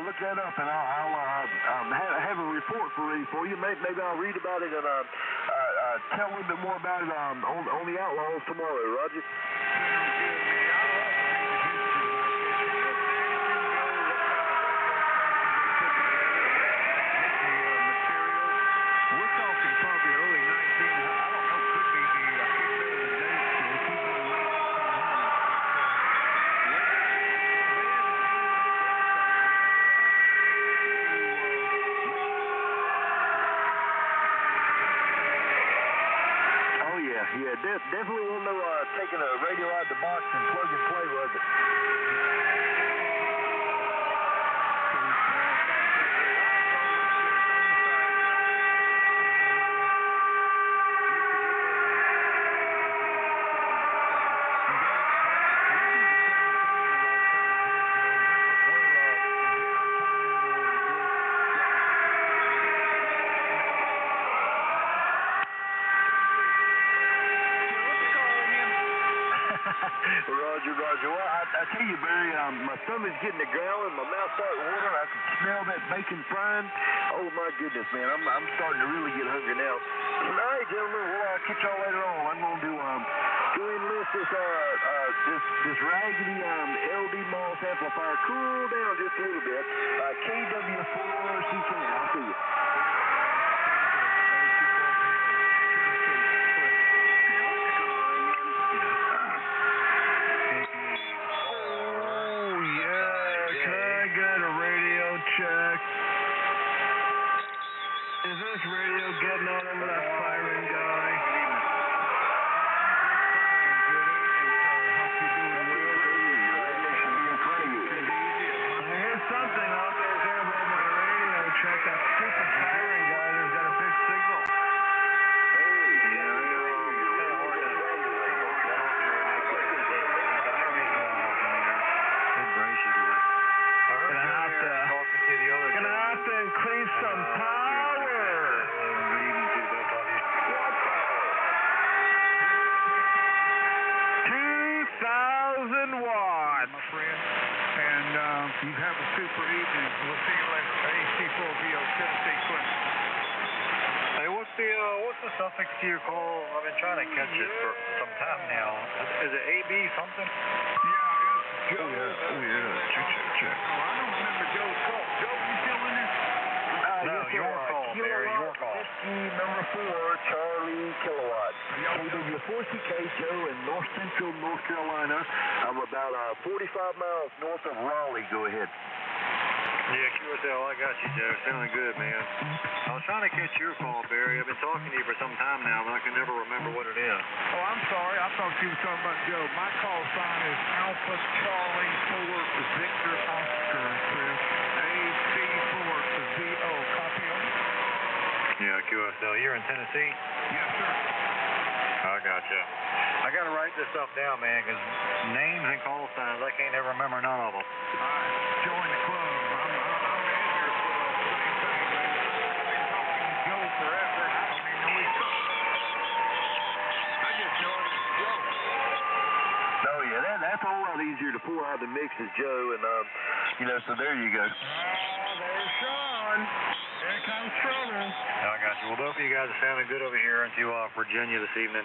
look that up, and I'll have a report for you. Maybe I'll read about it and tell a little bit more about it on the Outlaws tomorrow, Roger. Sounds good to me. I love to read the history like this. And if anything goes, what kind of radio stations they put together, get the material. We're talking probably early 19. I don't know. Could be I can't remember the dates. It could be definitely wasn't no taking a radio out of the box and plug and play, was it? Roger. Well, I tell you, Barry, my stomach's getting to growling, my mouth starting to water. I can smell that bacon frying. Oh my goodness, man, I'm starting to really get hungry now. All right, gentlemen, well, I'll catch y'all later on. I'm gonna do go enlist this raggedy LD Moss amplifier. Cool down just a little bit. KW4CK. I'll see you. Check. Is this radio getting on over that firing guy? I hear something out there over my radio. Check that stupid firing guy that's got a big signal. Gonna have to increase some power. Good evening to both of you. 2,000 watts. My friend. And you have a super evening. We'll see you later. AC4VO, Tennessee, Clinton. Hey, what's the suffix to your call? I've been trying to catch it for some time now. Is it AB something? Yeah, it's Joe. Oh yeah. Check. Oh, I don't remember Joe's call. Joe, you still in there? No, your call, Barry, your call. Number 4, Charlie Kilowatt. KW4CK, Joe, in north central North Carolina. I'm about 45 miles north of Raleigh. Go ahead. Yeah, QSL, I got you, Joe. Sounding good, man. I was trying to catch your call, Barry. I've been talking to you for some time now, but I can never remember what it is. Oh, I'm sorry. I thought you were talking about Joe. My call sign is Alpha Charlie 4 Victor Oscar, Chris. AC4 VO. Copy on it? Yeah, QSL. You're in Tennessee? Yes, sir. I gotcha. I got to write this stuff down, man, because names and call signs, I can't ever remember none of them. All right. Join the club. I'm in here for the same thing, man. I've been talking to Joe forever. I don't even know his call. I just know him as Joe. Oh, yeah, that's a whole lot easier to pull out the mix as Joe, and, so there you go. There's Sean. There comes trouble. I got you. Well, both of you guys are sounding good over here into Virginia this evening.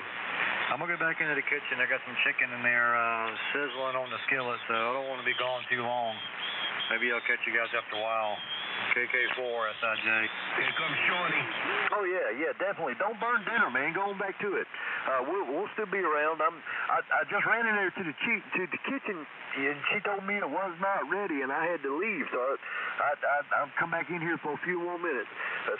I'm going to go back into the kitchen. I got some chicken in there sizzling on the skillet, so I don't want to be gone too long. Maybe I'll catch you guys after a while. KK4, SIJ. Here comes Shorty. Oh, yeah, definitely. Don't burn dinner, man. Go on back to it. We'll still be around. I just ran in there to the kitchen, and she told me it was not ready, and I had to leave. So I'll come back in here for a few more minutes.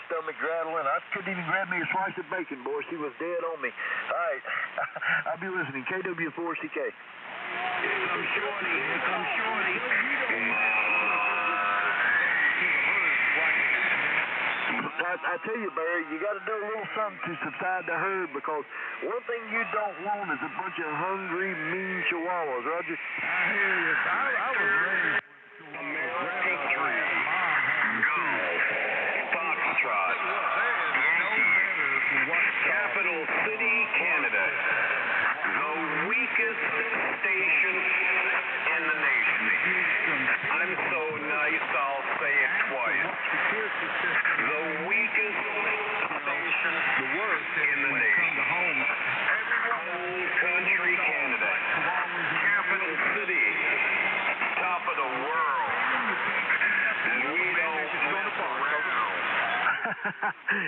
Stomach rattling. I couldn't even grab me a slice of bacon, boy. She was dead on me. All right. I'll be listening. KW4CK. Here comes Shorty. I tell you, Barry, you got to do a little something to subside the herd, because one thing you don't want is a bunch of hungry, mean chihuahuas, Roger. I hear you. I was raised with America 3. Go. Foxtrot. Yankee. Capital City, Canada. The weakest station in the nation. I'm so nice, I'll say it twice. The weakest station in the nation. Whole country, Canada. Capital City. Top of the world. And we don't mess around.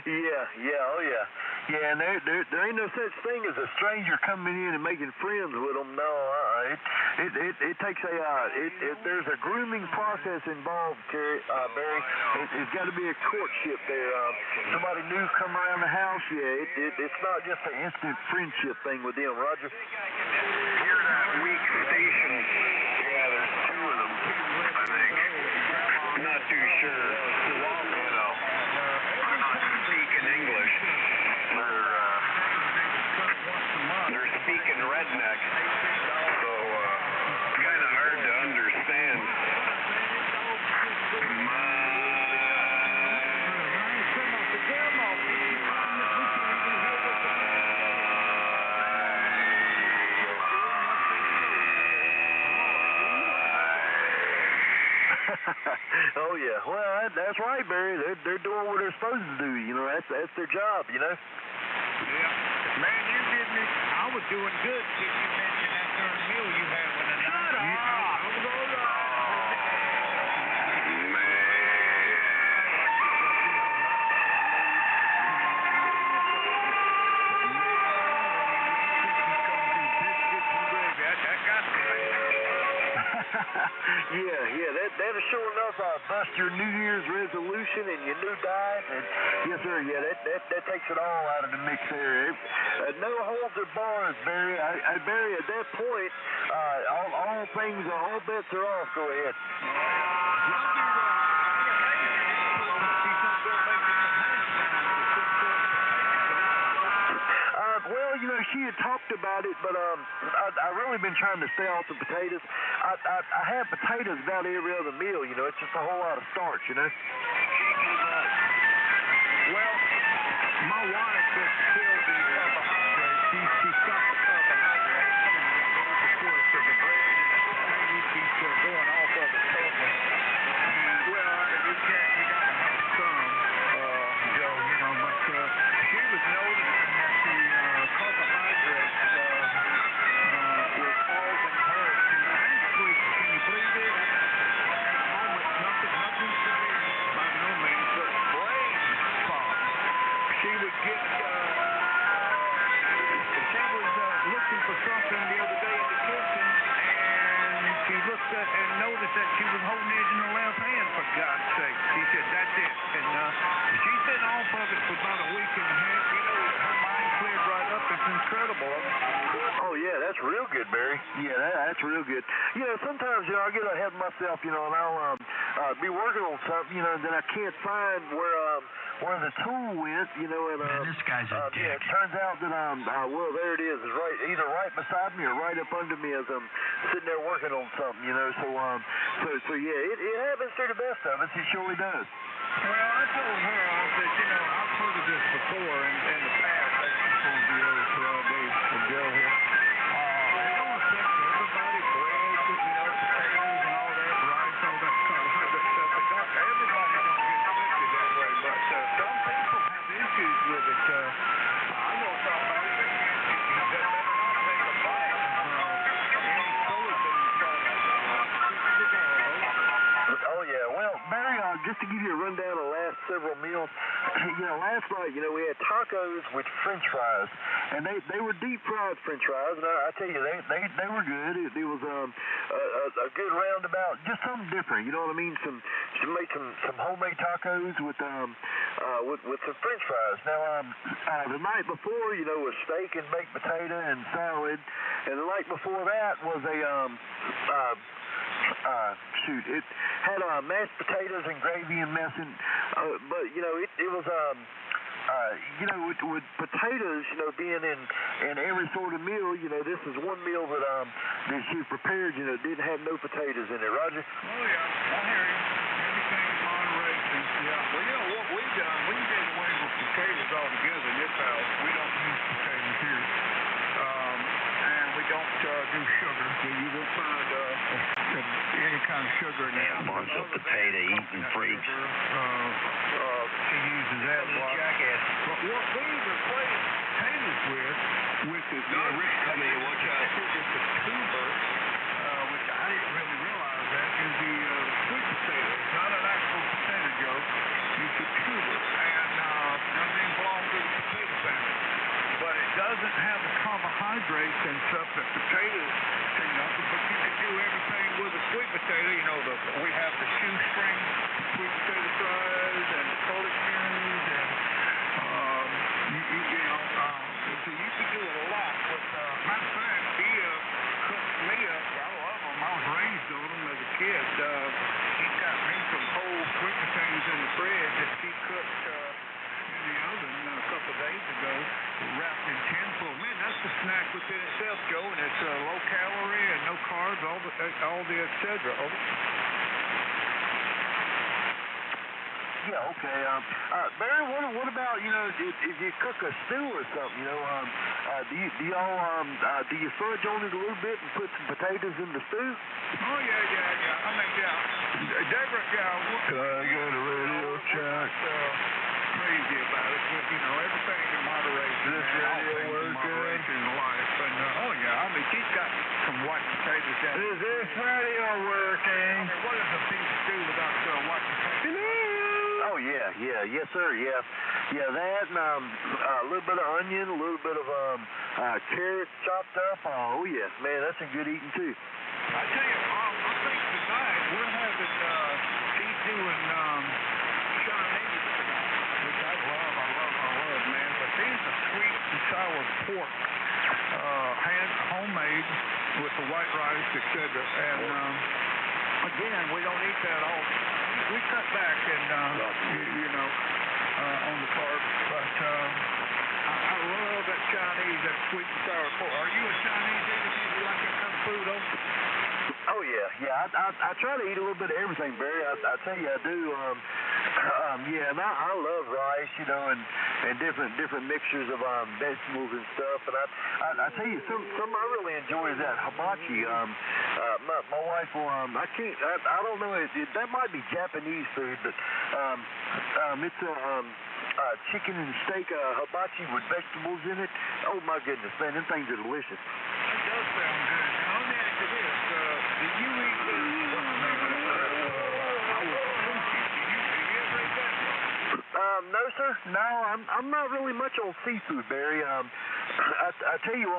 Yeah, oh yeah. Yeah, and there ain't no such thing as a stranger coming in and making friends with them. No, it takes there's a grooming process involved, Barry. It's got to be a courtship there. Somebody new come around the house, it's not just an instant friendship thing with them, Roger. You're that weak station. Yeah, there's two of them, I think. I'm not too sure. You know, they're not speaking English. They're speaking redneck, so kind of hard to understand. Oh yeah, well that's right, Barry. They're doing what they're supposed to do. You know, that's their job. You know. Yeah, man, you didn't. I was doing good till you mentioned that darn meal you had when the night. Shut up! I was all right. That'll sure enough bust your New Year's resolution and your new diet. And yes, sir. Yeah, that takes it all out of the mix there. No holds or bars, Barry. Barry, at that point, all bets are off. Go ahead. Well, you know, she had talked about it, but I've really been trying to stay off the potatoes. I have potatoes about every other meal, you know. It's just a whole lot of starch, you know. Well, my wife just killed the carbohydrates. She stopped the carbohydrates, of course, of the bread and the potatoes. She's going off of it totally. And, well, you got to have some, Joe, you know, but she was noticing that the carbohydrates were causing her to actually, can you believe this? At the moment, nothing severe, by no means, but brain fog. She would get, she was looking for something the other day in the kitchen, and she looked at and noticed that she was holding it in her left hand, for God's sake. She said, that's it. And she's been off of it for about a week and a half. You know, her mind cleared right up. It's incredible. Oh, yeah, that's real good, Barry. Yeah, that's real good. You know, sometimes, you know, I get ahead of myself, you know, and I'll be working on something, you know, and then I can't find where the tool went, you know, and man, this guy's a dick. Yeah, it turns out that well, there it is, either right beside me or right up under me as I'm sitting there working on something, you know. So yeah, it happens to the best of us. It surely does. Well, I told her, I said, you know, I've heard of this before in the past. I told the old Joe here. It don't affect everybody. Bread, you know, potatoes and all that, rice, all that carbohydrate stuff. Everybody don't get affected that way, but some people have issues with it. I know somebody that better not take a bite of any solar bean products. Oh, yeah. Well, Barry, just to give you a rundown of the last several meals, you know, last night, you know, we had tacos with French fries, and they were deep-fried French fries, and I tell you, they were good. It was a good roundabout, just something different, you know what I mean? She made some homemade tacos with some French fries. Now, the night before, you know, was steak and baked potato and salad, and the night before that was it had mashed potatoes and gravy and messing, but you know, it was you know, with potatoes, you know, being in every sort of meal, you know, this is one meal that she prepared, you know, didn't have no potatoes in it, Roger. Oh yeah, I hear you. Everything in moderation. Yeah. Well, you know what we've done? We did away with potatoes altogether in this house. We don't use potatoes here. And we don't do sugar. You won't find any kind of sugar in that. Bunch of potato eating freaks. She uses that a lot. Jackass. But what we replace potatoes with is Rick, come here, watch out. It's a tuber, which I didn't really realize that is the sweet potato. It's not an actual potato, Joe. It's a tuber, and everything belongs to the potato family. doesn't have the carbohydrates and stuff that potatoes tend to, but you can do everything with a sweet potato. You know, we have the shoestring sweet potato fries and the curly cues, and so you can do a lot. But matter of fact, he cooked me up. I love them. I was raised on them as a kid. He got me some whole sweet potatoes in the fridge that he cooked in the oven a couple of days ago, wrapped in tinfoil. Man, that's a snack within itself, Joe, and it's low calorie and no carbs, all the et cetera. Yeah, okay. Barry, what about, if you cook a stew or something, do you fudge on it a little bit and put some potatoes in the stew? Oh, yeah. I mean, Deborah, I got a radio check. Crazy about it, but, everything in moderation. This radio working? Moderation in life, and, I mean, she's got some white potatoes down. Is this radio working? I mean, what is a beef stew without white potatoes? Oh, yeah, yes, sir, yeah. Yeah, that and a little bit of onion, a little bit of carrots chopped up. Oh, yes, man, that's some good eating, too. I tell you, I think tonight we're having, he's doing Chinese tonight, which I love, man. But these are sweet and sour pork, homemade with the white rice, etc. And again, we don't eat that all. We cut back and on the carbs, but I love that Chinese, that sweet and sour pork. Are you a Chinese eater? Do you like that kind of food, Oh, yeah. I try to eat a little bit of everything, Barry. I tell you, I do. And I love rice, and different mixtures of vegetables and stuff. And I tell you, some I really enjoy is that hibachi. My wife will. I don't know. That might be Japanese food, but it's a chicken and steak hibachi with vegetables in it. Oh my goodness, man, them things are delicious. That does sound good. Now let me ask you this: do you eat this? What's the name of it? No, sir. No, I'm not really much on seafood, Barry. I tell you,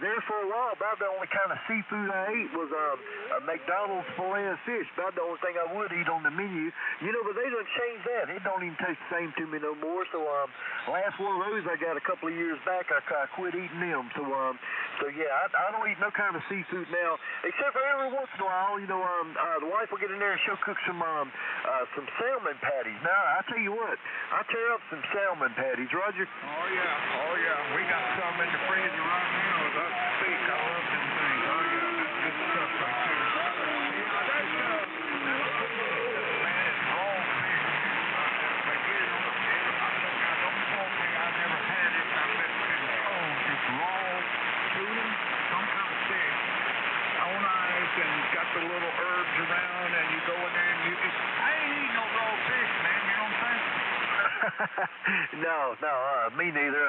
there for a while, about the only kind of seafood I ate was a McDonald's filet of fish. About the only thing I would eat on the menu. But they done changed that. It don't even taste the same to me no more. So last one of those I got a couple of years back, I quit eating them. So yeah, I don't eat no kind of seafood now, except for every once in a while. The wife will get in there and she'll cook some salmon patties. Now I tell you what, I tear up some salmon patties, Roger. Oh yeah. We got some in the freezer right now as I speak. I love them things. Oh yeah, that's good stuff right there. That's man, it's raw fish. They get it on the fish. Now don't quote me. I never had it. I've been told it's raw tuna, some kind of fish, on ice, and got the little herbs around, and you go in there and I ain't eating no raw fish, man. You know what I'm saying? No, me neither.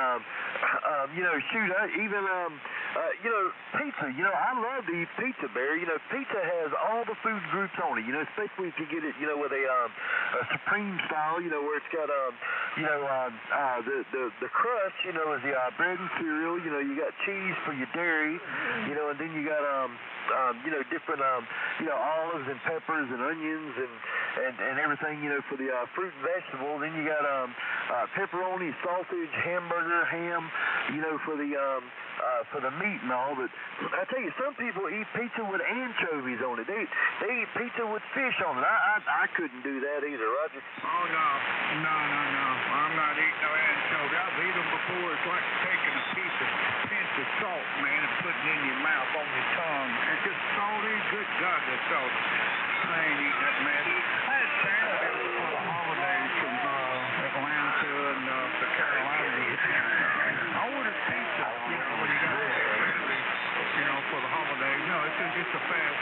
Pizza. I love to eat pizza, Barry. Pizza has all the food groups on it. Especially if you get it, with a supreme style. Where it's got the crust. Is the bread and cereal. You got cheese for your dairy. And then you got different olives and peppers and onions and everything. For the fruit and vegetable. Then you got pepperoni, sausage, hamburger, ham. For the meat and all. But I tell you, some people eat pizza with anchovies on it. They eat pizza with fish on it. I couldn't do that either, Roger. Oh no. I'm not eating no anchovy. I've eaten them before. It's like taking a pinch of salt, man, and putting it in your mouth on your tongue. It's just salty. Good God, that's salty. I ain't eating that, man. I had family for the holidays from Atlanta and the Carolinas, and I ordered pizza. When you got family, for the holidays. No, it's just a fast,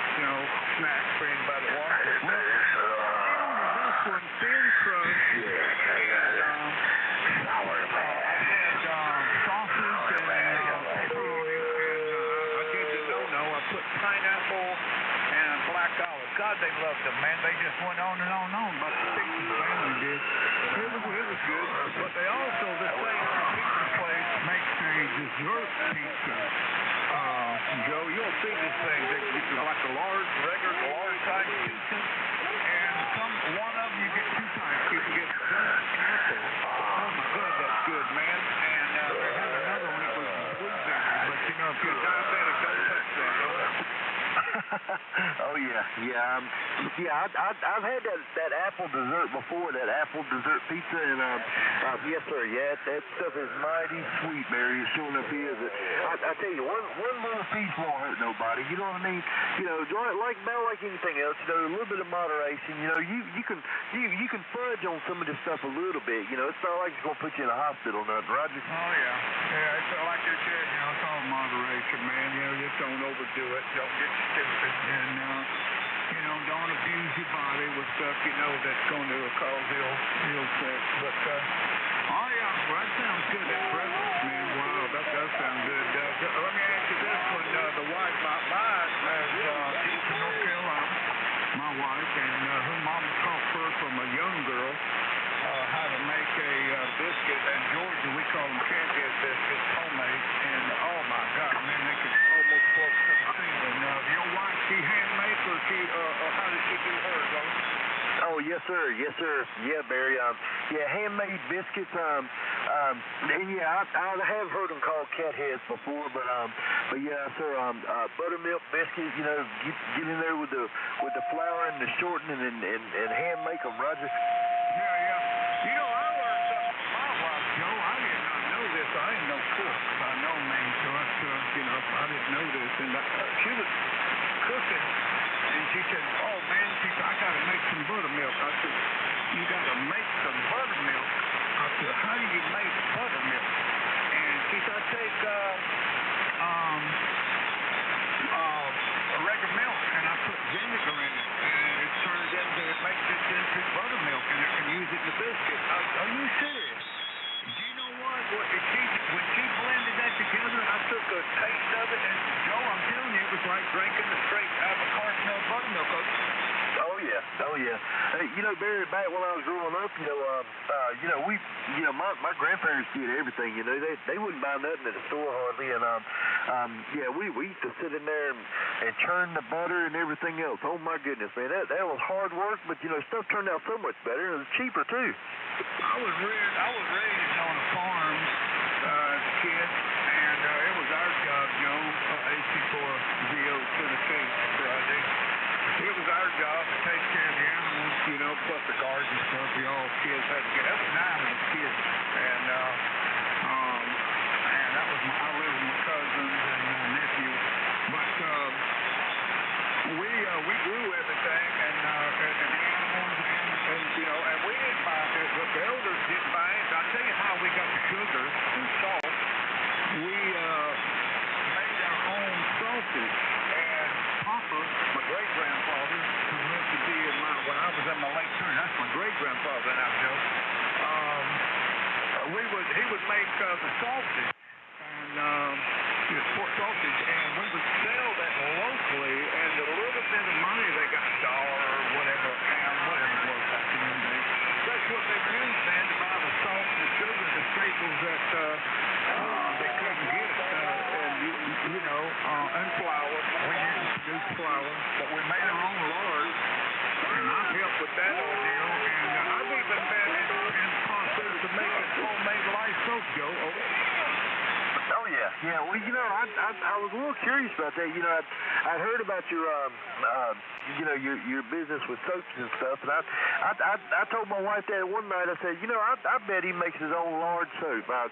snack for anybody that wants it. Well, this one, thin crust, sausage and pepperoni, and I did the no-no. I put pineapple and black olive. God, they loved them, man. They just went on and on and on. But the Stevens family did. It was good. But they also, the same pizza place makes a dessert pizza. Joe, you'll see this thing. It's like a large size pizza, and one of them you get 2 types. You can get burnt apple. Oh my God, that's good, man. And they had another one that was blueberry, but you know, if you're diabetic, don't touch that. Oh yeah. I've had that apple dessert before, that apple dessert pizza, and yes sir, yeah, that stuff is mighty sweet, Barry. It sure enough is. I tell you, one little piece won't hurt nobody. You know what I mean? You know, like anything else, you know, a little bit of moderation. You know, you can fudge on some of this stuff a little bit. You know, it's not like it's gonna put you in a hospital, nothing, Roger. Oh yeah. It's like you said, you know, it's all moderation, man. You know, just don't overdo it. Don't get stupid, and you know, don't abuse your body with stuff you know that's going to cause ill effects. But oh yeah, well, that sounds good. That breakfast, man. Wow, that does sound good. Let me ask you this one: the wife, mine, she's from North Carolina, my wife, and her mama taught her from a young girl how to make a biscuit. In Georgia, we call them cathead biscuits, homemade. And oh my God, man, they could almost float to the ceiling. Your wife, she hand make, or how did she do hers? Oh yes sir. Yeah, Barry. Yeah, handmade biscuits. And yeah, I have heard them called cat heads before, but yeah, sir. Buttermilk biscuits. You know, get in there with the flour and the shortening and hand make them, Roger. Yeah. You know, I learned something from my wife, Joe. I did not know this. I ain't no cook by no means, so you know, I didn't know this. And she was cooking, and she said, "Oh man," she said, "I gotta make some buttermilk." I said, "You gotta make some buttermilk?" I said, "How do you make buttermilk?" And she said, "I take regular milk and I put vinegar in it, and it makes it into buttermilk, and I can use it in the biscuit." Are you serious? Do you know what? When she blended that together, and I took a taste of it, and Joe, I'm telling you, it was like drinking the straight out of a carton of buttermilk. Oh yeah. Hey, you know, Barry, back when I was growing up, my grandparents did everything. You know, they wouldn't buy nothing at the store hardly, and yeah, we used to sit in there and churn the butter and everything else. Oh my goodness, man, that was hard work, but you know, stuff turned out so much better and it was cheaper too. I was raised on a farm as a kid, and it was our job, Joe, AC4VO Tennessee, Friday. It was our job to take care of the animals, you know, plus the guards and stuff. We all kids had to get. That was 9 of us kids, and that was I lived with my cousins and nephews. But we grew everything, and the animals, and you know, and we didn't buy it. The elders didn't buy it. I'll tell you how we got the sugar and salt. We made our own sausage. Papa, my great-grandfather, who lived to be when I was in my late 30s, that's my great-grandfather now, Joe. He would make the sausage, and pork sausage, and we would sell that locally, and the little bit of money they got, $1 or whatever, and whatever it was back in them days, that's what they used, man, to buy the salt and the sugar, the staples that they couldn't get, and flour. We didn't produce flour, but we made our own lard, and I've helped with that ordeal, and I've even been in the process of making homemade light soap, Joe. Oh yeah. Well, you know, I was a little curious about that. You know, I'd heard about your your business with soaps and stuff, and I told my wife that one night. I said, you know, I bet he makes his own large soap. I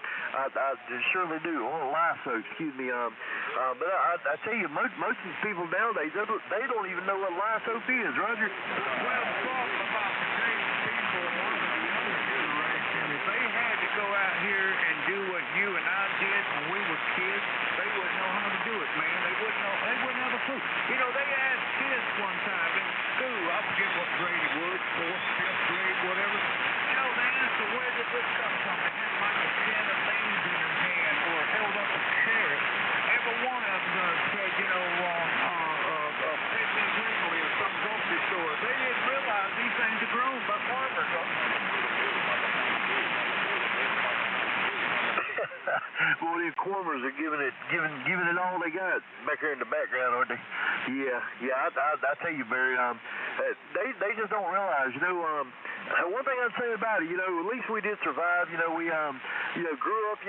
surely do. Lye soap, excuse me. But I tell you, most of the people nowadays, they don't even know what lye soap is, Roger. Well, the problem about today's people, a lot of the younger generation, if they had to go out here and do what you and I did when we were kids, they wouldn't know how to do it, man. They wouldn't have a clue. You know, they asked kids one time in school, I forget what grade it was, 4th, 5th grade, whatever. You know, they asked them, where did this come from? They had like a can of beans in their hand or held up a chair. Every one of them said, Piggly Wiggly or some grocery store. They didn't realize these Well, these corners are giving it all they got back there in the background, aren't they? Yeah. I tell you, Barry, they just don't realize, one thing I'd say about it, at least we did survive. We grew up,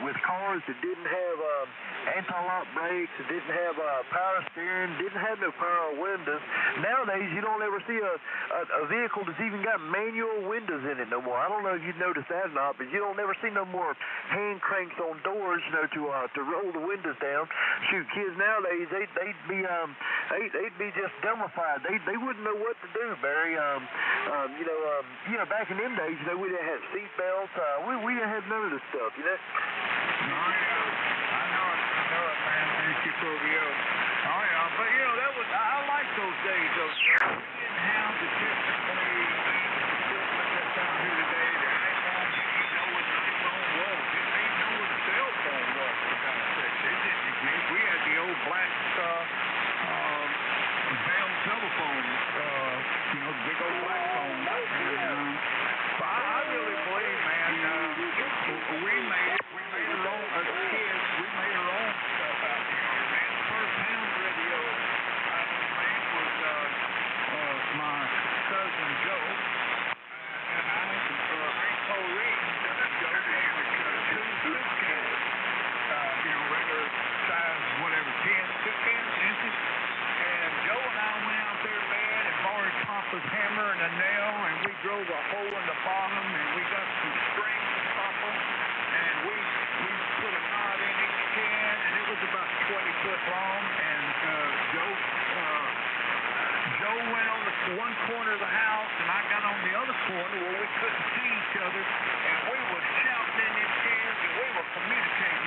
with cars that didn't have anti-lock brakes, that didn't have power steering, didn't have no power windows. Nowadays, you don't ever see a vehicle that's even got manual windows in it no more. I don't know if you've noticed that or not, but you don't ever see no more hand cranks on doors, to roll the windows down. Shoot, kids nowadays, they'd be just dumbified. They wouldn't know what to do, Barry. Back in them days, we didn't have seat belts. We didn't have none of this stuff, I know it, man. Thank you for the Oh yeah, but I like those days. We didn't have the typically equipment that's down here today. The iPhones, you didn't know what an iPhone was. You didn't even know what a cell phone was. For God's sake, it didn't exist. We had the old black Bell telephone, the big old black phone. But I really believe, man, we made it. We made our own as kids. We made our own stuff out here, man. The first ham radio I ever made was my cousin Joe and I co-reading Joe made two cans, regular size, whatever, 2 cans, inches. And Joe and I went out there, man, and borrowed Papa's hammer and a nail, and we drove a hole in the bottom, and we got some string to Papa, and we put a knot in each can, and it was about 20 foot long, and Joe went on the one corner of the house, and I got on the other corner where we couldn't see each other, and we were shouting in them cans, and we were communicating,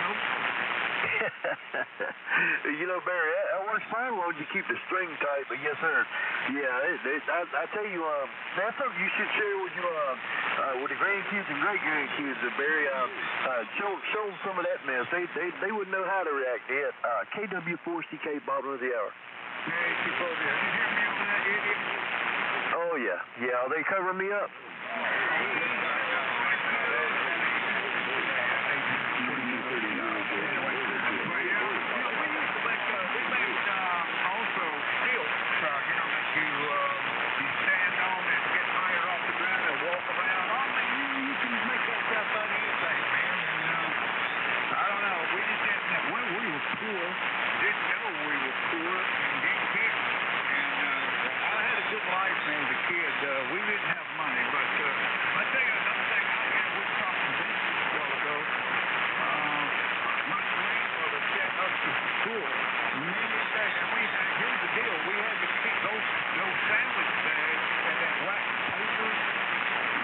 Barry, that works fine as long as you keep the string tight, but yes, sir. Yeah, I tell you, that's something you should share with the grandkids and great-grandkids, Barry. Show them some of that mess. They wouldn't know how to react to it. KW4CK, bottom of the hour. Hey, you hear me over that idiot? Oh, yeah. Are they covering me up? We didn't have money, but I tell you another thing. We were talking business a while ago. My grandmother sent us to school many days, and here's the deal: we had to keep those sandwich bags and that wax paper.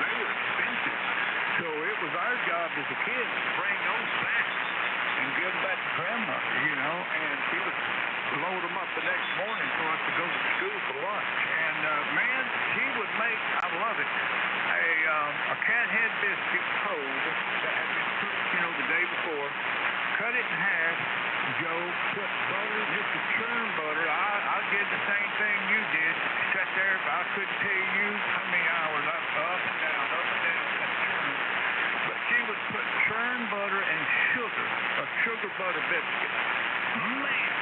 They were expensive, so it was our job as a kid to bring those back and give them back to Grandma, and she would load them up the next morning for us to go to school for lunch. And man, she would make, I love it, a cathead biscuit cold that had been cooked, the day before. Cut it in half. Joe put butter, just a churn butter. I did the same thing you did. Sat there, I couldn't tell you how many hours I up and down, and churn. But she would put churn butter and sugar, a sugar butter biscuit. Man.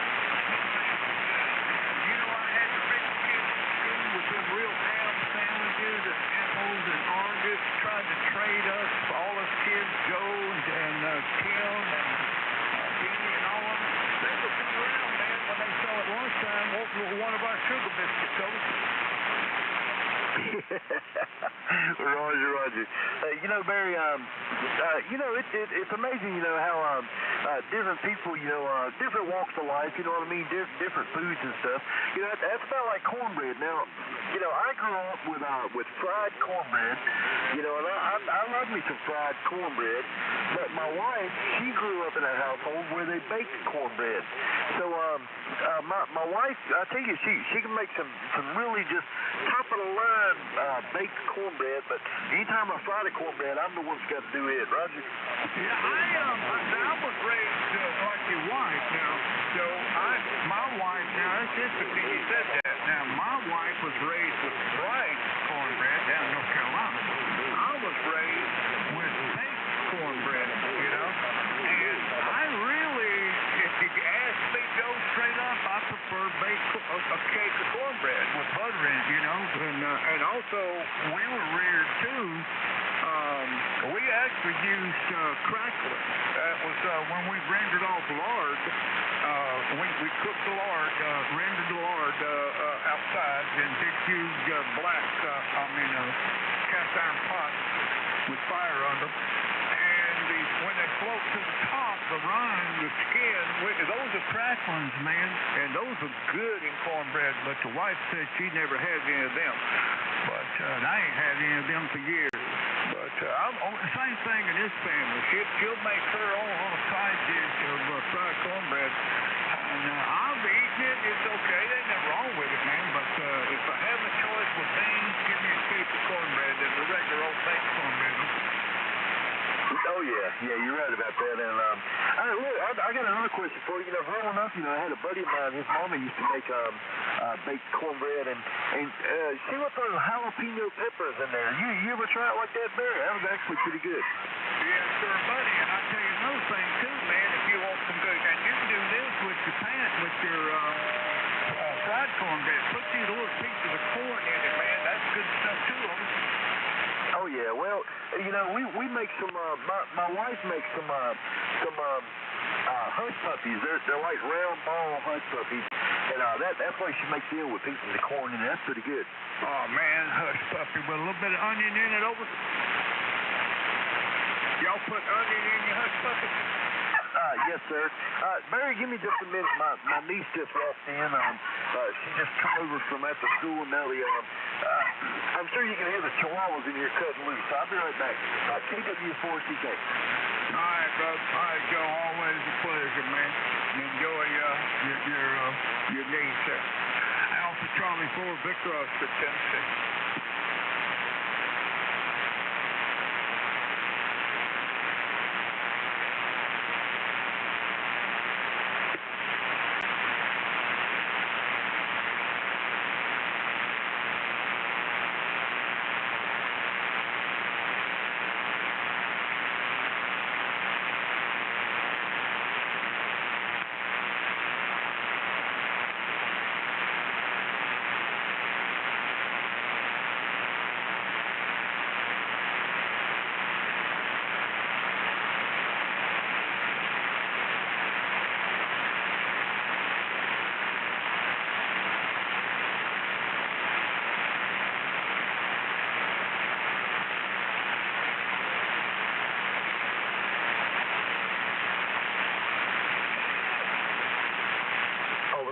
I had to bring the kids to school with them real ham sandwiches and apples and oranges, tried to trade us, all us kids, Joe and Kim and Jenny and all of them. They would come around, man, when they saw at lunchtime one of our sugar biscuits over. Roger. Barry, it's amazing, how different people, different walks of life, you know what I mean, different foods and stuff. That's about like cornbread. Now, I grew up with fried cornbread, and I love me some fried cornbread, but my wife, she grew up in a household where they baked cornbread. So, my wife, I tell you, she can make some really just top of the line baked cornbread, but anytime I fry the cornbread, I'm the one that's got to do it, Roger. Yeah, I was raised like your wife now. So my wife, now that's interesting you said that. Now my wife was raised with fried cornbread down in North Carolina. I was raised with baked cornbread, a cake of cornbread with butter in it, you know. And also, we were reared too. We actually used crackling. That was when we rendered off lard. We cooked the lard, rendered the lard outside, and just used cast iron pot with fire under them. And when they float to the top, the rind, the skin, those are cracklings, man. And those are good in cornbread, but the wife said she never had any of them. But I ain't had any of them for years. But same thing in this family. She'll make her own on a side dish of fried cornbread. And I'll be eating it. It's okay. There's nothing wrong with it, man. But if I have a choice with beans, give me a cake of cornbread. That's a regular old baked cornbread. Oh, yeah, you're right about that. And I got another question for you. Growing up, I had a buddy of mine. His mama used to make baked cornbread, and she would throw jalapeno peppers in there. You ever try it like that, Bear? That was actually pretty good. Yeah, sure, buddy. And I'll tell you another thing too, man. If you want some good, and you can do this with your fried cornbread. Put these little pieces of corn in it, man. That's good stuff too. Oh yeah, well, we make some. My wife makes some hush puppies. They're like round ball hush puppies, and that's why she makes them with pieces of corn in it. That's pretty good. Oh man, hush puppy with a little bit of onion in it over. Y'all put onion in your hush puppy? Yes, sir. Barry, give me just a minute. My niece just walked in. She just come over from after school, and now I'm sure you can hear the chihuahuas in here cutting loose. So I'll be right back. KW4CK. All right, bro. All right, Joe. Always a pleasure, man. Enjoy your niece there. Alpha Charlie 4, Victor Oscar, Tennessee.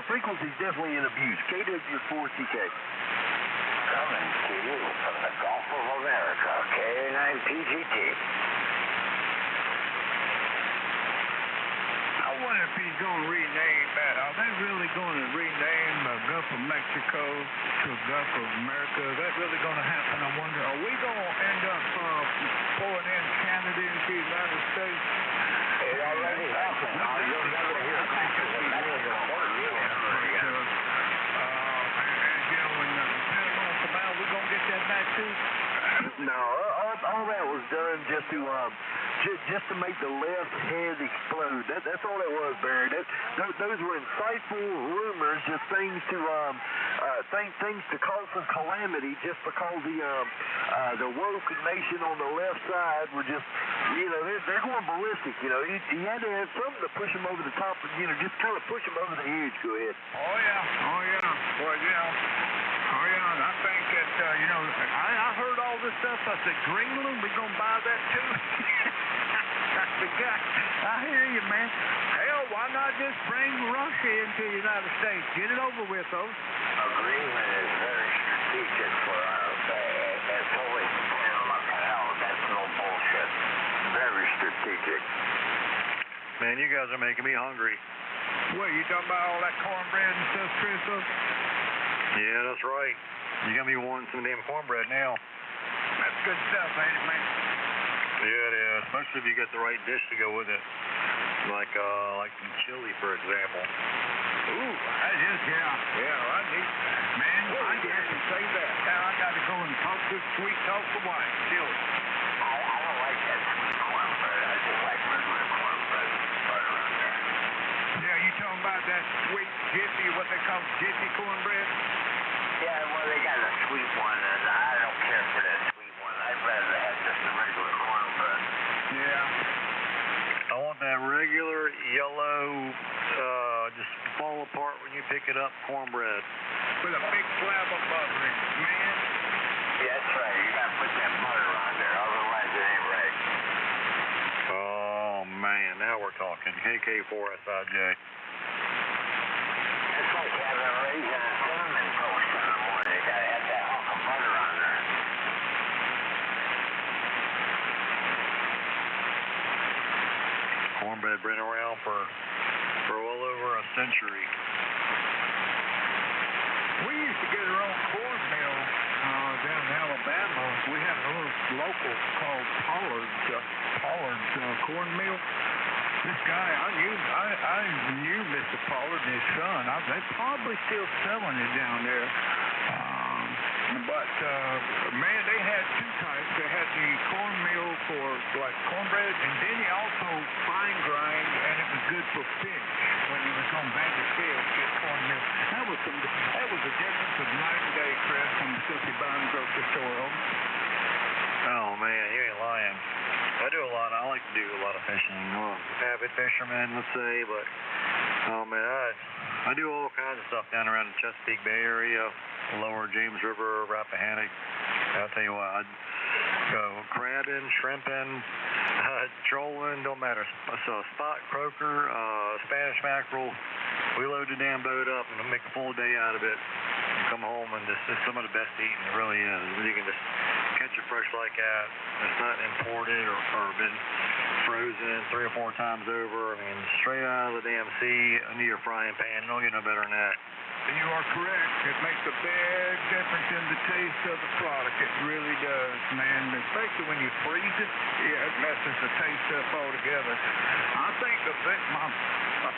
Frequency's definitely in abuse. KW4CK. Coming to you from the Gulf of America, K9PGT. I wonder if he's going to rename that. Are they really going to rename the Gulf of Mexico to Gulf of America? Is that really going to happen? I wonder. Are we going to end up pulling in Canada into the United States? It already happened. You'll never hear Texas and Mexico again. Panama Canal, we going to get that back too? No, all that was done just to make the left head explode. That's all it was, Barry. Those were insightful rumors, just things to cause some calamity, just because the woke nation on the left side were just, they're going ballistic. You had to have something to push them over the top, just kind of push them over the edge. Go ahead. Oh yeah. Well, and I think that, I heard all this stuff. I said, Greenland, we going to buy that too? I hear you, man. Hell, why not just bring Russia into the United States? Get it over with, though. Greenland is very strategic for it's always Panama Canal. That's no bullshit. Very strategic. Man, you guys are making me hungry. What, you talking about all that cornbread and stuff, Chris? Yeah, that's right. You got me wanting some damn cornbread now. That's good stuff, ain't it, man? Yeah, it is. Especially if you get the right dish to go with it. Like some chili, for example. Ooh, that is, yeah. I didn't say that. Now I got to go and sweet talk the wife, chili. I don't like that sweet cornbread. I just like regular cornbread with butter on there. Yeah, you talking about that sweet jiffy, what they call jiffy cornbread? Yeah, well, they got a sweet one, and I don't care for that sweet one. I'd rather have just the regular cornbread. Yeah. I want that regular yellow, just fall apart when you pick it up cornbread. With a big slab of butter in it, man. Yeah, that's right. You got to put that butter on there, otherwise it ain't right. Oh, man, now we're talking. KK4SIJ. It's like having raisin and cinnamon toast in the morning. You got to have that hunk of butter on there. Cornbread been around for well over a century. We used to get our own cornmeal down in Alabama. We had a little local called Pollard's cornmeal. This guy, I knew Mr. Pollard and his son. They're probably still selling it down there. But man, they had two types. They had the cornmeal for like cornbread, and then they also fine grind, and it was good for fish. When you was on bag of fish, get cornmeal. That was the difference of night and day, Chris, from the stuff you buy in the grocery store. Oh man, you ain't lying. I do a lot. I like to do a lot of fishing. I'm an avid fisherman, let's say, but oh man, I do all kinds of stuff down around the Chesapeake Bay area, lower James River, Rappahannock. I'll tell you what, I'd go crabbing, shrimping, trolling, don't matter. So spot, croaker, Spanish mackerel. We load the damn boat up and make a full day out of it. And come home and it's some of the best eating. It really is. You can just catch it fresh like that. It's not imported or been frozen 3 or 4 times over. I mean, straight out of the damn sea into your frying pan. You don't get no better than that. You are correct. It makes a big difference in the taste of the product. It really does, man. Especially when you freeze it, yeah, it messes the taste up altogether. I think my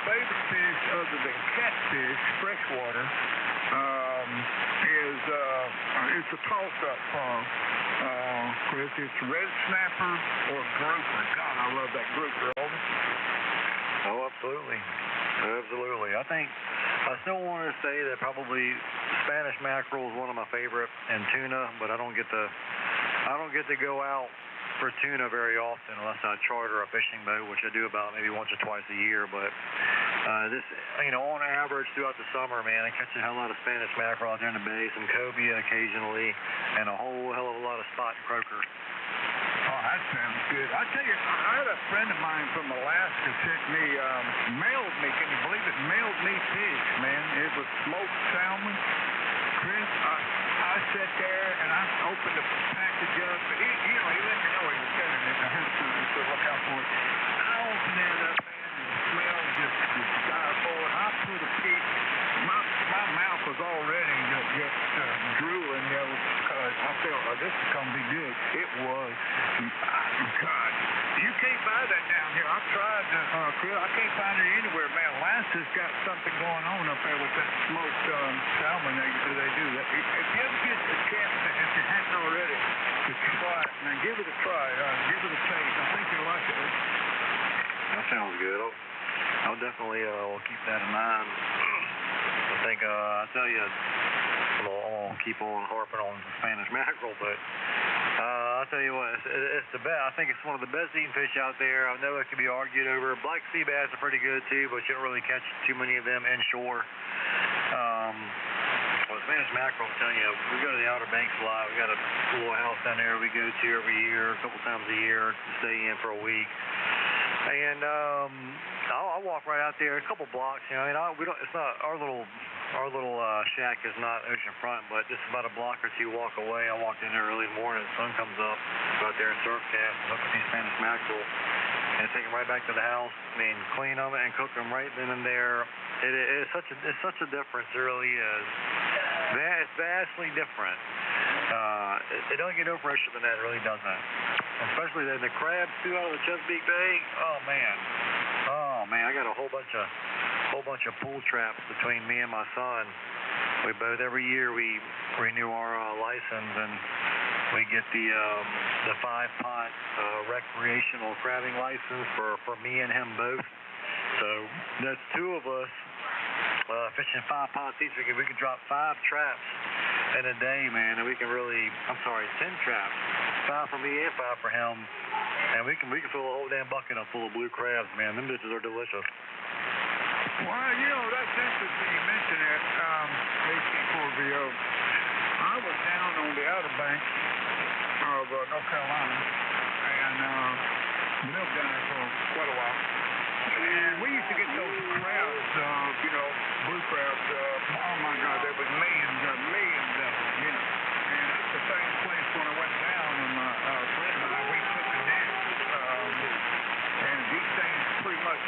favorite fish, other than catfish, freshwater, is it's a toss-up. Chris, it's red snapper or grouper. God, I love that grouper. Oh, absolutely. Absolutely. I still want to say that probably Spanish mackerel is one of my favorite, and tuna, but I don't get to go out for tuna very often unless I charter a fishing boat, which I do about maybe once or twice a year. But this, on average throughout the summer, man, I catch a hell lot of Spanish mackerel out there in the bay, some cobia occasionally, and a whole hell of a lot of spot and croaker. Oh, that sounds good. I tell you, I had a friend of mine from Alaska sent me, mailed me, can you believe it? Mailed me fish, man. It was smoked salmon. Chris, I sat there and I opened the package up. He let me know he was sending it ahead of time, so look out for it. I opened it up, man, and the smell just diabolical. I put a piece. My mouth was already just drooling, because I felt this is going to be good. It was. God, you can't buy that down here. I've tried to, I can't find it anywhere, man. Alaska's got something going on up there with that smoked salmon they do. If you ever get a chance, if you hadn't already, to try it, man, give it a try. Give it a taste. I think you'll like it. That sounds good. I'll definitely keep that in mind. I think, I'll tell you, I'll keep on harping on the Spanish mackerel, but I'll tell you what, it's the best. I think it's one of the best eating fish out there. I know it can be argued over. Black sea bass are pretty good too, but you don't really catch too many of them inshore. Well, Spanish mackerel, I'm telling you, we go to the Outer Banks a lot. We got a little house down there we go to every year, a couple times a year, to stay in for a week. And I'll walk right out there, a couple blocks. It's not our little shack is not oceanfront, but just about a block or two walk away. I walked in there early in the morning. The sun comes up. Go out there and surf cast and hook up these Spanish mackerel and take them right back to the house. I mean, clean them and cook them right then and there. It's such a difference. It really is. It's vastly different. It don't get no fresher than that. It really doesn't. Especially the crabs too out of the Chesapeake Bay. Oh man, I got a whole bunch of pool traps between me and my son. We both every year we renew our license and we get the 5-pot recreational crabbing license for me and him both. So that's two of us fishing 5 pots each. We can drop 5 traps in a day, man, and we can really, 10 traps. 5 for me and 5 for him. And we can fill a whole damn bucket up full of blue crabs, man. Them bitches are delicious. Well, you know, that's interesting you mention it, HC4VO. I was down on the Outer Banks of North Carolina, and lived down there for quite a while. And we used to get those crabs, blue crabs. Oh my God, there was millions of them, you know. And that's the same place when I went down, and my friend and I, we took a net. And these things pretty much,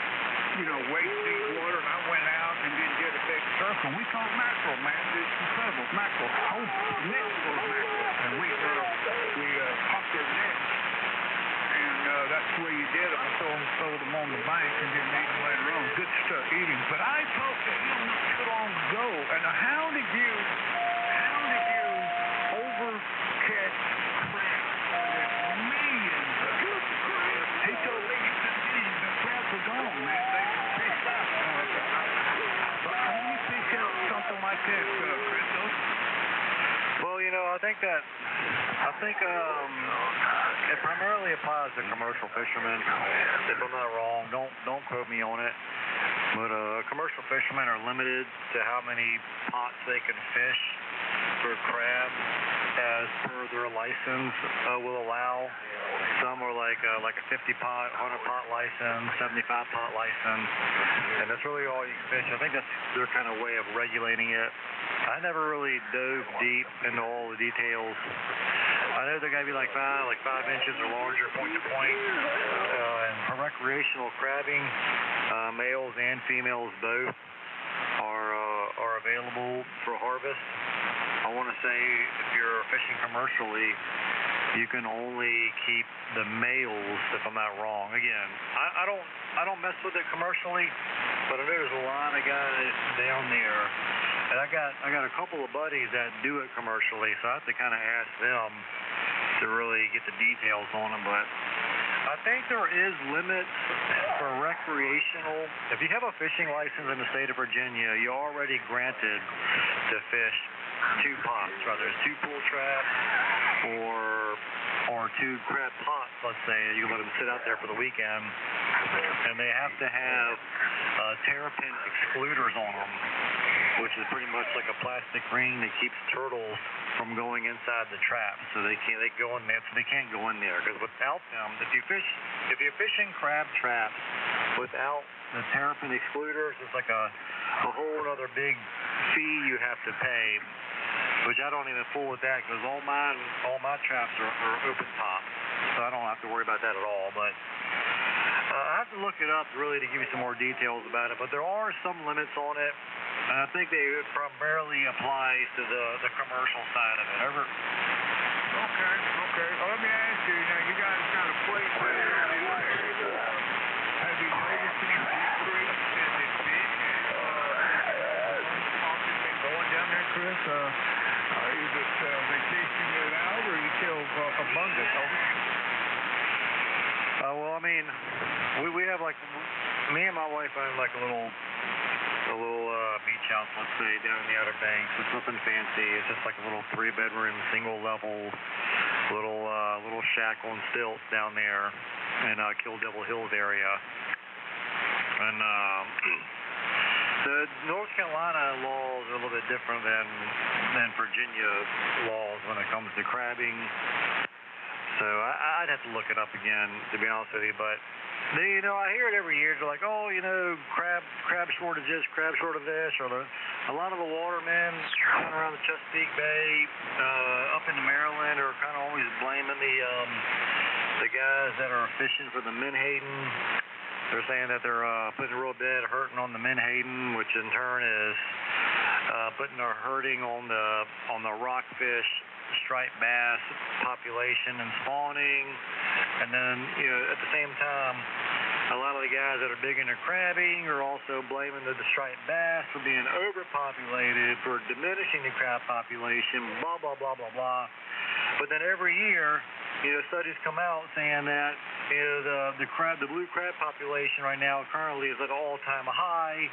waist deep water, and I went out and then did a big circle. We caught mackerel, man. It's incredible. Mackerel. Whole net full of mackerel. And we popped their nets. And that's the way you did them. Throw them on the bank and then eat them later on. Good stuff eating. But I talked to him not too long ago. And how did you overcatch crabs? Millions of them. He told me the crabs were gone, man. They were fished out. But how do you fish out something like that, Christos? Well, I think it primarily applies to commercial fishermen. If I'm not wrong, don't quote me on it. But commercial fishermen are limited to how many pots they can fish for crab as per their license will allow. Some are like a 50-pot, 100-pot license, 75-pot license, and that's really all you can fish. I think that's their kind of way of regulating it. I never really dove deep into all the details. I know they're going to be like 5 inches or larger, point to point. And for recreational crabbing, males and females both are available for harvest. I want to say if you're fishing commercially, you can only keep the males, if I'm not wrong. Again, I don't mess with it commercially, but I know there's a lot of guys down there. And I got a couple of buddies that do it commercially, so I have to kind of ask them to really get the details on them. But I think there is limits for recreational. If you have a fishing license in the state of Virginia, you're already granted to fish 2 pots, whether it's 2 pool traps or 2 crab pots, let's say. You can let them sit out there for the weekend. And they have to have terrapin excluders on them, which is pretty much like a plastic ring that keeps turtles from going inside the trap. So they go in there, so they can't go in there. Because without them, if you're fishing crab traps without the terrapin excluders, it's like a whole other big fee you have to pay, which I don't even fool with that because all my traps are open top, so I don't have to worry about that at all. But I have to look it up really to give you some more details about it. But there are some limits on it, and I think they primarily apply to the commercial side of it. Over. Okay. Well, let me ask you. Now, you guys got a place on the ice. Have you noticed any decrease in the fish since been going down there, Chris? Is it they chasing it out, or you still abundant? Well, I mean, we have me and my wife own a little beach house, let's say, down in the Outer Banks. It's nothing fancy. It's just like a little 3-bedroom, single-level, little shack on stilts down there in Kill Devil Hills area. And the North Carolina laws are a little bit different than Virginia laws when it comes to crabbing. So I'd have to look it up again, to be honest with you. But I hear it every year. They're like, crab shortages, crab short of this, or a lot of the watermen down around the Chesapeake Bay, up into Maryland, are kind of always blaming the guys that are fishing for the menhaden. They're saying that they're putting a real bad hurting on the menhaden, which in turn is putting a hurting on the rockfish, striped bass population and spawning. And then, at the same time, a lot of the guys that are big into crabbing are also blaming the striped bass for being overpopulated, for diminishing the crab population, blah, blah, blah, blah, blah. But then every year, studies come out saying that The blue crab population right now currently is at an all-time high.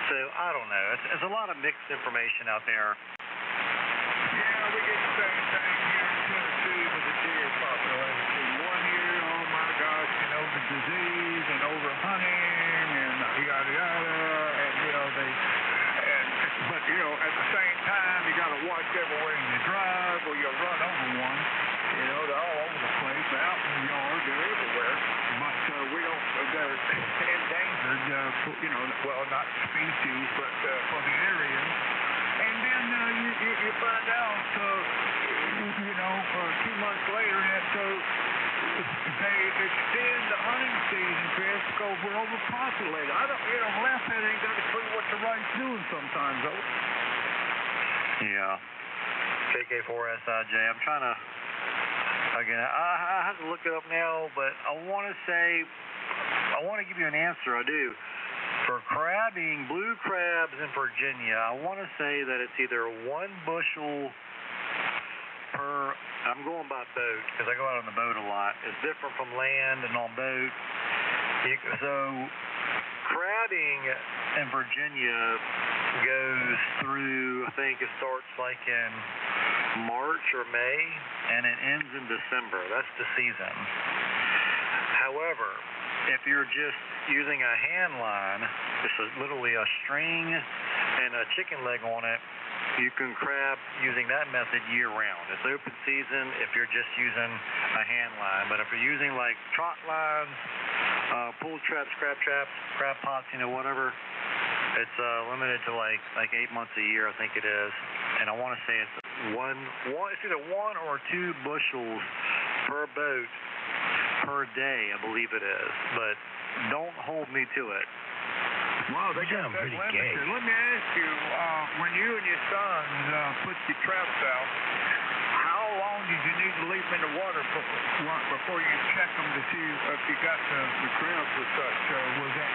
So I don't know. It's a lot of mixed information out there. Yeah, we get the same thing here in Tennessee with the deer population. 1 year, oh my gosh, the disease and overhunting and yada yada, and but at the same time you got to watch everywhere you drive or you'll run over one. They're all over the place, out in the yard, they're everywhere. But we don't, they're endangered, well, not species, but for the area. And then you find out, 2 months later that they extend the hunting season, Chris, because we're overpopulated. I don't, Lafayette ain't got a clue what the right's doing sometimes, though. Yeah. KK4SIJ. I'm trying to, again, I have to look it up now, but I want to give you an answer. I do. For crabbing, blue crabs in Virginia, I want to say that it's either 1 bushel per, I'm going by boat because I go out on the boat a lot. It's different from land and on boat. So crabbing in Virginia goes through, I think it starts like in March or May, and it ends in December. That's the season. However, if you're just using a hand line, just literally a string and a chicken leg on it, you can crab using that method year-round. It's open season if you're just using a hand line. But if you're using like trot lines, pull traps, crab pots, whatever, it's limited to like 8 months a year, I think it is. And I want to say it's it's either 1 or 2 bushels per boat per day, I believe it is. But don't hold me to it. Wow, they got that limited. Let me ask you, when you and your sons put your traps out, how long did you need to leave them in the water before you check them to see if you got the crabs or such? Was that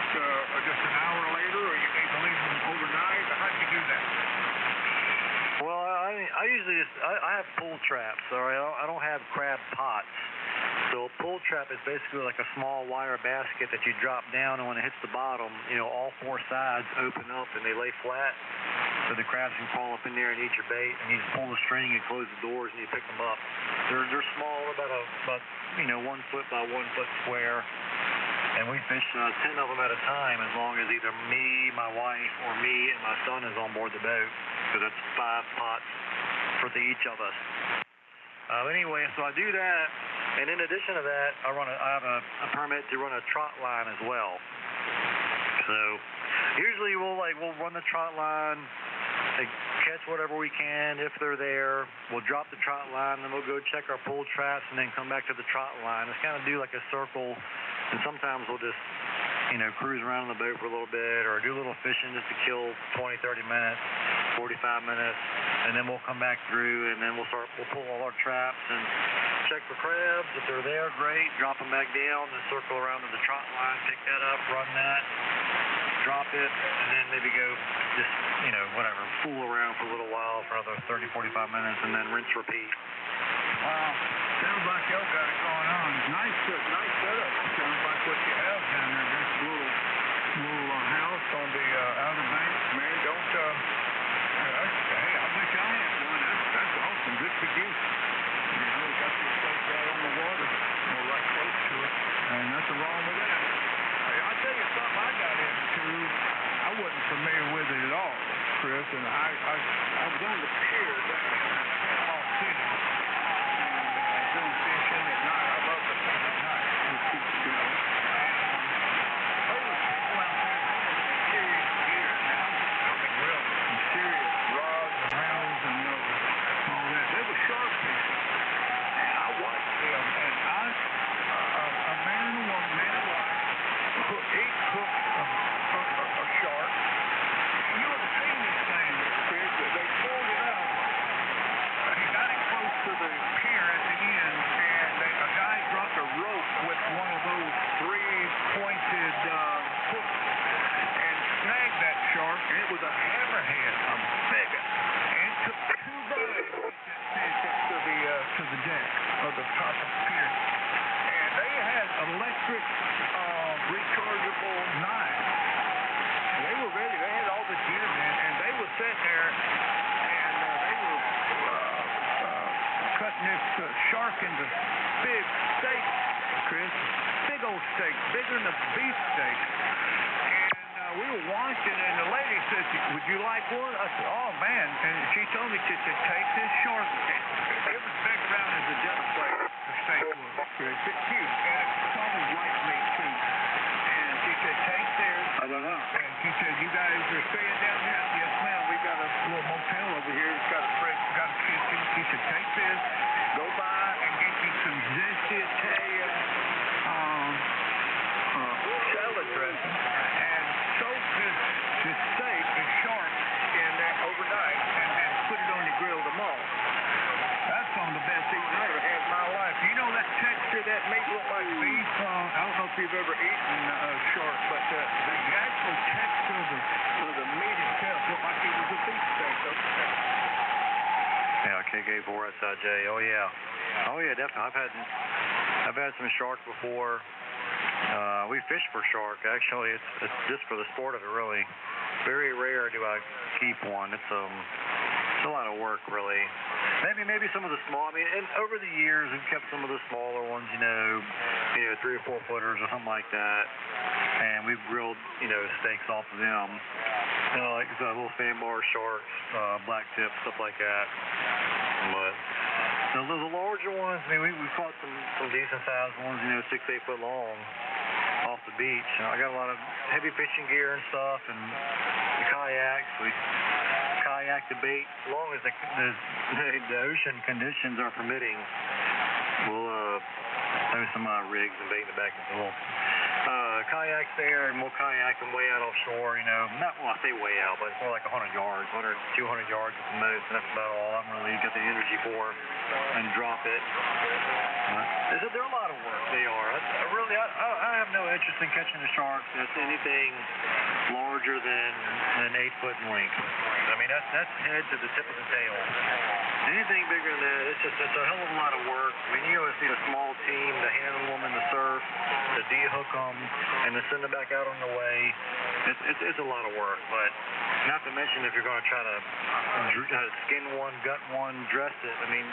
just an hour later, or you need to leave them overnight? Or how'd you do that? Well, I usually I have pull traps, all right? I don't have crab pots. So a pull trap is basically like a small wire basket that you drop down, and when it hits the bottom, all 4 sides open up and they lay flat, so the crabs can crawl up in there and eat your bait. And you just pull the string and close the doors and you pick them up. They're small, about 1 foot by 1 foot square, and we fish 10 of them at a time, as long as either me, my wife, or me and my son is on board the boat, because that's 5 pots for each of us. Anyway, so I do that, and in addition to that, I have a permit to run a trot line as well. So usually we'll run the trot line, catch whatever we can if they're there. We'll drop the trot line, then we'll go check our pull traps, and then come back to the trot line. It's kind of do like a circle, and sometimes we'll just cruise around in the boat for a little bit, or do a little fishing just to kill 20, 30 minutes, 45 minutes, and then we'll come back through, and then we'll pull all our traps and check for crabs. If they're there, great, drop them back down, then circle around to the trot line, pick that up, run that, drop it, and then maybe go just, fool around for a little while for another 30, 45 minutes, and then rinse, repeat. Wow, sounds like y'all got it going on. Nice setup. Sounds like what you have down there. This little house on the outer bank. Man, don't. Hey, I wish I had one. That's awesome. Good for you. You got your place right on the water, or right close to it, and nothing wrong with that. Hey, I'll tell you something I got into. I wasn't familiar with it at all, Chris, and I was on the pier down in Panama City. Doing fishing at night. I love to fish at night. And those people out there, they had some serious gear, man. I mean, really, some serious rods and reels and all that. They were shark fishing. And I watched them, and a man and a woman, man and wife, each hooked a shark. And you would have seen these things, Chris, that they pulled it up. He got it close to the pier at the end, and a guy dropped a rope with one of those 3-pointed hooks and snagged that shark, and it was a hammerhead, a big one, and it took 2 rides to get that fish up to the deck of the top of the pier. And they had a electric rechargeable knives. They were ready. They had all this gear, man, and they were sitting there, and they were cutting this shark into big steaks, Chris. Big old steaks, bigger than a beef steak. And we were watching, and the lady said, "Would you like one?" I said, "Oh, man." And she told me, she said, "Take this shark." It was big round as a dinner plate, the steak was. It's huge, and it's always light meat, too. And she said, "Take this." And she said, "You guys are staying down here?" I said, "Yes, ma'am. We got a little motel over here. It's got a fridge, got a kitchen." She said, "Take this, go by and get you some zesty Italian salad dressing, and soak this steak, this shark, in there overnight, and put it on your grill tomorrow." That's some of the best eating I ever had in my life. You know that texture, that meat looked like beef. I don't know if you've ever eaten shark, but the actual texture of the meat itself looked like it was a beef steak. Yeah, KK4SIJ. Oh yeah, definitely. I've had some shark before. We fish for shark. Actually, it's just for the sport of it, really. Very rare do I keep one. It's a lot of work, really. Maybe some of the small. I mean, and over the years we've kept some of the smaller ones, 3 or 4 footers or something like that, and we've grilled, steaks off of them. Like little sandbar sharks, black tip, stuff like that. But the larger ones, I mean, we caught some decent sized ones, 6, 8 foot long off the beach. I got a lot of heavy fishing gear and stuff, and the kayaks. We kayak the bait as long as the ocean conditions are permitting. We'll throw some rigs and bait in the back of the little kayaks there, and we'll kayak them way out offshore. Not I say way out, but it's more like 100 yards, 200 yards at the most, and that's about all I'm really got the energy for, and drop it. They're a lot of work. They are. I have no interest in catching a shark that's anything larger than 8 foot in length. I mean, that's head to the tip of the tail. Anything bigger than that, it's a hell of a lot of work. I mean, you always need a small team to handle them in the surf, to de-hook them, and to send them back out on the way. It's a lot of work, but not to mention if you're going to try to skin one, gut one, dress it. I mean,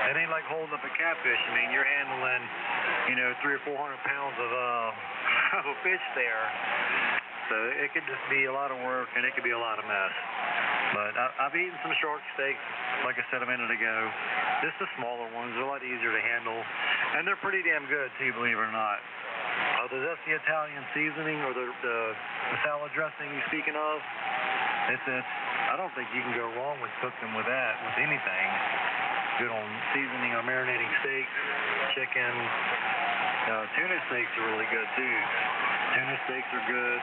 it ain't like holding up a catfish. I mean, you're handling, 300 or 400 pounds of a fish there. So it could just be a lot of work, and it could be a lot of mess. But I've eaten some shark steaks, like I said a minute ago. Just the smaller ones are a lot easier to handle, and they're pretty damn good too, believe it or not. That's the Italian seasoning or the salad dressing you're speaking of. I don't think you can go wrong with cooking with that, with anything. Good on seasoning or marinating steaks, chicken. Tuna steaks are really good too. Tuna steaks are good.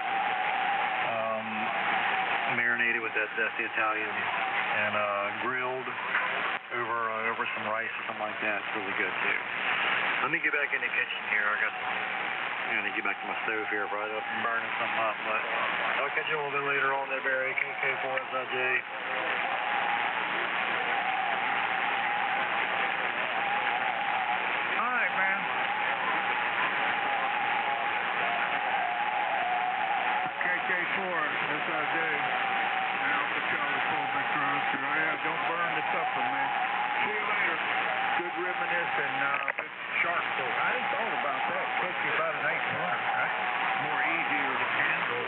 Marinated with that zesty Italian and grilled over some rice or something like that. It's really good too. Let me get back in the kitchen here. I gotta get back to my stove here, right up and burning something up. But I'll catch you a little bit later on there, Barry. KK4SIJ. All right, man. KK4SIJ. Alpha Charlie 4 Victor Oscar. Don't burn the supper, man. See you later. Good reminiscing. This shark boat. I hadn't thought about that. It took you about an 8-pounder. That's more easier to handle.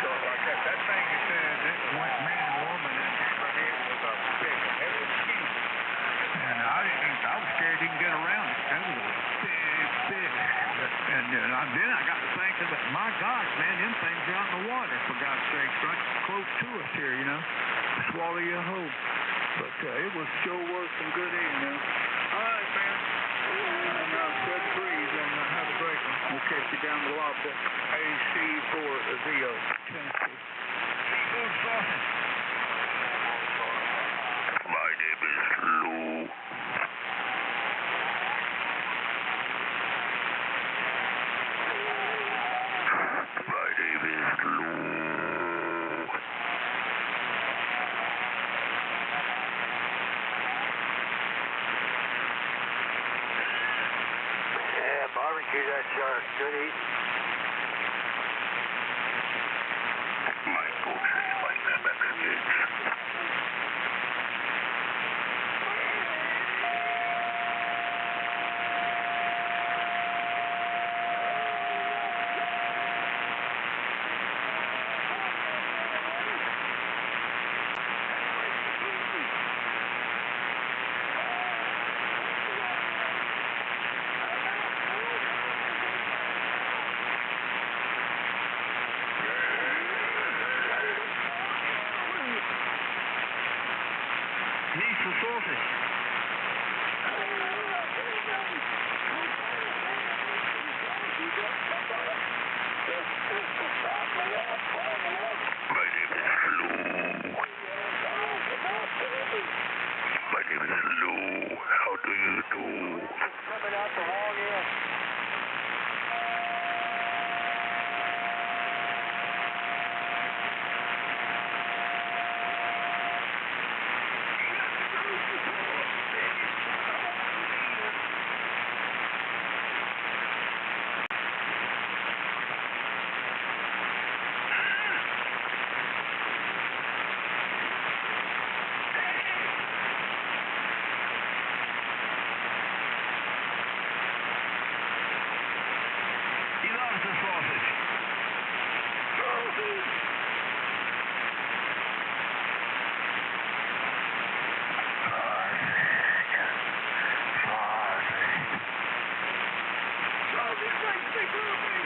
Shark like that. That thing you said, this went man and woman and hammerhead was a fish. It was huge. And I was scared you can get around it. That was a big fish. And then I got to thinking that, my gosh, man, them things are out in the water, for God's sakes, right close to us here, swallow you whole. But it sure was some good eating, man. All right, man. And spread the breeze and have a great one. We'll catch you down the logbook. AC4ZO, Tennessee. Seafood sausage. My name is Lou. My name is Lou. You got shark. Good eat. Might go chase like the Mexicans. Needs some sausage. My name is Lou. My name is Lou. How do you do? Coming out the wrong end. He loves the sausage. Sausage! Sausage makes me groovy!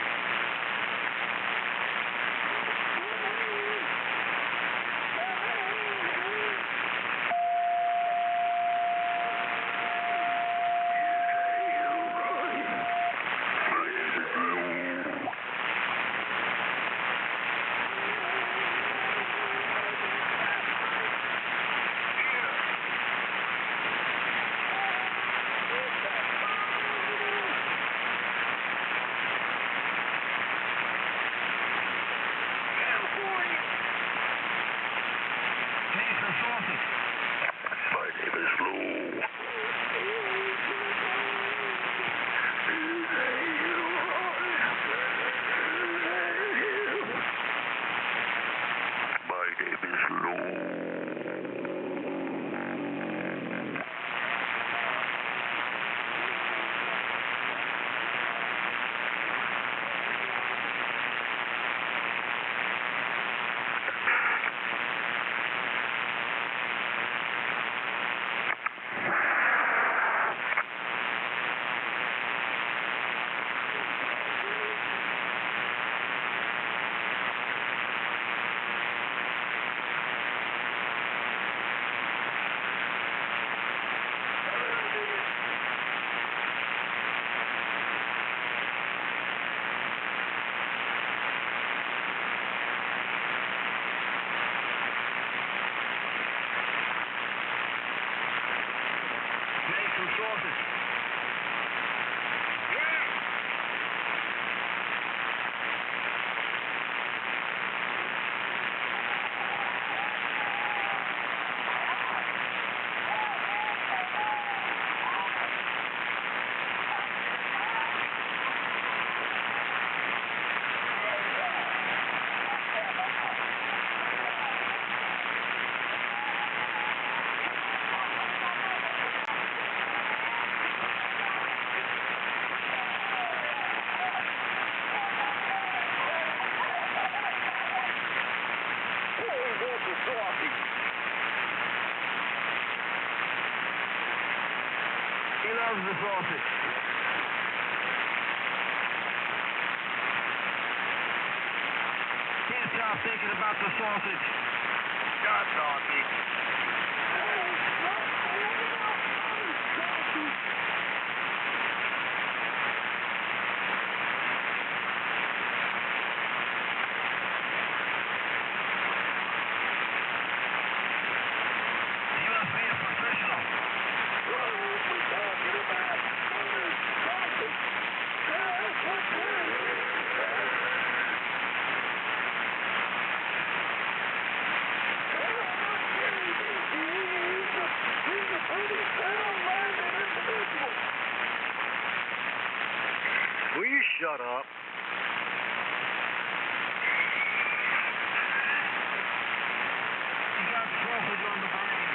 Needs the sausage. My name is Lou. My name is Lou. Needs some sausage. He loves the sausage. Can't stop thinking about the sausage. God, donkey. He must be a professional. He's a pretty sound-minded individual. you shut up? You got sausage on the brain.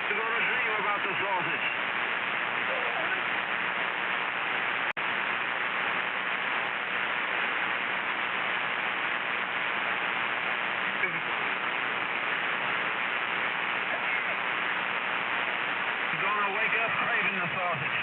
You're gonna dream about the sausage. You're gonna wake up craving the sausage.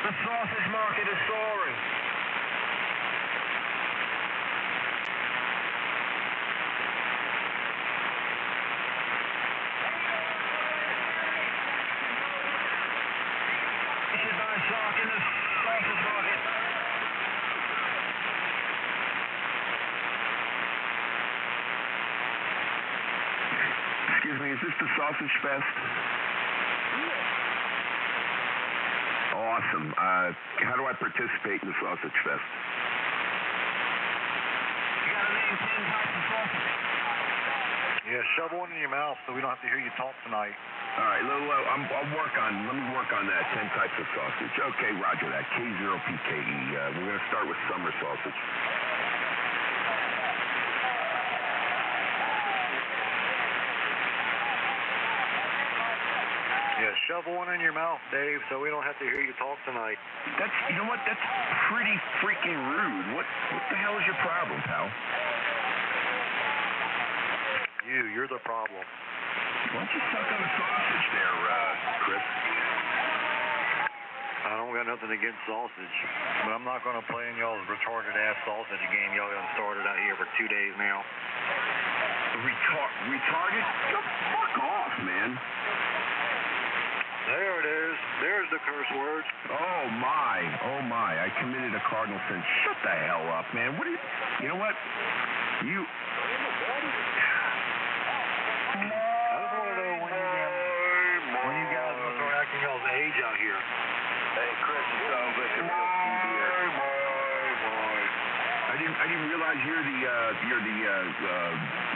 The sausage market is soaring. You should buy stock in the sausage market. Excuse me, is this the Sausage Fest? Awesome. How do I participate in the Sausage Fest? You gotta name 10 types of sausage. Yeah, shove one in your mouth so we don't have to hear you talk tonight. All right, let me work on that, 10 types of sausage. Okay, roger that, K0PKE. We're going to start with summer sausage. Yeah, shove one in your mouth, Dave, so we don't have to hear you talk tonight. You know what? That's pretty freaking rude. What the hell is your problem, pal? You're the problem. Why don't you suck on a sausage there, Chris? I don't got nothing against sausage, but I'm not going to play in y'all's retarded-ass sausage game y'all done started out here for 2 days now. Retarded? Go fuck off, man. There it is. There's the curse word. Oh my. I committed a cardinal sin. Shut the hell up, man. You know what? I just want to know when you guys will start acting y'all's age out here. Hey, Chris, you sound like a real CBR. I didn't realize you're the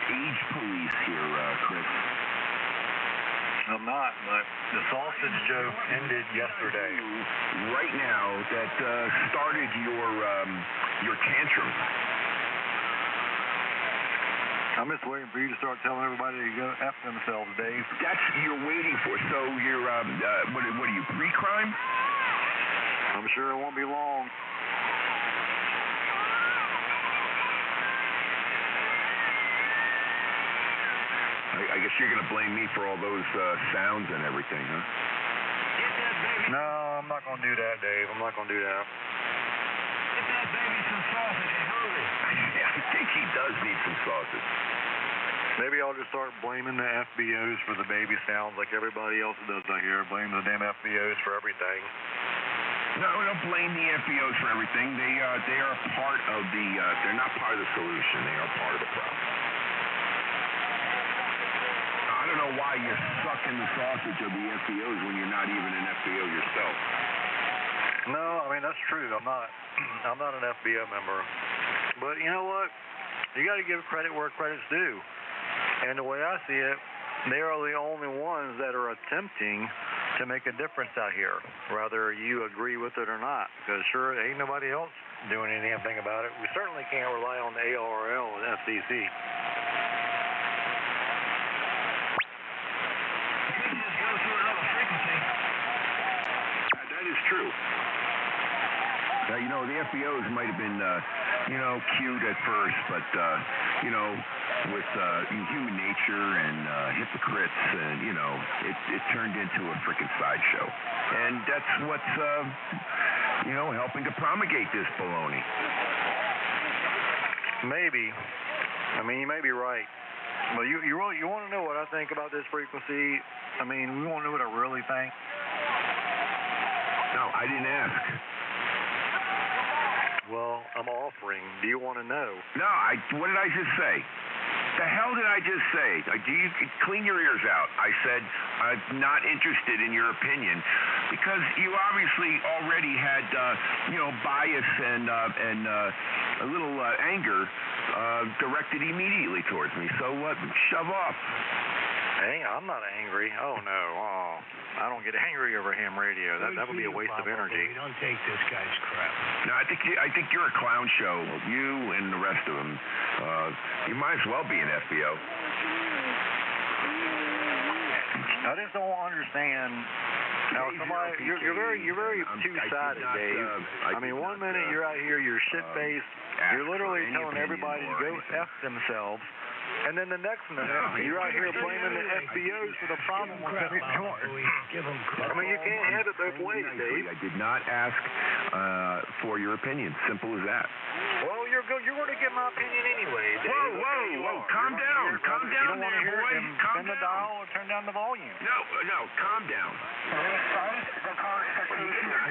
age police here, Chris. I'm not, but the sausage joke ended yesterday. Right now, that started your tantrum. I'm just waiting for you to start telling everybody to go F themselves, Dave. That's you're waiting for. So you're what are you, pre-crime? I'm sure it won't be long. I guess you're gonna blame me for all those sounds and everything, huh? No, I'm not gonna do that, Dave. I'm not gonna do that. Get that baby some sausage and hurry. I think he does need some sausage. Maybe I'll just start blaming the FBOs for the baby sounds like everybody else does out here. Blame the damn FBOs for everything. No, don't blame the FBOs for everything. They are part of the. They're not part of the solution. They are part of the problem. I don't know why you're sucking the sausage of the FBOs when you're not even an FBO yourself. No, I mean that's true. I'm not an FBO member. But you know what? You got to give credit where credit's due. And the way I see it, they are the only ones that are attempting to make a difference out here, whether you agree with it or not. Because sure, ain't nobody else doing anything about it. We certainly can't rely on the ARL and F.C.C. Just go through another frequency. That is true. The FBOs might have been, cute at first, but, with human nature and hypocrites, and, it turned into a freaking sideshow. And that's what's, helping to promulgate this baloney. Maybe. I mean, you may be right. But you want to know what I think about this frequency? I mean, we want to know what I really think? No, I didn't ask. Well, I'm offering. Do you want to know? No, what did I just say? The hell did I just say? Do you clean your ears out? I said I'm not interested in your opinion because you obviously already had bias and a little anger directed immediately towards me. So what? Shove off. Hey, I'm not angry. Oh no. Oh, I don't get angry over ham radio. That would be a waste of energy. Don't take this guy's crap. No, I think you're a clown show. You and the rest of them. You might as well be an FBO. I just don't understand how somebody. You're very two-sided, Dave. I mean, one minute you're out here, you're shit-faced. You're literally telling everybody to go F themselves. And then the next minute, you're out here blaming the FBOs for the problem with every chart. I mean, you can't have it both ways, Dave. I did not ask for your opinion. Simple as that. Well, you're going to get my opinion anyway, Dave. Whoa. Calm down. Calm down there, boy. Calm down. Turn the dial or turn down the volume. No, calm down.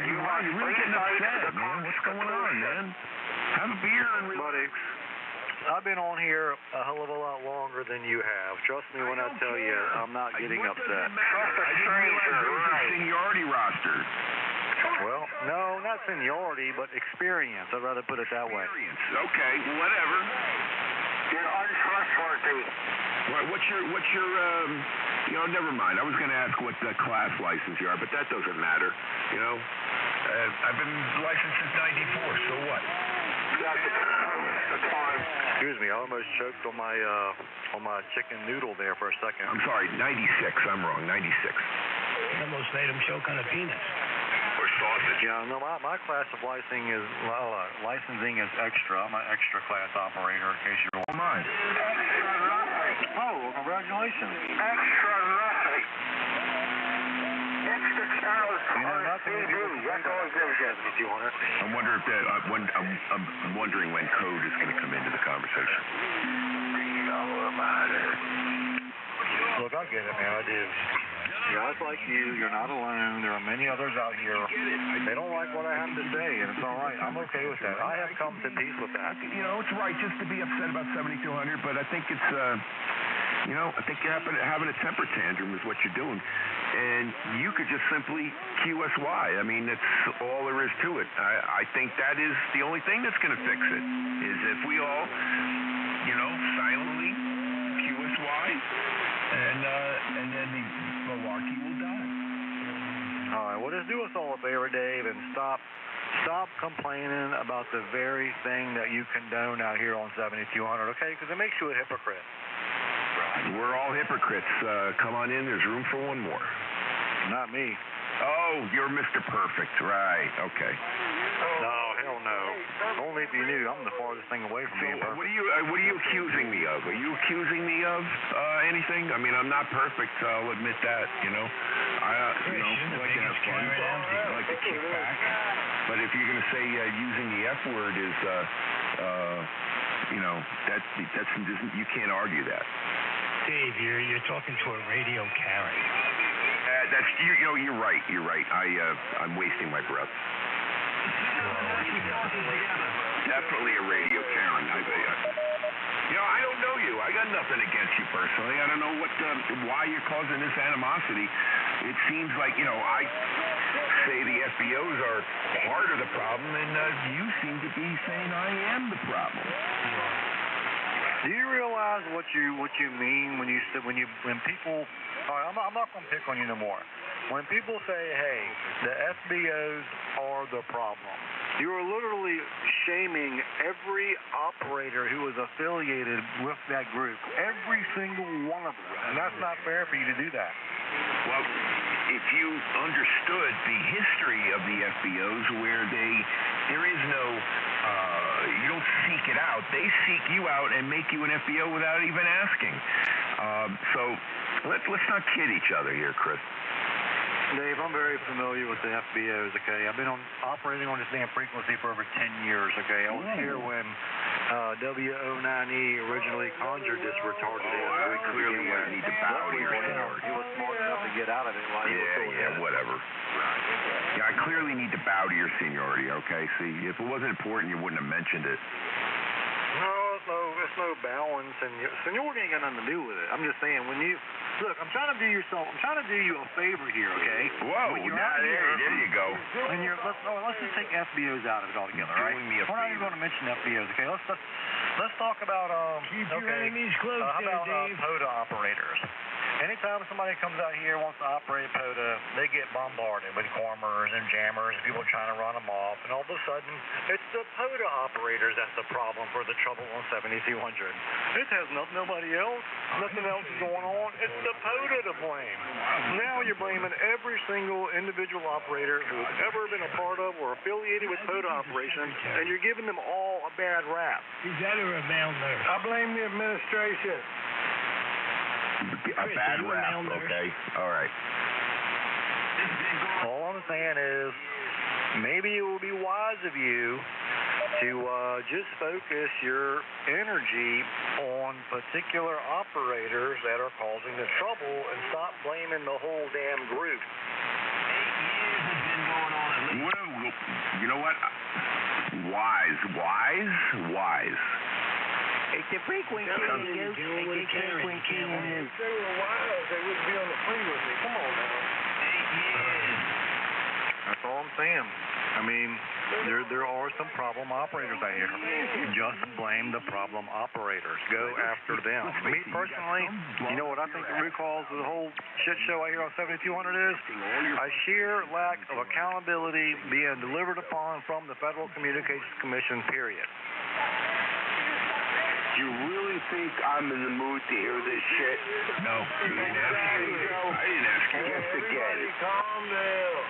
You're really getting upset, man. What's going on, man? Have a beer and relax. I've been on here a hell of a lot longer than you have. Trust me when I tell you, I'm not getting upset. I didn't realize there was a seniority roster. Well, no, not seniority, but experience. I'd rather put it that way. Experience. Okay, whatever. You're untrustworthy. What's your never mind. I was going to ask what the class license you are, but that doesn't matter. I've been licensed since '94, so what? That's fine. Excuse me, I almost choked on my chicken noodle there for a second. I'm sorry, 96. I'm wrong. 96. Almost made him choke on a penis. Or sausage. Yeah, no, my class of licensing is extra. I'm an extra class operator, in case you're wondering. Extra right. Oh, well, congratulations. Extra right. Extra Charles. That's all it gives you. I wonder if that. I'm wondering when code is going to come into the conversation. Look, I get it, man. I do. Guys like you're not alone. There are many others out here. They don't like what I have to say, and it's all right. I'm okay with that. I have come to peace with that. It's right just to be upset about 7200, but I think it's, I think you're having a temper tantrum is what you're doing. And you could just simply QSY. I mean, that's all there is to it. I think that is the only thing that's going to fix it, is if we all, silently QSY, and then the malarkey will die. All right, well, just do us all a favor, Dave, and stop complaining about the very thing that you condone out here on 7200, okay? Because it makes you a hypocrite. We're all hypocrites. Come on in. There's room for one more. Not me. Oh, you're Mr. Perfect. Right. Okay. No, hell no. Only if you knew. I'm the farthest thing away from being perfect. What are you accusing me of? Are you accusing me of anything? I mean, I'm not perfect. I'll admit that. I like to have fun. I like to kick back. But if you're going to say using the F word is, you can't argue that. Dave, you're talking to a radio Karen. That's you're right. You're right. I'm wasting my breath. Definitely a radio Karen. I don't know you. I got nothing against you personally. I don't know why you're causing this animosity. It seems like I say the FBOs are part of the problem, and you seem to be saying I am the problem. Do you realize what you mean when people? All right, I'm not going to pick on you no more. When people say, "Hey, the FBOs are the problem," you are literally shaming every operator who is affiliated with that group, every single one of them, and that's not fair for you to do that. Well, if you understood the history of the FBOs, where there is no, you don't seek it out. They seek you out and make you an FBO without even asking. So let's not kid each other here, Chris. Dave, I'm very familiar with the FBOs, okay? I've been operating on this damn frequency for over 10 years, okay? I was here when W09E originally conjured this retarded ass. We clearly need to bow to your seniority. He was smart enough to get out of it while he was still ahead. Whatever. Yeah, I clearly need to bow to your seniority, okay? See, if it wasn't important, you wouldn't have mentioned it. It's no balance, and seniority ain't got nothing to do with it. I'm just saying, when you look, I'm trying to do you a favor here, okay? Whoa, there you go. And let's just take FBOs out of it altogether, right? We're not even going to mention FBOs, okay? Let's talk about keep your enemies close, how about Dave? POTA operators? Anytime somebody comes out here and wants to operate POTA, they get bombarded with cormers and jammers, people trying to run them off, and all of a sudden, it's the POTA operators that's the problem for the trouble on 7200. It has nobody else. Nothing else is going on. It's the POTA to blame. Now you're blaming every single individual operator who's ever been a part of or affiliated with POTA operations, and you're giving them all a bad rap. Is that a malnurse? I blame the administration. A bad rap, okay? All right. All I'm saying is, maybe it will be wise of you to just focus your energy on particular operators that are causing the trouble and stop blaming the whole damn group. 8 years has been going on at least. Well, you know what? Wise. It's a frequency. If they were wise, they wouldn't be on the freeway. Come on now. 8 years. That's all I'm saying. I mean, there are some problem operators out here. Just blame the problem operators. Go after them. Me personally, you know what I think the root cause of the whole shit show out here on 7200 is? A sheer lack of accountability being delivered upon from the Federal Communications Commission, period. You really think I'm in the mood to hear this shit? No, you didn't ask you. I didn't ask you. Yes, again. calm down.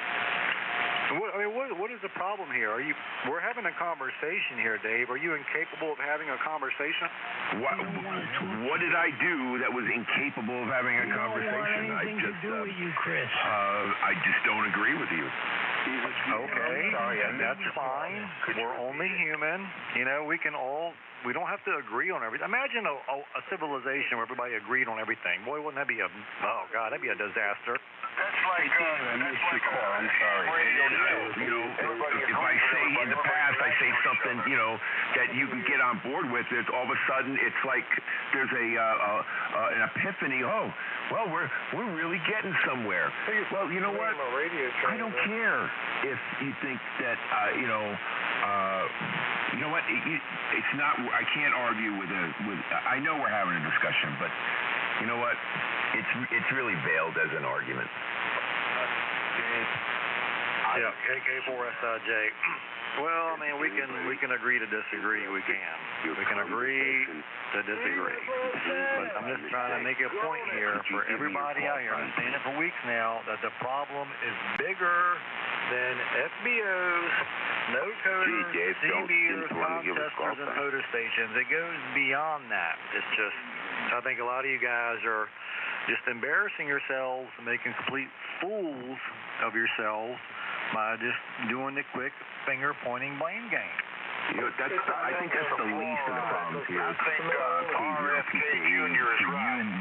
What is the problem here? We're having a conversation here, Dave. Are you incapable of having a conversation? What did I do that was incapable of having a conversation? I just to do with you, Chris. I just don't agree with you. Okay, that's fine. We're only human. You know, we don't have to agree on everything. Imagine a civilization where everybody agreed on everything. Boy, wouldn't that be that'd be a disaster. That's like I'm sorry. If I say in the past, I say something, that you can get on board with, it all of a sudden it's like there's an epiphany. Oh, well, we're really getting somewhere. Well, you know what? I don't care if you think that, you know what? It's not. I can't argue with. I know we're having a discussion, but you know what? It's really veiled as an argument. Yeah, KK4SIJ. Well, I mean, we can agree to disagree. We can agree to disagree. But I'm just trying to make a point here for everybody out here. I've been saying it for weeks now that the problem is bigger than FBOs, no-coders, CBers, contesters, and motor stations. It goes beyond that. It's just, I think a lot of you guys are just embarrassing yourselves and making complete fools of yourselves by just doing the quick finger-pointing blame game. I think that's the least of the problems here. KZLPT for you,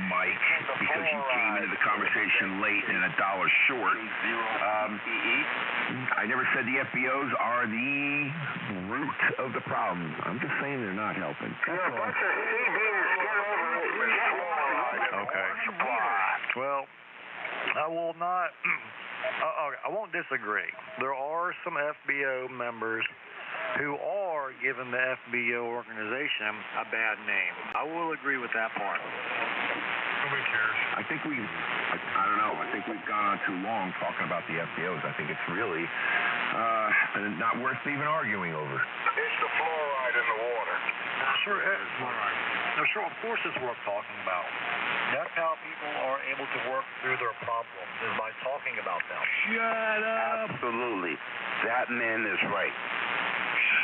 Mike, because you came into the conversation late and $1 short. I never said the FBOs are the root of the problem. I'm just saying they're not helping. Okay. Well, I will not. I won't disagree. There are some FBO members who are giving the FBO organization a bad name. I will agree with that part. Nobody cares. I don't know. I think we've gone on too long talking about the FBOs. I think it's really not worth even arguing over. It's the fluoride in the water. Sure, fluoride. Sure, of course it's worth talking about. That's how people are able to work through their problems, is by talking about them. Shut up! Absolutely. That man is right.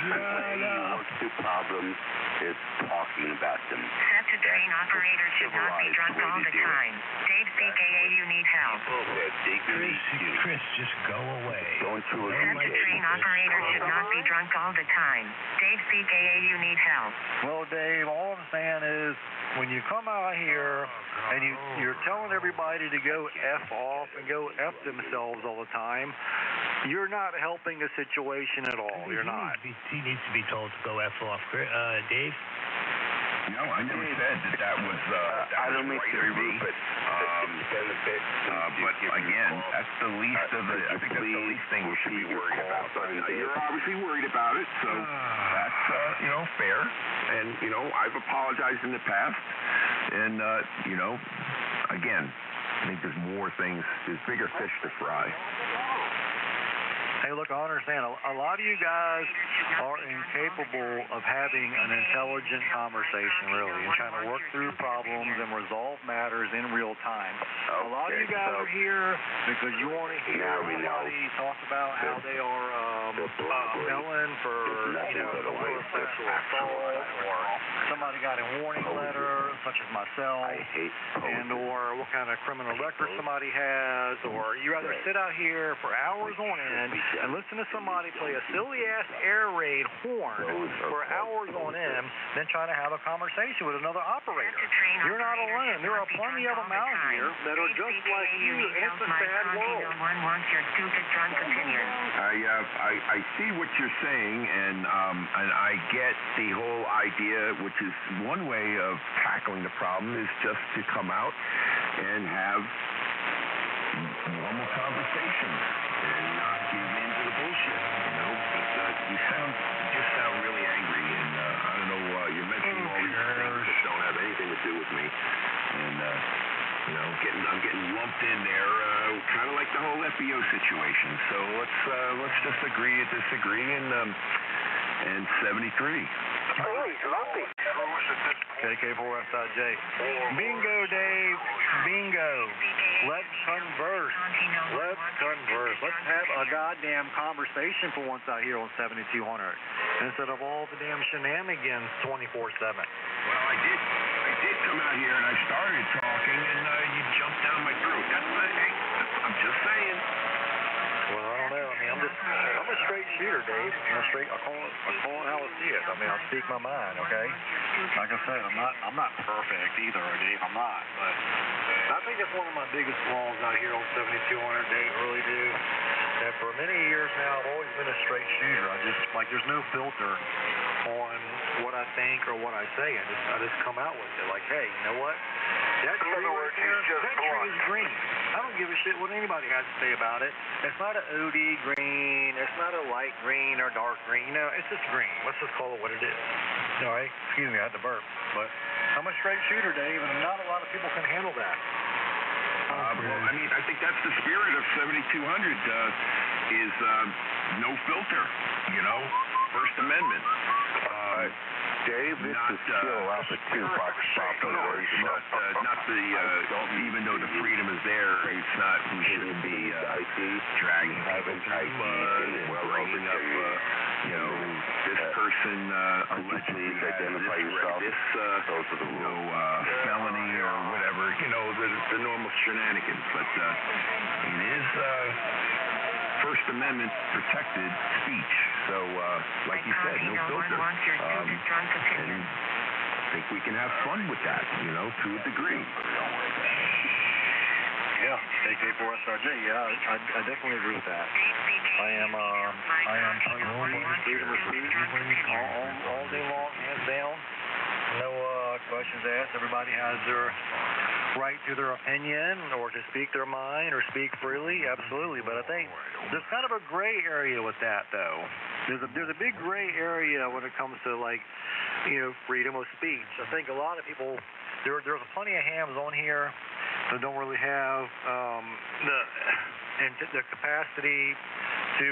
Shut up! Work through problems is talking about them. Set to train operators should not be drunk all the time. Dave CKA, you need help. Chris, just go away. Going through Set to train operators should not be drunk all the time. Dave CKA, you need help. Well, Dave, all I'm saying is, when you come out here and you're telling everybody to go F off and go F themselves all the time, you're not helping the situation at all. You're not. He needs to be told to go F off. Dave? No, I never said that was I don't mean to right but again, that's the least of the. I think that's the least thing we should be worried about. But you're obviously worried about it, so that's fair. And I've apologized in the past, and again, I think there's more things. There's bigger fish to fry. Hey, look, I understand. A lot of you guys are incapable of having an intelligent conversation, really, and trying to work through problems and resolve matters in real time. A lot of you guys are here because you want to hear somebody talk about how they are felon for, sexual assault, or somebody got a warning letter, such as myself, and or what kind of criminal record somebody has, or you rather sit out here for hours on end and listen to somebody play a silly-ass air raid horn for hours on end than trying to have a conversation with another operator. You're not alone. There are plenty of them out here that are just like you, and it's a sad world. One wants your stupid drunk opinion. I see what you're saying, and I get the whole idea, which is one way of tackling the problem is just to come out and have normal conversations and not give in to the bullshit, but you just sound really angry, and I don't know, you're mentioning all these things that don't have anything to do with me, and I'm getting lumped in there, kind of like the whole FBO situation. So let's just agree to disagree, and 73. Oh, he's lumpy. KK4SIJ. Bingo, Dave. Bingo. Let's converse. Let's goddamn conversation for once out here on 7200 instead of all the damn shenanigans 24/7. Well, I did come out here and I started talking and you jumped down my throat. I'm just saying. Well, I don't know. I mean, I'm a straight shooter, Dave. I call it how I see it. I mean, I speak my mind, okay? Like I said, I'm not perfect either, Dave. I'm not, but I think it's one of my biggest flaws out here on 7200, Dave. Really do. And for many years now, I've always been a straight shooter. There's no filter on what I think or what I say. I just come out with it. Like, hey, you know what? That tree is green. I don't give a shit what anybody has to say about it. It's not an OD green. It's not a light green or dark green. You know, it's just green. Let's just call it what it is. All right? Excuse me, I had to burp. But I'm a straight shooter, Dave, and not a lot of people can handle that. Well, I mean, I think that's the spirit of 7200 is no filter, you know, First Amendment. Dave, this is Phil up at 2 bucks. Not the, even though the freedom is there, it's not, we shouldn't be dragging people through mud and bringing up, you know, this person allegedly identify yourself, this, felony or whatever, you know, the normal shenanigans. But it is First Amendment protected speech. So, like you said, no filter. And I think we can have fun with that, you know, to a degree. Yeah, AK4SRJ. Yeah, I definitely agree with that. I am freedom of speech all day long, hands down. No questions asked. Everybody has their right to their opinion or to speak their mind or speak freely. Absolutely, but I think there's kind of a gray area with that, though. There's a big gray area when it comes to, like, you know, freedom of speech. I think a lot of people, there's plenty of hams on here that don't really have the capacity to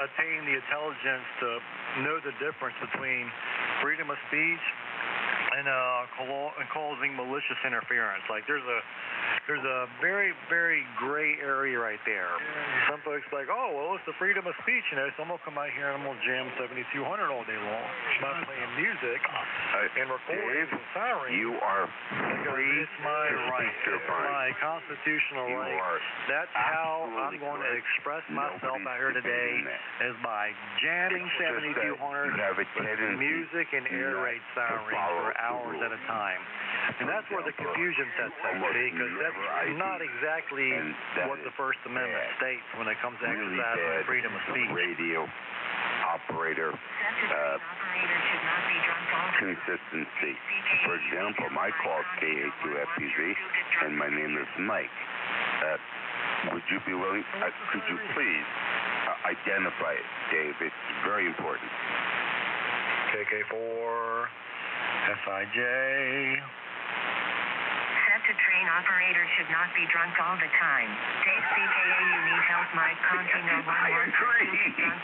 attain the intelligence to know the difference between freedom of speech and causing malicious interference. Like, there's a very, very gray area right there. Some folks are like, oh, well, it's the freedom of speech, you know, so I'm going to come out here and I'm going to jam 7200 all day long by playing music and recording and siren. You are free it's my right. It's my constitutional right. That's how I'm going to express myself out here today, is by jamming 7200 with music and air raid sirens for hours at a time. And that's where the confusion sets in, because that's not exactly what the First Amendment states when it comes to exercising freedom of speech. Radio operator consistency. For example, my call is KX2U and my name is Mike. Would you be willing, could you please identify it, Dave? It's very important. KK4, SIJ. To train operators should not be drunk all the time. Dave CKA, you need help. Mike Conti, no one wants to drunk again.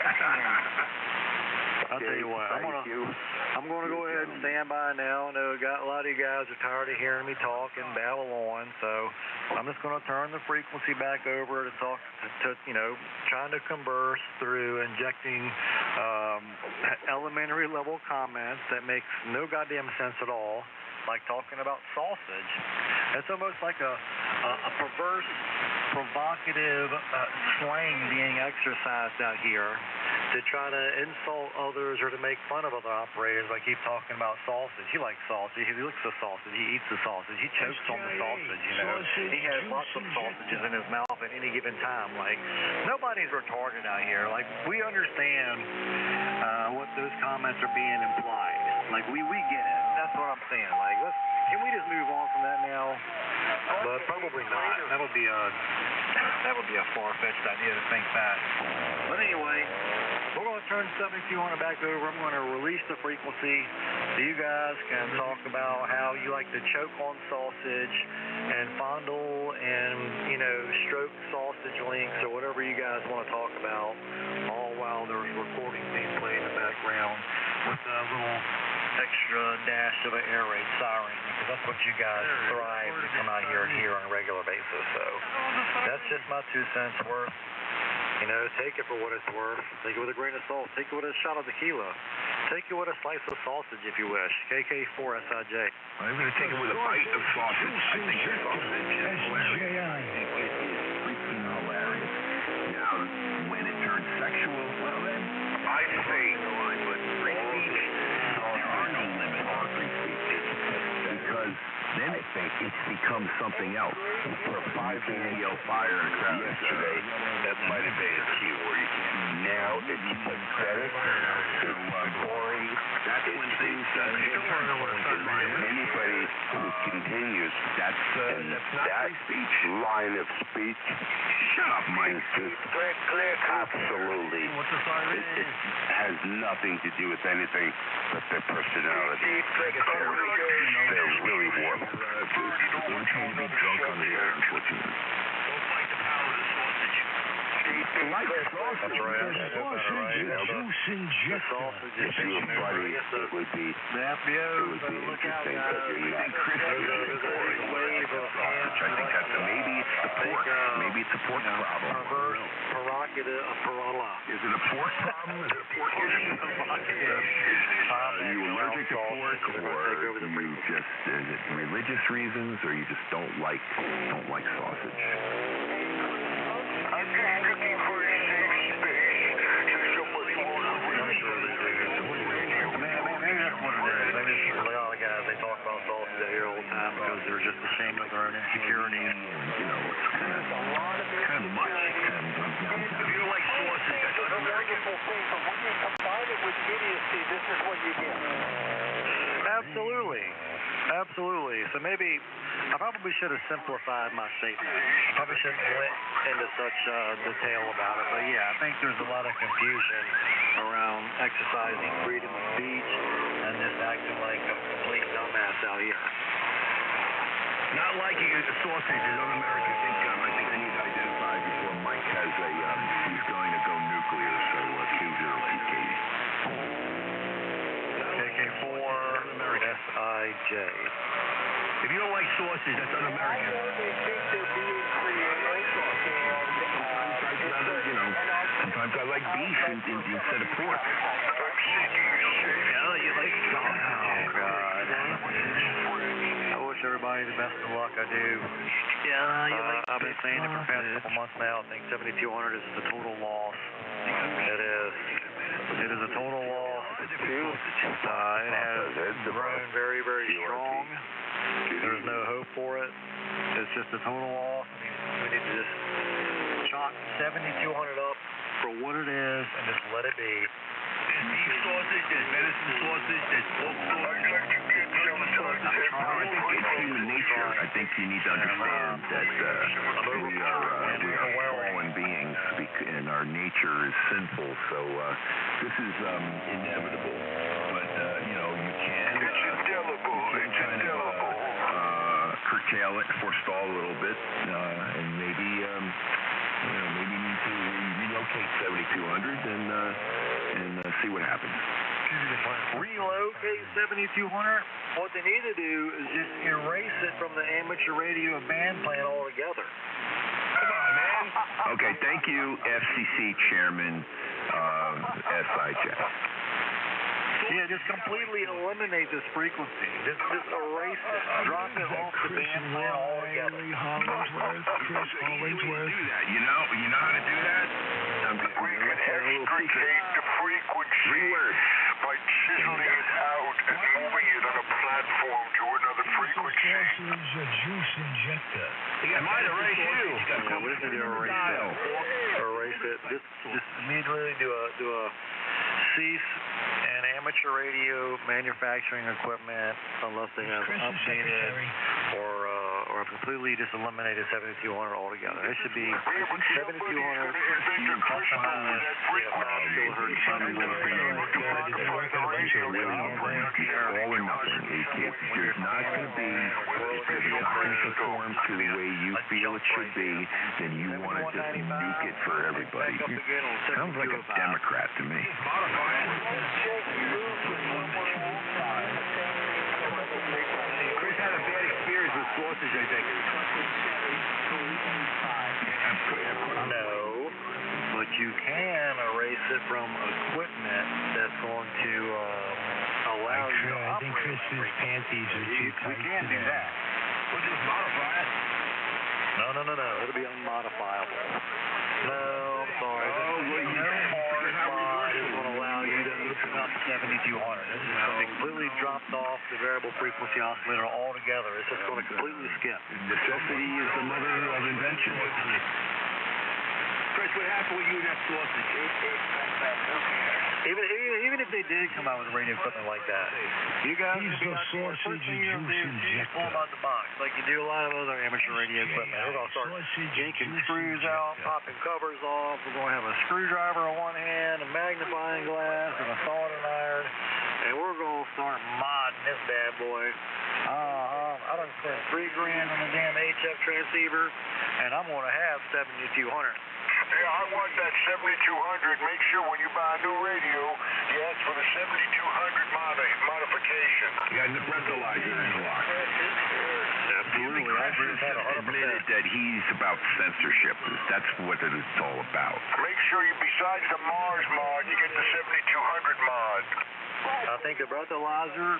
I'll tell you what, I'm gonna go ahead and stand by now. I know a lot of you guys are tired of hearing me talk and babble on, so I'm just gonna turn the frequency back over to talk to you know, trying to converse through injecting elementary level comments that makes no goddamn sense at all. Like talking about sausage. It's almost like a perverse, provocative slang being exercised out here to try to insult others or to make fun of other operators. I keep talking about sausage. He likes sausage. He looks at sausage. He eats the sausage. He chokes on the sausage, you know. He has lots of sausages in his mouth at any given time. Like, nobody's retarded out here. Like, we understand what those comments are being implied. Like, we get it. That's what I'm saying. Like, can we just move on from that now? But probably not. That would be a far-fetched idea to think that. But anyway, we're going to turn 7200 back over. I'm going to release the frequency so you guys can talk about how you like to choke on sausage and fondle and, you know, stroke sausage links or whatever you guys want to talk about, all while there's recordings being played in the background with a little extra dash of an air raid siren, because that's what you guys thrive to come out here and hear on a regular basis. So that's just my 2 cents worth. You know, take it for what it's worth. Take it with a grain of salt. Take it with a shot of tequila. Take it with a slice of sausage if you wish. KK4SIJ. I'm going to take it with a bite of sausage. I think the sausage is hilarious. Freaking hilarious. Now, when it turns sexual, well then, I say the line, but free speech, there are no limits on free speech. Because then it's become something else. For a 5 yell fire in a crowd yesterday, that might have been a cue where you can't. Now it's pathetic, it's boring. That's when things if anybody who continues that speech line of speech. Shut up, Mike. Absolutely. What's the siren? It has nothing to do with anything but their personality. They're really warm. One trying to be drunk on the air, unfortunately. Don't fight the power of the sausage. Like sausage. That's right. Juice injector. If you were buddy, it would be interesting. You think Chris is a wave of sausage? I think that's maybe it's the pork. Maybe it's a pork problem. Reverse prerogative of Perala. Is it a pork problem? Is it a pork issue? Are you allergic to pork, or do you just is it religious reasons, or you just don't like sausage? I'm just looking for a safe space so somebody won't Maybe that's what it is. Maybe it's like all the guys, they talk about sausage out here all the time because they're just ashamed of their own insecurities. You know, it's kind of much. If you don't like sausage, that's un-American. But when you combine it with idiocy, this is what you get. Absolutely. Absolutely. So maybe I probably should have simplified my statement. I probably shouldn't have went into such detail about it. But yeah, I think there's a lot of confusion around exercising freedom of speech and just acting like a complete dumbass out here. Not liking it, the sausage is un-American. I think I need to identify before Mike has he's going to go nuclear. So cue your PK. KK4 SIJ. If you don't like sausage, that's un-American. Sometimes I like beef instead of pork. Yeah, you like dog. Oh, God. I wish everybody the best of luck. I do. Yeah, I've been saying it for the past couple months now. I think 7,200 is the total loss. It is. It is a total loss. It has grown very, very strong. There's no hope for it. It's just a total loss. I mean, we need to just chalk 7,200 up for what it is and just let it be. There's beef sausage, there's venison sausage, there's pork sausage. I think it's human nature. I think you need to understand that we are fallen beings and our nature is sinful. So this is inevitable. But you can kind of curtail it, forestall a little bit, and maybe need to relocate 7,200 and see what happens. Relocate 7,200? What they need to do is just erase it from the amateur radio band plan altogether. Come on, man. Okay, thank you, F.C.C. Chairman SIJ. Yeah, just completely eliminate this frequency. Just erase it. Drop it off the band plan altogether. Chris Hollingsworth. Do that. You know how to do that? We can extricate the frequency by chiseling it out and moving it on a platform to another frequency. A juice injector. Am I the right you? What is it? Erase it. Just immediately do a cease and amateur radio manufacturing equipment unless they have updated or have completely just eliminated 7,200 altogether. It should be 7,200 customized kilohertz channel. All or nothing. It's not going to be, if it's not going to perform to the way you feel it should be, then you want to just nuke it for everybody. Sounds like a Democrat to me. Chris had a bad experience with sausage, I think. No, but you you can erase it from equipment that's going to allow you to I think Chris's panties are too tight We can do today. that. We'll just modify it. No. It'll be unmodifiable. No, I'm sorry. No hard mod is going to allow you to open up 7200. This is going to be completely dropped off the variable frequency oscillator altogether. It's just going to completely skip. Necessity is the mother of invention. Chris, what happened with you and that sausage? Even if they did come out with radio equipment like that, you guys He's the sausage juice injector. pull them out the box like you do a lot of other amateur radio equipment. We're going to start yanking screws out, popping covers off. We're going to have a screwdriver on one hand, a magnifying glass, and a soldering iron, and we're going to start modding this bad boy. I done spent $3 grand on the damn HF transceiver, and I'm going to have 7200. Yeah, I want that 7200. Make sure when you buy a new radio, you ask for the 7200 modification. You got the breathalyzer analog. Absolutely. I agree with that 100%. Admitted that he's about censorship. That's what it's all about. Make sure you, besides the Mars mod, you get the 7200 mod. I think the breathalyzer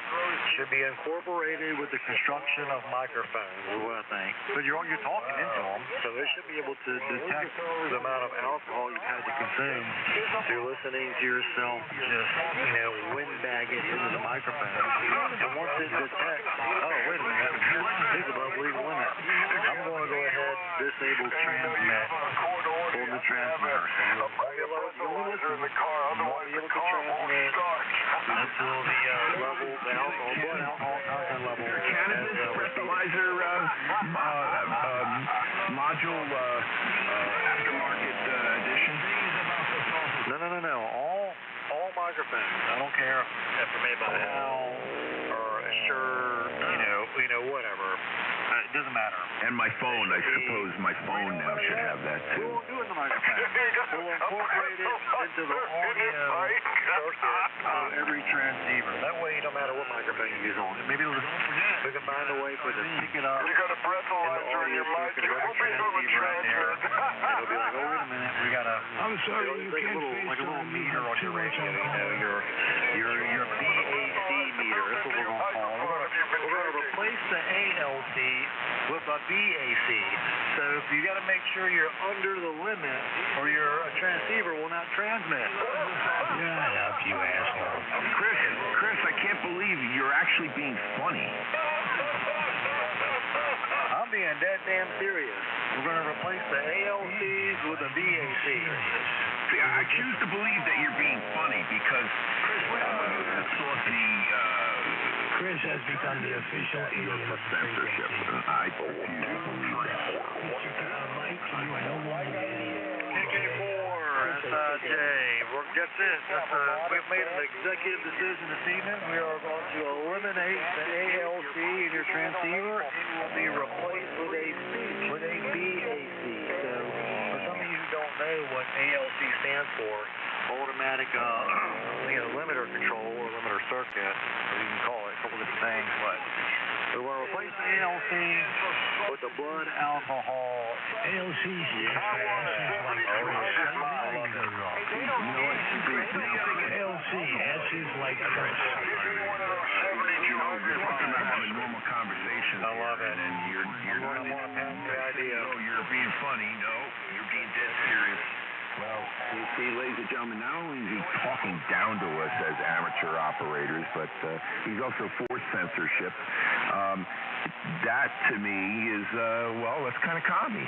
should be incorporated with the construction of microphones, is what I think. Because you're talking into them, so they should be able to detect the amount of alcohol you've had to consume through listening to yourself just, windbag it into the microphone. And once it detects, oh, wait a minute, he's above legal limit, I'm going to go ahead and disable transmit on the transmitter. So you won't be able to transmit until the level, the blood alcohol content level. Cannabis breathalyzer module aftermarket edition. No. All microphones. I don't care if they're made by Hal or Shure, whatever. It doesn't matter. And my phone, I suppose my phone now should have that We too. won't do it in the microphone. We'll incorporate it into the audio circuit of every transceiver. That way, no matter what microphone you use on it, maybe we can find a way for it to pick it up. You got a breathalyzer in your mic. Circuit of every transceiver out there. And it'll be like, oh, wait a minute, we got a. I'm sorry, you like can't a little meter on your radio. Your BAC meter. That's what we're going to call it. We're going to replace the ALC with a BAC. So if you got to make sure you're under the limit, or your transceiver will not transmit. Shut up, you asshole. Chris, I can't believe you're actually being funny. I'm being dead damn serious. We're going to replace the ALCs with a BAC. See, I choose to believe that you're being funny because Chris has become the official idiot of censorship. I refuse to believe that. Mike, you are no longer the idiot. KK4, SIJ. That's it. We've made an executive decision this evening. We are going to eliminate the ALC in your transceiver. It will be replaced with a BAC. So, for some of you who don't know what ALC stands for, automatic limiter control or limiter circuit, or you can call it a couple different things, but we want to replace the ALC with the blood alcohol. ALC asses like Chris. You're fucking not having normal conversations. I love it. And you're not the idea. Oh, you're being funny. No, you're being dead serious. Well, you see, ladies and gentlemen, not only is he talking down to us as amateur operators, but he's also for censorship. That, to me, is, that's kind of commie.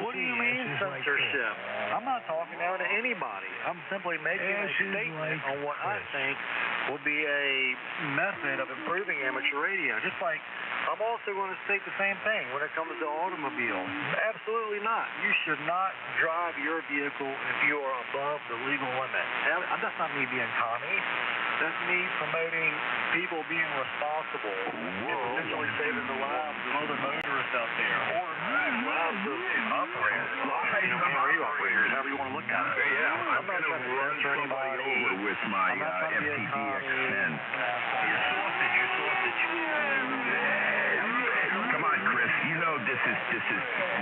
What do you mean censorship? I'm not talking down to anybody. I'm simply making a statement on what I think would be a method of improving amateur radio. Just like I'm also going to state the same thing when it comes to automobiles. Absolutely not. You should not drive your vehicle if you are above the legal limit. That's not me being commie. That's me promoting people being responsible and potentially saving the lives of other motorists out there, or lives of operators, radio operators, however you want to look at it. Yeah, I'm not trying to censor anybody over with my FTDX10. Your sausage. Come on, Chris. You know this is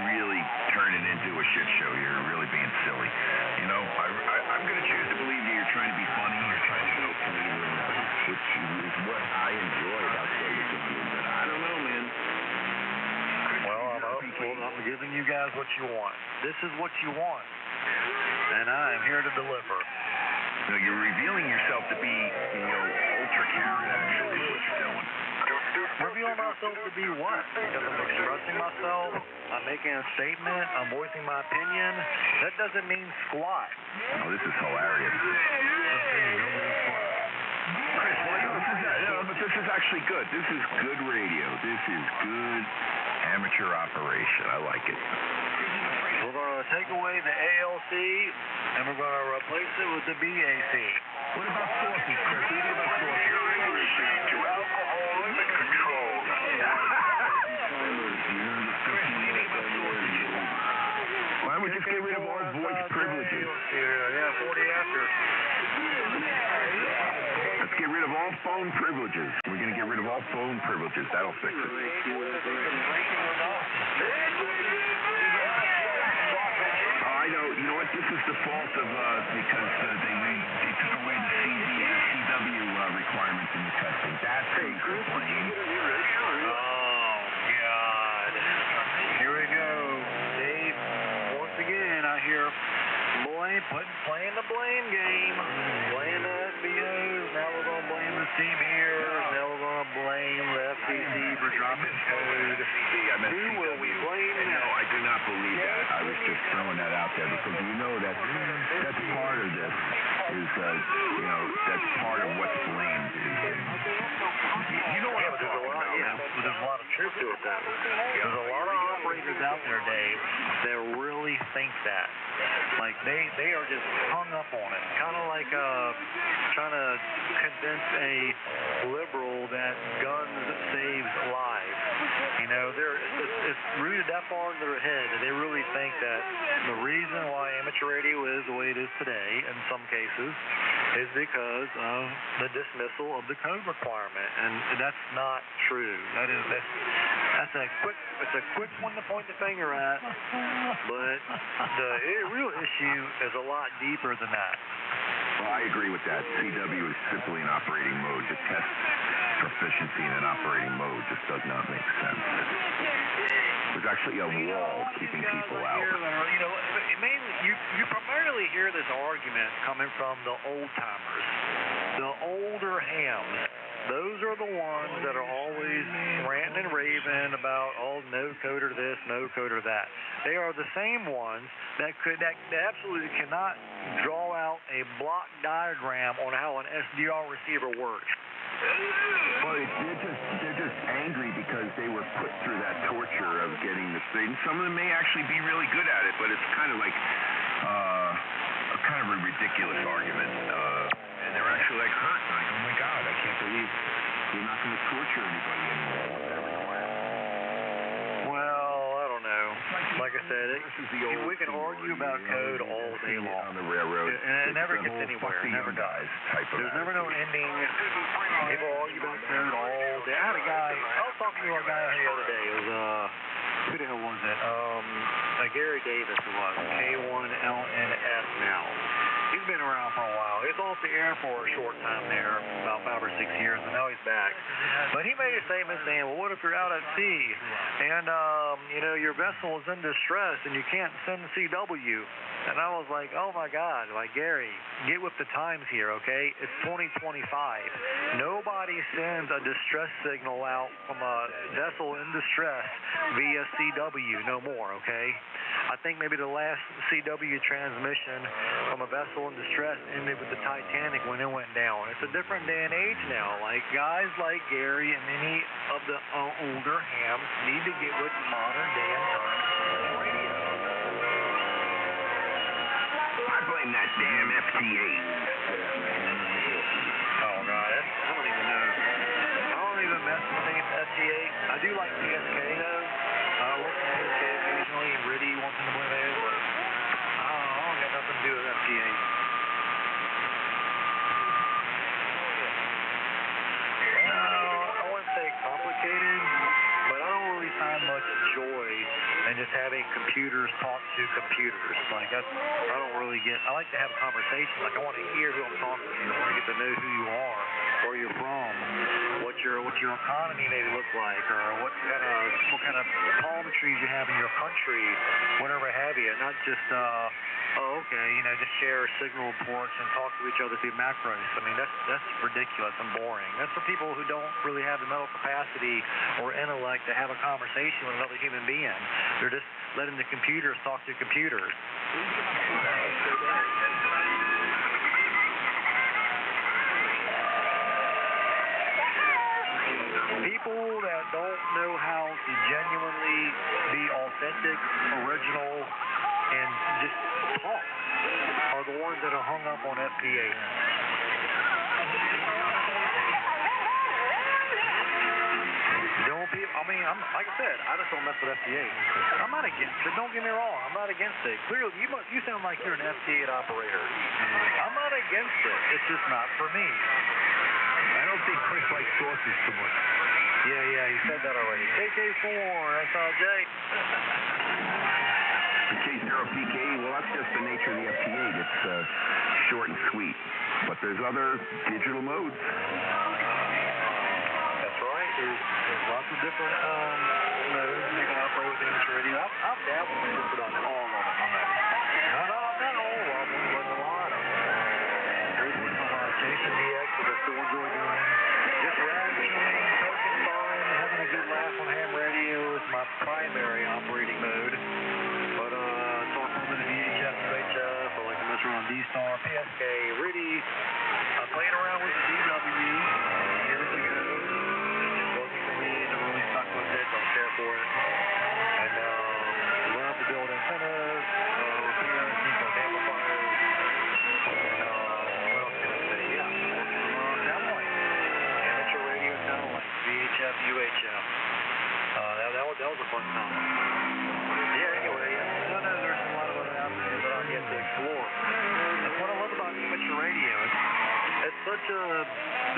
really turning into a shit show. You're really being silly. You know, I'm going to choose to believe that you're trying to be funny. You're trying to help Canadians, which is what I enjoy about Ferguson. But I don't know, man. Well, I'm hopeful. I'm giving you guys what you want. This is what you want, and I am here to deliver. No, you're revealing yourself to be, you know, ultra Karen, actually, is what you're doing. Revealing myself to be what? Because I'm expressing myself, I'm making a statement, I'm voicing my opinion. That doesn't mean squat. Oh, this is hilarious. Chris, but this is actually good. This is good radio. This is good amateur operation. I like it. We're going to take away the ALC, and we're going to replace it with the BAC. What about sausage, Chris? What about sausage? To alcohol and control. Chris, what do you think about sausage? Why don't we just get rid of all voice privileges? Yeah, 40 after. Let's get rid of all phone privileges. We're going to get rid of all phone privileges. That'll fix it. I know. You know what? This is the fault of because they took away the CW requirements in the testing. That's who's to blame. Oh God! Here we go, Dave. Once again, I hear playing the blame game, playing the SBOs. Now we're gonna blame the CBers. Now we're gonna blame the F.C.C. for dropping code. Who will we blame now? No, I do not believe that. I was just throwing that out there because you know that that's part of this is you know that's part of what's blamed. You know what I'm talking about? Yeah, there's a lot of truth to it, though. There's a lot of operators out there, Dave, that really think that. Like, they are just hung up on it. Kind of like trying to convince a liberal that guns saves lives. You know, it's rooted that far in their head that they really think that the reason why amateur radio is the way it is today, in some cases, is because of the dismissal of the code requirement, and that's not true. That's a quick one to point the finger at, but the real issue is a lot deeper than that. Well, I agree with that. CW is simply an operating mode. The test proficiency in an operating mode just does not make sense. There's actually a wall keeping people out. You know, mainly you primarily hear this argument coming from the old timers, the older hams. Those are the ones that are always ranting and raving about, oh, no coder this, no coder that. They are the same ones that absolutely cannot draw out a block diagram on how an SDR receiver works. Well, they're just angry because they were put through that torture of getting this thing. Some of them may actually be really good at it, but it's kind of like kind of a ridiculous argument. And they're actually like hurt. Like, oh my God, I can't believe we're not going to torture anybody anymore. Well, I don't know. Like I said, we can argue about code all day long. On the railroad. And it never gets anywhere. It never does. There's never no ending. People argue about code all day. I had a guy, I was talking to a guy the other day. It was, who the hell was it? Gary Davis it was. K1LNS now. He's been around for a while. He was off the air for a short time there, about 5 or 6 years, and now he's back. But he made a statement saying, well, what if you're out at sea and, you know, your vessel is in distress and you can't send CW? And I was like, oh, my God, like, Gary, get with the times here, okay? It's 2025. Nobody sends a distress signal out from a vessel in distress via CW no more, okay? I think maybe the last CW transmission from a vessel in distress ended with the Titanic when it went down. It's a different day and age now. Like, guys like Gary and many of the older hams need to get with modern day and time radio. I blame that damn FT8. Oh, God, I don't even know. I don't even mess with the FT8. I do like PSK, though. I listen to PSK occasionally, and Riddy once in a blue moon, but I don't got nothing to do with FT8. I wouldn't say complicated, but I don't really find much joy in just having computers computers talk to computers. Like, I don't really get, I like to have a conversation. Like, I want to hear who I'm talking to. I want to get to know who you are, where you're from, what your economy maybe looks like, or what kind of palm trees you have in your country, whatever have you. Not just, just share signal reports and talk to each other through macros. I mean, that's ridiculous and boring. That's for people who don't really have the mental capacity or intellect to have a conversation with another human being. They're just letting the computers talk to computers. People that don't know how to genuinely be authentic, original, and just talk are the ones that are hung up on FPA. Like I said, I just don't mess with FTA. I'm not against it. Don't get me wrong. I'm not against it. Clearly, you sound like you're an FTA operator. I'm not against it. It's just not for me. I don't think Chris likes sauces too much. Yeah, you said that already. KK4, SLJ. The K0PK, well, that's just the nature of the FTA. It's short and sweet. But there's other digital modes. That's right. There's lots of different modes you can operate with amateur radio. I've dabbled in just about all of them. Not all of them, but a lot of them. There's some Jason DX that I still enjoy doing. Just rattling, poking fun, having a good laugh on ham radio is my primary operating mode. But talk a little bit of VHF, UHF, I like to mess around D-Star, PSK, RIDI. I played around with the DW years ago. It wasn't for me, never really stuck with it, don't care for it. And love to build antennas, repair and sync amplifiers. And what else can I say? Yeah, satellite. Amateur radio satellite, VHF, UHF. That was a fun time. Yeah, anyway, I know there's a lot of other avenues that I've yet to explore. That's what I love about amateur radio. It's such a,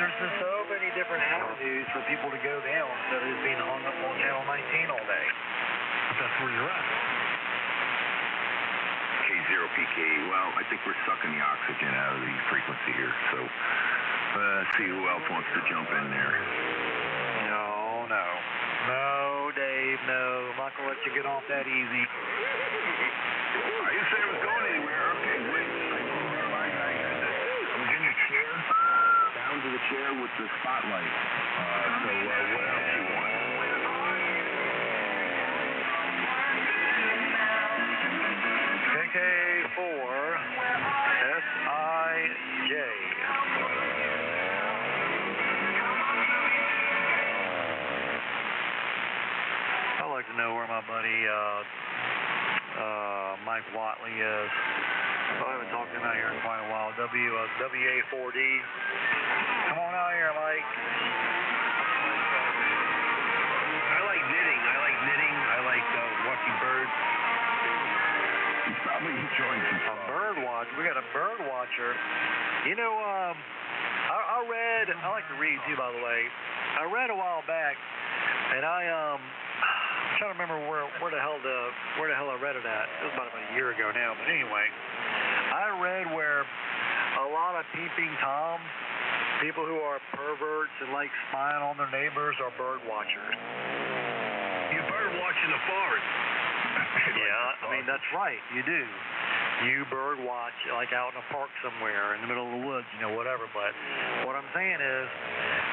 there's just so many different avenues for people to go down instead of just being hung up on Channel 19 all day. But that's where you're at. K0PK, well, I think we're sucking the oxygen out of the frequency here. So let's see who else wants to jump in there. No, Dave, no. I'm not going to let you get off that easy. I didn't say I was going anywhere. Okay, wait. I was in the chair, down to the chair with the spotlight. So what else you want? KK4 SIJ. I'd like to know where my buddy Mike Watley is. I haven't talked to him out here in quite a while. WA4D. Come on out here, Mike. I like knitting. I like watching birds. He's probably enjoying some bird watch. We got a bird watcher. You know, I read. I like to read too, by the way. I read a while back, and I'm trying to remember where the hell I read it at. It was about a year ago now. But anyway, I read where a lot of peeping toms, people who are perverts and like spying on their neighbors, are bird watchers. You bird watch in the forest. Yeah, I mean, that's right. You do. You bird watch, like out in a park somewhere, in the middle of the woods, whatever. But what I'm saying is,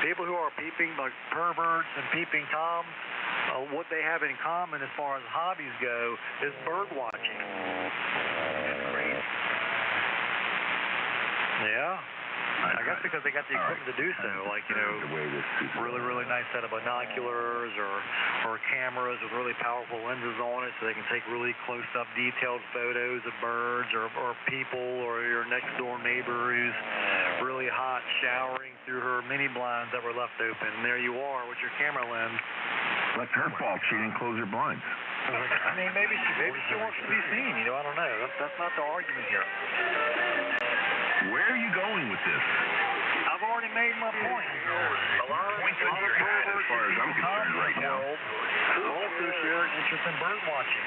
people who are peeping, like perverts and peeping toms, what they have in common as far as hobbies go is bird watching. That's crazy. Yeah. I guess because they got the equipment to do so, like, really, really nice set of binoculars or cameras with really powerful lenses on it so they can take really close-up detailed photos of birds or people or your next-door neighbor who's really hot showering through her mini blinds that were left open. And there you are with your camera lens. That's her fault. She didn't close her blinds. I mean, maybe she wants to be seen. I don't know. That's not the argument here. Where are you going with this? I've already made my point. A lot of perverts, as far as I'm concerned right now, also share an interest in bird watching.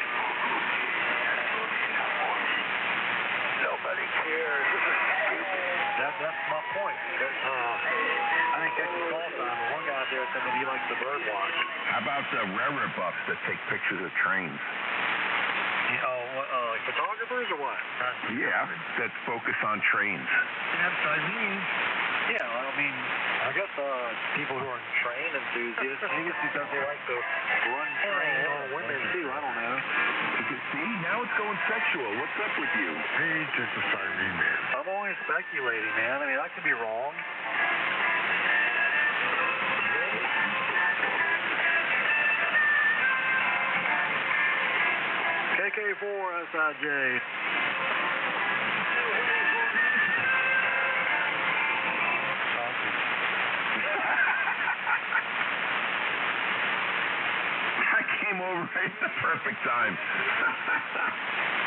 guess I mean he likes the bird watch. How about the railroad buffs that take pictures of trains? Like photographers or what? Yeah, that focus on trains. That's what I mean. Yeah, I mean, I guess people who are train enthusiasts, maybe it's because they like to run train on women too. I don't know. See, now it's going sexual. What's up with you? He's just a Sunday man. I'm only speculating, man. I mean, I could be wrong. KK4 SIJ. I came over right at the perfect time.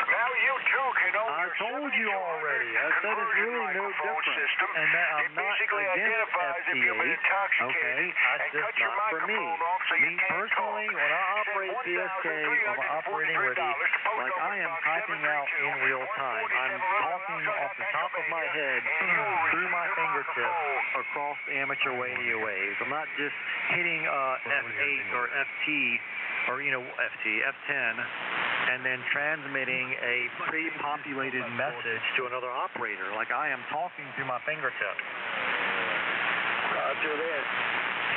Now you too can own I told you already. I said it's really no different. And that I'm not against F.C.C. Okay, that's just not for me. Me personally, when I operate CSK, I'm operating ready like I am typing out in real time. I'm talking off the top of my head through my fingertips across the amateur radio waves. I'm not just hitting F8 or FT or, F10, and then transmitting a pre-populated message to another operator. Like I am talking through my fingertips. Roger that.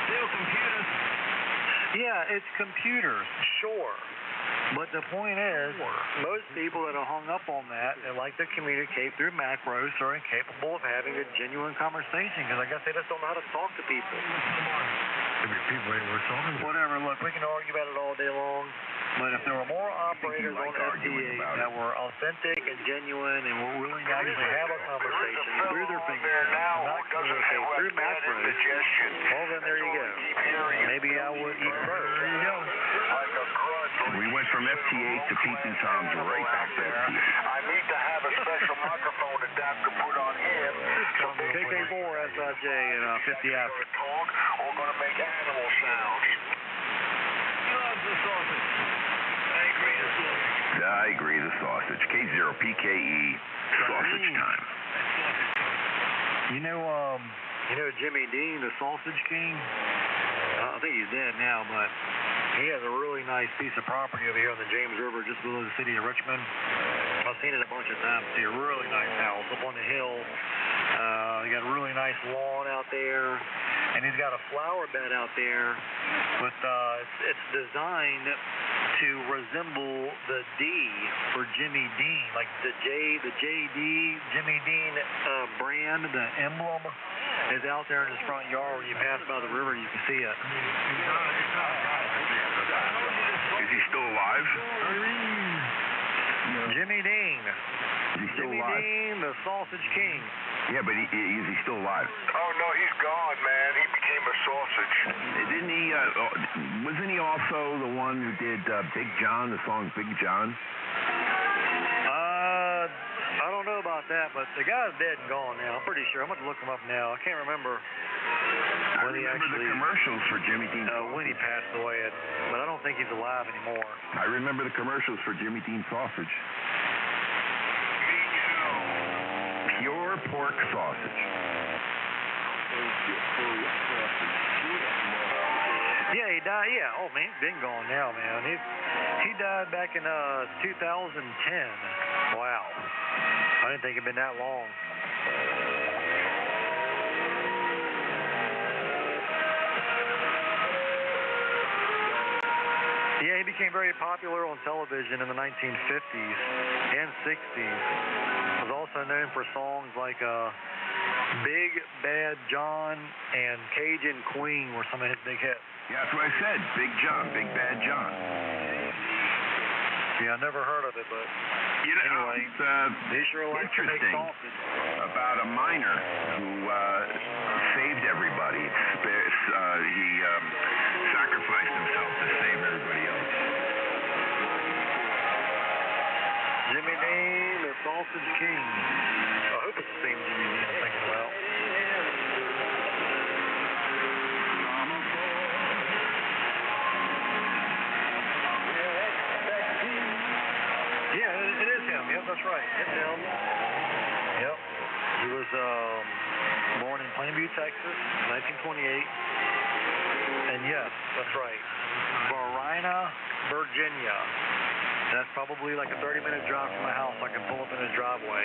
Still computers. Yeah, it's computers, sure. But the point is, most people that are hung up on that, they like to communicate through macros, are incapable of having a genuine conversation, because I guess they just don't know how to talk to people. People ain't worth talking to. Whatever, look, we can argue about it all day long, but if there were more operators on FTA that were authentic and genuine and were willing to actually have a conversation through their fingertips and not communicate through macros, well, then there you go. Maybe I would eat bird. There you go. We went from FTA to Peeping Toms right back to FTA. I need to have a special microphone adapter put on him. KK4 SIJ and 50 after. We're going to make animal sounds. He loves the sausage. I agree, the sausage. K0PKE, sausage time. You know Jimmy Dean, the Sausage King? I think he's dead now, but he has a really nice piece of property over here on the James River just below the city of Richmond. I've seen it a bunch of times. It's a really nice house up on the hill. He got a really nice lawn out there, and he's got a flower bed out there with it's designed to resemble the D for Jimmy Dean, like the JD Jimmy Dean brand, the emblem is out there in his front yard. When you pass by the river, you can see it. Is he still alive? Jimmy Dean. Is he still Jimmy alive? Dean, the Sausage King. Yeah, but is he still alive? Oh, no, he's gone, man. He became a sausage. Didn't he, wasn't he also the one who did Big John, the song Big John? I don't know about that, but the guy's dead and gone now. I'm pretty sure. I'm going to look him up now. I can't remember when he actually... the commercials for Jimmy Dean when he passed away, but I don't think he's alive anymore. I remember the commercials for Jimmy Dean sausage. Pure pork sausage. Yeah, he died. Yeah. Oh, man, he's been gone now, man. He died back in 2010. Wow. I didn't think it'd been that long. Yeah, he became very popular on television in the 1950s and 60s. Was also known for songs like Big Bad John and Cajun Queen were some of his big hits. Yeah, that's what I said. Big John, Big Bad John. Yeah, I never heard of it, but anyway, they sure like to make sausage. About a miner who saved everybody. He sacrificed himself to save everybody else. Jimmy Dean, the Sausage King. I hope it's the same Jimmy Dean I'm thinking about. Yeah, it is him. Yep, that's right. It's him. Yep. He was born in Plainview, Texas, 1928. And yes, that's right. Varina, Virginia. That's probably like a 30-minute drive from my house. I can pull up in his driveway.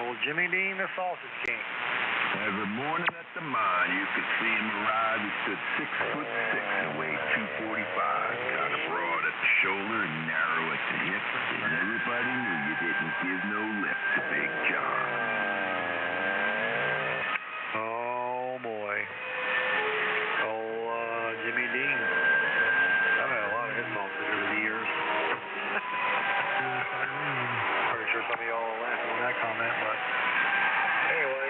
Old Jimmy Dean, the Sausage King. Every morning at the mine, you could see him arrive. He stood 6'6" and weighed 245. Kind of broad at the shoulder and narrow at the hip. And everybody knew you didn't give no lip to Big John. Oh, boy. Oh, Jimmy Dean. I've had a lot of his songs over the years. Pretty sure some of y'all are laughing at that comment, but anyway,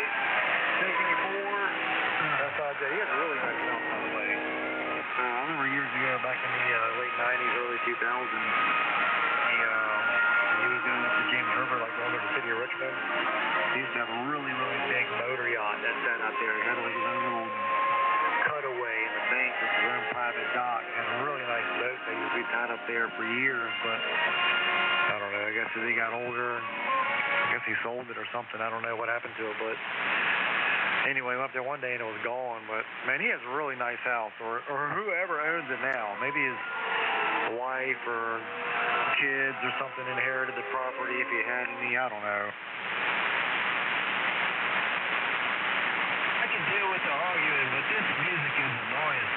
K24, SIJ, he had a really nice sound, by the way. I remember years ago, back in the late 90s, early 2000s, he was going up to James River, like going to the city of Richmond. He used to have a really, really big motor yacht that sat out there. He had like his own little cutaway in the bank with his own private dock. Had a really nice boat that used to be tied up there for years, but I don't know, I guess as he got older, I guess he sold it or something. I don't know what happened to it, but anyway, we went up there one day and it was gone. But man, he has a really nice house, or whoever owns it now. Maybe his wife or kids or something inherited the property if he had any. I don't know. I can deal with the arguing, but this music is annoying.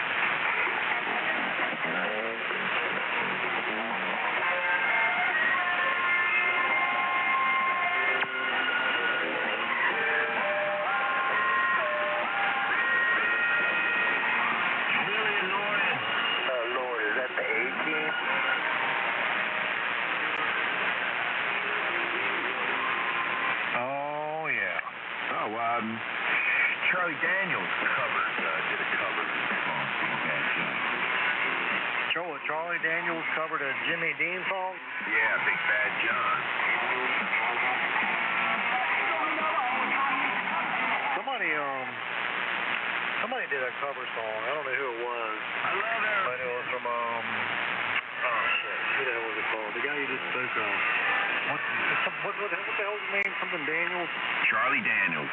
Charlie Daniels did a cover of the song, Big Bad John. Charlie Daniels covered a Jimmy Dean song? Yeah, Big Bad John. Somebody did a cover song. I don't know who it was. I love it. But it was from, oh shit, who the hell was it called? The guy you just spoke of. What the hell's his name? Something Daniels? Charlie Daniels.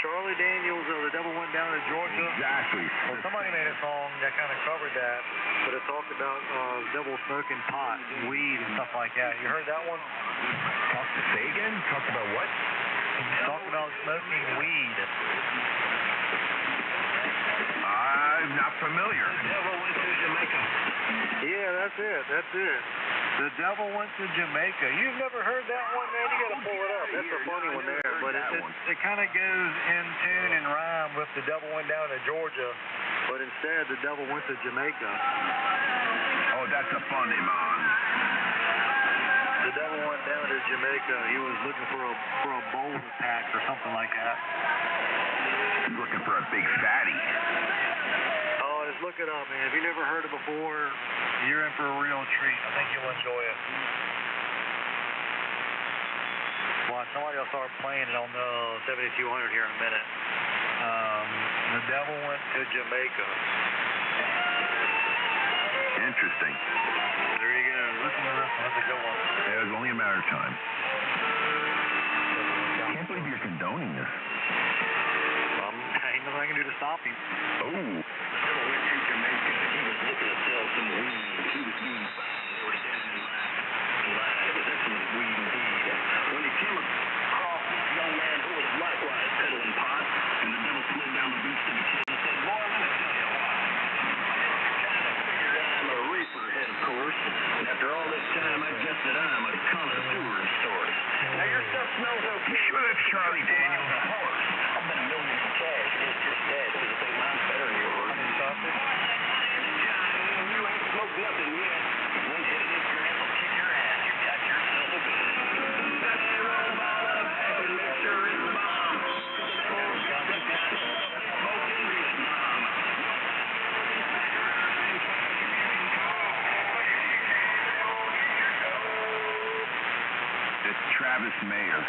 Charlie Daniels, The Devil Went Down to Georgia. Exactly. Well, somebody made a song that kind of covered that, but it talked about devil smoking pot and weed and stuff like that. You heard that one? Say again? Talked about what? Talked about smoking weed. I'm not familiar. The devil went to Jamaica. Yeah, that's it. The Devil Went to Jamaica. You've never heard that one, man? You got to pull it up. That's a funny one there. But it kind of goes in tune and rhyme with The Devil Went Down to Georgia, but instead the devil went to Jamaica. Oh, that's a funny man. The devil went down to Jamaica. He was looking for a boulder pack or something like that. He's looking for a big fatty. Oh, just look it up, man. If you never heard it before, you're in for a real treat. I think you'll enjoy it. Well, somebody will start playing it on the 7200 here in a minute. The Devil Went to Jamaica. Interesting. There you go. Listen to this one. That's a good one. Yeah, it was only a matter of time. I can't believe you're condoning this. Ain't nothing I can do to stop him. Oh. Devil went to Jamaica. He was looking to sell some weed. He was being found. They were standing in line. It was excellent weed indeed. When he came across this young man who was likewise peddling pot, and the devil slid down the boots to the kid and said, "Boy, let me tell you what. You kind of figured I'm a reefer head, of course. And after all this time, I guess that I'm a connoisseur of sorts. Now, your stuff smells okay. You sure that's Charlie Daniels? Of course. I'll bet $1 million in cash against your stats because I think mine's better than yours. You ain't smoked nothing yet. One hit of this grass will kick your ass. You got yourself a bed. That robot of happy mixture is the bomb. The kind of stuff you smoke in Vietnam. It's Travis Mayer.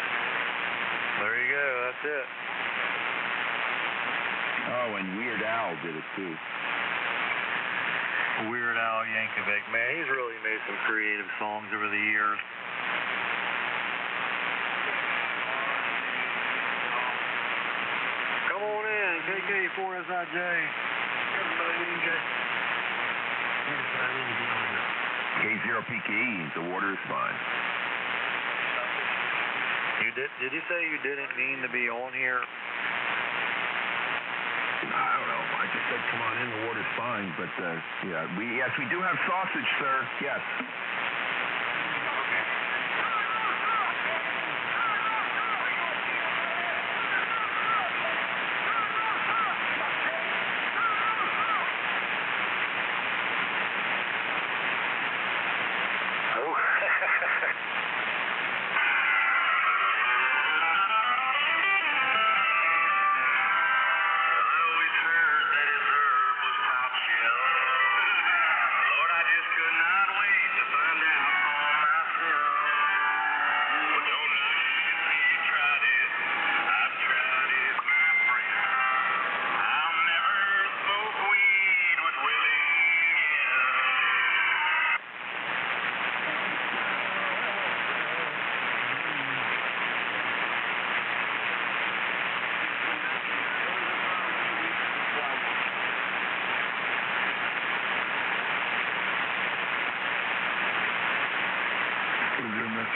There you go. That's it. Oh, and Weird Al did it too. Weird Al Yankovic, man, he's really made some creative songs over the years. Come on in, KK4SIJ. K0PKE, the water is fine. Did you say you didn't mean to be on here? I don't know. I just said come on in, the water's fine. But, yeah, we do have sausage, sir. Yes.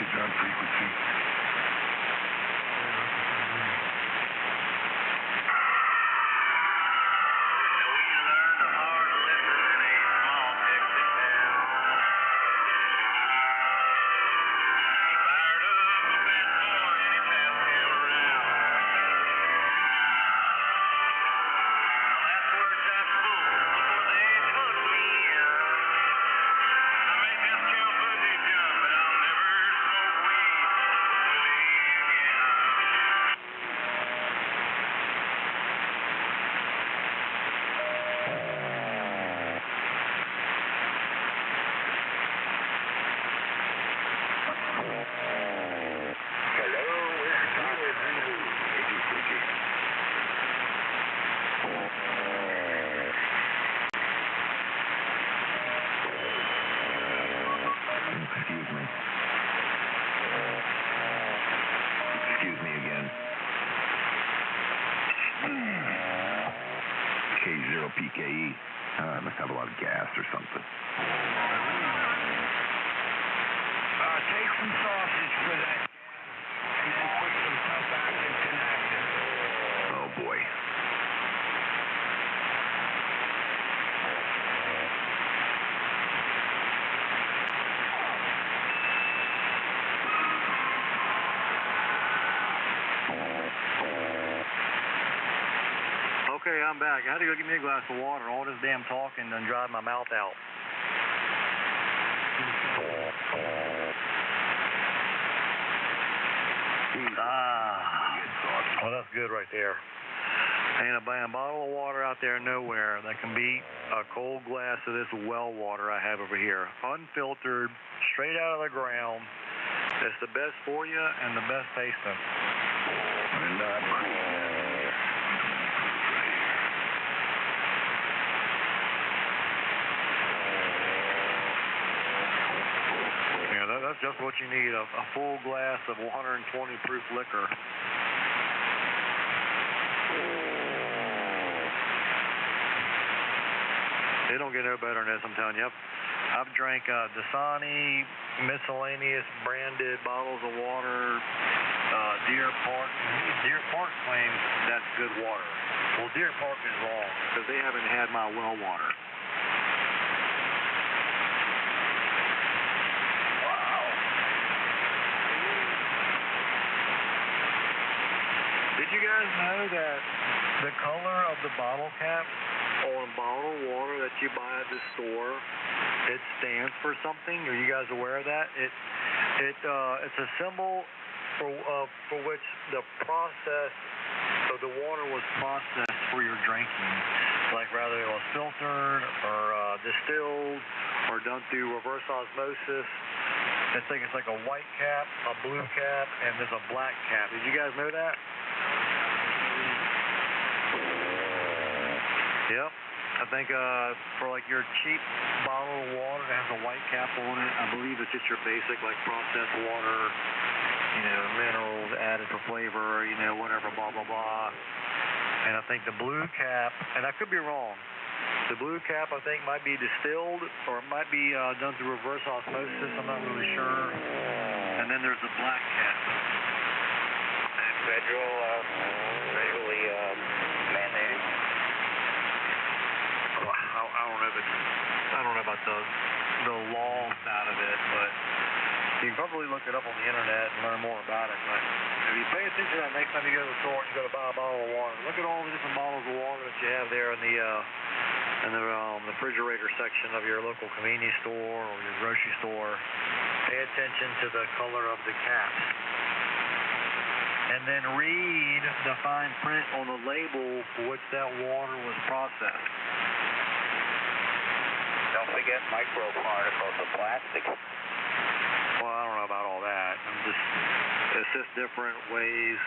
On frequency. Excuse me again. K0PKE. I must have a lot of gas or something. Take some sausage for that. And then put some tough acid connector. Oh, boy. Okay, I'm back. I had to go get me a glass of water. All this damn talking done dried my mouth out. Well, that's good right there. Ain't a bottle of water out there nowhere that can beat a cold glass of this well water I have over here. Unfiltered, straight out of the ground. It's the best for you and the best tasting. Yeah, that's just what you need, a full glass of 120 proof liquor. It don't get no better than this, I'm telling you. I've drank Dasani, miscellaneous branded bottles of water, Deer Park. Deer Park claims that's good water. Well, Deer Park is wrong because they haven't had my well water. Did you guys know that the color of the bottle cap on bottled water that you buy at the store, it stands for something? Are you guys aware of that? It's a symbol for which the process of the water was processed for your drinking. Like whether it was filtered or distilled or done through reverse osmosis. I think it's like a white cap, a blue cap, and there's a black cap. Did you guys know that? Yep. I think for like your cheap bottle of water that has a white cap on it, I believe it's just your basic like processed water, you know, minerals added for flavor, you know, whatever, blah, blah, blah. And I think the blue cap, and I could be wrong, the blue cap I think might be distilled or it might be done through reverse osmosis. I'm not really sure. And then there's the black cap. Federally mandated. I don't know about the law side of it, but you can probably look it up on the internet and learn more about it. But if you pay attention to that next time you go to the store and you go to buy a bottle of water, look at all the different bottles of water that you have there in the refrigerator section of your local convenience store or your grocery store. Pay attention to the color of the caps. And then read the fine print on the label for which that water was processed. Don't forget microparticles of plastic. Well, I don't know about all that. It's just different ways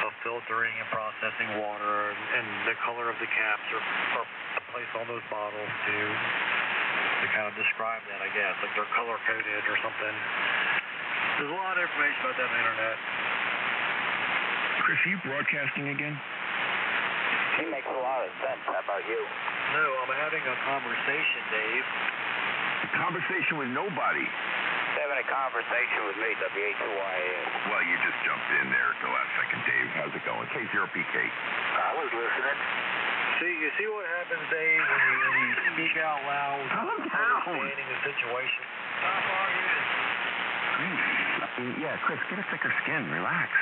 of filtering and processing water, and the color of the caps are placed on those bottles to kind of describe that, I guess. Like they're color coded or something. There's a lot of information about that on the internet. Chris, are you broadcasting again? He makes a lot of sense. How about you? No, I'm having a conversation, Dave. A conversation with nobody. Having a conversation with me, W-A-2-Y-A. Well, you just jumped in there at the last second, Dave. How's it going? K0PK. I was listening. You see what happens, Dave, when you speak out loud, understanding the situation. How far is? Yeah, Chris, get a thicker skin. Relax.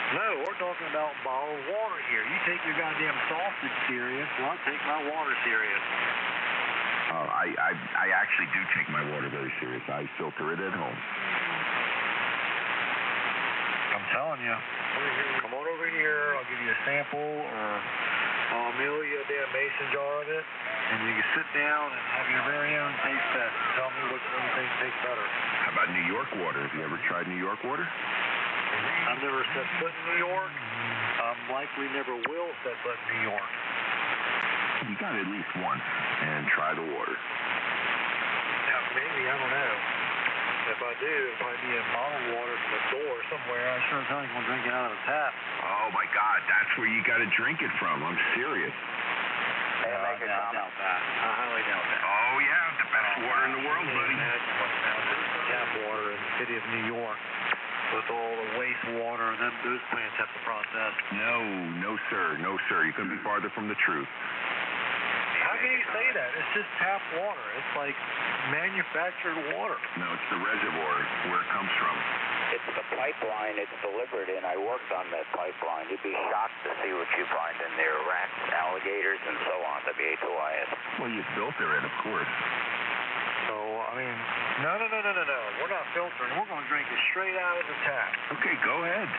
No, we're talking about bottled water here. You take your goddamn sausage serious, well, I take my water serious. I actually do take my water very serious. I filter it at home. I'm telling you. Come on over here. I'll give you a sample, or I'll mail you a damn mason jar of it, and you can sit down and have your very own taste test and tell me which one you think tastes better. How about New York water? Have you ever tried New York water? I've never set foot in New York. Likely never will set foot in New York. You got it at least once and try the water. Yeah, maybe, I don't know. If I do, it'll probably be in bottled water from a store somewhere. I sure as hell ain't gonna drink it out of a tap. Oh my God, that's where you gotta drink it from. I'm serious. I doubt that. I highly doubt that. Oh yeah, the best water in the world, buddy. Imagine what's found in tap water in the city of New York. With all the wastewater that those plants have to process. No, sir. You couldn't be farther from the truth. How can you say that? It's just tap water. It's like manufactured water. No, it's the reservoir where it comes from. It's the pipeline it's delivered in. I worked on that pipeline. You'd be shocked to see what you find in there. Rats, alligators, and so on. W-A-2-I-S. Well, you filter it, of course. So, I mean, no. We're not filtering. We're going to drink it straight out of the tap. Okay, go ahead.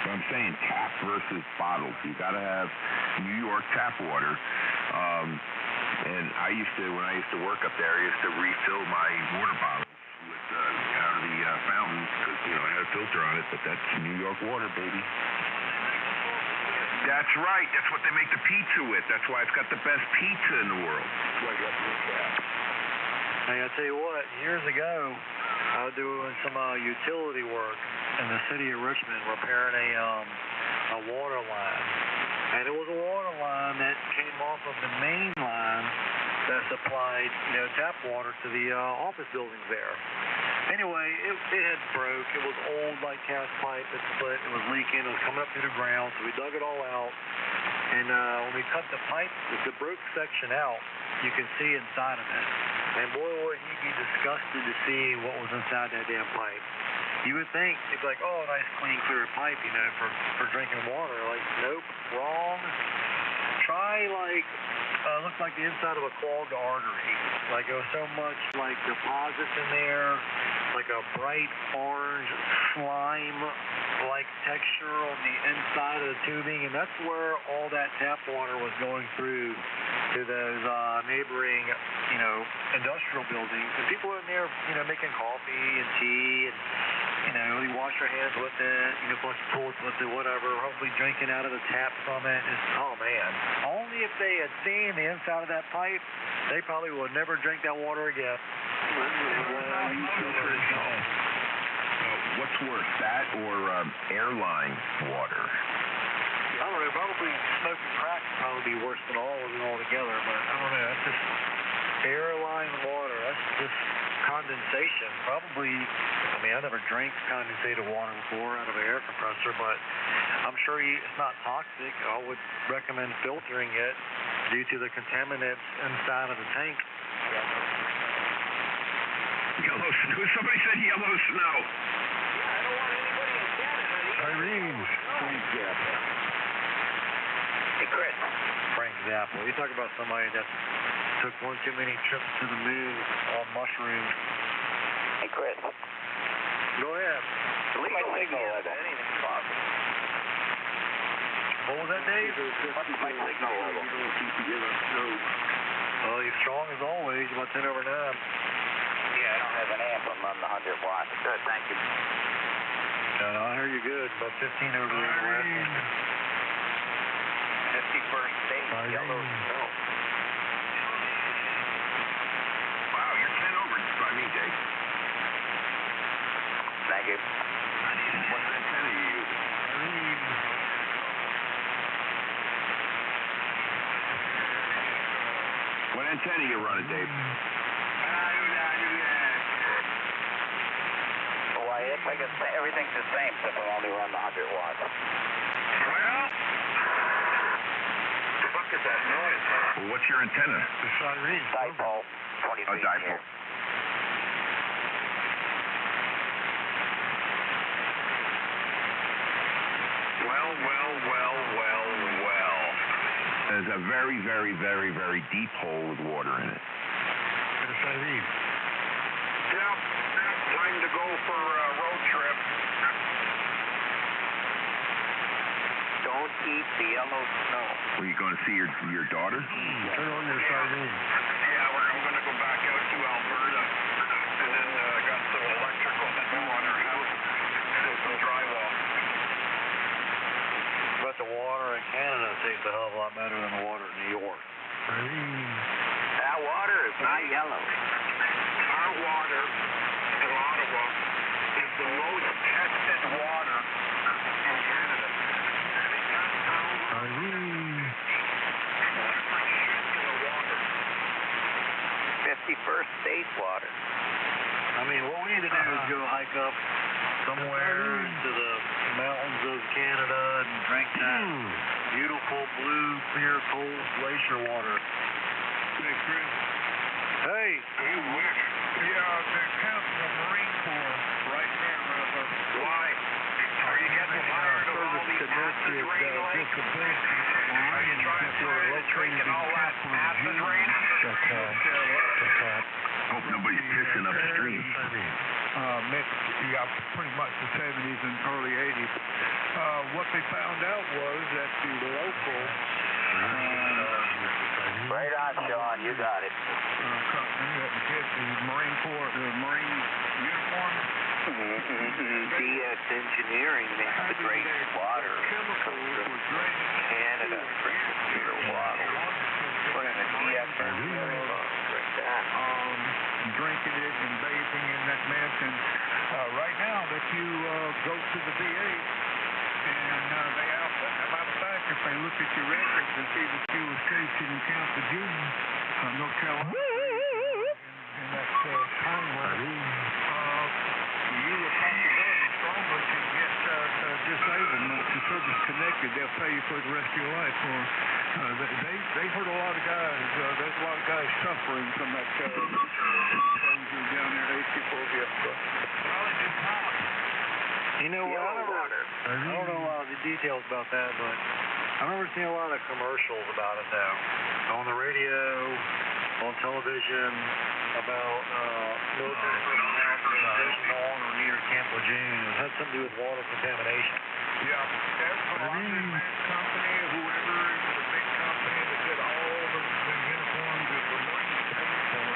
So I'm saying tap versus bottled. You got to have New York tap water. And when I used to work up there, I used to refill my water bottles with out of the fountain because I had a filter on it. But that's New York water, baby. That's right. That's what they make the pizza with. That's why it's got the best pizza in the world. That's why you got blue cap. Hey, I tell you what, years ago, I was doing some utility work in the city of Richmond, repairing a water line. And it was a water line that came off of the main line that supplied, tap water to the office buildings there. Anyway, it had broke. It was old, like cast pipe. It split. It was leaking. It was coming up through the ground. So we dug it all out. And when we cut the pipe, the broke section out, you can see inside of it. And boy, would you be disgusted to see what was inside that damn pipe. You would think it's like, oh, nice, clean, clear pipe, for drinking water. Like, nope, wrong. Try looks like the inside of a clogged artery. Like there was so much deposits in there, like a bright orange slime-like texture on the inside of the tubing, and that's where all that tap water was going through to those neighboring, industrial buildings. And people in there, making coffee and tea, and you wash your hands with it, brush your tools with it, whatever, hopefully drinking out of the tap from it. Oh man! Only if they had seen the inside of that pipe, they probably would never drink that water again. What's worse, that or airline water? I don't know, probably smoking crack would probably be worse than all of it altogether, but I don't know, that's just airline water, that's just condensation. Probably, I mean, I never drank condensated water before out of an air compressor, but I'm sure it's not toxic. I would recommend filtering it due to the contaminants inside of the tank. Yellow snow. Somebody said yellow snow. I don't want anybody in Canada to Irene. Frank Zappa. Hey, Chris. Frank Zappa. You talk about somebody that took one too many trips to the moon on mushrooms. Hey, Chris. Go ahead. Delete my signal level. Anything's possible. What was that, Dave? What's my signal level? Well, you're strong as always, about 10 over 9. Yeah, I don't have an amp. I'm on the 100 watts. Good, thank you. Yeah, no, I heard you good. About 15 over the last one. 51st state, yellow snow. Wow, you're 10 over by me, Dave. Thank you. What antenna are you using? What antenna you running, Dave? Why, it's like everything's the same, except I only run the 100 watts. Well, What the fuck is that noise? Well, what's your antenna? The siren. Dipole, 23 Oh, dipole. here. Well. There's a very, very, very, very deep hole with water in it. The siren. Yep. Time to go for a road trip. Don't eat the yellow snow. Were you going to see your daughter? Turn on your siren. Yeah, I'm going to go back out to Alberta. And then I got some electrical to do on our house and some drywall. But the water in Canada tastes a hell of a lot better than the water in New York. That water is not yellow. Our water in Ottawa is the most tested water in Canada. They test thousands of different shit in the water. 51st state water. I mean, what we need to do is go hike up somewhere into the mountains of Canada and drink that beautiful blue, clear, cold glacier water. Hey, Chris. Hey. You wish. Yeah, they're counting the Marine Corps right now. Why? Are you getting tired of all these acid rain lakes? Are you tired of drinking all that acid rain? Hope nobody's pissing upstream. Pretty much the 70s and early 80s. What they found out was that the local Right on, Sean. You got it. the Marine Corps, the Marine uniform. DX Engineering makes the great water. Chemicals were draining Canada for pure water. Put in a DX Engineering like that. Drinking it and bathing in that mess. And right now, if you go to the VA, and they out, matter of fact, if they look at your records and see that you were stationed in Camp Virginia, North Carolina, in that time frame, you a possibility strongly can get disablement to service connected. They'll pay you for the rest of your life. Or they hurt a lot of guys. There's a lot of guys suffering from that exposure down there. Those people get probably did not. You know what? I don't know a lot of the details about that, but I remember seeing a lot of commercials about it though. On the radio, on television, about military personnel being stationed on or near Camp Lejeune. It had something to do with water contamination. Yeah. That's a laundry company, whoever, it was a big company that did all the uniforms that the Marines paid for,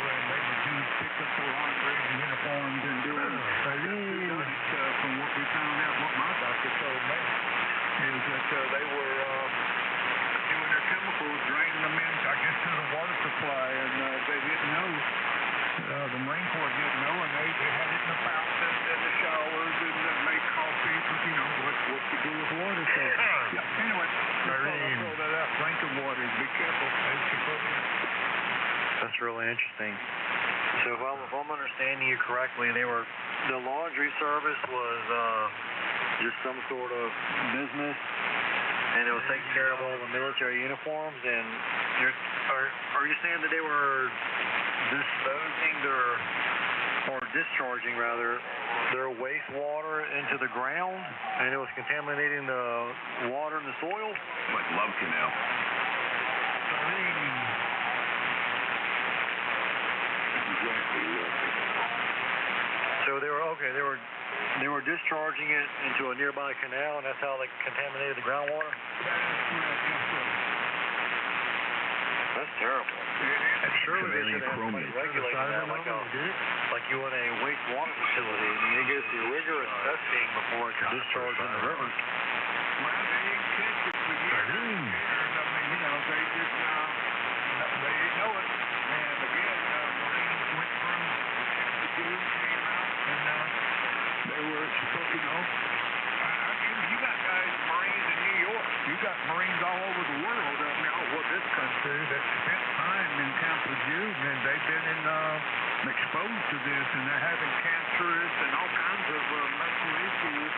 and they would pick up the laundry and uniforms and do it. From what we found out, what my doctor told me, is that they were doing their chemicals, draining them in, I guess, to the water supply, and they didn't know The Marine Corps didn't know, and they had it in the fountain and the showers and made coffee, you know, what you do with water. So, anyway, I'll throw that out. Drinking water, be careful. That's really interesting. So if I'm understanding you correctly, the laundry service was just some sort of business, and it was taking care of all the military uniforms. And are you saying that they were disposing discharging their wastewater into the ground, and it was contaminating the water and the soil? Like Love Canal. So they were discharging it into a nearby canal, and that's how they contaminated the groundwater? That's terrible. And surely they should have somebody regulating that, like you in a wastewater facility. I mean, it goes through rigorous testing before it can discharge in the rivers. Well, they didn't catch it for years. I mean, you know, they just, they didn't know it. And again, Marines went through X2U, came out, and they were supposed, you know, I mean, you got guys, Marines in New York. You got Marines all over the world. I mean, all over this country that spent time in Camp Lejeune, and they've been exposed to this, and they're having cancerous and all kinds of medical issues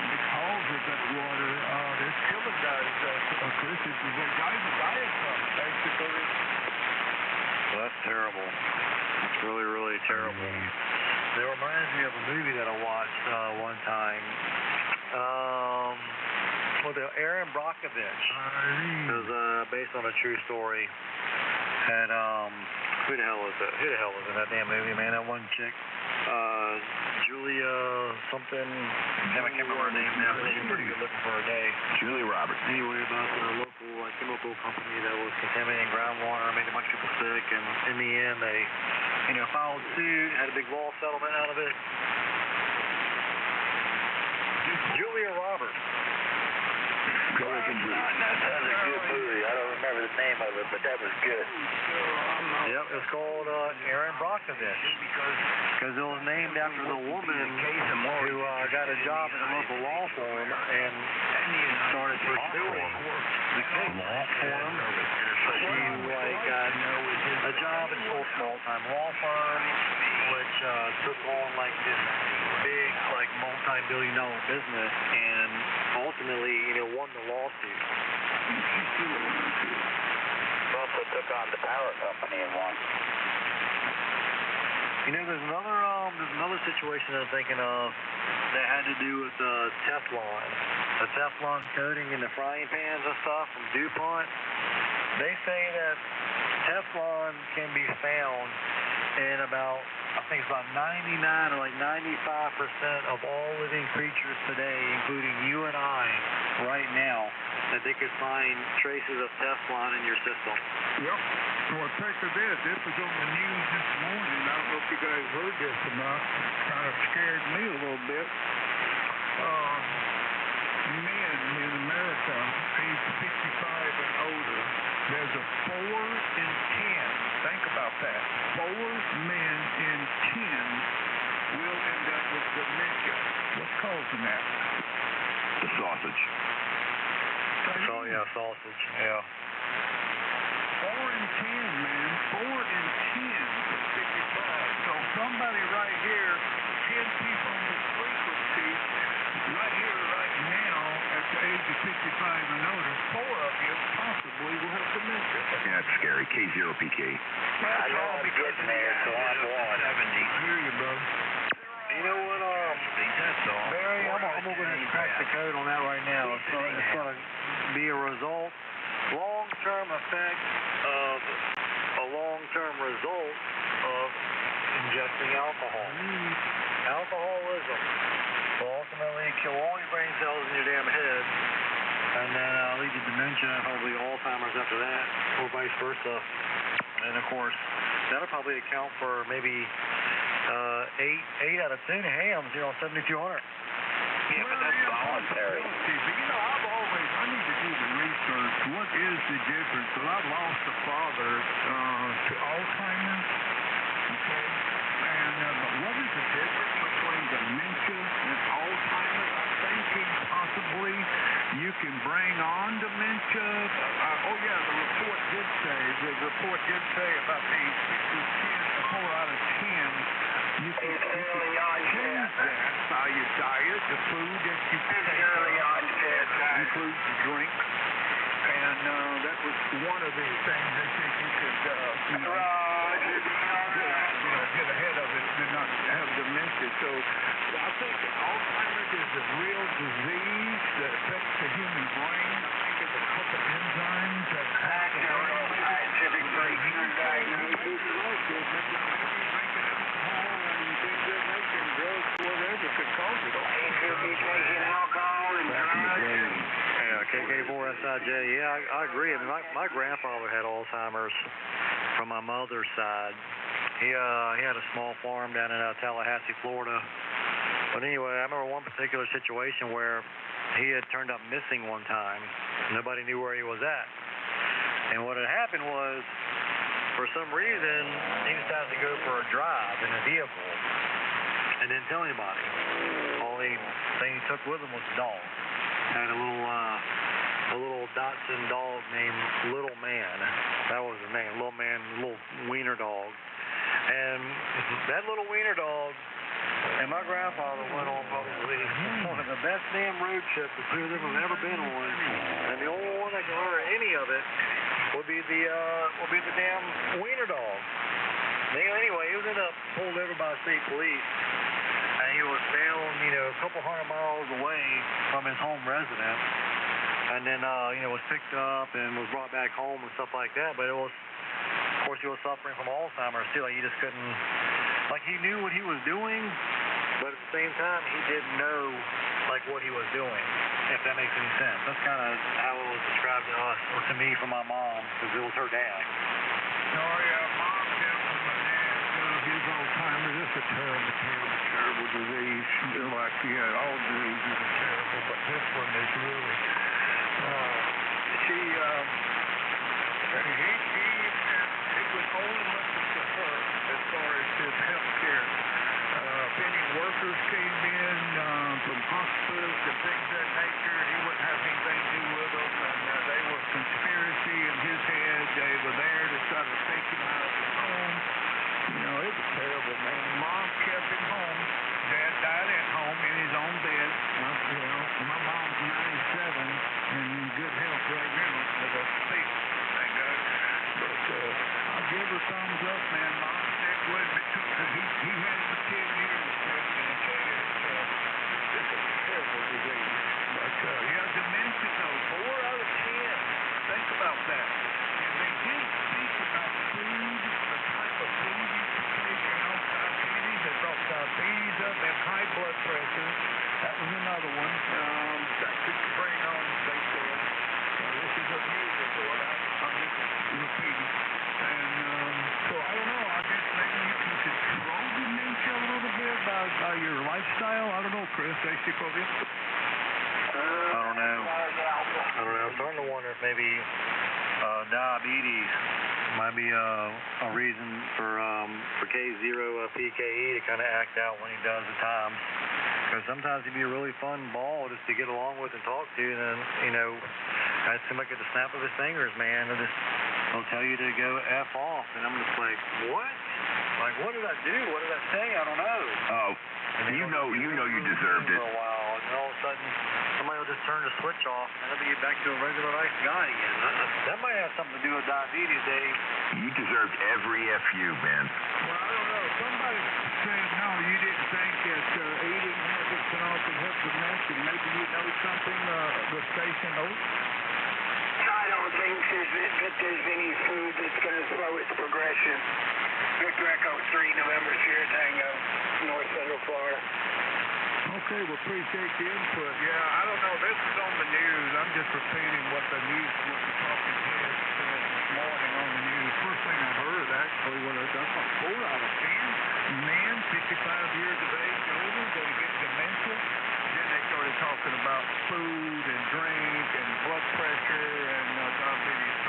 because of that water. It's killing guys. Chris, guys are dying from it, basically. Well, that's terrible. It's really, really terrible. It reminds me of a movie that I watched one time. Aaron Brockovich. It was based on a true story. And who the hell was it? Who the hell was in that damn movie, man? That one chick, Julia something. Damn, I can't remember her name now, but she's pretty good looking for her day. Julie Roberts. Anyway, about the local chemical company that was contaminating groundwater, made a bunch of people sick, and in the end, they, filed suit, had a big law settlement out of it. Julia Roberts. That sounds like a good movie. I don't remember the name of it, but that was good. Yep, it was called Aaron Brockovich, because it was named after the woman who got a job in a local law firm and started pursuing the case for him. She got a job in a small-time law firm, which took on this big, multi-billion-dollar business, and ultimately, won the lawsuit. Also took on the power company and won. There's another situation I'm thinking of that had to do with Teflon. The Teflon coating in the frying pans and stuff from DuPont. They say that Teflon can be found in about, I think it's about 99 or 95% of all living creatures today, including you and I right now, that they could find traces of Teflon in your system. Yep. Well, take this. This was on the news this morning. I don't know if you guys heard this or not. Kind of scared me a little bit. Men in America, age 55 and older, there's a 4 in 10. Think about that. 4 men in 10 will end up with dementia. What's causing that? The sausage. Oh, yeah, sausage. Yeah. 4 in 10, man. 4 in 10 is 55. So somebody right here, 10 people on this frequency, right here, right now, at the age of 55 and older, 4 of you possibly will have dementia. Yeah, that's scary. K0PK. I know I'm getting there, so I'm on. 70. I hear you, brother. You know what, Barry, I'm going to go ahead and crack the code on that right now. It's going to be a result, long-term effect of a long-term result of ingesting alcohol. Alcoholism will ultimately kill all your brain cells in your damn head, and then lead to dementia, probably Alzheimer's after that, or vice versa. And of course, that'll probably account for maybe 8 out of 10 hams, 7,200. Yeah, but that's voluntary. I need to do the research. What is the difference? Well, I lost a father to Alzheimer's. Okay? And but what is the difference between dementia and Alzheimer's? I'm thinking possibly you can bring on dementia. Oh yeah, the report did say about the 4 out of 10. You can change that by your diet, the food that you take, includes the drink. And that was one of the things that you could get ahead of it and not have dementia. So I think that Alzheimer's is a real disease that affects the human brain. I think it's a couple enzymes that affect the brain. Scientific breakthrough diagnosis. Drinking alcohol or you've been making drugs, whatever could cause it. Taking alcohol and drugs. Yeah, KK4SIJ. Yeah, I agree. I mean, my grandfather had Alzheimer's from my mother's side. He had a small farm down in Tallahassee, Florida. But anyway, I remember one particular situation where he had turned up missing one time. Nobody knew where he was at. And what had happened was, for some reason, he decided to go for a drive in a vehicle and didn't tell anybody. Only thing he took with him was a dog. Had a little Dachshund dog named Little Man. That was his name, Little Man, little wiener dog. And that little wiener dog and my grandfather went on probably one of the best damn road trips the two of them have ever been on. And the only one that can remember any of it would be the damn wiener dog. Anyway, he was ended up pulled over by state police. And he was found, a couple 100 miles away from his home residence. And then, was picked up and was brought back home and stuff like that. But of course, he was suffering from Alzheimer's too. Like, he just couldn't, he knew what he was doing, but at the same time, he didn't know, what he was doing, if that makes any sense. That's kind of how it was described to us, or to me from my mom, because it was her dad. Oh, yeah, mom killed my dad. His Alzheimer's is a terrible disease. All diseases are terrible, but this one is really. It was only limited to her as far as his health care. If any workers came in from hospitals and things of that nature, he wouldn't have anything to do with them, and they were conspiracy in his head. They were there to try to take him out of his home. It was terrible, man. Mom kept him home. Dad died at home in his own bed. My mom's 97 and in good health right now, as I speak. Thank God. But I'll give her thumbs up, man. Mom stick with him. It took, because he had it for 10 years, Chris, and I tell you, it's a terrible disease. But dementia, though, 4 out of 10. Think about that. And they did speak about food, the type of food you should take, diabetes. They brought diabetes up and high blood pressure. That was another one that could bring on, they said. This is a news report. I'm just repeating. And so I don't know. I guess maybe you can control dementia a little bit by your lifestyle. I don't know, Chris. I don't know. I'm starting to wonder if maybe diabetes might be a reason for K0PKE to kind of act out when he does at times. Because sometimes he'd be a really fun ball just to get along with and talk to, and then, it seems like at the snap of his fingers, man, he'll tell you to go F off, and I'm just like, what? What did I do? What did I say? I don't know. Oh, you deserved it. For a while, and then all of a sudden, somebody will just turn the switch off, and he'll be back to a regular nice guy again. That might have something to do with diabetes, Dave. You deserved every FU, man. Well, I don't know. Somebody said, no, you didn't think that eating habits and all could help dementia. Maybe you know something the station knows? I don't think there's any food that's going to slow its progression. Victor Echo 3, November Sierra Tango, North Central Florida. Okay, well, appreciate the input. Yeah, I don't know. This is on the news. I'm just repeating what the talking heads said this morning on the news. First thing I heard, actually, was that's a 4 out of 10 men, 55 years of age older, going to get dementia. Then they started talking about food and drink and blood pressure and diabetes.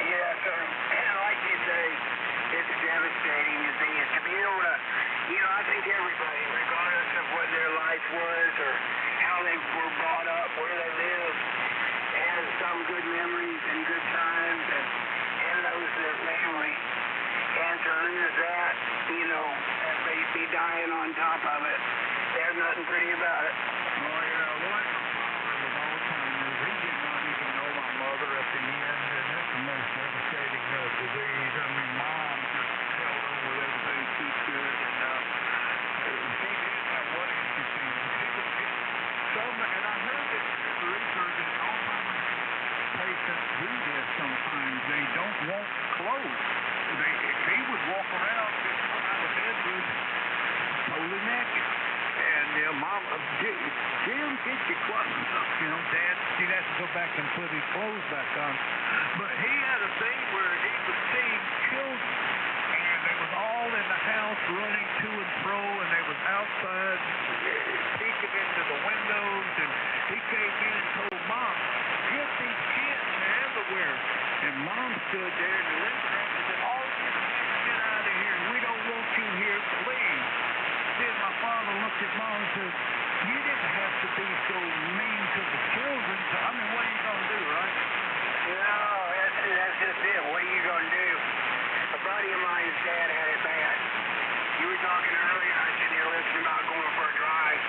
Yeah, so like you say, was or how they were brought up, where they live. They have some good memories and good times and knows their family. And so long as that, you know, as they be dying on top of it, there's nothing pretty about it. Oh, yeah, like my father with Alzheimer's, he did not even know my mother at the end, and it's the most devastating disease. I mean, Mom just held on with everything she could, and she did have one interesting. And I heard that the research that Alzheimer's patients do this sometimes. They don't want clothes. He would walk around just come out of bed with totally naked. And Mom, Jim, get your clothes up. You know, Dad, he'd have to go back and put his clothes back on. But he had a thing where he would see children, and they was all in the house running to and fro, and they was outside peeking into the windows, and he came in and told Mom, get these kids, and they're everywhere. And Mom stood there in the living room and said, all you kids get out of here. We don't want you here, please. Then my father looked at Mom and said, you didn't have to be so mean to the children. So, I mean, what are you going to do, right? No, that's just it. What are you going to do? A buddy of mine's dad had it bad. You were talking earlier, I said you're listening about going for a drive.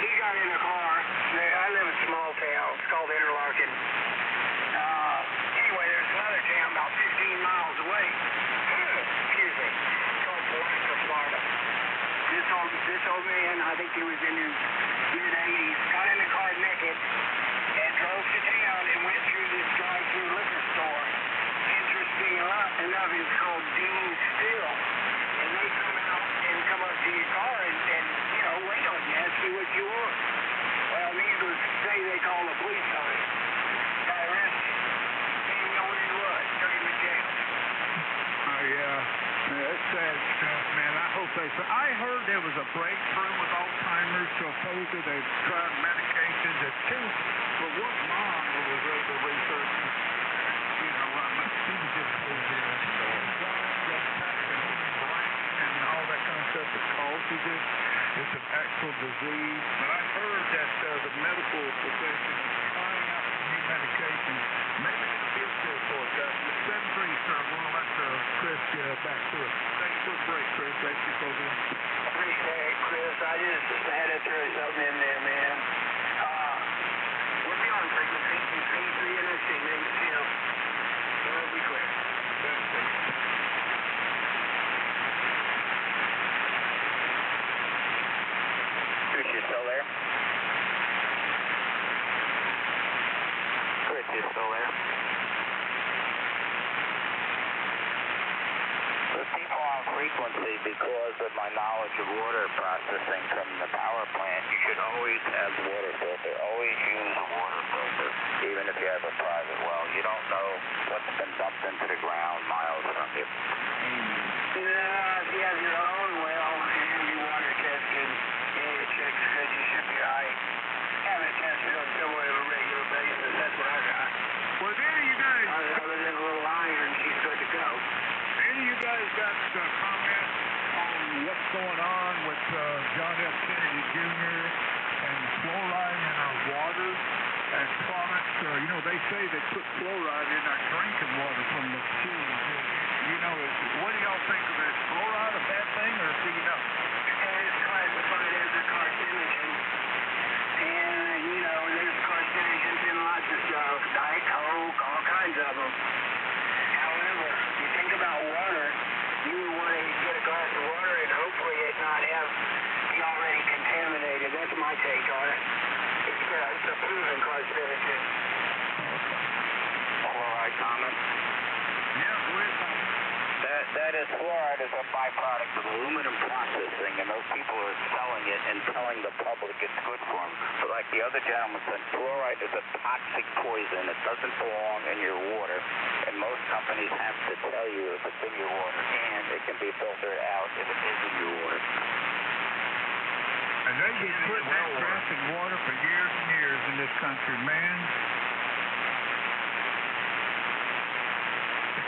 He got in a car. I live in a small town. It's called Interlaken. Anyway, there's another town about 15 miles away. Excuse me. It's called Palatka, Florida. This old man, I think he was in his mid-80s, got in the car naked and drove to town and went through this drive-through liquor store. Interesting enough, it's called Dean Still. And they come out and come up to your car and you know, wait on you, ask you what you want. Well, needless to say, they call the police on him. Guy arrested. Didn't know where he was. Took him to jail. Yeah. That's sad stuff, man. I hope I heard there was a breakthrough with Alzheimer's. Supposedly they've tried medications that too. But what Mom was able to research, you know, she was just told there. The fact that human brain and all that kind of stuff that causes it, it's an actual disease. But I heard that the medical profession is trying out some new medications. Maybe it'll be a good for it. 7-3, sir. We'll let Chris back to it. Thanks for the break, Chris. Thanks for closing. Appreciate it, Chris. I just had to throw something in there, man. We'll be on frequency. It's A3 NSC, name is Jim. We'll be clear. Chris, you still there? Chris, you still there? The people on frequency, because of my knowledge of water processing from the power plant, you should always have a water filter. Always use a water filter, even if you have a private well. You don't know what's been dumped into the ground miles from you. Yeah, if you have your own well and have your water tested, and your check's good, you should be all right. Have it tested on somewhere on a regular basis. That's what I got. Well, there you guys. Other than a little iron, she's good to go. Any of you guys got comments on what's going on with John F. Kennedy Jr. and fluoride in our water and products? You know, they say they put fluoride in our drinking water from the tubes. You know, what do y'all think of it? Is fluoride a bad thing, or do you know? It's classified as a carcinogen. And, you know, there's carcinogens in lots of stuff. Diet Coke, all kinds of them. However, you think about water, you would want to get a glass of water and hopefully it not be already contaminated. That's my take on it. It's a proven carcinogen. Fluoride comment? Yeah, go ahead, Tom. That is, fluoride is a byproduct of aluminum processing, and those people are selling it and telling the public it's good for them. But like the other gentleman said, fluoride is a toxic poison. It doesn't belong in your water, and most companies have to tell you if it's in your water, and it can be filtered out if it is in your water. And they've been putting that crap in water for years and years in this country, man.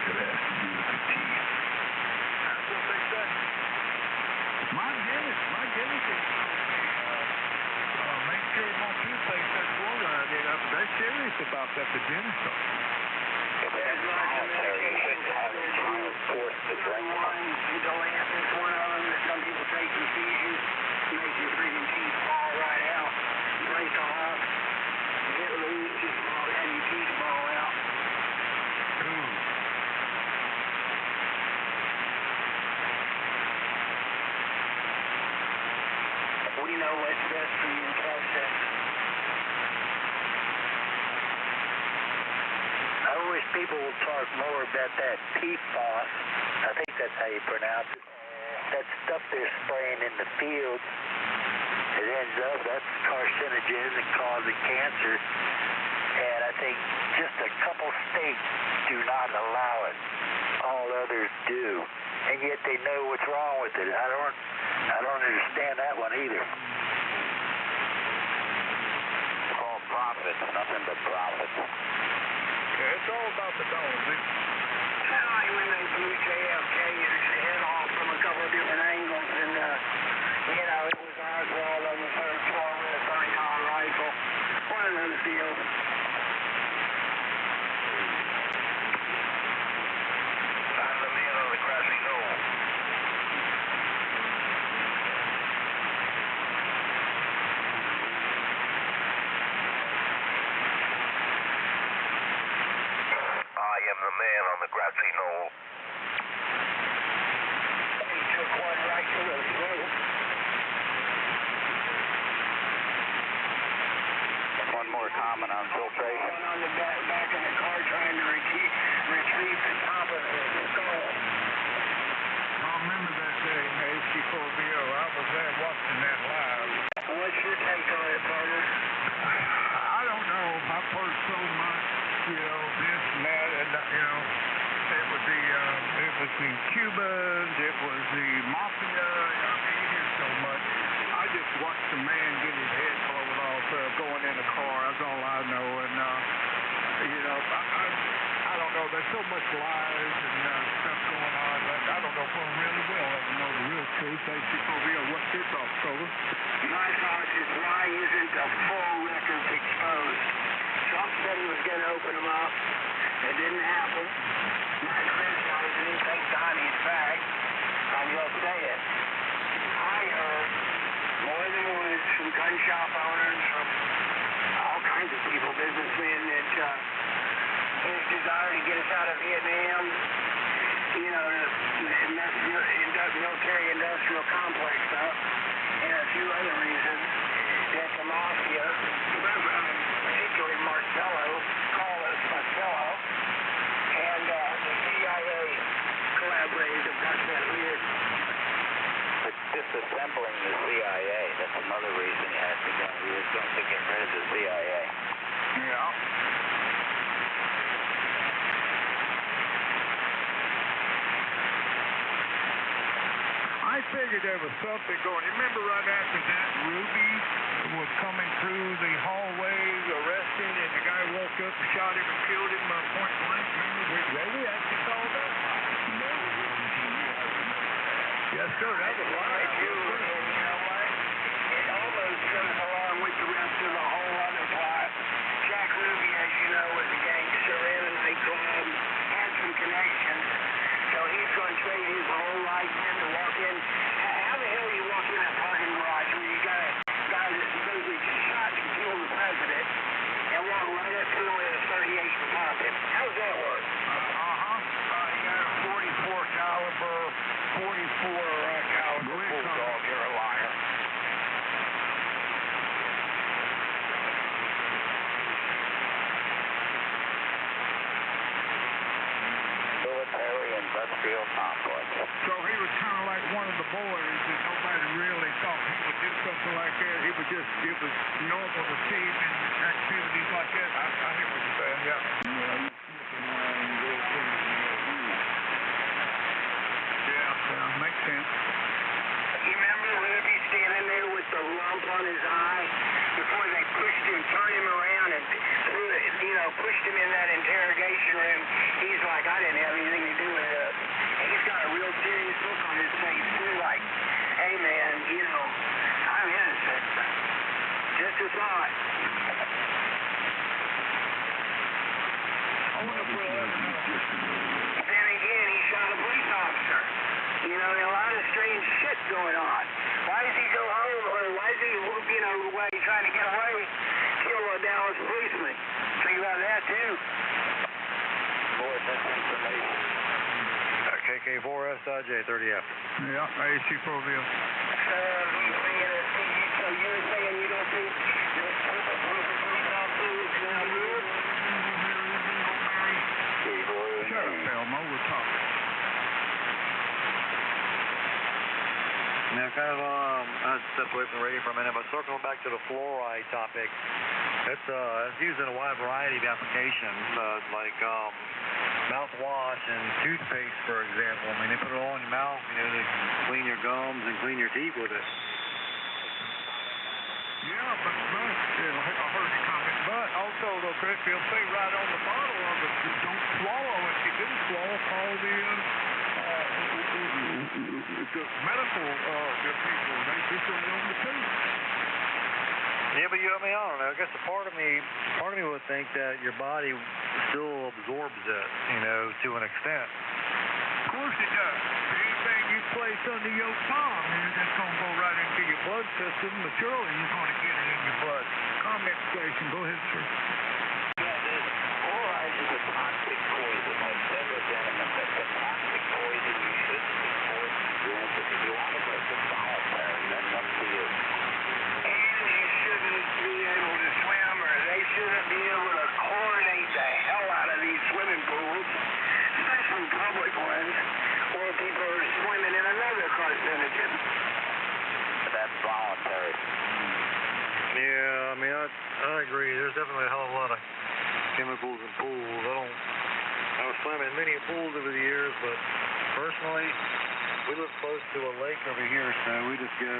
It has to do with the teeth. That's what they say. My dentist is sure my toothache that swollen I did up. They're serious about that Virginia stuff. There's voluntary, you hate to have a child forced to drink one. Delance's one of them that some people take for seizures. Make your freaking teeth fall right out. Break off. Get loose. Just have your teeth fall out. Ooh. We know what's best for you, process. I wish people would talk more about that PFAS. I think that's how you pronounce it. That stuff they're spraying in the fields, it ends up, that's carcinogen and causing cancer. And I think just a couple states do not allow it. All others do. And yet they know what's wrong with it. I don't understand that one either. It's called profits, nothing but profits. Yeah, it's all about the dollars. Kind of like when they blew JFK's head off from a couple of different angles, and you know, it was Oswald on the third floor with a 30-pound rifle. One of those deals. I'm the man on the grassy knoll. I am the man on the grassy knoll. He took one right to the throat. One more comment on filtration. One on the back of the car trying to retrieve the top of the skull. I remember that day in the HC4BO. I was there watching that live. What's your take on it, partner? I don't know. I've heard so much, you know, this and that, and you know, it was the Cubans, it was the mafia. I mean, you hear so much. I just watched the man get his head blown off going in a car. That's all I know. And you know, I don't know. There's so much lies and stuff going on. I don't know if we really will ever know the real truth. HC4BO, what's your thoughts, Cobra? My thoughts is why isn't the full record exposed? Trump said he was going to open them up. It didn't happen. Not criticizing anything behind his back. I'm just saying. I heard more than once from gun shop owners, from all kinds of people, businessmen, that his desire to get us out of Vietnam, you know, the military-industrial complex stuff, and a few other reasons that the mafia, particularly Marcello, and the CIA collaborators have got that weird. But disassembling the CIA, that's another reason you have to go. We were going to get rid of the CIA. Yeah. I figured there was something going. You remember right after that, Ruby was coming through the hallways, arrested, and the guy walked up and shot him and killed him point blank. Remember? We actually saw that. That was on TV. Yes, sir. That was live. And you know what? It almost goes along with the rest of the whole other plot. Jack Ruby, as you know, was a gangster, ran a nightclub, had some connections. So he's going to trade his whole life in to walk in. How the hell do you walk in a parking garage where you got a guy that supposedly shot and killed the president and walk right up to him with a 38 and pop him? How does that work? You got a 44 caliber bulldog. You're a liar. Industrial complex. So he was kind of like one of the boys that nobody really thought he would do something like that. It was normal to see him in activities like that. I hear what you're saying, yeah. Yeah, makes sense. You remember Ruby standing there with the lump on his eye before they pushed him, turned him around, and threw it, you know, pushed him in that interrogation room. He's like, I didn't have anything to do with this. And he's got a real serious look on his face, too, like, hey, man, you know, I'm innocent. Just a thought. K4SIJ30F. Yeah, AC4V. So you're saying you don't think this perfectly through is now good? Shut up, Elmo. We're talking. Now, kind of, I'll step away from the radio for a minute, but circling back to the fluoride topic, it's used in a wide variety of applications, like mouthwash and toothpaste, for example. I mean, they put it all in your mouth, you know, to clean your gums and clean your teeth with it. Yeah, but I heard the comment. But also, though, Chris, he'll say right on the bottle of it, don't swallow. If you do swallow, call the medical people. They just right on the tooth. Yeah, but I mean, I don't know. I guess a part of me would think that your body still absorbs it, you know, to an extent. Of course it does. Anything you place under your tongue, it's just going to go right into your blood system. Naturally, you're going to get it in your blood. Comment station. Go ahead, sir. Yeah, this fluoride is a toxic poison. I've said this element. It's a toxic poison. You shouldn't be forced to drink it. If you want to drink it, voluntary. That's up to you. And you shouldn't be able to swim, or they shouldn't be able to chlorinate the hell out of these swimming pools, especially public ones, where people are swimming in another carcinogen. But that's voluntary. Yeah, I mean, I agree. There's definitely a hell of a lot of chemicals in pools. I've swam in many pools over the years, but personally, we live close to a lake over here, so we just go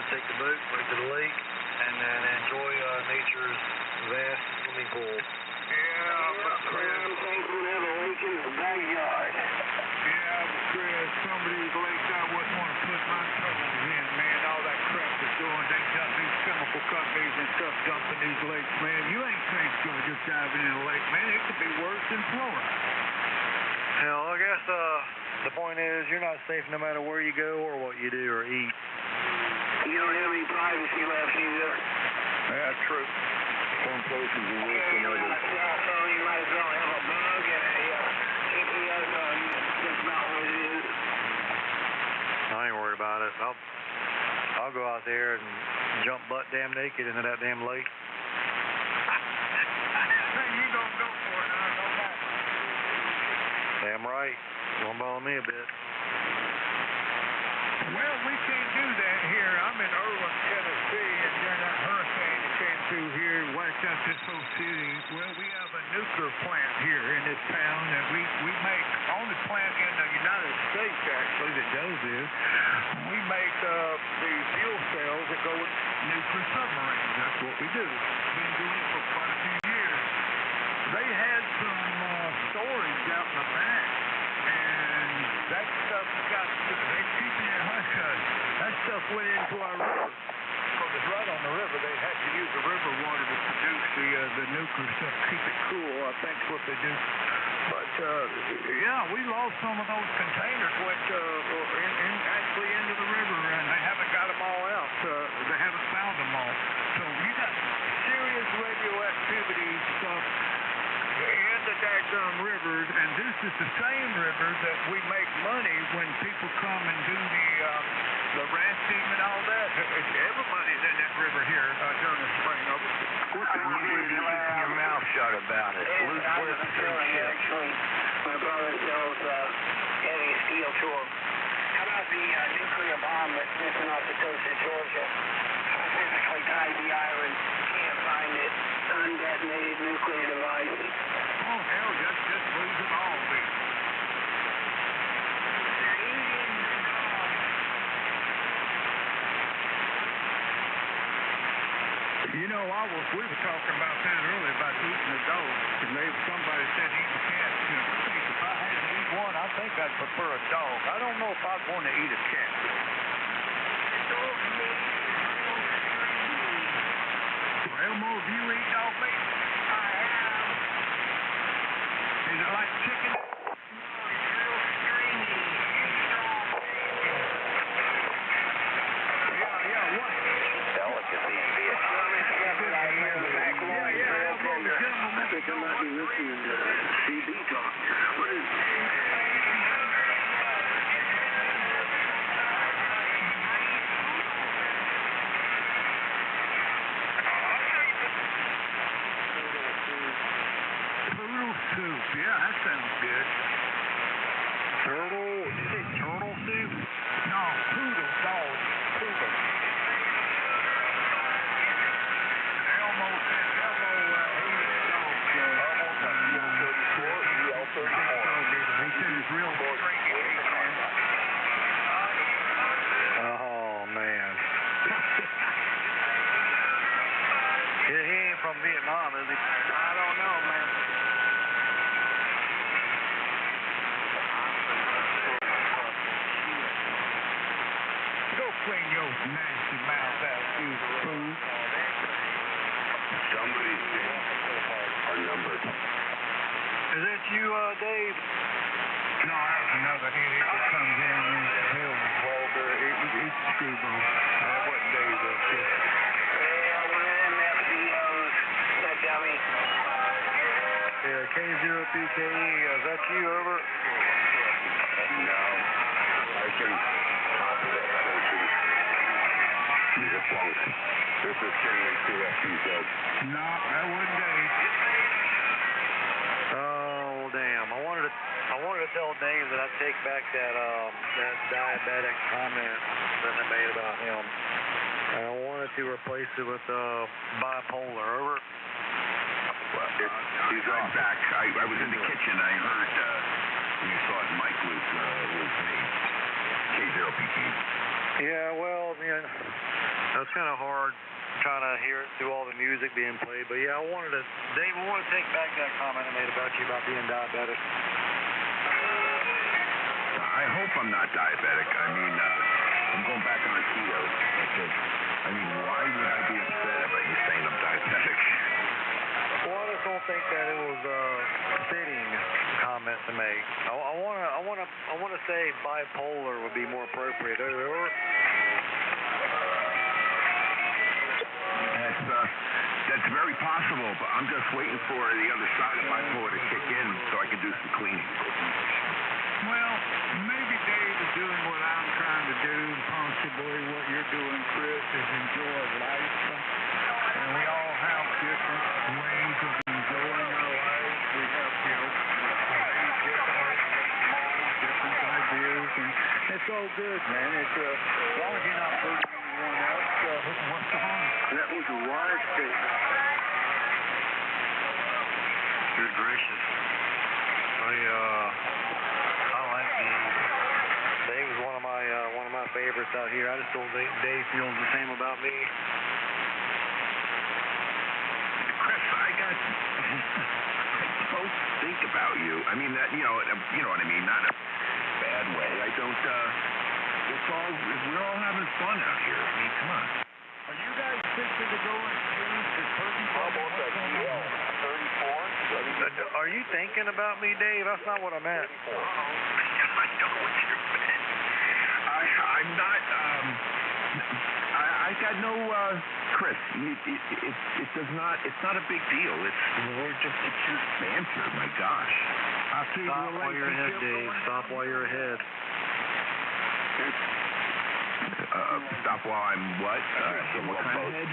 take the boat right to the lake, and then enjoy nature's vast swimming pool. Yeah, but Chris, I'm thankful to have a lake in the backyard. Yeah, but Chris, some of these lakes I wouldn't want to put my toes in, man. All that crap is going. They got these chemical companies and stuff dumping these lakes, man. You ain't safe just diving in a lake, man. It could be worse than fluoride. Hell, I guess the point is you're not safe no matter where you go or what you do or eat. You don't have any privacy left either. Yeah, true. Some places are worse than You others. have a cell phone, you might as well have a bug and a GPS on you. That's about what it is. I ain't worried about it. I'll go out there and jump butt damn naked into that damn lake. You don't go for it, I know that. Damn right. Won't bother me a bit. Well, we can't do that here. I'm in Irwin, Tennessee, and during that hurricane that came through here, wiped out this whole city. Well, we have a nuclear plant here in this town that we make, only plant in the United States, actually, that does this. We make the fuel cells that go with nuclear submarines. That's what we do. Been doing it for quite a few years. They had some storage out in the back, and that stuff they keep it in hush-hush. That stuff went into our river. Because it's right on the river. They had to use the river water to produce the nuclear stuff, keep it cool. I think that's what they do. But, yeah, we lost some of those containers, went actually into the river, and they haven't got them all out. They haven't found them all. So you got serious radioactivity stuff in the daggum rivers, and this is the same river that we make money when people come and do the rafting and all that. Everybody's in that river here during the spring. You keep your mouth shut about it. Loose lips and shit. Actually, my brother sells heavy steel to him. How about the nuclear bomb that's missing off the coast of Georgia? I physically tied the island. Can't find it. Undetonated nuclear device. Oh, hell, just lose it all, then. You know, we were talking about that earlier, about eating a dog. Somebody said eat a cat. If I had to eat one, I think I'd prefer a dog. I don't know if I'd want to eat a cat. Elmo, do you eat dog meat? I have. Is it like chicken? Yeah, what? Delicacy. Elmo, the gentleman might be listening to CB talk. What is nasty mouth out, you fool. Somebody's days are numbered. Is that you, Dave? No, that was another idiot that comes in and hell vulgar. It's screwball. That wasn't Dave, that's just. Yeah, we're in FCOs, that dummy. Yeah, K2U is that you, over? No, I think top of that station. He's a punk. This is KX2U. No, that wasn't Dave. Oh, damn. I wanted to tell Dave that I'd take back that diabetic comment that I made about him. And I wanted to replace it with bipolar. Over. Well, he's on back. I was in the kitchen. I heard when you thought Mike was K0PT. Yeah, well, that's kind of hard trying to hear it through all the music being played. But yeah, Dave, I want to take back that comment I made about you about being diabetic. I hope I'm not diabetic. I mean, I'm going back on keto. I mean, why would I be upset about you saying I'm diabetic? Well, I just don't think that it was a fitting comment to make. I want to say bipolar would be more appropriate. That's very possible, but I'm just waiting for the other side of bipolar to kick in so I can do some cleaning. Well, maybe Dave is doing what I'm trying to do, and possibly what you're doing, Chris, is enjoy life. And we all have different ways of enjoying our lives. We have, ways differently, morals, different ideas, and it's all good, man. It's as long as you're not hurting anyone else, what's the harm? That was a wise statement. Good gracious. I like Dave. Dave is one of my favorites out here. I just don't think Dave feels the same about me. Chris, folks think about you. I mean, that you know what I mean. Not a bad way. I don't. We're all having fun out here. I mean, come on. Are you guys fixing to go and choose the person? Almost a GL 34. Are you thinking about me, Dave? That's not what I meant. I know what you meant. I'm not. I got no. Chris, it does not. It's not a big deal. It's just banter. My gosh. Stop while you're ahead, Dave. Stop while you're ahead. Stop while I'm what? What kind of head?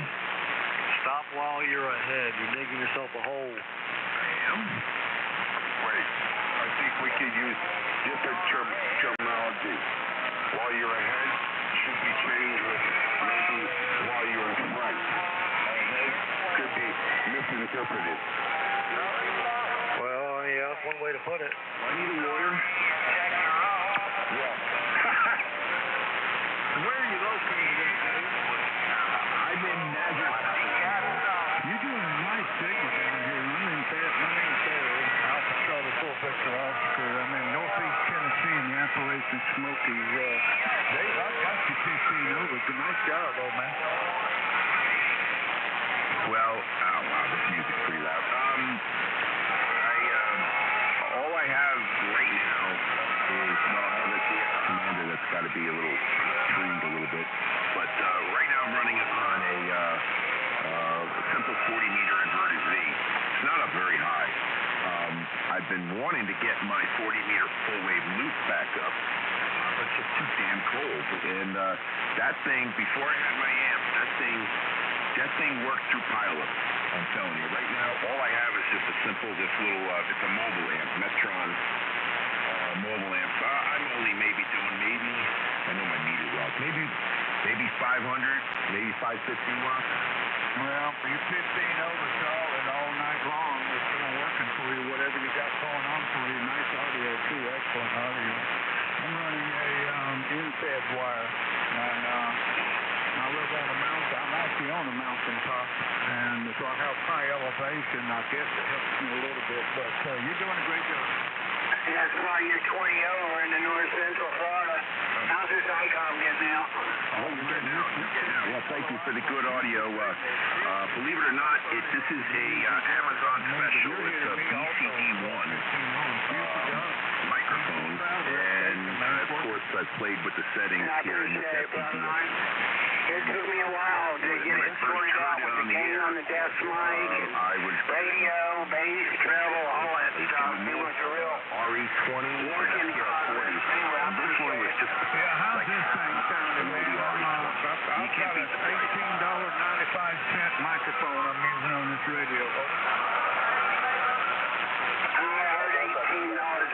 Stop while you're ahead. You're digging yourself a hole. I am? Wait, I think we could use different terminology. While you're ahead should be changed with maybe while you're in front. Ahead could be misinterpreted. Well, yeah, that's one way to put it. I need a lawyer. Yeah. Where are you located at, Dave? I'm in Nazareth, Pennsylvania. You're doing a nice signal down here. My name's Barry, Alpha Charlie Full Vector Officer. I'm in northeast Tennessee in the Appalachian Smokies. Dave, I got you 15 over. It's a nice job, old man. Well, oh wow, this music's pretty loud. All I have right now is, well, I have a KX Commander that's got to be a little tuned a little bit. But right now I'm running it on a simple 40-meter inverted V. It's not up very high. I've been wanting to get my 40-meter full-wave loop back up, but it's just too damn cold. And that thing, before I had my amp, that thing worked through pileups. I'm telling you. Right now, all I have is just a simple, it's a mobile amp, Metron mobile amp. So I'm only maybe doing I know my meter watts, maybe 500, maybe 550 watts. Well, you're 15 over solid all night long. It's been working for you, whatever you got going on for you. Nice audio, too. Excellent audio. I'm running a in-fed wire, and I live on a mountain. I'm actually on a mountaintop, and so I have high elevation. I guess it helps me a little bit, but you're doing a great job. That's why you're 20 over in the north central Florida. How's this ICOM getting out. Oh, you're getting out. You're getting out. Well, thank you for the good audio. Believe it or not, this is a Amazon special. It's a BCD1 microphone, and of course I've played with the settings here in this FCC. It took me a while to get it sorted out with the gain on the desk mic, radio, bass, treble, all that stuff. It was a real RE20 and FPL40. And this one was just how's this thing sounding, man? I've got an $18.95 microphone I'm using on this radio. I heard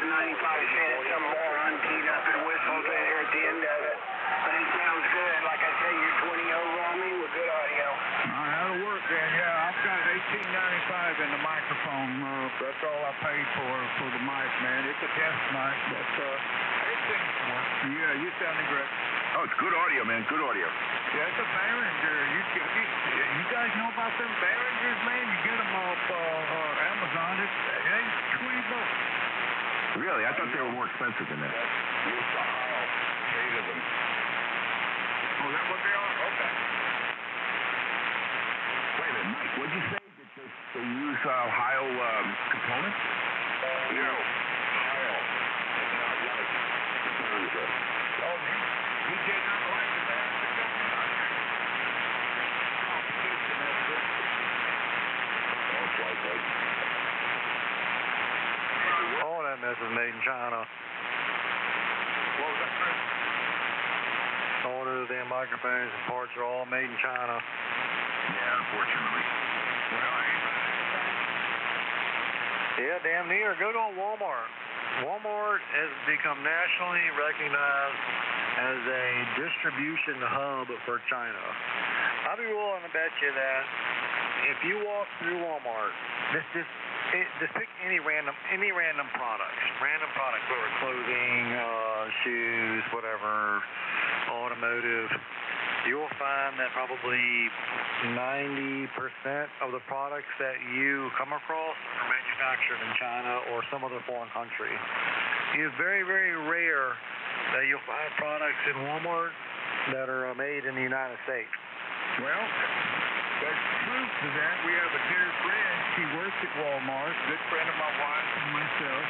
$18.95. Some moron teed up and whistled in here at the end of it. But it sounds good. Like I say, you're 20 over on me with good audio. That'll work then, yeah. I've got $18.95 in the microphone. That's all I paid for the mic, man. It's a test mic, but it seems to work. Yeah, you're sounding great. Oh, it's good audio, man. Good audio. Yeah, it's a Behringer. You guys know about them Behringers, man? You get them off Amazon. It's $20. Really? I thought they were more expensive than that. Eight of them. Oh, that what they are? Okay. Wait a minute, Mike. What'd you say? That they use Heil components? Yeah. Heil. Oh, he did not like the Behringer. Competition, that's it. All that mess is made in China. What was that, Chris? All those damn microphones and parts are all made in China. Yeah, unfortunately. Well, yeah, damn near. Go to a Walmart. Walmart has become nationally recognized as a distribution hub for China. I'll be willing to bet you that if you walk through Walmart, just pick any random product, whether clothing, shoes, whatever, automotive, you will find that probably 90% of the products that you come across are manufactured in China or some other foreign country. It is very, very rare that you'll find products in Walmart that are made in the United States. Well, there's proof to that. We have a dear friend. She works at Walmart, good friend of my wife and myself.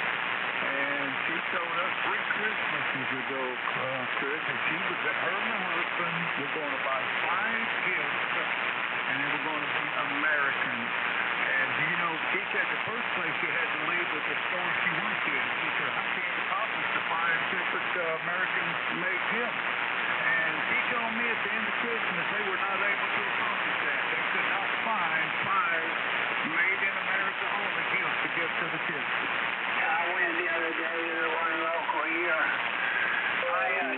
And she told us 3 Christmases ago, Chris, and she was at her and her husband were going to buy 5 gifts, and they were going to be American. And, you know, she said the first place she had to leave was the store she worked in. She said, I can't accomplish the 5 different American-made gifts. And she told me at the end of Christmas they were not able to accomplish that. They could not find 5 made-in-America only gifts to give to the kids. I went the other day to one local here.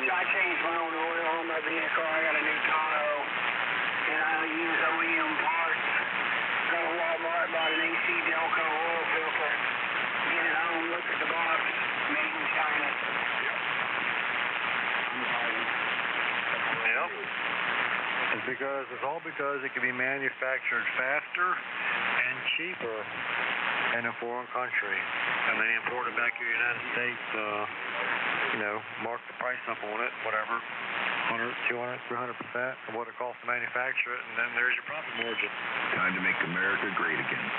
I changed my own oil on my vehicle. I got a new Tahoe, and I use OEM parts. Go to Walmart, bought an AC Delco oil filter. Get it home, look at the box, made in China. Yep. It's all because it can be manufactured faster and cheaper in a foreign country, and they import it back to the United States, mark the price up on it, whatever, 100, 200, 300% of what it costs to manufacture it, and then there's your profit margin. Time to make America great again. Yep, I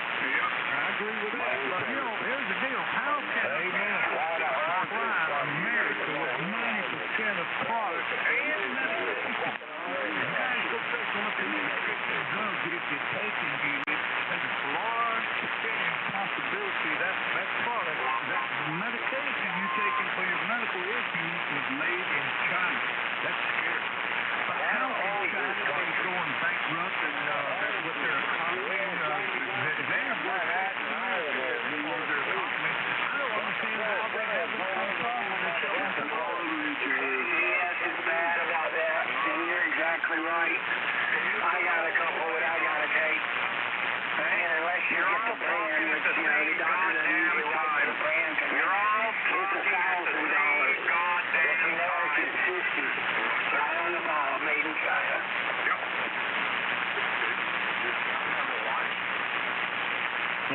agree with that. But, here's the deal. How can supply America with 90% of products and medication? You guys go take a look at prescription drugs that if you take and get it, there's a large percentage possibility that product, that medication you're taking for your medical issues was made in China. That's scary. But how can China be going bankrupt and with their economy? They have worked for their economy. I don't understand how they haven't come from when they tell them to go. Yes, it's bad about that, and you're exactly right. I got a couple that I gotta take. And unless you get the brand, which, the doctor doesn't usually write for the brand, because it's $1,000. The generic is $50. Right on the ball, made in China. Yep.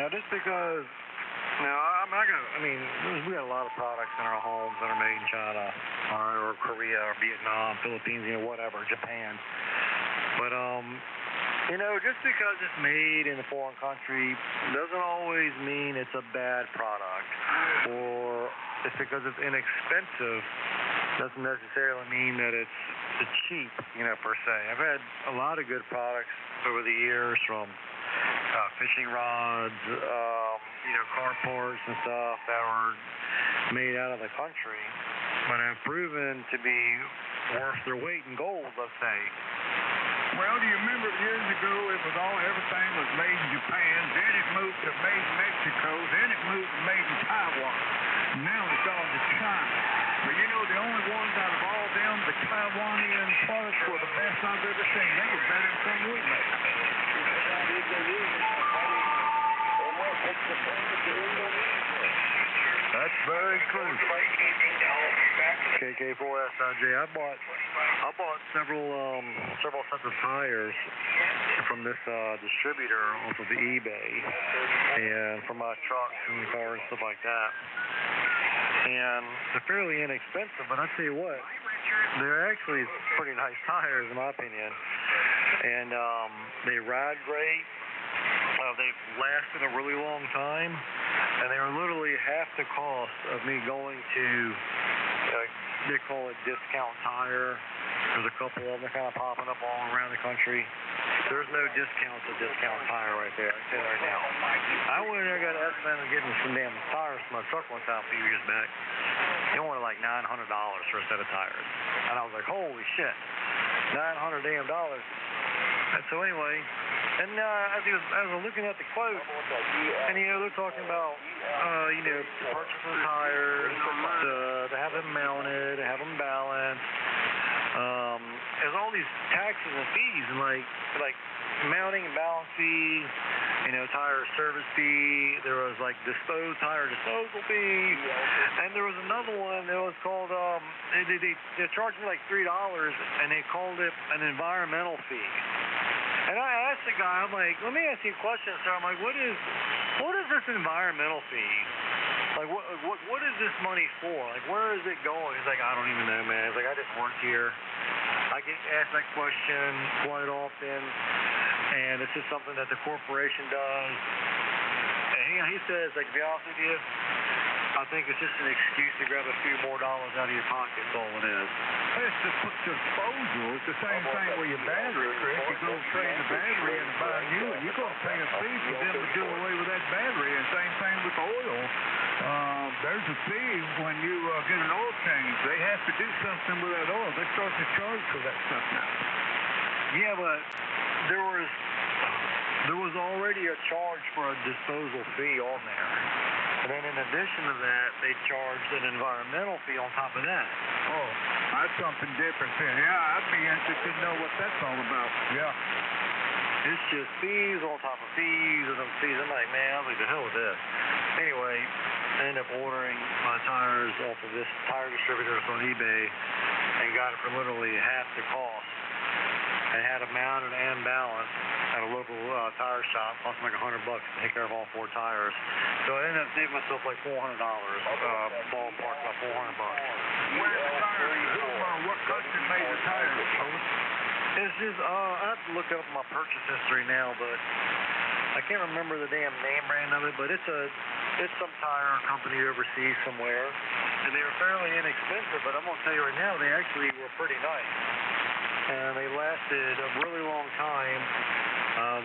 Now, just because, I'm we got a lot of products in our homes that are made in China, or Korea, or Vietnam, Philippines, whatever, Japan. But, just because it's made in a foreign country doesn't always mean it's a bad product. Or just because it's inexpensive doesn't necessarily mean that it's cheap, per se. I've had a lot of good products over the years, from fishing rods, car parts and stuff that were made out of the country, but have proven to be worth their weight in gold, let's say. Well, do you remember years ago everything was made in Japan, then it moved to made in Mexico, then it moved to made in Taiwan. Now it's all to China. But the only ones out of all them, the Taiwanian products were the best I've ever seen. They were better than some we made. That's very true. KK4SIJ. I bought several sets of tires from this distributor off of eBay, and for my trucks and cars and stuff like that. And they're fairly inexpensive, but I tell you what, they're actually pretty nice tires in my opinion. And they ride great. They've lasted a really long time, and they were literally half the cost of me going to, they call it discount tire. There's a couple of them that kind of popping up all around the country. There's no discount to discount tire right there. I can tell you right now. I went in there, got an estimate of getting some damn tires from my truck one time a few years back. They wanted like $900 for a set of tires. And I was like, holy shit, $900 damn dollars. And so anyway, as I was looking at the quote, and they're talking about, purchase the tires, to have them mounted, to have them balanced. There's all these taxes and fees, and like mounting and balance fee, tire service fee. There was like tire disposal fee, and there was another one that was called they charged me like $3, and they called it an environmental fee. And I asked the guy, I'm like, let me ask you a question, sir. I'm like, what is this environmental fee? Like, what is this money for? Like, where is it going? He's like, I don't even know, man. He's like, I just work here. I get asked that question quite often, and it's just something that the corporation does. And he says, like, to be honest with you, I think it's just an excuse to grab a few more dollars out of your pocket. That's all it is. It's disposal. It's the same thing with your battery, Chris. You go trade the battery and buy a new one. You're going to pay a fee for them to do away with that battery. And same thing with oil. There's a fee when you get an oil change. They have to do something with that oil. They start to charge for that stuff now. Yeah, but there was already a charge for a disposal fee on there. And then in addition to that, they charged an environmental fee on top of that. Oh, that's something different then. Yeah, I'd be interested to know what that's all about. Yeah. It's just fees on top of fees and fees. I'm like, man, I'll leave the hell with this. Anyway, I ended up ordering my tires off of this tire distributor on eBay and got it for literally half the cost. And had them mounted and balanced at a local tire shop, cost me like $100 to take care of all 4 tires. So I ended up saving myself like $400, ballpark about $400. Where's the tires? What country made the tires? It's just, I have to look up my purchase history now, but I can't remember the damn name brand of it, but it's some tire company overseas somewhere, and they were fairly inexpensive, but I'm going to tell you right now, they actually were pretty nice. And they lasted a really long time.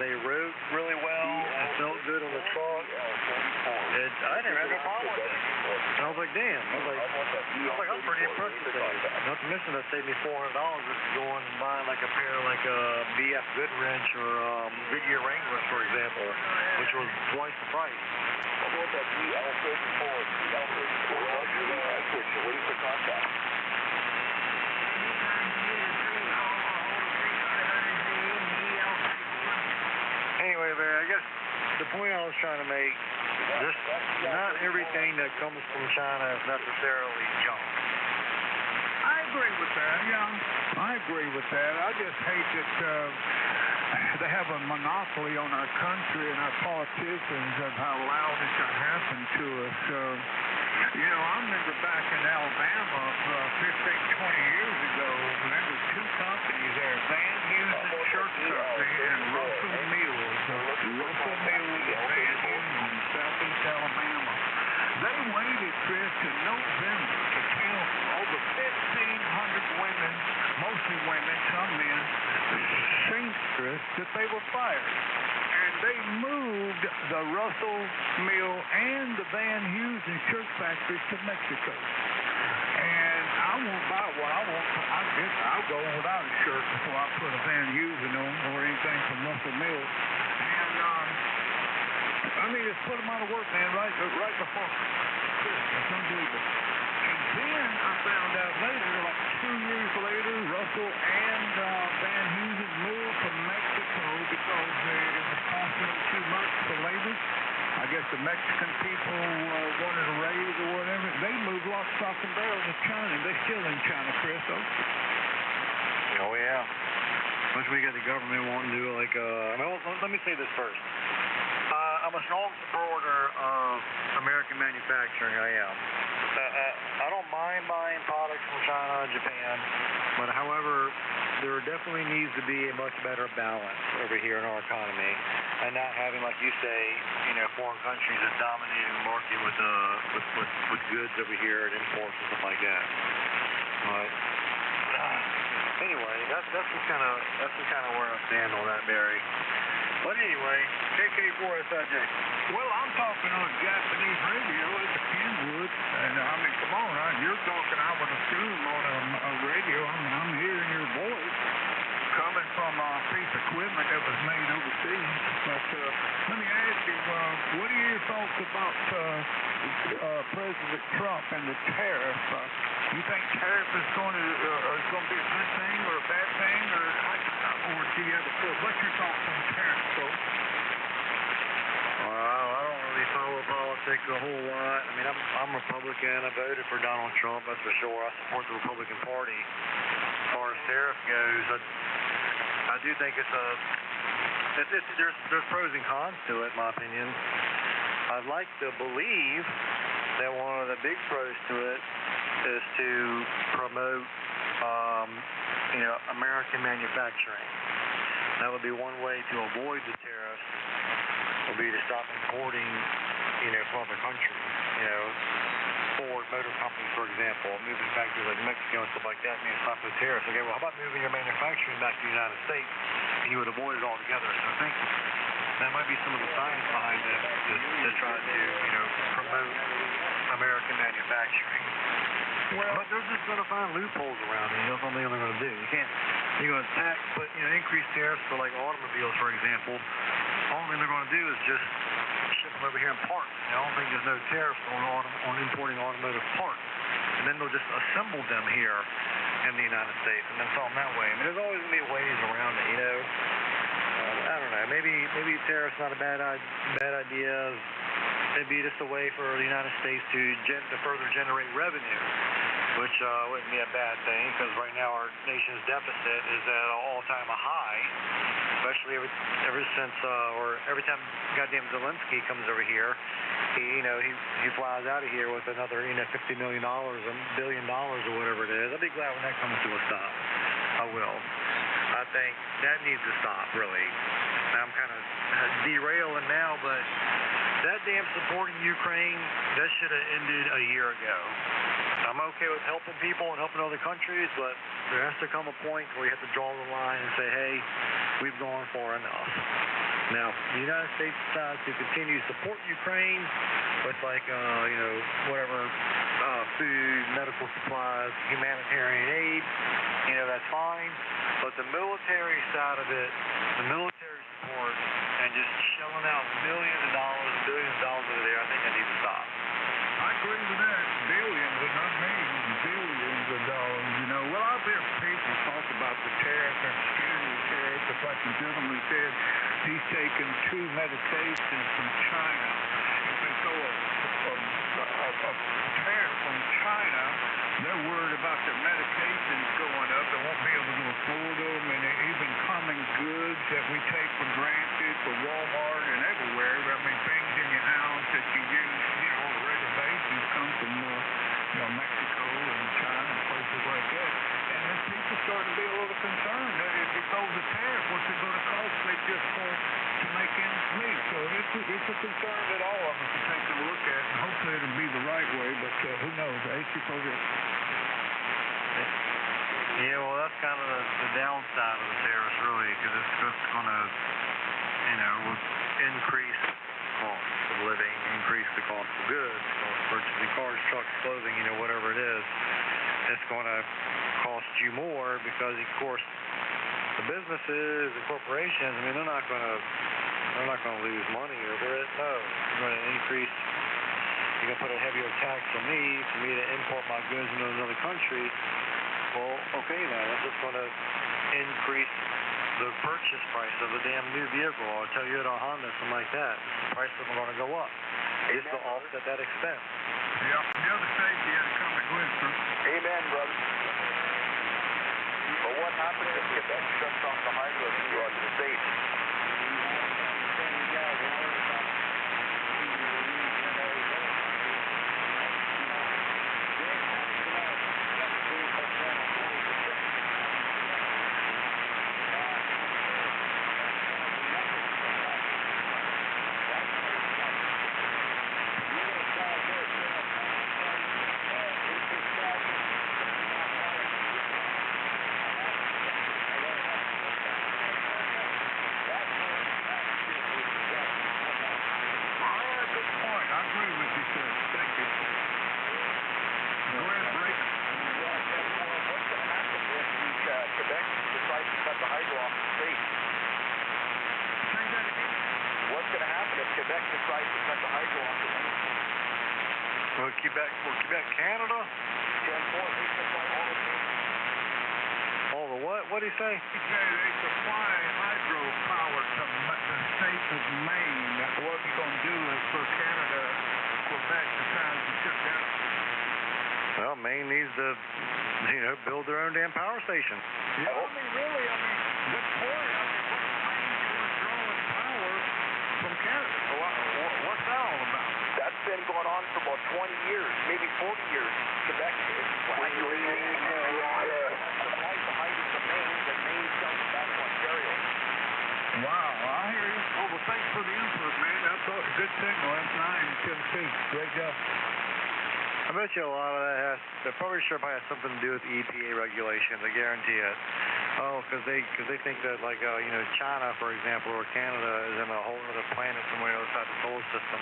They rode really well. It felt good on the truck. I never had no problem with it. And I was like, damn. I'm pretty impressed with those. Not to mention that saved me $400 just going and buying like a pair of like a BF Goodwrench or Goodyear Wranglers, for example, which was twice the price. What about that GL34? What is the contact? Anyway, man, I guess the point I was trying to make, just not everything that comes from China is necessarily junk. I agree with that, yeah. I agree with that. I just hate that they have a monopoly on our country and our politicians of how allowed it to happen to us. You know, I remember back in Alabama 15, 20 years ago, there was two companies there, Van Heusen Church Company and Russell Mills. Russell Mills and Van Heusen in southeast Alabama. They waited, Chris, to November to count over 1,500 women, mostly women, some men, seamstress, that they were fired. And they moved the Russell Mill and the Van Heusen church factories to Mexico. And I won't buy one. I guess I'll go without a shirt before I put a Van Heusen on or anything from Russell Mill. And I mean, it's put them out of work, man, right before Christmas. Unbelievable. And then I found out later, like 2 years later, Russell and Van Heusen moved to Mexico because it was costing them too much for labor. I guess the Mexican people wanted a raise or whatever. They moved lock, stock, and barrel to China. They're still in China, Chris. Oh, yeah. Once we got the government wanting to do like, let me say this first. I'm a strong supporter of American manufacturing. I am. I don't mind buying products from China and Japan, but however, there definitely needs to be a much better balance over here in our economy, and not having, like you say, foreign countries that dominate the market with goods over here and imports and stuff like that. But anyway, that's just kind of where I stand on that, Barry. But anyway, KK4SIJ. Well, I'm talking on Japanese radio. It's a Kenwood. And I mean, come on, you're talking, I would assume, on a radio. I'm hearing your voice coming from a piece of equipment that was made overseas. But let me ask you, what are your thoughts about President Trump and the tariff? You think tariff is going to be a good thing or a bad thing, or do you have what's your thoughts on tariffs, folks? I don't really follow politics a whole lot. I mean, I'm Republican. I voted for Donald Trump, that's for sure. I support the Republican Party. As far as tariff goes, I do think there's pros and cons to it, in my opinion. I'd like to believe that one of the big pros to it is to promote, American manufacturing. That would be one way to avoid the tariffs. Would be to stop importing, from other countries. Ford Motor Company, for example, moving factories like Mexico and stuff like that, and stop the tariffs. Okay, well, how about moving your manufacturing back to the United States, and you would avoid it altogether. So I think that might be some of the science behind it, to try to, promote American manufacturing. Well, but they're just going to find loopholes around it. That's what they're going to do. You're going to increase tariffs for like automobiles, for example. All thing they're going to do is just ship them over here in parts. I don't think there's no tariffs on importing automotive parts. And then they'll just assemble them here in the United States and then sell them that way. I mean, there's always going to be ways around it, I don't know. Maybe tariffs not a bad idea. It'd be just a way for the United States to further generate revenue, which wouldn't be a bad thing, because right now our nation's deficit is at an all-time high, especially every time goddamn Zelensky comes over here, he flies out of here with another $50 million, $1 billion or whatever it is. I'll be glad when that comes to a stop. I will. I think that needs to stop, really. I'm kind of derailing now, but that damn supporting Ukraine, that should have ended a year ago. I'm okay with helping people and helping other countries, but there has to come a point where you have to draw the line and say, hey, we've gone far enough. Now, the United States decides to continue to support Ukraine with food, medical supplies, humanitarian aid, that's fine. But the military side of it, the military support, and just shelling out millions of dollars and billions of dollars over there, I think that needs to stop. I agree with that. Billions, and not millions, billions of dollars. Well, I've heard people talk about the tariffs and scaring the tariffs. It's like the gentleman said, he's taken 2 medications from China. If they throw a tariff from China, they're worried about their medications going up. They won't be able to afford them, and even common goods that we take for granted for Walmart and everywhere. I mean, things in your house that you use, on a regular basis come from, Mexico and China and places like that. And then people starting to be a little concerned that if it goes a tariff, what's it going to cost me just to make ends meet? So it's a concern that all of us are taking a look at, and hopefully it'll be the right way, but who knows? Yeah, well, that's kind of the downside of the tariffs, really, because it's just going to, increase cost of living, increase the cost of goods, cost of purchasing cars, trucks, clothing, whatever it is. It's going to cost you more because, of course, the businesses, the corporations, they're not going to lose money over it. No, they're going to increase. You're going to put a heavier tax on me for me to import my goods into another country. Well, okay, now that's just going to increase the purchase price of a damn new vehicle. I'll tell you at a Honda, something like that. The price of them are going to go up. Just to offset that expense. Yeah, the other safety had to come and whisper. Amen, brother. But what happens if Quebec shuts off the hydro to the states? Quebec, Canada? All the what? What did he say? He said they supply hydropower to the state of Maine. What he's going to do is for Canada, Quebec decides to shut down. Well, Maine needs to, build their own damn power station. Yeah, really, good point. What's Maine doing drawing power from Canada? What's that all about? That's been going on for about 20 years, maybe 40 years. Quebec is supplies the hydro to Maine, and Maine sells it back to Ontario. Wow, I hear you. Well, thanks for the input, man. That's a good signal. That's 9, Tennessee. Great job. I bet you a lot of that they're probably sure it has something to do with EPA regulations. I guarantee it. Oh, because they think that, China, for example, or Canada is in a whole other planet somewhere outside the solar system,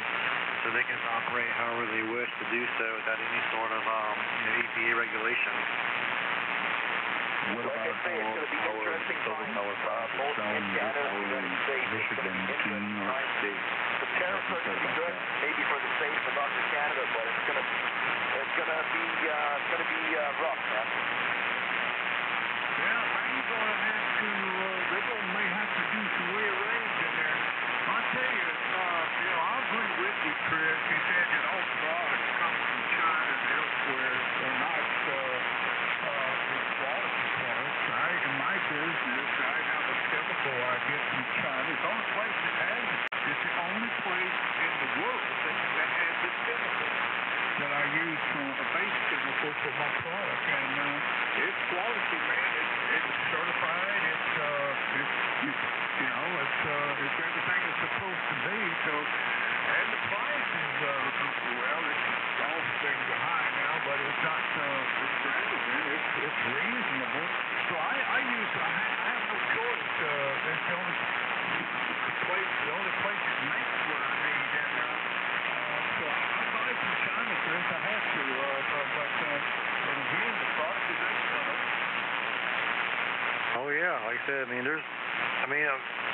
so they can operate however they wish to do so without any sort of, EPA regulation. What about it's going to be interesting times, both in Canada and the United States. Michigan, to New York State. The tariffs are going to be good, maybe for the States, but not for Canada. But it's going to be rough, man. Yeah, Maine's going to have to. May have to do some rearranging there. I'll tell you, I agree with you, Chris. You said that all products come from China and elsewhere are not good quality products. In my business, I have a chemical I get from China. It's the only place that has it. It's the only place in the world that has this chemical that I use from a base chemical for my product, and it's quality, man. It's certified. It's everything it's supposed to be. So, and the price is all things are high now, but it's not extravagant. It's reasonable. So I have no choice. It's the only place it makes what I need, and so I buy from China, Chris. I have to, but again, the product is excellent. Oh yeah, like I said,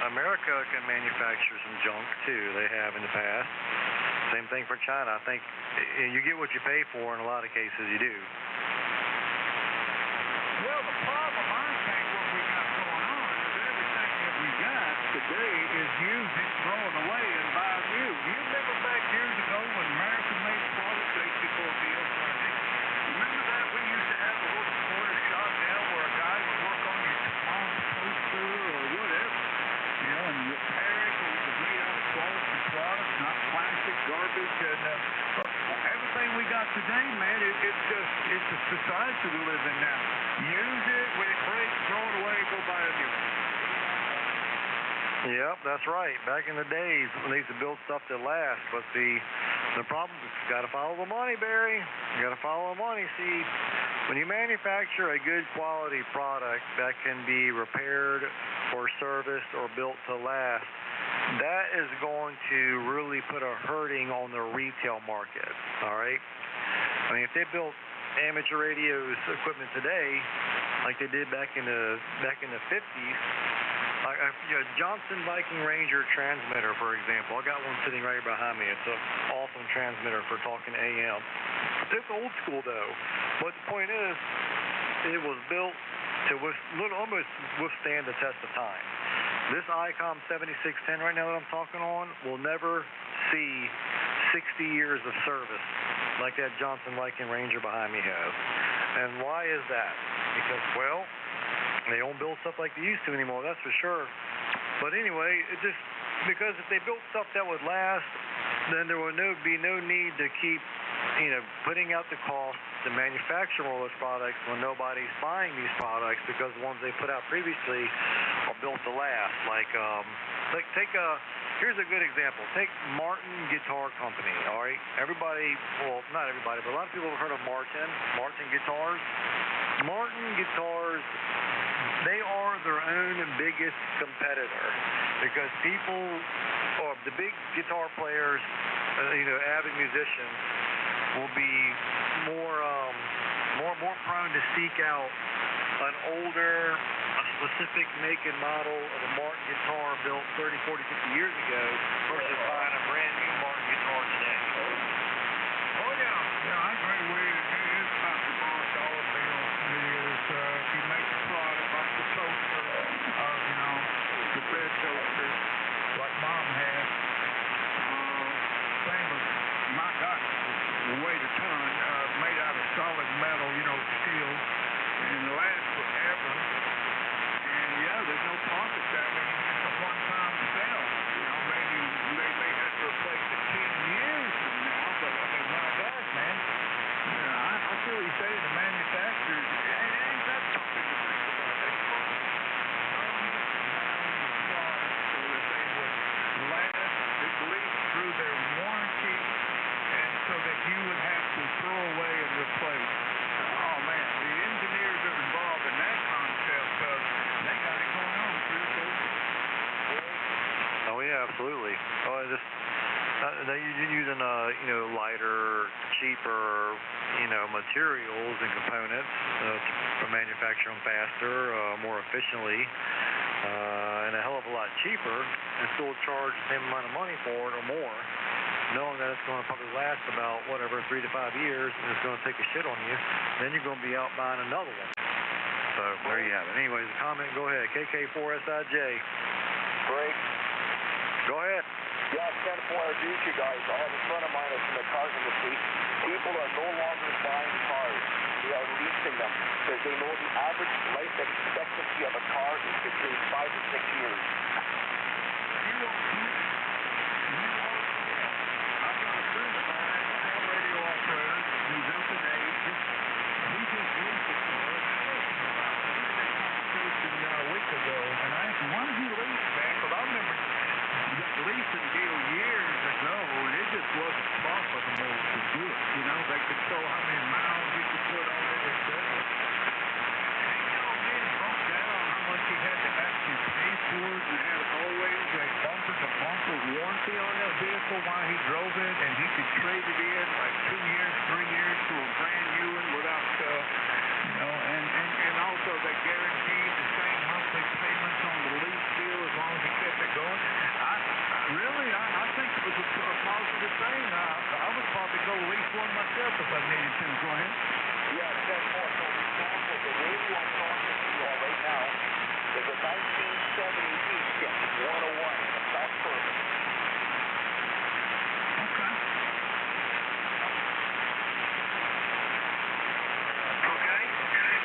America can manufacture some junk too. They have in the past. Same thing for China. I think you get what you pay for in a lot of cases. You do. Well, the problem I think what we got going on is everything that we got today is used and thrown away and buying new. You remember back years ago when America made products, $64 deals for a remember that we used to have a little corner shop now where a guy would work on your mom's toaster or whatever. society we live in now. Use it, when it breaks, throw it away, go buy a new one. Yep, that's right. Back in the days, when they used to build stuff that lasts, but the problem is you got to follow the money, Barry. You got to follow the money. See, when you manufacture a good quality product that can be repaired or serviced or built to last, that is going to really put a hurting on the retail market. All right. I mean, if they built amateur radio equipment today, like they did back in the 50s. Johnson Viking Ranger transmitter, for example. I got one sitting right behind me. It's an awesome transmitter for talking AM. It's old school, though. But the point is, it was built to almost withstand the test of time. This ICOM 7610 right now that I'm talking on will never see 60 years of service like that Johnson Viking Ranger behind me has. And why is that? Because, well, they don't build stuff like they used to anymore, that's for sure. But anyway, because if they built stuff that would last, then there would be no need to keep, putting out the cost to manufacture all those products when nobody's buying these products, because the ones they put out previously are built to last. Here's a good example. Take Martin Guitar Company, all right? Everybody, well, not everybody, but a lot of people have heard of Martin Guitars. Martin Guitars, they are their own biggest competitor, because people, or the big guitar players, avid musicians, will be more prone to seek out an older, a specific make and model of a Martin guitar built 30, 40, 50 years ago versus buying a brand new Martin guitar today. Oh, yeah, I agree with you. It is about the $1 bill. It is, if you make a product like the toaster, the bed toaster, like Mom had, thing was, my God, weighed a ton, made out of solid metal, steel, and lasts forever. And yeah, there's no profit there. I mean, it's a one-time sale. Maybe they may have to replace it 10 years from now, but I mean, my God, man. I feel what you're saying. The manufacturers, it ain't that something to think about. They focus so much on the product so that they would last at least through their warranty, and so that you would have to throw away and replace. Oh man, the engineers that are involved in that concept, they got it going on pretty cool. Oh yeah, absolutely. They're using lighter, cheaper, materials and components to manufacture them faster, more efficiently, and a hell of a lot cheaper, and still charge the same amount of money for it or more, knowing that it's going to probably last about 3 to 5 years, and it's going to take a shit on you. Then you're going to be out buying another one. So there you have it. Anyways, a comment, go ahead. KK4SIJ. Break. Go ahead. Yeah, 10-4, I agree with you guys. I have a friend of mine that's in the car industry. People are no longer buying cars. They are leasing them because they know the average life expectancy of a car is between 5 to 6 years. I've got a friend of mine, a ham radio operator, who's up in age. He just leased a car, and I asked him about it. We had a conversation a week ago, and I asked him, why did you lease, man? Because I remember that leasing deal years ago, and it just wasn't profitable to do it. They could show how many miles you could put on it, etc. And man, he broke down how much he had to actually pay for it, and had always a bumper-to-bumper warranty on that vehicle while he drove it, and he could trade it in like 2 years, 3 years to a brand new one without, and also they guaranteed the same monthly payments on the lease deal as long as he kept it going. I think it was a positive thing. I would probably go lease one myself if I needed to. Go ahead. Yeah, 10-4. So, for example, the radio I'm talking to you all right now is a 1970 Easton 101 in a South Suburban. Okay. Okay.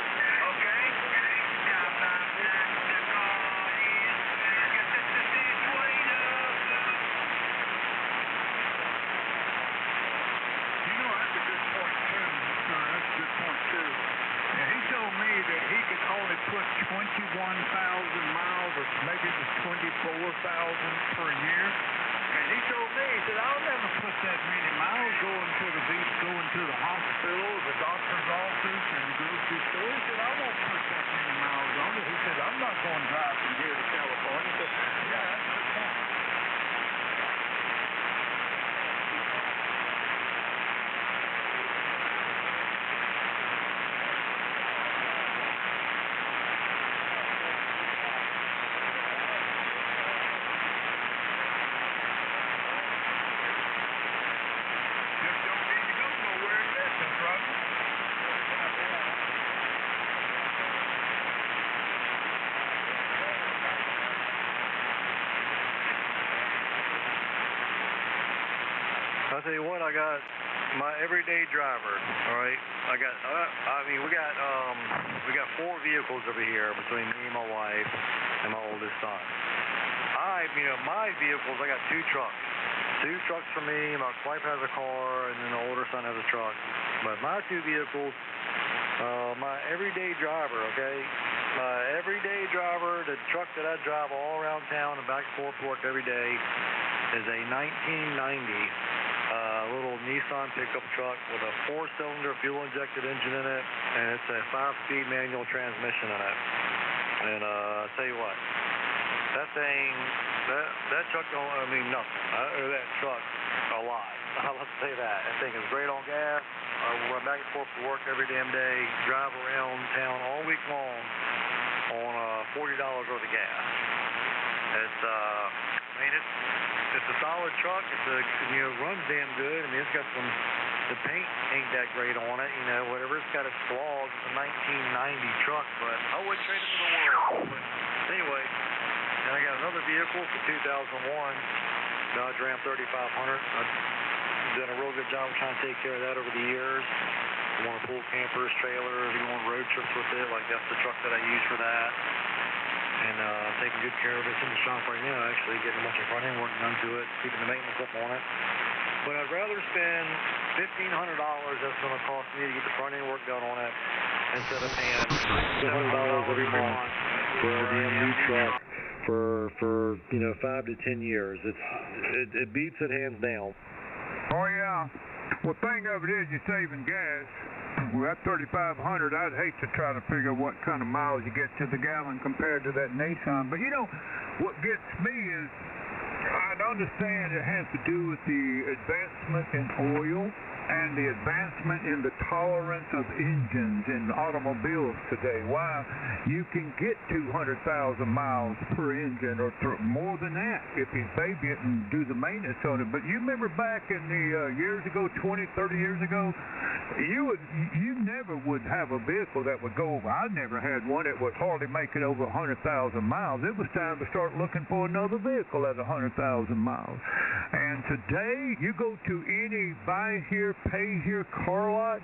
that he could only put 21,000 miles or maybe it was 24,000 per year. And he told me, he said, I'll never put that many miles going to the hospital, the doctor's office, and the grocery store. He said, I won't put that many miles on it. He said, I'm not going to drive from here to California. He said, yeah, that's a good point. I'll tell you what, I got my everyday driver. All right, we got 4 vehicles over here between me and my wife and my oldest son. My vehicles, I got 2 trucks. 2 trucks for me. My wife has a car, and then the older son has a truck. But my 2 vehicles, my everyday driver. Okay, my everyday driver, the truck that I drive all around town and back and forth to work every day, is a 1990. Little Nissan pickup truck with a 4-cylinder fuel-injected engine in it, and it's a 5-speed manual transmission in it. And I'll tell you what, that thing, that truck don't owe me nothing. I owe that truck a lot. Let's say that. That thing is great on gas. I run back and forth to work every damn day, drive around town all week long on $40 worth of gas. It's a solid truck. Runs damn good. I mean, it's got the paint ain't that great on it, whatever. It's got its flaws. It's a 1990 truck, but I wouldn't trade it for the world. But anyway, and I got another vehicle for 2001, Dodge Ram 3500. I've done a real good job of trying to take care of that over the years. I want to pull campers, trailers, go on road trips with it. Like, that's the truck that I use for that. And taking good care of it. It's in the shop right now, actually, getting a bunch of front end work done to it, keeping the maintenance up on it. But I'd rather spend $1,500 that's going to cost me to get the front end work done on it instead of paying $700 every month for a damn new truck for 5 to 10 years. It beats it hands down. Oh yeah. Well, thing of it is, you're saving gas. With that 3,500, I'd hate to try to figure what kind of miles you get to the gallon compared to that Nissan. But what gets me is, I understand it has to do with the advancement in oil and the advancement in the tolerance of engines in automobiles today. Why you can get 200,000 miles per engine or more than that if you baby it and do the maintenance on it. But you remember back in the years ago, 20, 30 years ago, you never would have a vehicle that would go over. I never had one that would hardly make it over 100,000 miles. It was time to start looking for another vehicle at 100,000 miles. And today, you go to any buy here, pay here car lot,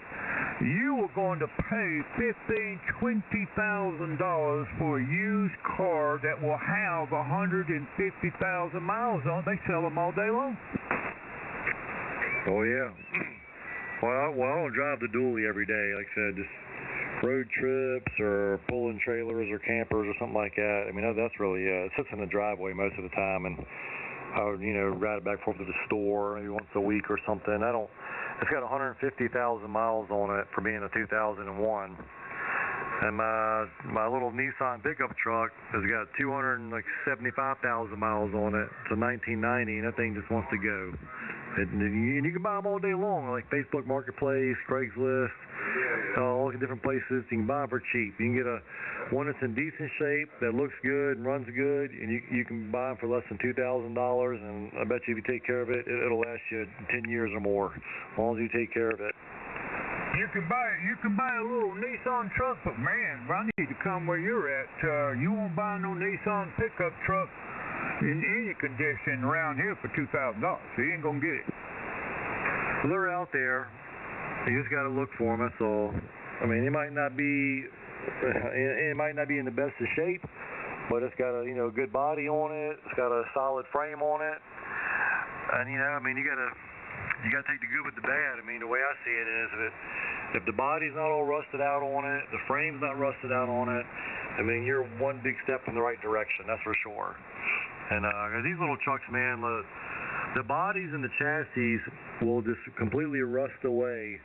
you are going to pay $15,000, $20,000 for a used car that will have 150,000 miles on it. They sell them all day long. Oh yeah. Well, I don't drive the dually every day. Like I said, just road trips or pulling trailers or campers or something like that. I mean, that's really it sits in the driveway most of the time, and I would ride it back and forth to the store maybe once a week or something. It's got 150,000 miles on it for being a 2001. And my little Nissan pickup truck has got 275,000 miles on it. It's a 1990, and that thing just wants to go. And you can buy them all day long, like Facebook Marketplace, Craigslist, all the different places. You can buy them for cheap. You can get one that's in decent shape, that looks good and runs good, and you can buy them for less than $2,000. And I bet you if you take care of it, it'll last you 10 years or more, as long as you take care of it. You can buy a little Nissan truck, but man, I need to come where you're at. You won't buy no Nissan pickup truck in any condition around here for $2,000. So you ain't gonna get it. Well, they're out there. You just got to look for them. That's all. I mean, it might not be in the best of shape, but it's got a good body on it. It's got a solid frame on it, and I mean, you got to take the good with the bad. I mean, the way I see it is, If the body's not all rusted out on it, the frame's not rusted out on it, I mean, you're one big step in the right direction, that's for sure. And these little trucks, man, the bodies and the chassis will just completely rust away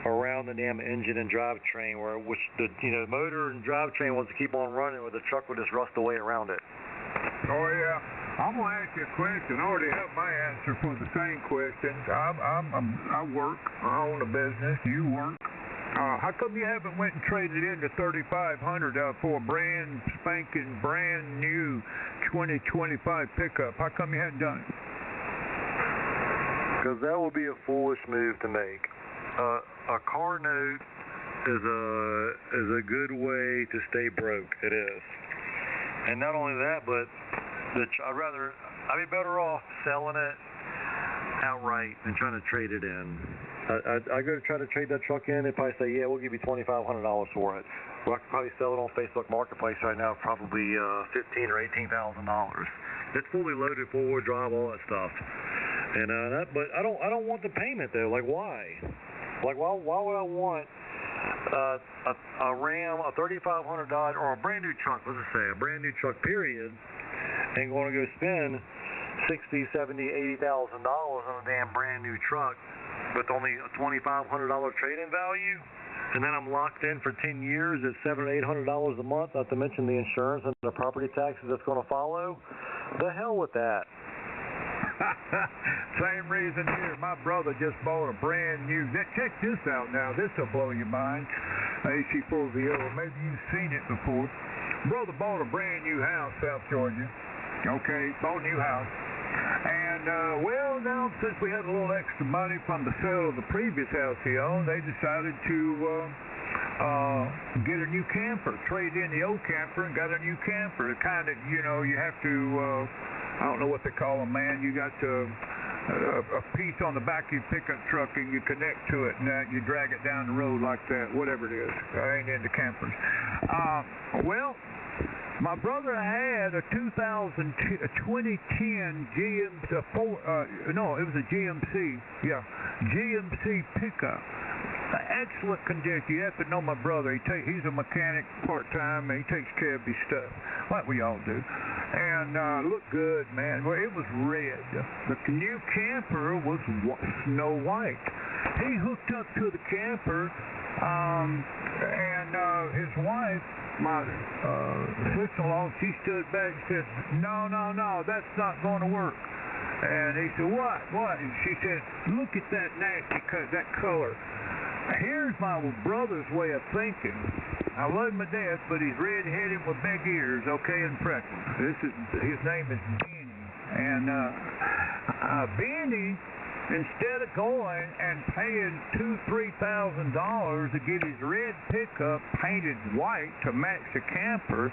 around the damn engine and drivetrain, which the motor and drivetrain wants to keep on running, where the truck will just rust away around it. Oh yeah, I'm gonna ask you a question. I already have my answer for the same questions. I work. I own a business. You work. How come you haven't went and traded in the 3,500 for a brand spanking, brand new 2025 pickup? How come you hadn't done it? Because that would be a foolish move to make. A car note is a good way to stay broke. It is. And not only that, but I'd be better off selling it outright than trying to trade it in. I go to try to trade that truck in, they probably say, yeah, we'll give you $2,500 for it. Well, I could probably sell it on Facebook Marketplace right now, probably $15,000 or $18,000. It's fully loaded, four-wheel drive, all that stuff. And but I don't want the payment though. Like why? Like why would I want a Ram, a $3,500 or a brand new truck? Let's just say a brand new truck, period, and going to go spend $60,000, $70,000, $80,000 on a damn brand new truck with only a $2,500 trade-in value, and then I'm locked in for 10 years at $700 or $800 a month, not to mention the insurance and the property taxes that's going to follow. The hell with that. Same reason here. My brother just bought a brand new. Check this out now. This will blow your mind. AC4VO. Maybe you've seen it before. Brother bought a brand new house, South Georgia. Okay, bought a new house. And, well, now, since we had a little extra money from the sale of the previous house he owned, they decided to get a new camper, trade in the old camper and got a new camper. It kind of, you have to, I don't know what they call them, man. You got a piece on the back of your pickup truck and you connect to it and you drag it down the road like that, whatever it is. I ain't into campers. Well, my brother had a 2010 GMC, it was a GMC, GMC pickup. Excellent condition. You have to know my brother. He's a mechanic part-time, and he takes care of his stuff, like we all do. And looked good, man. Well, it was red. The new camper was snow white. He hooked up to the camper, and his wife, my sister-in-law, she stood back and said, no, that's not going to work. And he said, what? And she said, look at that nasty that color. Here's my brother's way of thinking. I love him to death, but he's red-headed with big ears, okay, and freckles. His name is Benny. And Benny, instead of going and paying $2,000, $3,000 to get his red pickup painted white to match the camper,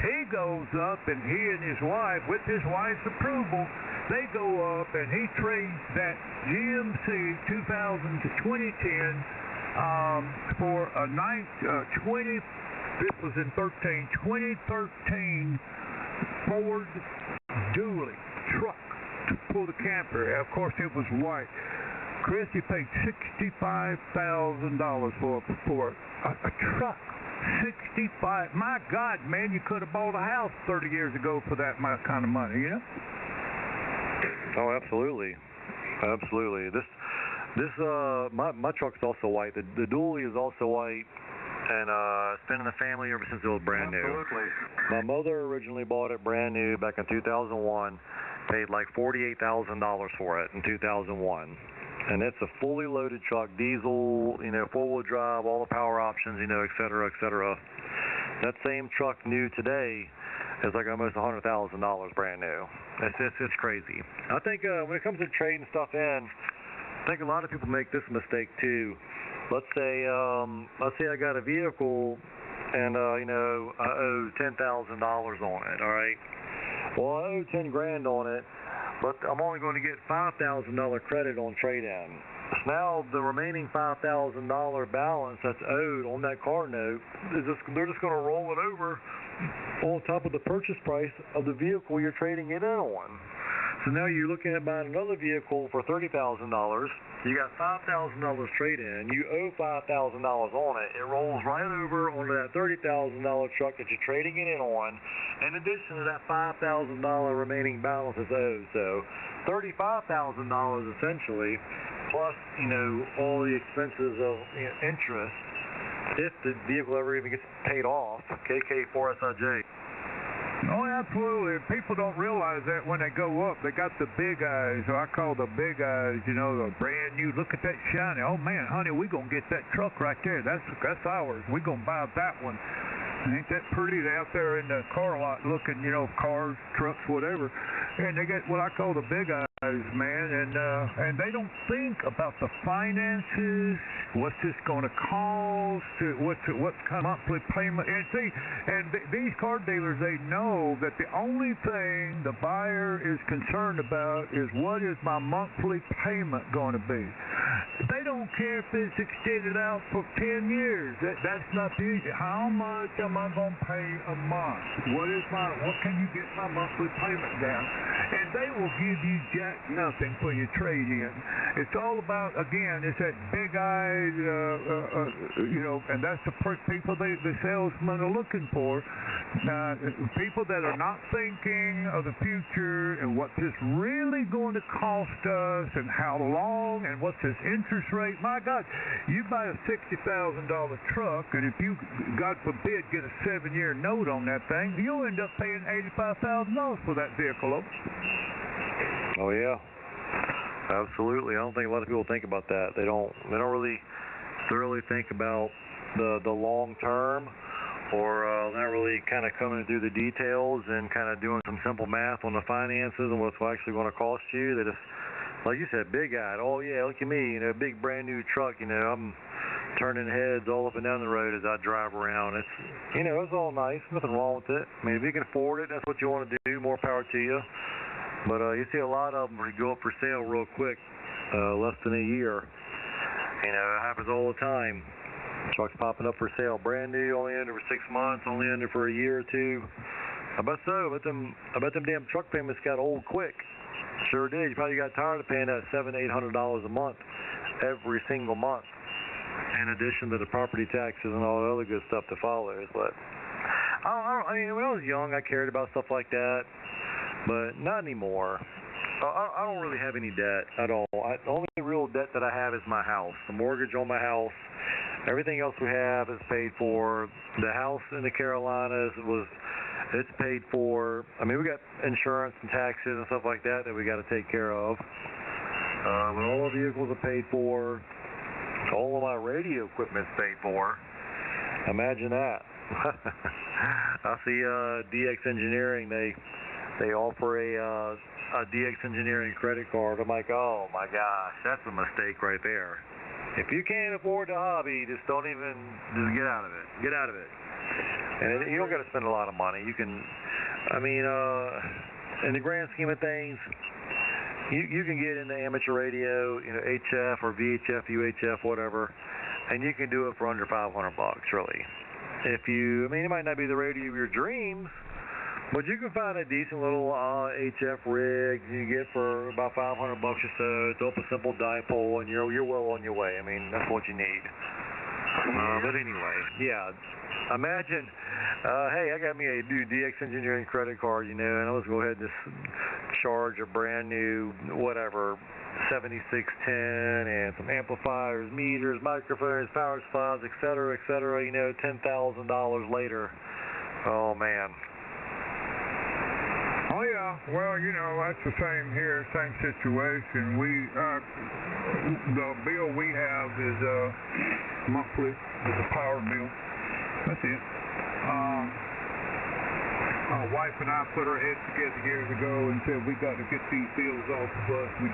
he goes up and he and his wife, with his wife's approval, they go up and he trades that GMC 2000 to 2010 for a 2013 Ford Dually truck to pull the camper. Of course, it was white. Chris, he paid $65,000 for a truck. 65. My God, man, you could have bought a house 30 years ago for that kind of money, you know? Oh, absolutely. Absolutely. My truck's also white. The Dually is also white, and it's been in the family ever since it was brand new. Absolutely. My mother originally bought it brand new back in 2001, paid like $48,000 for it in 2001. And it's a fully loaded truck, diesel, four-wheel drive, all the power options, et cetera, et cetera. That same truck new today is like almost $100,000 brand new. It's crazy. I think when it comes to trading stuff in, I think a lot of people make this mistake too. Let's say I got a vehicle and I owe $10,000 on it. All right. Well, I owe $10,000 on it, but I'm only going to get $5,000 credit on trade-in. Now the remaining $5,000 balance that's owed on that car note they're just going to roll it over on top of the purchase price of the vehicle you're trading it in on. So now you're looking at buying another vehicle for $30,000, You got $5,000 trade-in. You owe $5,000 on it. It rolls right over onto that $30,000 truck that you're trading it in on. In addition to that $5,000 remaining balance is owed. So $35,000 essentially, plus all the expenses of interest, if the vehicle ever even gets paid off. KK4SIJ. Oh, absolutely. People don't realize that when they go up, they got the big eyes. So I call the big eyes, the brand new. Look at that shiny. Oh, man, honey, we're going to get that truck right there. That's ours. We're going to buy that one. Ain't that pretty? They're out there in the car lot looking, cars, trucks, whatever. And they get what I call the big eyes, man. And they don't think about the finances, what's this going to cost, what kind of monthly payment. And see, these car dealers, they know that the only thing the buyer is concerned about is what is my monthly payment going to be. They don't care if it's extended out for 10 years. That's not the issue. How much am I going to pay a month? What can you get my monthly payment down? And they will give you jack nothing for your trade-in. It's all about, again, it's that big-eyed, and that's the people the salesmen are looking for. People that are not thinking of the future and what's this really going to cost us and how long and what's this interest rate. My God, you buy a $60,000 truck, and if you, God forbid, get a 7-year note on that thing, you'll end up paying $85,000 for that vehicle. Oh yeah, absolutely. I don't think a lot of people think about that. They don't really thoroughly think about the long term, or not really kind of coming through the details and kind of doing some simple math on the finances and what's actually going to cost you. They just, like you said, big-eyed. Oh yeah, look at me, big brand new truck. I'm turning heads all up and down the road as I drive around. It's, it's all nice. Nothing wrong with it. I mean, if you can afford it, that's what you want to do. More power to you. But you see a lot of them go up for sale real quick, less than a year. It happens all the time. Trucks popping up for sale, brand new, only under for 6 months, only under for a year or two. I bet so. I bet them damn truck payments got old quick. Sure did. You probably got tired of paying that $700-800 a month every single month, in addition to the property taxes and all the other good stuff that follows. But I mean, when I was young, I cared about stuff like that, but not anymore. I don't really have any debt at all. The only real debt that I have is my house, the mortgage on my house. Everything else we have is paid for. The house in the Carolinas it's paid for. I mean, we got insurance and taxes and stuff like that we got to take care of. But all the vehicles are paid for. All of my radio equipment's paid for. Imagine that. I see DX Engineering. They offer a DX Engineering credit card. I'm like, oh my gosh, that's a mistake right there. If you can't afford the hobby, just get out of it. Get out of it. And you don't got to spend a lot of money. You can, in the grand scheme of things, you can get into amateur radio, HF or VHF, UHF, whatever, and you can do it for under $500, really. It might not be the radio of your dreams, but you can find a decent little HF rig you get for about $500 or so. It's a simple dipole, and you're well on your way. I mean, that's what you need. But anyway, yeah. Imagine, hey, I got me a new DX Engineering credit card, and I'll just go ahead and just charge a brand new, whatever, 7610 and some amplifiers, meters, microphones, power supplies, etc., $10,000 later. Oh, man. Oh yeah, well, that's the same here, same situation. The bill we have is monthly, is a power bill. That's it. My wife and I put our heads together years ago and said we got to get these bills off of us. I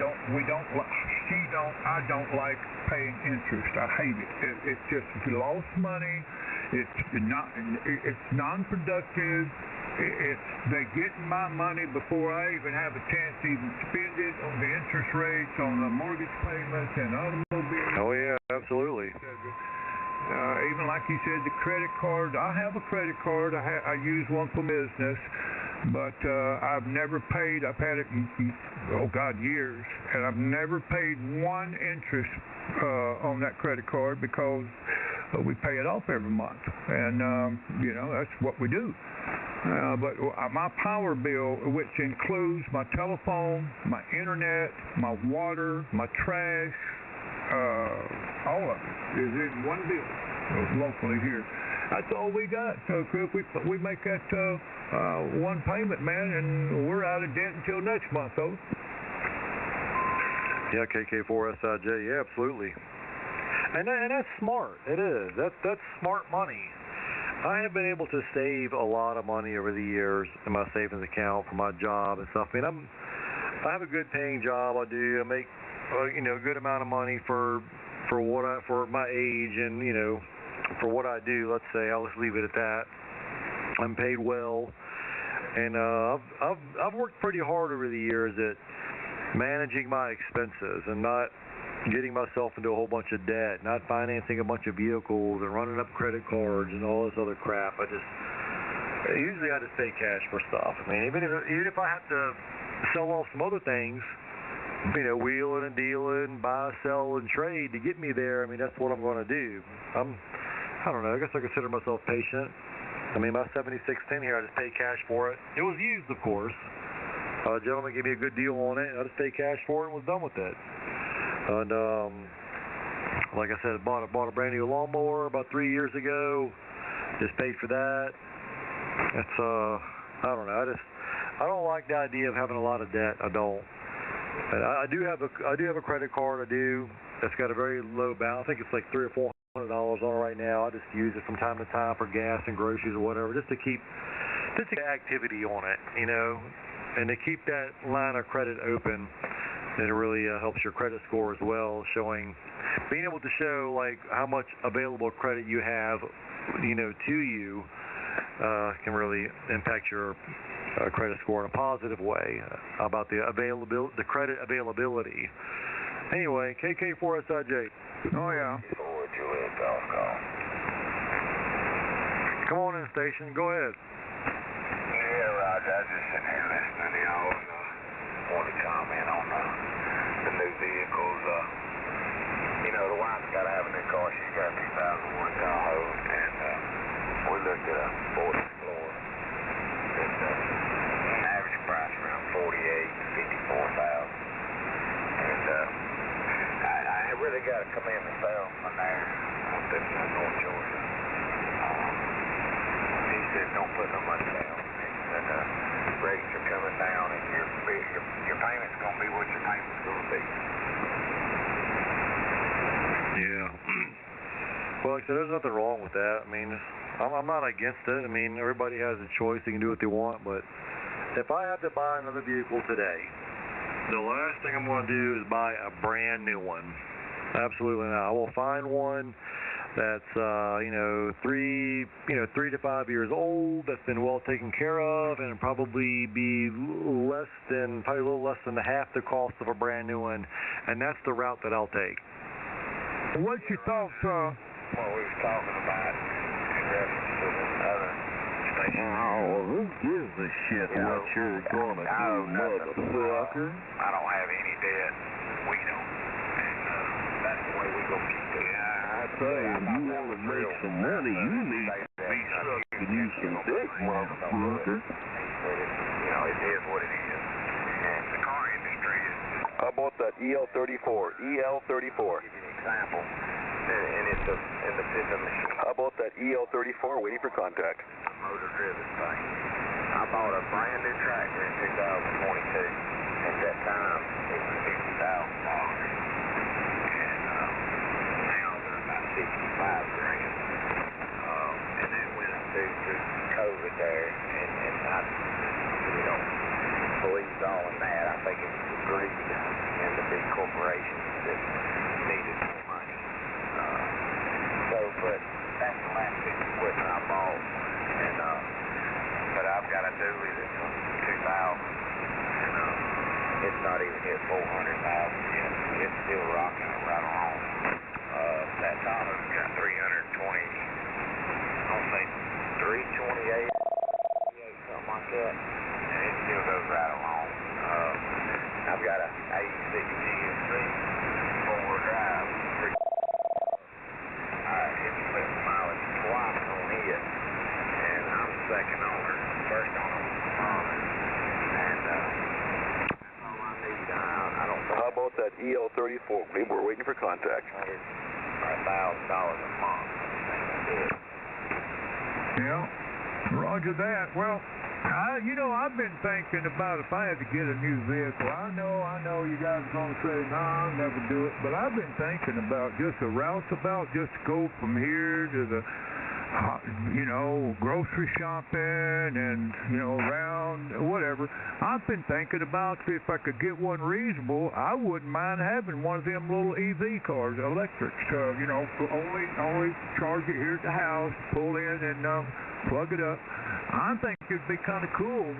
don't like paying interest. I hate it. It's just lost money. It's non-productive. They get my money before I even have a chance to even spend it on the interest rates, on the mortgage payments, and automobile. Oh yeah, absolutely. Even like you said, the credit card. I have a credit card. I use one for business. But I've never paid. I've had it, years, and I've never paid one interest on that credit card because we pay it off every month, and that's what we do. But my power bill, which includes my telephone, my internet, my water, my trash, all of it is in one bill locally here. That's all we got. So if we make that one payment, man, and we're out of debt until next month, though. Yeah, KK4SIJ, yeah, absolutely. And that's smart. It is. That's smart money. I have been able to save a lot of money over the years in my savings account for my job and stuff. I mean, I have a good paying job. I do. I make a good amount of money for my age and for what I do. Let's say I'll just leave it at that. I'm paid well, and I've worked pretty hard over the years at managing my expenses and not getting myself into a whole bunch of debt, not financing a bunch of vehicles and running up credit cards and all this other crap. Usually I just pay cash for stuff. I mean, even if I have to sell off some other things, wheeling and dealing, buy, sell, and trade to get me there, I mean, that's what I'm going to do. I don't know, I guess I consider myself patient. I mean, my 7610 here, I just paid cash for it. It was used, of course. A gentleman gave me a good deal on it. I just paid cash for it and was done with it. And like I said, bought a brand new lawnmower about 3 years ago. Just paid for that. It's I don't know. I don't like the idea of having a lot of debt. I don't. And I do have a credit card. I do. It's got a very low balance. I think it's like $300 or $400 on it right now. I just use it from time to time for gas and groceries or whatever, just to keep activity on it, and to keep that line of credit open. And it really helps your credit score as well, being able to show like how much available credit you have, to you, can really impact your credit score in a positive way. About the credit availability. Anyway, KK4SIJ. Oh yeah. Come on in, station. Go ahead. Yeah, Roger. I was just sitting here listening to y'all. Want to comment on the new vehicles. The wife's got to have a new car. She's got a 2001 Tahoe, and we looked at a Ford Explorer. It's an average price around $48,000 to $54,000. And I really got to commend the salesman there up in North Georgia. He said, don't put no money down. He said, rates are coming down, and your payment's going to be what your payment's going to be. Yeah. Well, like I said, there's nothing wrong with that. I mean, I'm not against it. I mean, everybody has a choice. They can do what they want. But if I have to buy another vehicle today, the last thing I'm going to do is buy a brand new one. Absolutely not. I will find one that's 3 to 5 years old, that's been well taken care of, and probably be probably a little less than half the cost of a brand new one, and that's the route that I'll take. What's your thoughts, what we was talking about in reference to this other station? Oh, who gives a shit what you're gonna do, motherfucker? I don't have any debt. We don't. And that's the way we gonna keep it. Yeah, I tell you, you want to make some money, you need to be sucking you some dick, motherfucker. It is what it is. And the car industry is... How about that EL34? EL34. Give you an example. And it's in the machine. How about that EL34? Waiting for contact. Motor-driven thing. I bought a brand new tractor in 2022. At that time, it was $50,000. And now they're about $65,000. And that went up through COVID there. And I believe all in that. I think it was greed and the big corporations that needed more money. But that's the last piece of equipment I bought. And but I've got a dually that's from 2000, and it's not even hit 400,000 yet. It's still rocking right along. That Tahoe's got 320, I'll say 328, something like that. right along. I've got a 86 GMC, four-wheel drive. Alright, it split mileage twice on it, and I'm second owner. First owner was my father, and all I need, I don't think. How about that EL34? We're waiting for contact. $1,000 a month. Yeah, roger that. Well, I've been thinking about if I had to get a new vehicle. I know you guys are going to say, no, I'll never do it. But I've been thinking about just a roustabout, just to go from here to the, grocery shopping and, around, whatever. I've been thinking about if I could get one reasonable, I wouldn't mind having one of them little EV cars, electrics, only charge it here at the house, pull in and plug it up. I think it'd be kind of cool.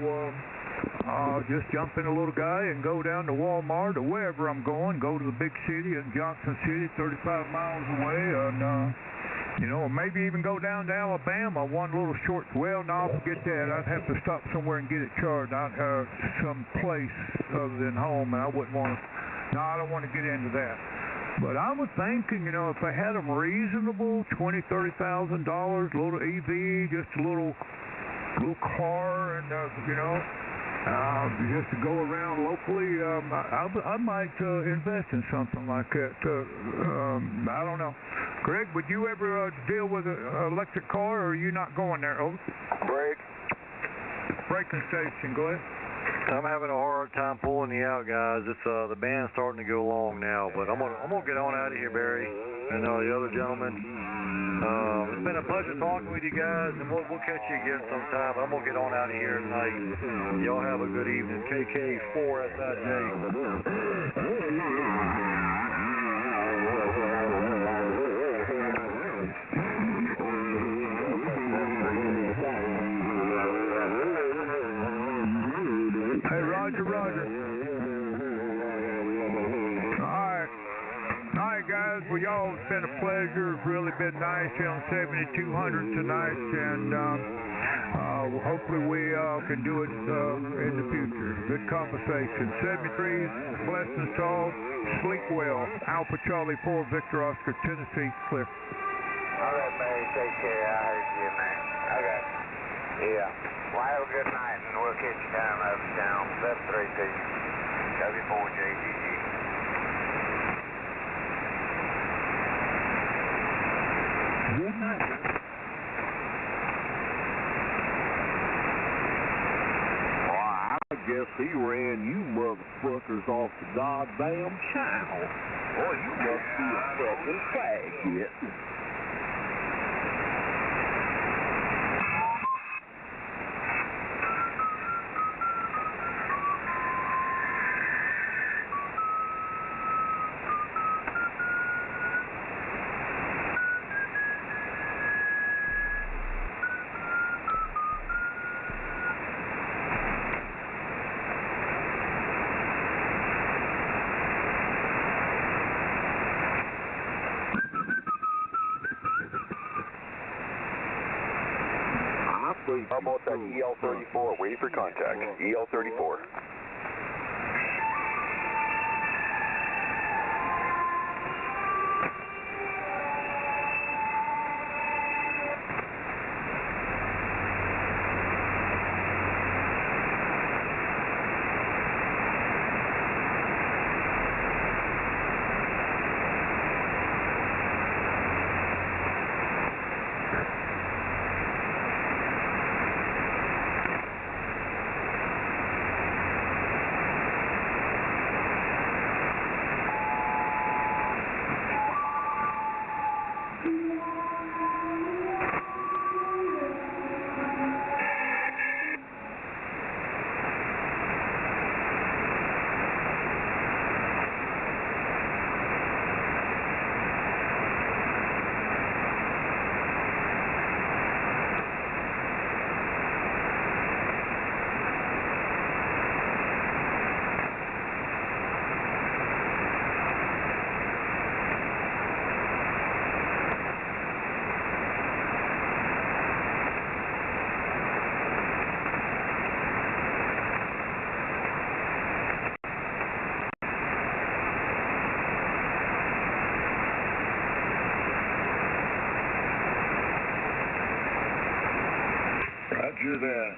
Just jump in a little guy and go down to Walmart or wherever I'm going, go to the big city in Johnson City, 35 miles away, and maybe even go down to Alabama, one little short, well, no, forget that. I'd have to stop somewhere and get it charged out some place other than home, and I wouldn't want to, no, I don't want to get into that. But I was thinking, if I had them reasonable, $20,000, $30,000, little EV, just a little car, and, just to go around locally, I might invest in something like that. I don't know. Greg, would you ever deal with an electric car, or are you not going there? Oh, braking station, go ahead. I'm having a hard time pulling you out, guys. It's the band's starting to go long now, but I'm gonna get on out of here, Barry, and the other gentlemen. It's been a pleasure talking with you guys, and we'll catch you again sometime. But I'm gonna get on out of here tonight. Y'all have a good evening. KK4SIJ. Hey, Roger. All right, guys. Well, y'all, it's been a pleasure. It's really been nice here on 7200 tonight, and hopefully we can do it in the future. Good conversation. 73, blessings to all. Sleep well. Alpha Charlie 4, Victor Oscar, Tennessee, Cliff. All right, Barry, take care. I heard you, man. Okay. Yeah. Well, have a good night, and we'll catch you down uptown. 732 W4JGG. Good night. Well, I guess he ran you motherfuckers off the goddamn channel. Boy, you must be a fucking faggot. How about that EL34? Waiting for contact. EL34. Roger that.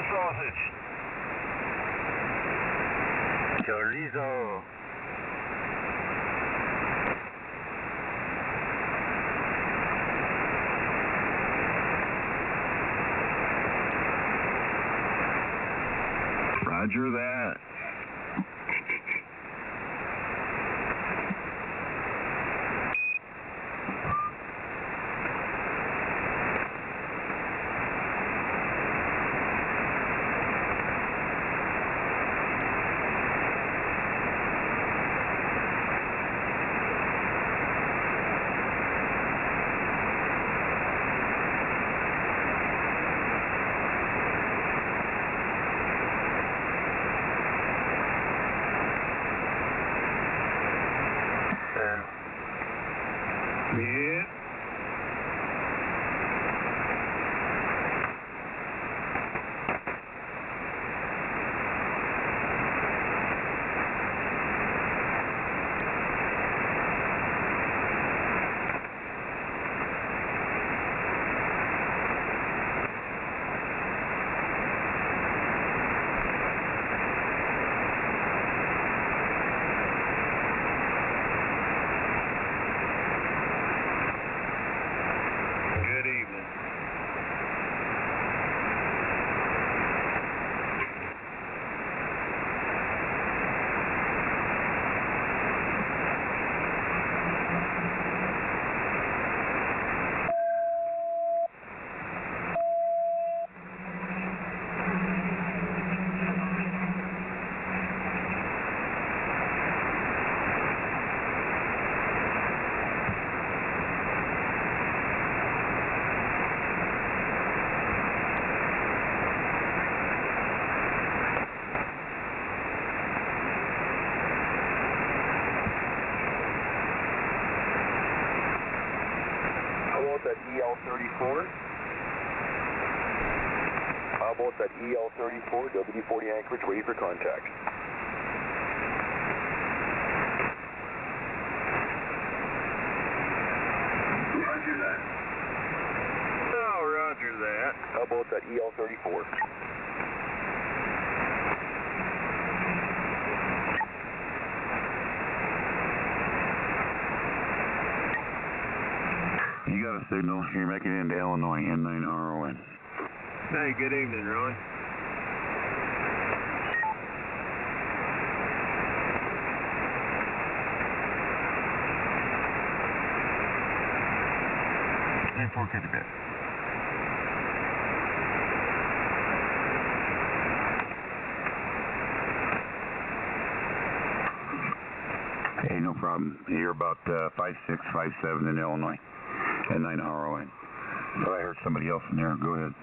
Sausage. Chorizo. Roger that. Yeah. Good evening. How about that EL34? How about that EL34, WD-40 Anchorage, ready for contact? Roger that. Oh, roger that. How about that EL34? You got a signal. You're making it into Illinois, N9RON. Hey, good evening, Ron. Hey, 450 bit. Okay, no problem. You're about 56, 57 in Illinois at 9 RON. But I heard somebody else in there. Go ahead.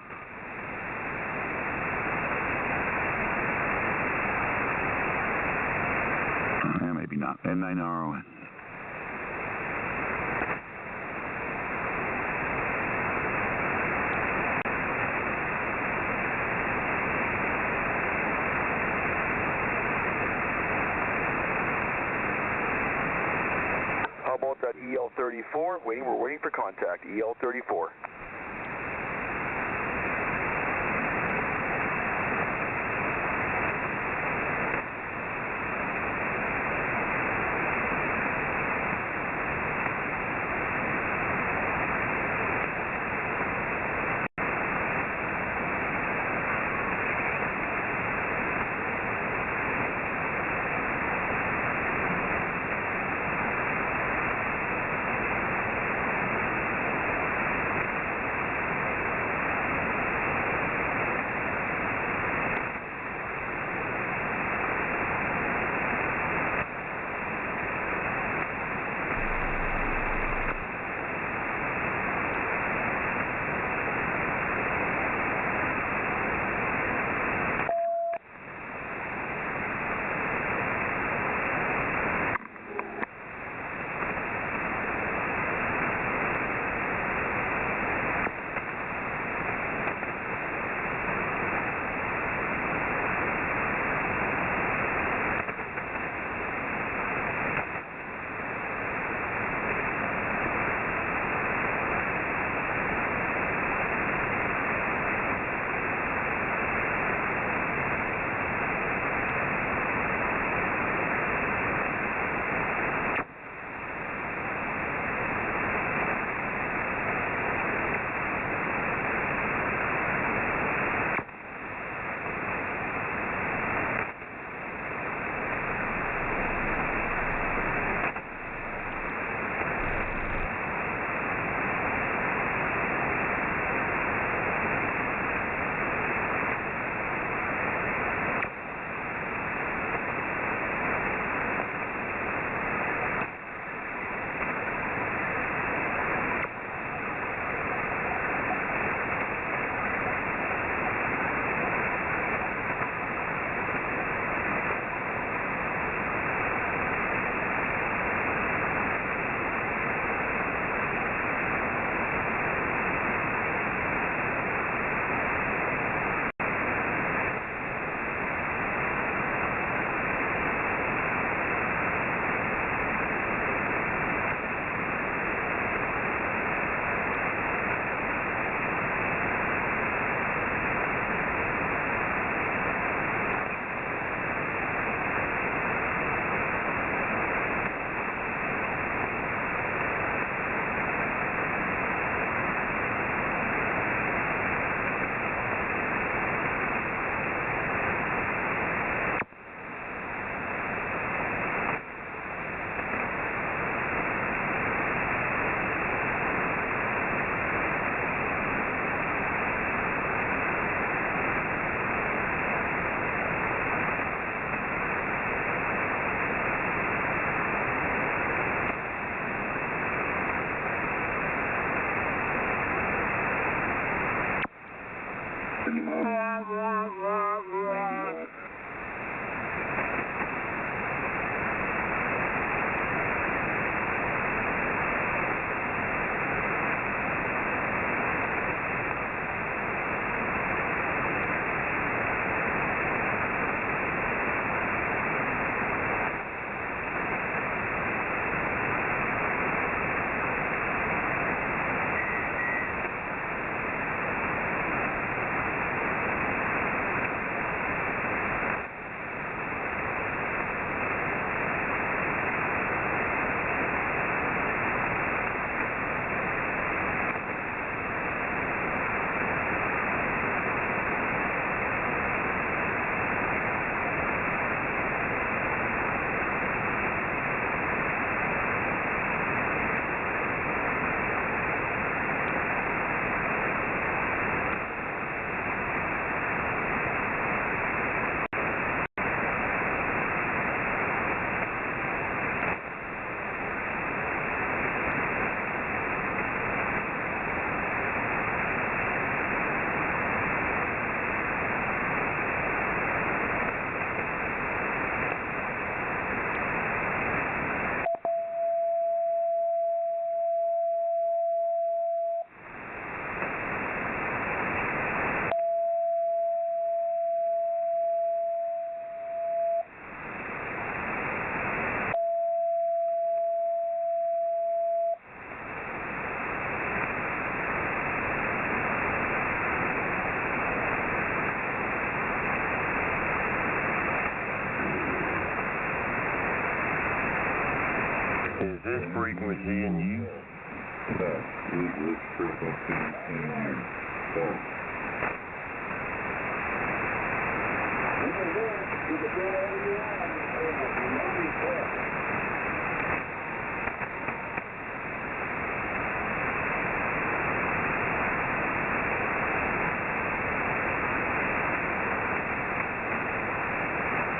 Maybe not. At 9 RON. How about that EL34? We're waiting for contact. EL34. Is this frequency in use? Yes, this frequency in use.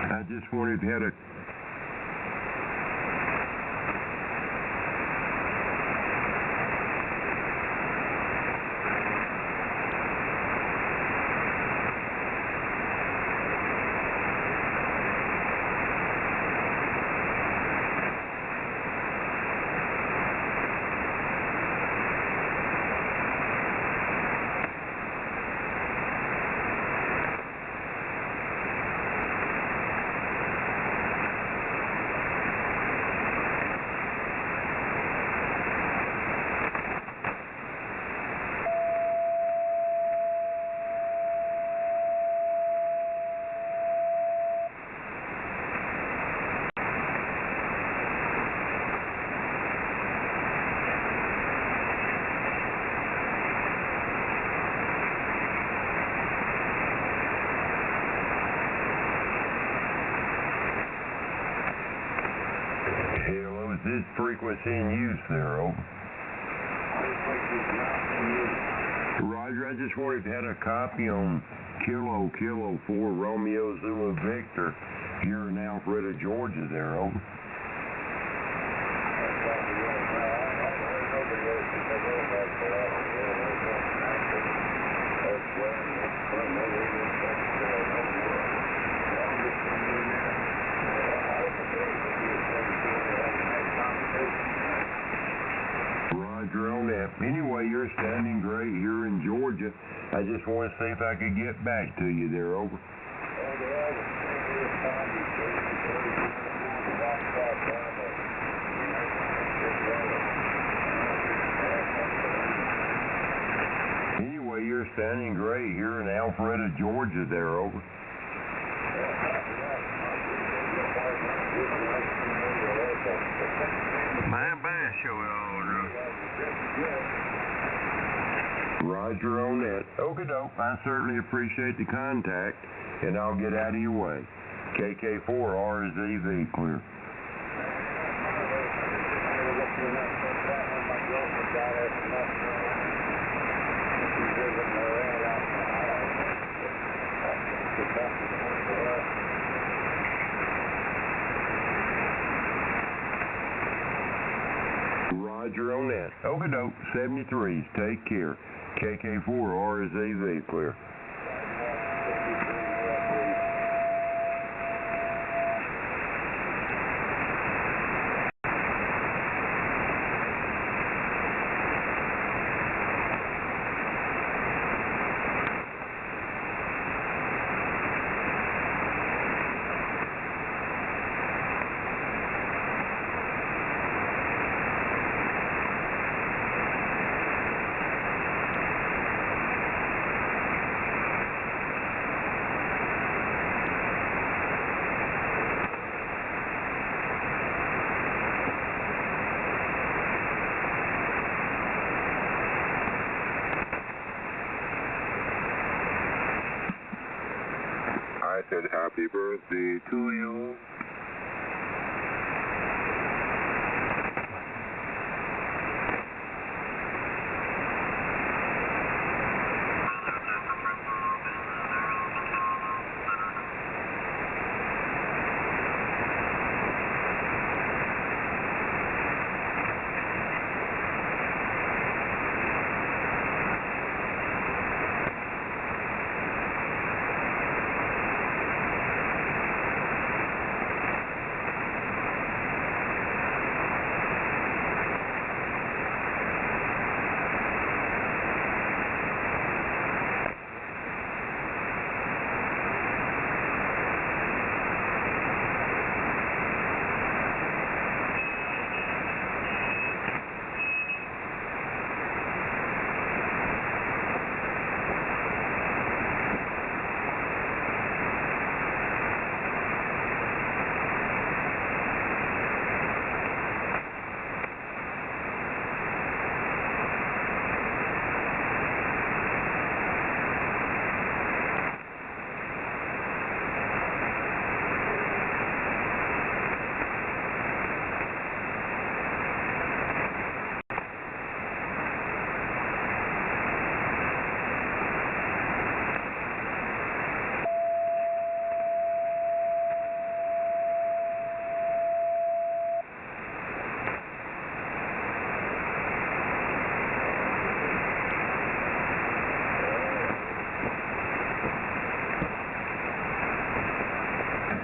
I just wondered if you had a... Hello, is this frequency in use there, over? Roger, I just wondered if you had a copy on Kilo 4 Romeo Zulu Victor here in Alpharetta, Georgia there, over. Roger on that. Anyway, you're sounding great here in Georgia. I just want to see if I could get back to you there, over. Anyway, you're sounding great here in Alpharetta, Georgia there, over. My bass show it all, Roger on that. Okie doke. I certainly appreciate the contact, and I'll get out of your way. KK4RZV clear. Roger on that. Okie doke. 73s. Take care. KK4RZV clear. I said happy birthday to you.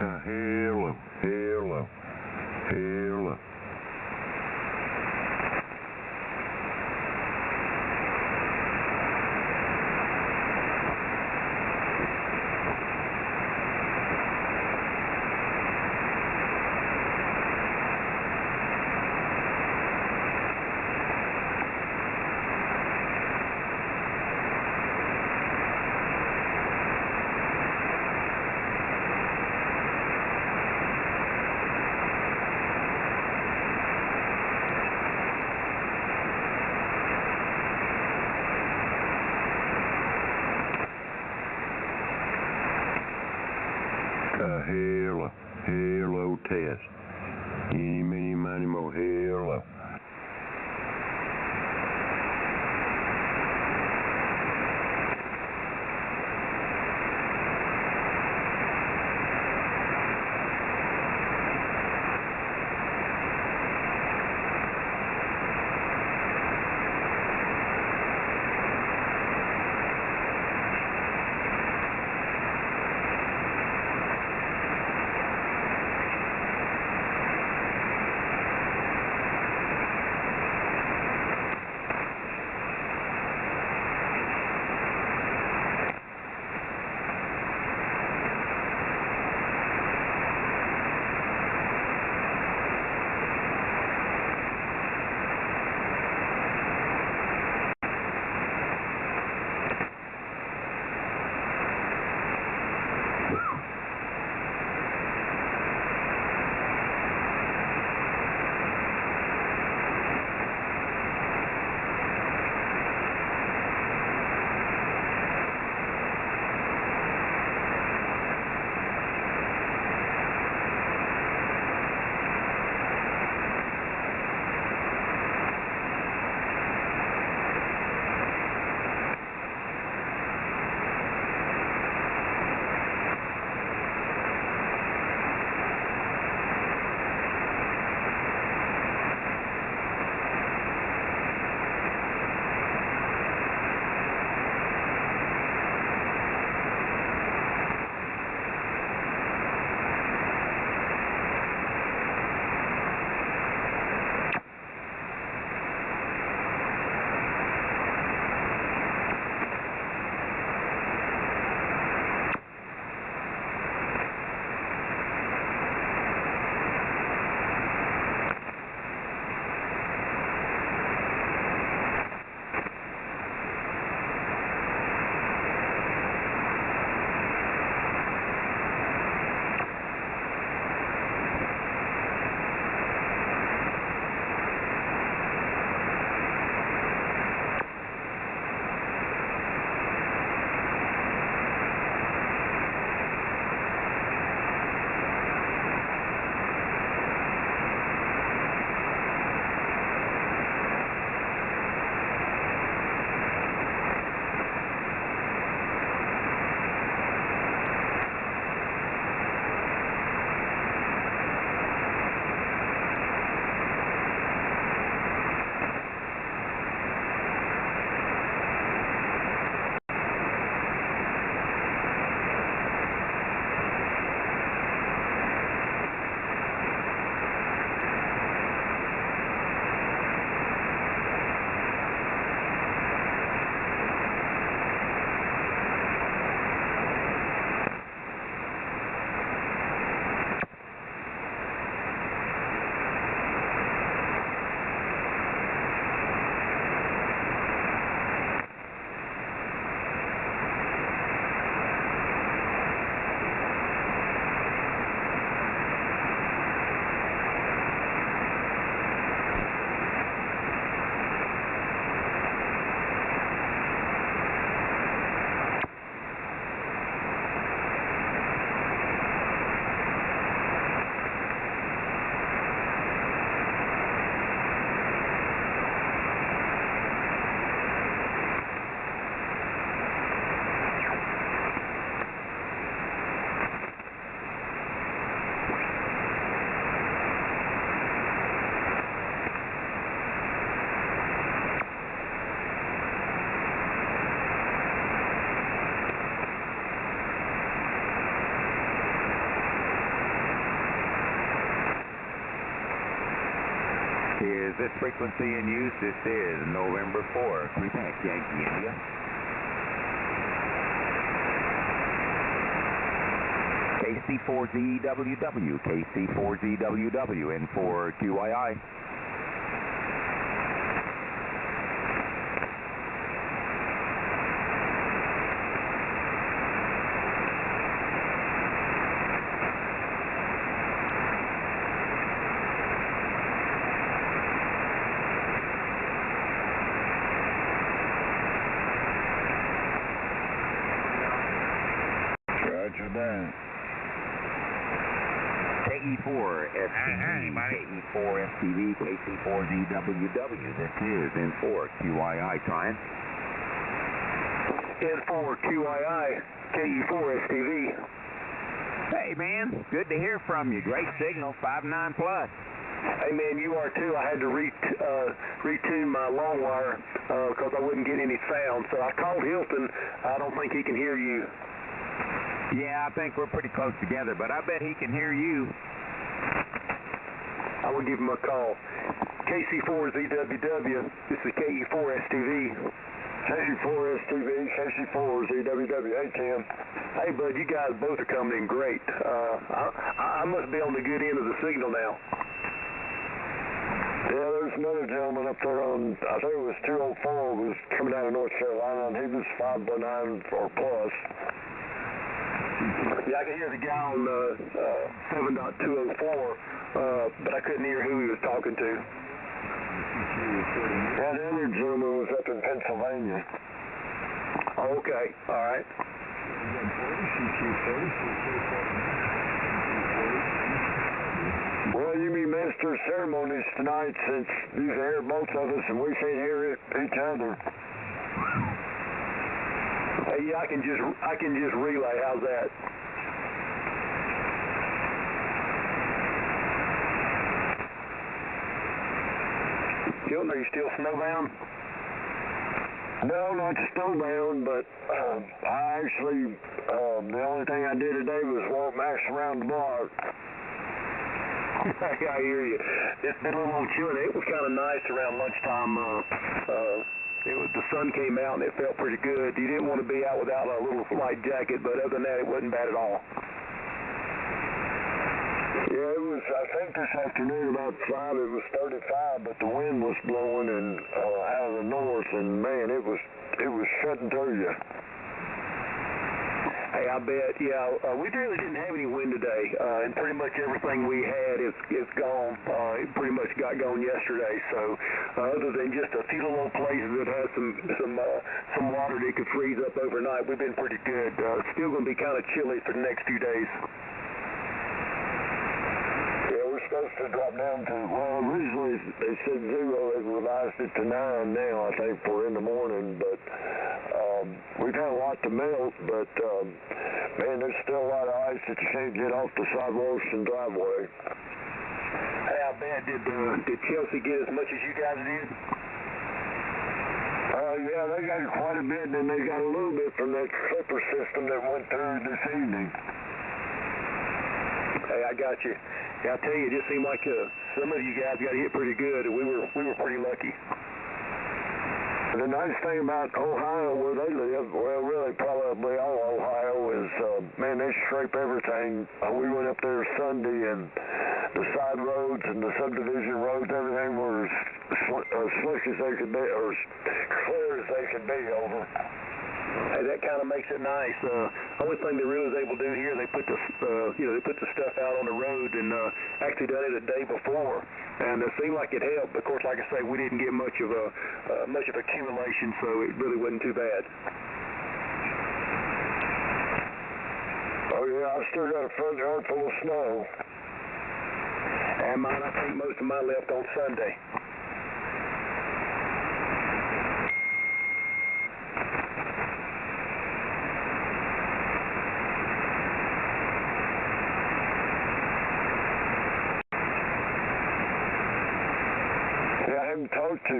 Hello, hello, hello. Hello, hello test. Any, many, money, mo, hello. Is this frequency in use? This is November 4, Quebec, Yankee India. KC4ZWW, KC4ZWW, in for QYI. Roger that. KE4STV, KE4STV, KC4ZWW. This is in for QYI, trying. In for QYI, KE4STV. Hey, man, good to hear from you. Great signal, 5.9 plus. Hey, man, you are too. I had to retune my long wire because I wouldn't get any sound. So I called Hilton. I don't think he can hear you. Yeah, I think we're pretty close together, but I bet he can hear you. I will give him a call. KC4ZWW, this is KE4STV. KE4STV, KC4ZWW. Hey, Tim. Hey, bud, you guys both are coming in great. I must be on the good end of the signal now. Yeah, there's another gentleman up there on, I think it was 204, was coming out of North Carolina, and he was 5.9 or plus. Yeah, I could hear the guy on 7.204, but I couldn't hear who he was talking to. Yeah, the other gentleman was up in Pennsylvania. Oh, okay, all right. Well, you be master of ceremonies tonight since you can hear both of us and we can't hear each other. Hey, yeah, I can just relay. How's that? Hilton, are you still snowbound? No, not snowbound, but I actually, the only thing I did today was walk Max around the block. I hear you. It's been a little chilly. It was kind of nice around lunchtime. The sun came out and it felt pretty good. You didn't want to be out without a little light jacket, but other than that, it wasn't bad at all. Yeah, it was, I think this afternoon about 5, it was 35, but the wind was blowing and out of the north, and man, it was shutting through you. Hey, I bet, yeah, we really didn't have any wind today, and pretty much everything we had is gone. It pretty much got gone yesterday, so other than just a few little places that had some water that could freeze up overnight, we've been pretty good. It's still going to be kind of chilly for the next few days. We're supposed to drop down to, well, originally they said 0, they revised it to 9 now, I think, for in the morning, but we've had a lot to melt, but man, there's still a lot of ice that you can't get off the sidewalks and driveway. Hey, I bet, did Chelsea get as much as you guys did? Yeah, they got quite a bit, and then they got a little bit from that slipper system that went through this evening. Hey, I got you. Yeah, I tell you, it just seemed like some of you guys got hit pretty good, and we were pretty lucky. The nice thing about Ohio, where they live, well, really probably all Ohio, is, man, they scrape everything. We went up there Sunday, and the side roads and the subdivision roads, everything were as slick as they could be, or as clear as they could be over. Hey, that kind of makes it nice. Only thing they really was able to do here, they put the stuff out on the road, and actually done it a day before, and it seemed like it helped. Of course, like I say, we didn't get much of accumulation, so it really wasn't too bad. Oh yeah, I still got a front yard full of snow. And mine, I think most of mine left on Sunday. Talked to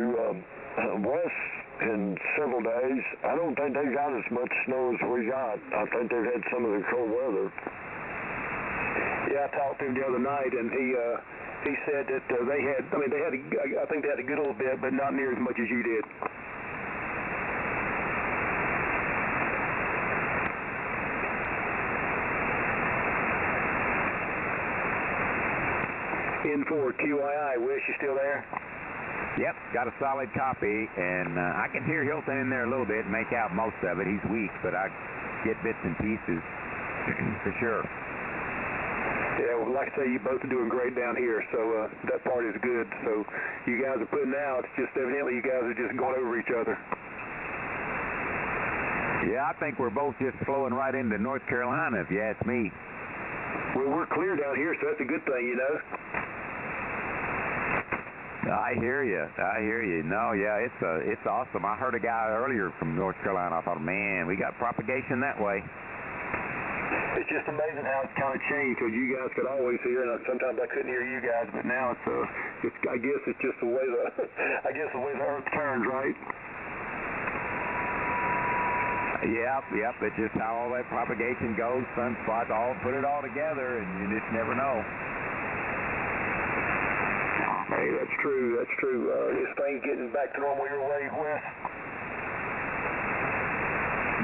Wes in several days. I don't think they got as much snow as we got. I think they've had some of the cold weather. Yeah, I talked to him the other night, and he said that they had, I think they had a good little bit, but not near as much as you did. N4QII, Wish, you still there? Yep, got a solid copy, and I can hear Hilton in there a little bit and make out most of it. He's weak, but I get bits and pieces for sure. Yeah, well, like I say, you both are doing great down here, so that part is good. So you guys are putting out, it's just evidently you guys are just going over each other. Yeah, I think we're both just flowing right into North Carolina, if you ask me. Well, we're clear down here, so that's a good thing, you know. I hear you. No, yeah, it's awesome. I heard a guy earlier from North Carolina. I thought, man, we got propagation that way. It's just amazing how it's kind of changed, because you guys could always hear, and sometimes I couldn't hear you guys, but now it's I guess it's just the way the way the earth turns, right? Yep, it's just how all that propagation goes. Sunspots, all put it all together, and you just never know. Hey, that's true. Is things getting back to normal your way, Wes?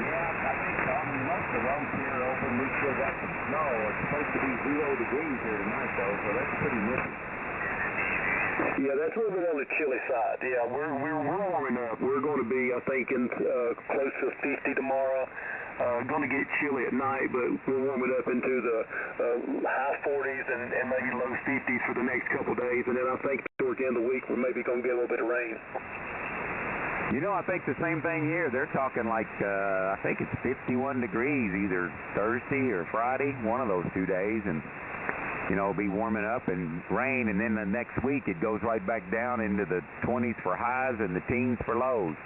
Yeah, I think so. I mean, most of the roads here are open. We still got some snow. It's supposed to be 0 degrees here tonight, though, so that's pretty nippy. Yeah, that's a little bit on the chilly side. Yeah, we're warming up. We're going to be, I think, in close to 50 tomorrow. Going to get chilly at night, but we're warming up into the high 40s and maybe low 50s for the next couple of days. And then I think towards the end of the week, we're maybe going to get a little bit of rain. You know, I think the same thing here. They're talking like, I think it's 51 degrees either Thursday or Friday, one of those 2 days. And, you know, it'll be warming up and rain. And then the next week, it goes right back down into the 20s for highs and the teens for lows.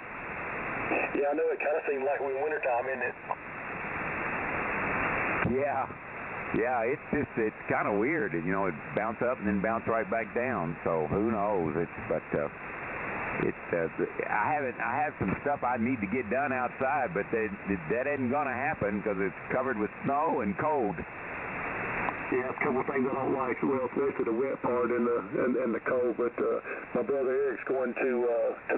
Yeah, I know it kind of seems like we're in wintertime, isn't it? Yeah, it's kind of weird. You know, it bounce up and then bounce right back down. So who knows? I have some stuff I need to get done outside, but that isn't going to happen because it's covered with snow and cold. Yeah, a couple of things I don't like. Well, especially the wet part and the cold. But my brother Eric's going to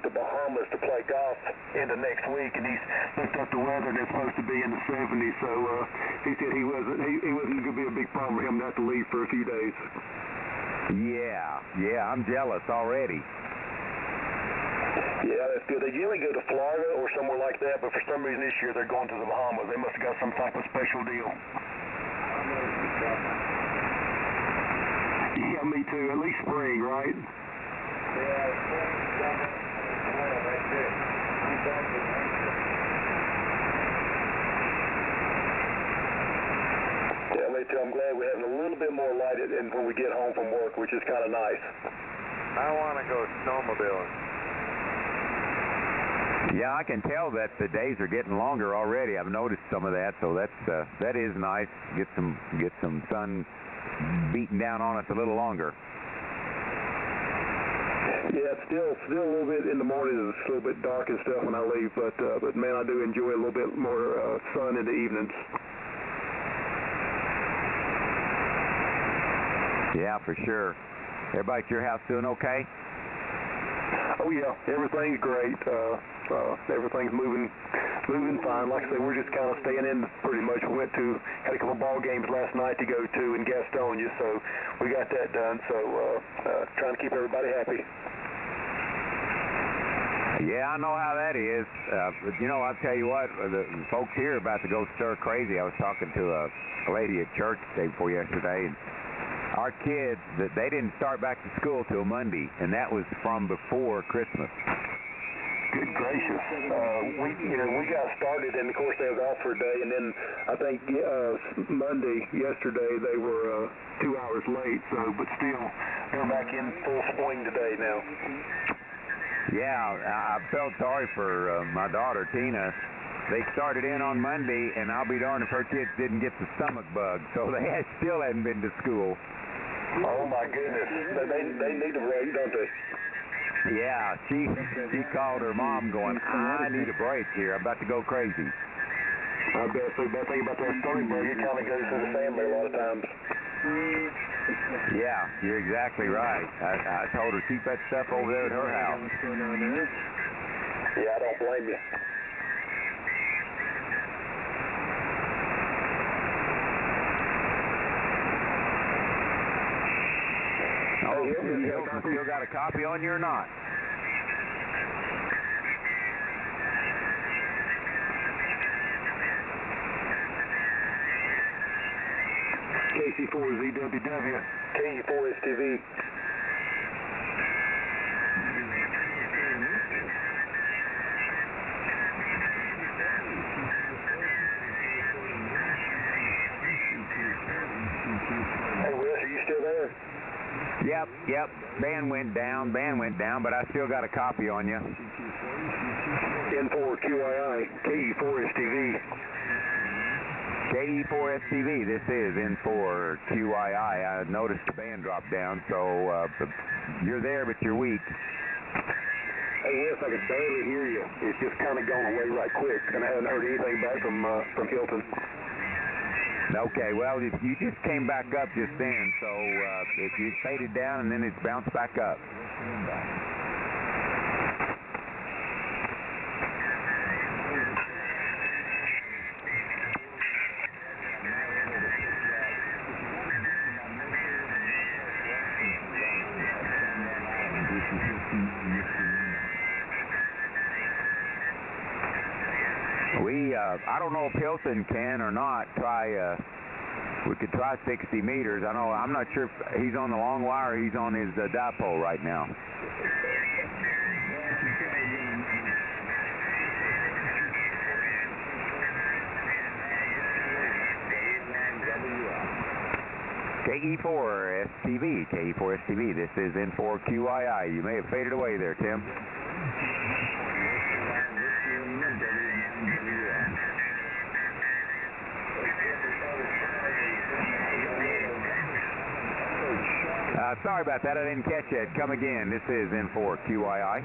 the Bahamas to play golf into next week, and he's looked up the weather, and it's supposed to be in the 70s. So he said he wasn't going to be a big problem for him to have to leave for a few days. Yeah, I'm jealous already. Yeah, that's good. They usually go to Florida or somewhere like that, but for some reason this year they're going to the Bahamas. They must have got some type of special deal. Yeah, me too. At least spring, right? Yeah, spring, summer, well, that's it. I'm back with nature. Yeah, me too. I'm glad we're having a little bit more light when we get home from work, which is kind of nice. I want to go snowmobiling. Yeah, I can tell that the days are getting longer already. I've noticed some of that, so that is nice. Get some sun beating down on us a little longer. Yeah, it's still a little bit in the morning. It's a little bit dark and stuff when I leave, but man, I do enjoy a little bit more sun in the evenings. Yeah, for sure. Everybody at your house doing okay? Oh yeah, everything's great. Everything's moving fine. Like I say, we're just kind of staying in pretty much. We had a couple ball games last night to go to in Gastonia, so we got that done. So trying to keep everybody happy. Yeah, I know how that is. But you know, I'll tell you what, the folks here are about to go stir crazy. I was talking to a lady at church the day before yesterday, and our kids, they didn't start back to school till Monday, and that was from before Christmas. Good gracious. We got started, and of course they was off for a day, and then I think yesterday, they were 2 hours late, but still, they're back in full swing today now. Yeah, I felt sorry for my daughter, Tina. They started in on Monday, and I'll be darned if her kids didn't get the stomach bug, so they still hadn't been to school. Oh, my goodness. They need a break, don't they? Yeah, she called her mom going, I need a break here. I'm about to go crazy. I bet. So bad thing about that stomach bug, it kind of goes through the family a lot of times. Yeah, you're exactly right. I told her keep that stuff over there at her house. Yeah, I don't blame you. Oh, Hilton still got a copy on you or not? KC4ZWW, KE4STV. Yep. Band went down, but I still got a copy on you. N4QII, KE4STV. KE4STV, this is N4QII. I noticed the band dropped down, so you're there, but you're weak. Hey, Wes, I can barely hear you. It's just kind of gone away right quick, and I haven't heard anything back from Hilton. Okay, well, you just came back up just then, so if you faded down and then it's bounced back up. I don't know if Hilton can or not try, we could try 60 meters. I'm not sure if he's on the long wire or he's on his dipole right now. KE4STV, this is N4QII. You may have faded away there, Tim. Sorry about that. I didn't catch that. Come again. This is N4QII.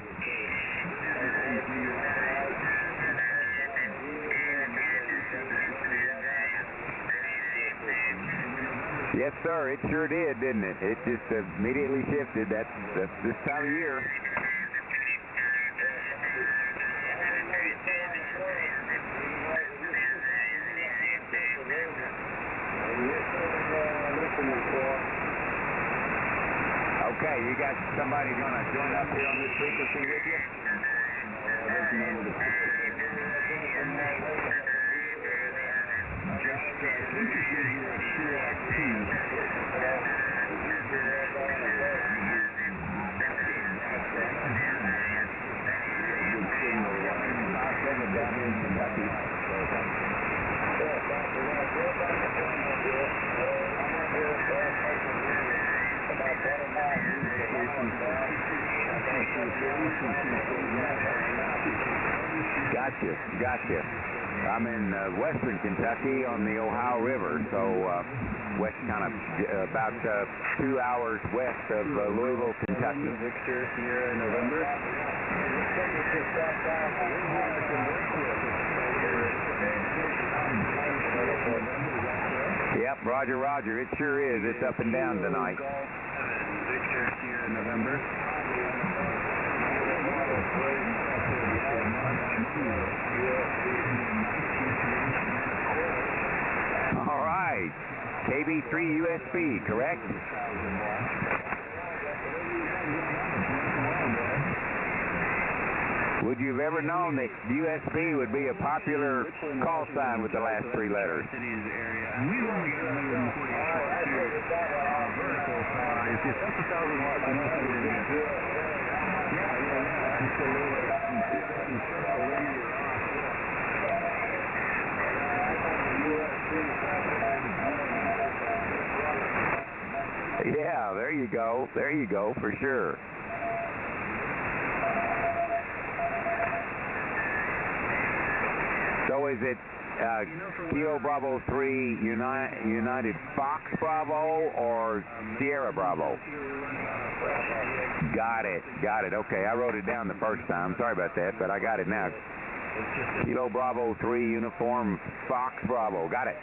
Yes, sir. It sure did, didn't it? It just immediately shifted. That's this time of year. Okay, you got somebody going to join up here on this frequency with you? Gotcha. I'm in western Kentucky on the Ohio River, so west kind of about 2 hours west of Louisville, Kentucky. Victor Sierra November. Yep, Roger. It sure is. It's up and down tonight. Victor Sierra November. All right. KB3USB, correct? Would you have ever known that USB would be a popular call sign with the last three letters? We've only got 144 vertical size. That's 1,000 watts. Yeah, there you go, for sure. So is it Kilo Bravo 3 United Fox Bravo or Sierra Bravo? Got it. Okay, I wrote it down the first time. Sorry about that, but I got it now. Kilo Bravo 3 Uniform Fox Bravo. Got it.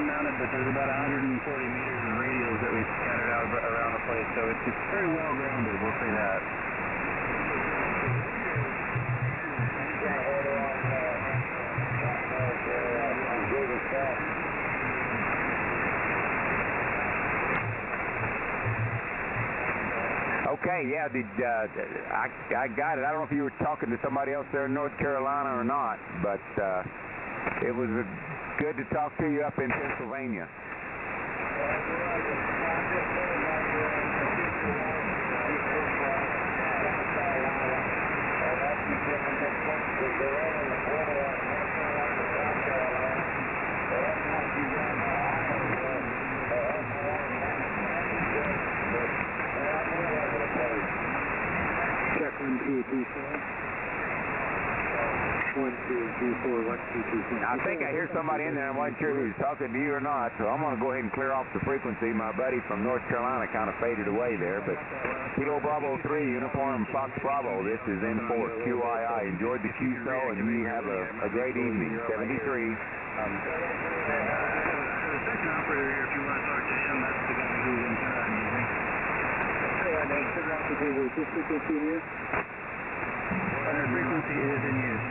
ground mounted, but there's about 140 meters of radios that we've scattered out around the place, so it's very well grounded, we'll say that. Okay, yeah, I got it. I don't know if you were talking to somebody else there in North Carolina or not, but it was good to talk to you up in Pennsylvania. I think I hear somebody in there. I wasn't sure if he was talking to you or not, so I'm going to go ahead and clear off the frequency. My buddy from North Carolina kind of faded away there, but Kilo Bravo 3, Uniform Fox Bravo, this is N4 QII. Enjoyed the QSO, and you have a great evening. 73. The second operator here, if you want to talk to him, that's the guy whose antenna I'm using. Frequency is in use.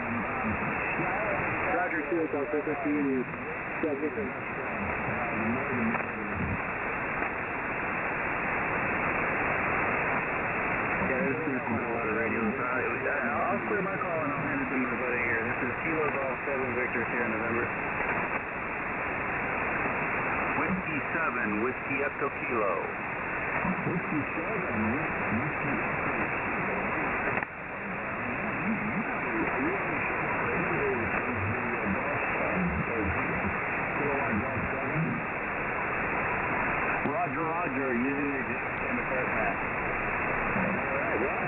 Roger, frequency in use. Yeah, this is. Yeah, there's a lot of radios. I'll clear my call and I'll hand it to my buddy here. This is Kilo Golf 7 Victor Sierra November. Whiskey 7, Whiskey Echo Kilo. Whiskey 7, Whiskey Echo Roger, using the exact same equipment. Alright, well.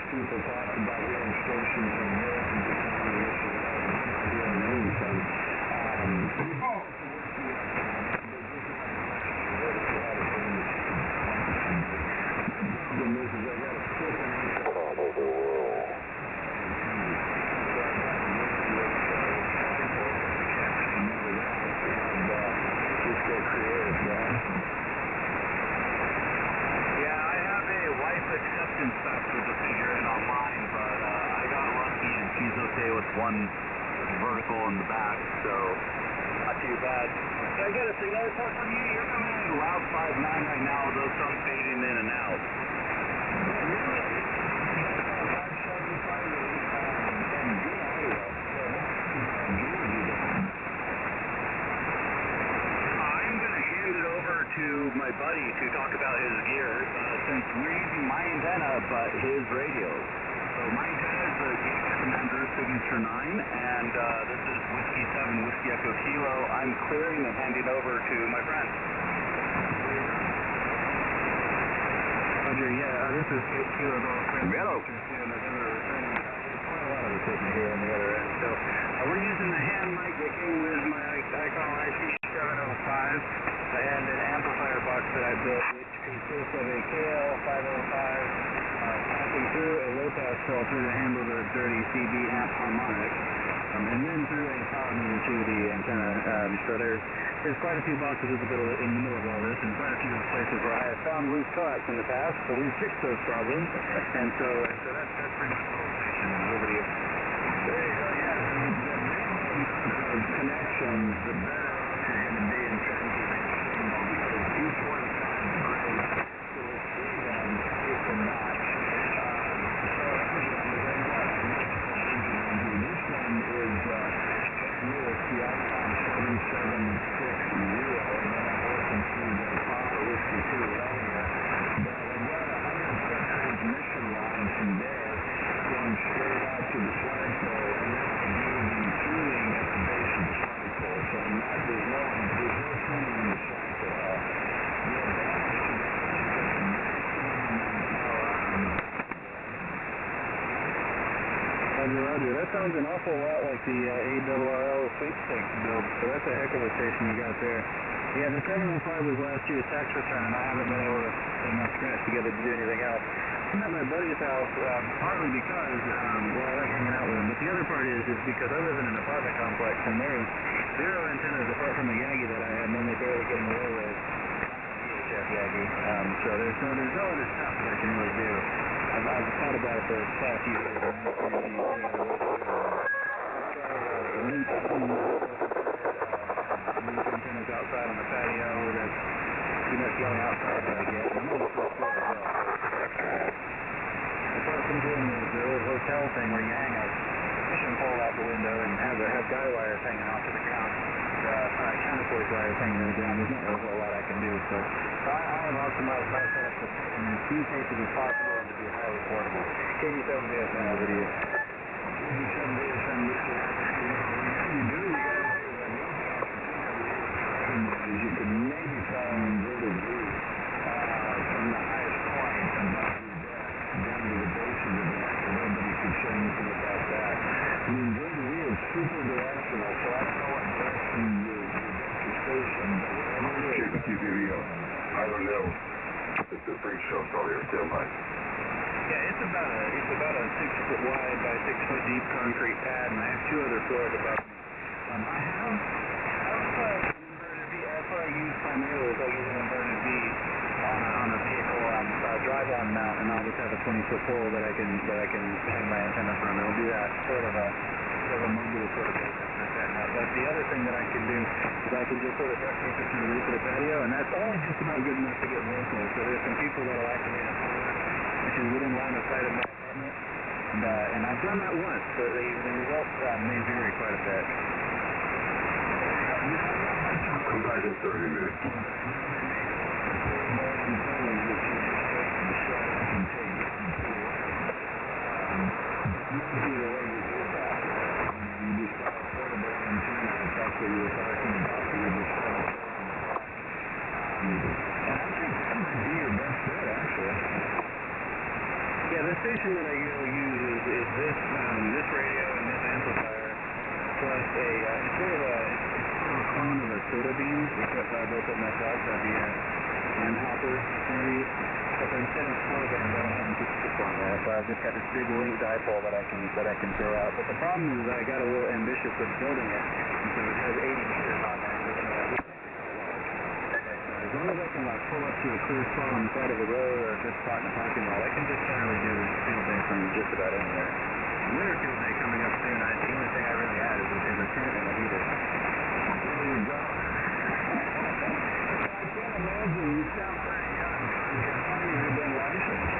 People talk about hearing stations in Europe and Japan and this or that, and not hearing anything. One vertical in the back, so not too bad. So I got a signal report from you. You're coming in loud 5.9 right now. Those start fading in and out. I'm going to hand it over to my buddy to talk about his gear, since we're using my antenna, but his radio. So my antenna is the KX Commander Signature 9, and this is Whiskey 7, Whiskey Echo Kilo. I'm clearing and handing over to my friend. Roger, yeah, this is Kilo Golf 7. Hello. There's quite a lot of equipment here on the other end. So we're using the hand mic that came with my Icon IC705 and an amplifier box that I built, which consists of a KL505 passing through a low-pass filter to handle the dirty CB amp harmonics, and then through a power meter to the antenna. So there's quite a few boxes in the middle of all this, and quite a few places where I have found loose coax in the past, so we've fixed those problems, and so that's pretty much the whole station. Over to you. There you go, yeah. The connections, the better off you're going to be in terms of your signal, because each one sounds great to receive them if they're not. This one is Lewis, the Icon 776U, and then I'm working through the Papa Whiskey 2 Romeo. But I've got a 100-foot transmission line from there going straight out to the flagpole, and then I do the tuning at the base of the flagpole. So Roger. That sounds an awful lot like the ARRL sweepstakes build, so that's a heck of a station you got there. Yeah, the 705 was last year's tax return, and I haven't been able to get enough scratch together to do anything else. I'm at my buddy's house, partly because, well, I like hanging out with him, but the other part is because I live in an apartment complex, and there's 0 antennas apart from the Yagi that I am only barely getting away with. VHF Yagi. So there's no other stuff that I can really do. I've thought about it for the past few years. Antennas outside on the patio. That's too much yelling outside that I get. I'm on the first floor as well. Apart from doing the old hotel thing where you hang a fishing pole out the window and have guy wires hanging off to the ground, counterpoise wires hanging to the ground, there's not a whole lot I can do. So I have optimized my setup to, in as few cases as possible and to be highly portable. KX2U over to you. You can maybe fly an inverted V from the highest point and down to the base of the deck, and nobody can say anything about that. The inverted V is super directional, so I don't know what direction your station, but whatever it is. Check the video. I don't know. It's a pretty short probably or still mine. Yeah, it's about a 6-foot wide by 6-foot deep concrete pad, and I have 2 other floors above me. I have that's what I use primarily is I use an inverted V on a vehicle drive-on mount, and I'll just have a 20-foot pole that I can hang my antenna from. It'll do that sort of a mobile sort of business and setting up. But the other thing that I can do is I can just sort of duct tape it to the roof of the patio, and that's only just about good enough to get local. So there's some people that will activate a solar, which is within line of sight of my apartment, and I've done that once, so the results may vary quite a bit. About in 30 minutes. Yeah, the station that I usually use is this radio and this amplifier, plus it's sort of a clone of a soda beam, except I built it myself at the end hopper series. But instead of slow bands, I don't have them just on that. So I've just got this big link dipole that I can throw out. But the problem is I got a little ambitious with building it, and so it has 80 meters on there. As long as I can pull up to a clear spot on the side of the road or a good spot in the parking lot, I can just generally do field day from just about anywhere. Winter field day coming up soon. The only thing I really had is a tent and a heater. There you go. I can't imagine you sound pretty young. How long have you been licensed?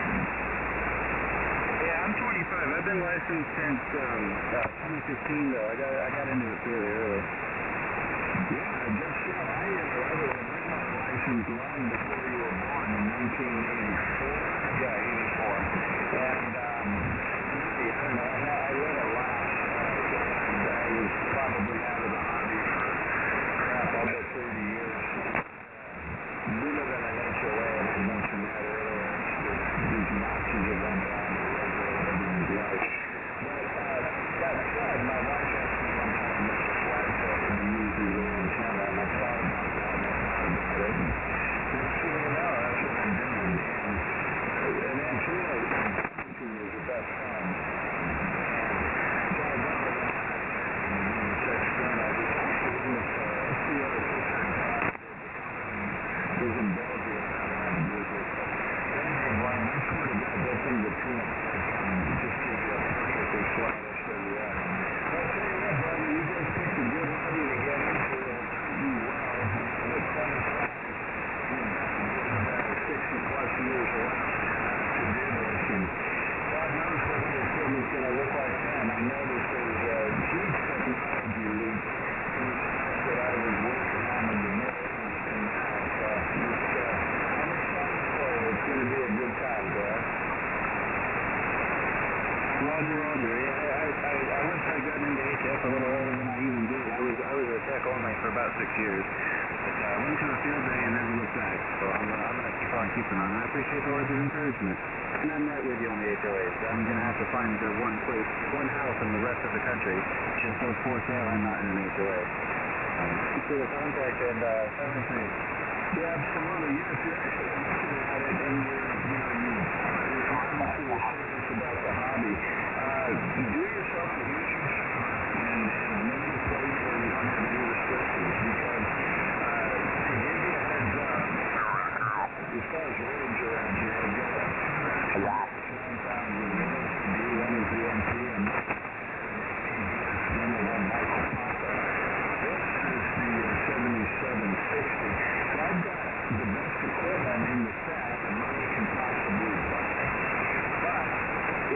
Yeah, I'm 25. I've been licensed since 2015, though. I got into it fairly early. Yeah, I just said I was licensed long before you were born in 1984. Yeah, 84. And I don't know. I read a lot, and I was probably out of the hobby for almost 30 years. We live in an HOA, and I mentioned that earlier. These Nazis are running around and regulating everyone's life. But that said, my wife asked me one time if the flagpole could be used as an antenna, and I thought about that, and I thought about it. Next thing you know, that's what I'm doing. for about 6 years. But went to a field day and never looked back. So I'm going to keep on keeping on. I appreciate the words of encouragement. And I'm right with you on the HOAs. I'm going to have to find one place, one house in the rest of the country. Just goes for sale. I'm not in an HOA. For the contact and 7-3. Yeah, absolutely. Yes, you're actually looking at it, and you're obviously serious about the hobby. Do yourself a huge favor and make a place where you don't have any restrictions, because to give you a heads up, as far as roads around here, I've got 9,000 units, D1 is DMP, and one of them, Michael Papa. This is the 7760. So I've got the best equipment in the stack and money can possibly buy. But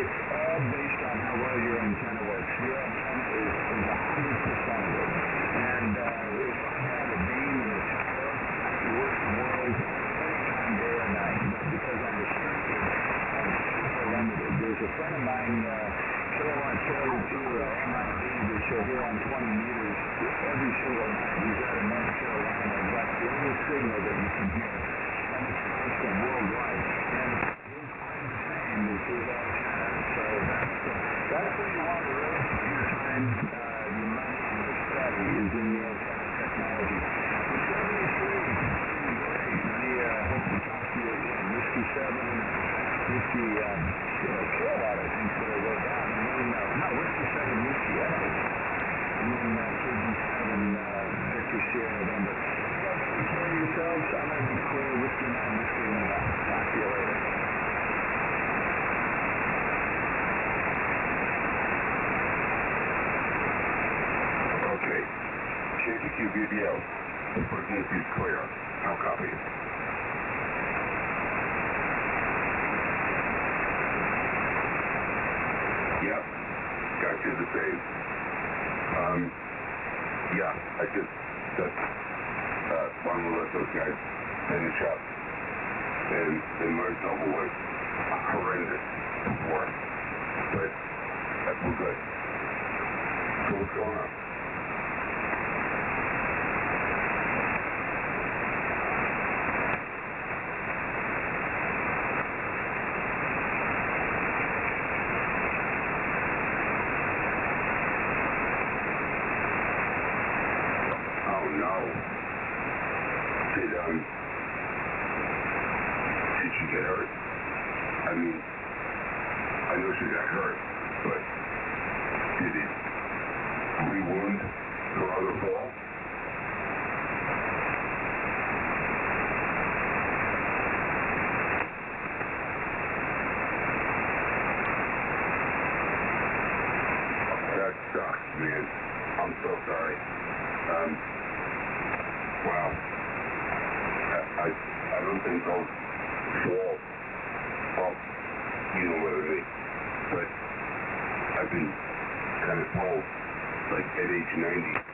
it's all based on how well your antenna works. Your antenna is 100% of it. And if I have a beam in the tower, it works the world anytime, day or night. But because I'm restricted, I'm super limited. There's a friend of mine, Kilowatt Charlie 2 MID, that you'll hear on 20 meters every single night. He's out of North Carolina. That's the only signal that you can hear. And it's constant worldwide. And his claim to fame is his antenna. So that's where you want to really put your time, your money, and your study is in the antenna technology. The 73 is doing great. I hope to talk to you again. Whiskey 7 and Whiskey Kilowatt, I think, so they go down. And then, no, Whiskey 7 Whiskey Echo. And then KG7 Victor Sierra November. You guys take care of yourselves. I'm going to be clear. Whiskey 9 Whiskey November. Talk to you later. Okay. KG2BBL. The frequency is clear. I'll copy it. Yep. Got you the same. Yeah, that's one of those guys finish up. And Marcel was horrendous before. But we're good. So what's going on? Did she get hurt? I mean, I know she got hurt, but did it re-wound her other fall? That sucks, man. I'm so sorry. Wow. I don't think those fall up, you know what I mean. But I've been kind of told, like at age 90,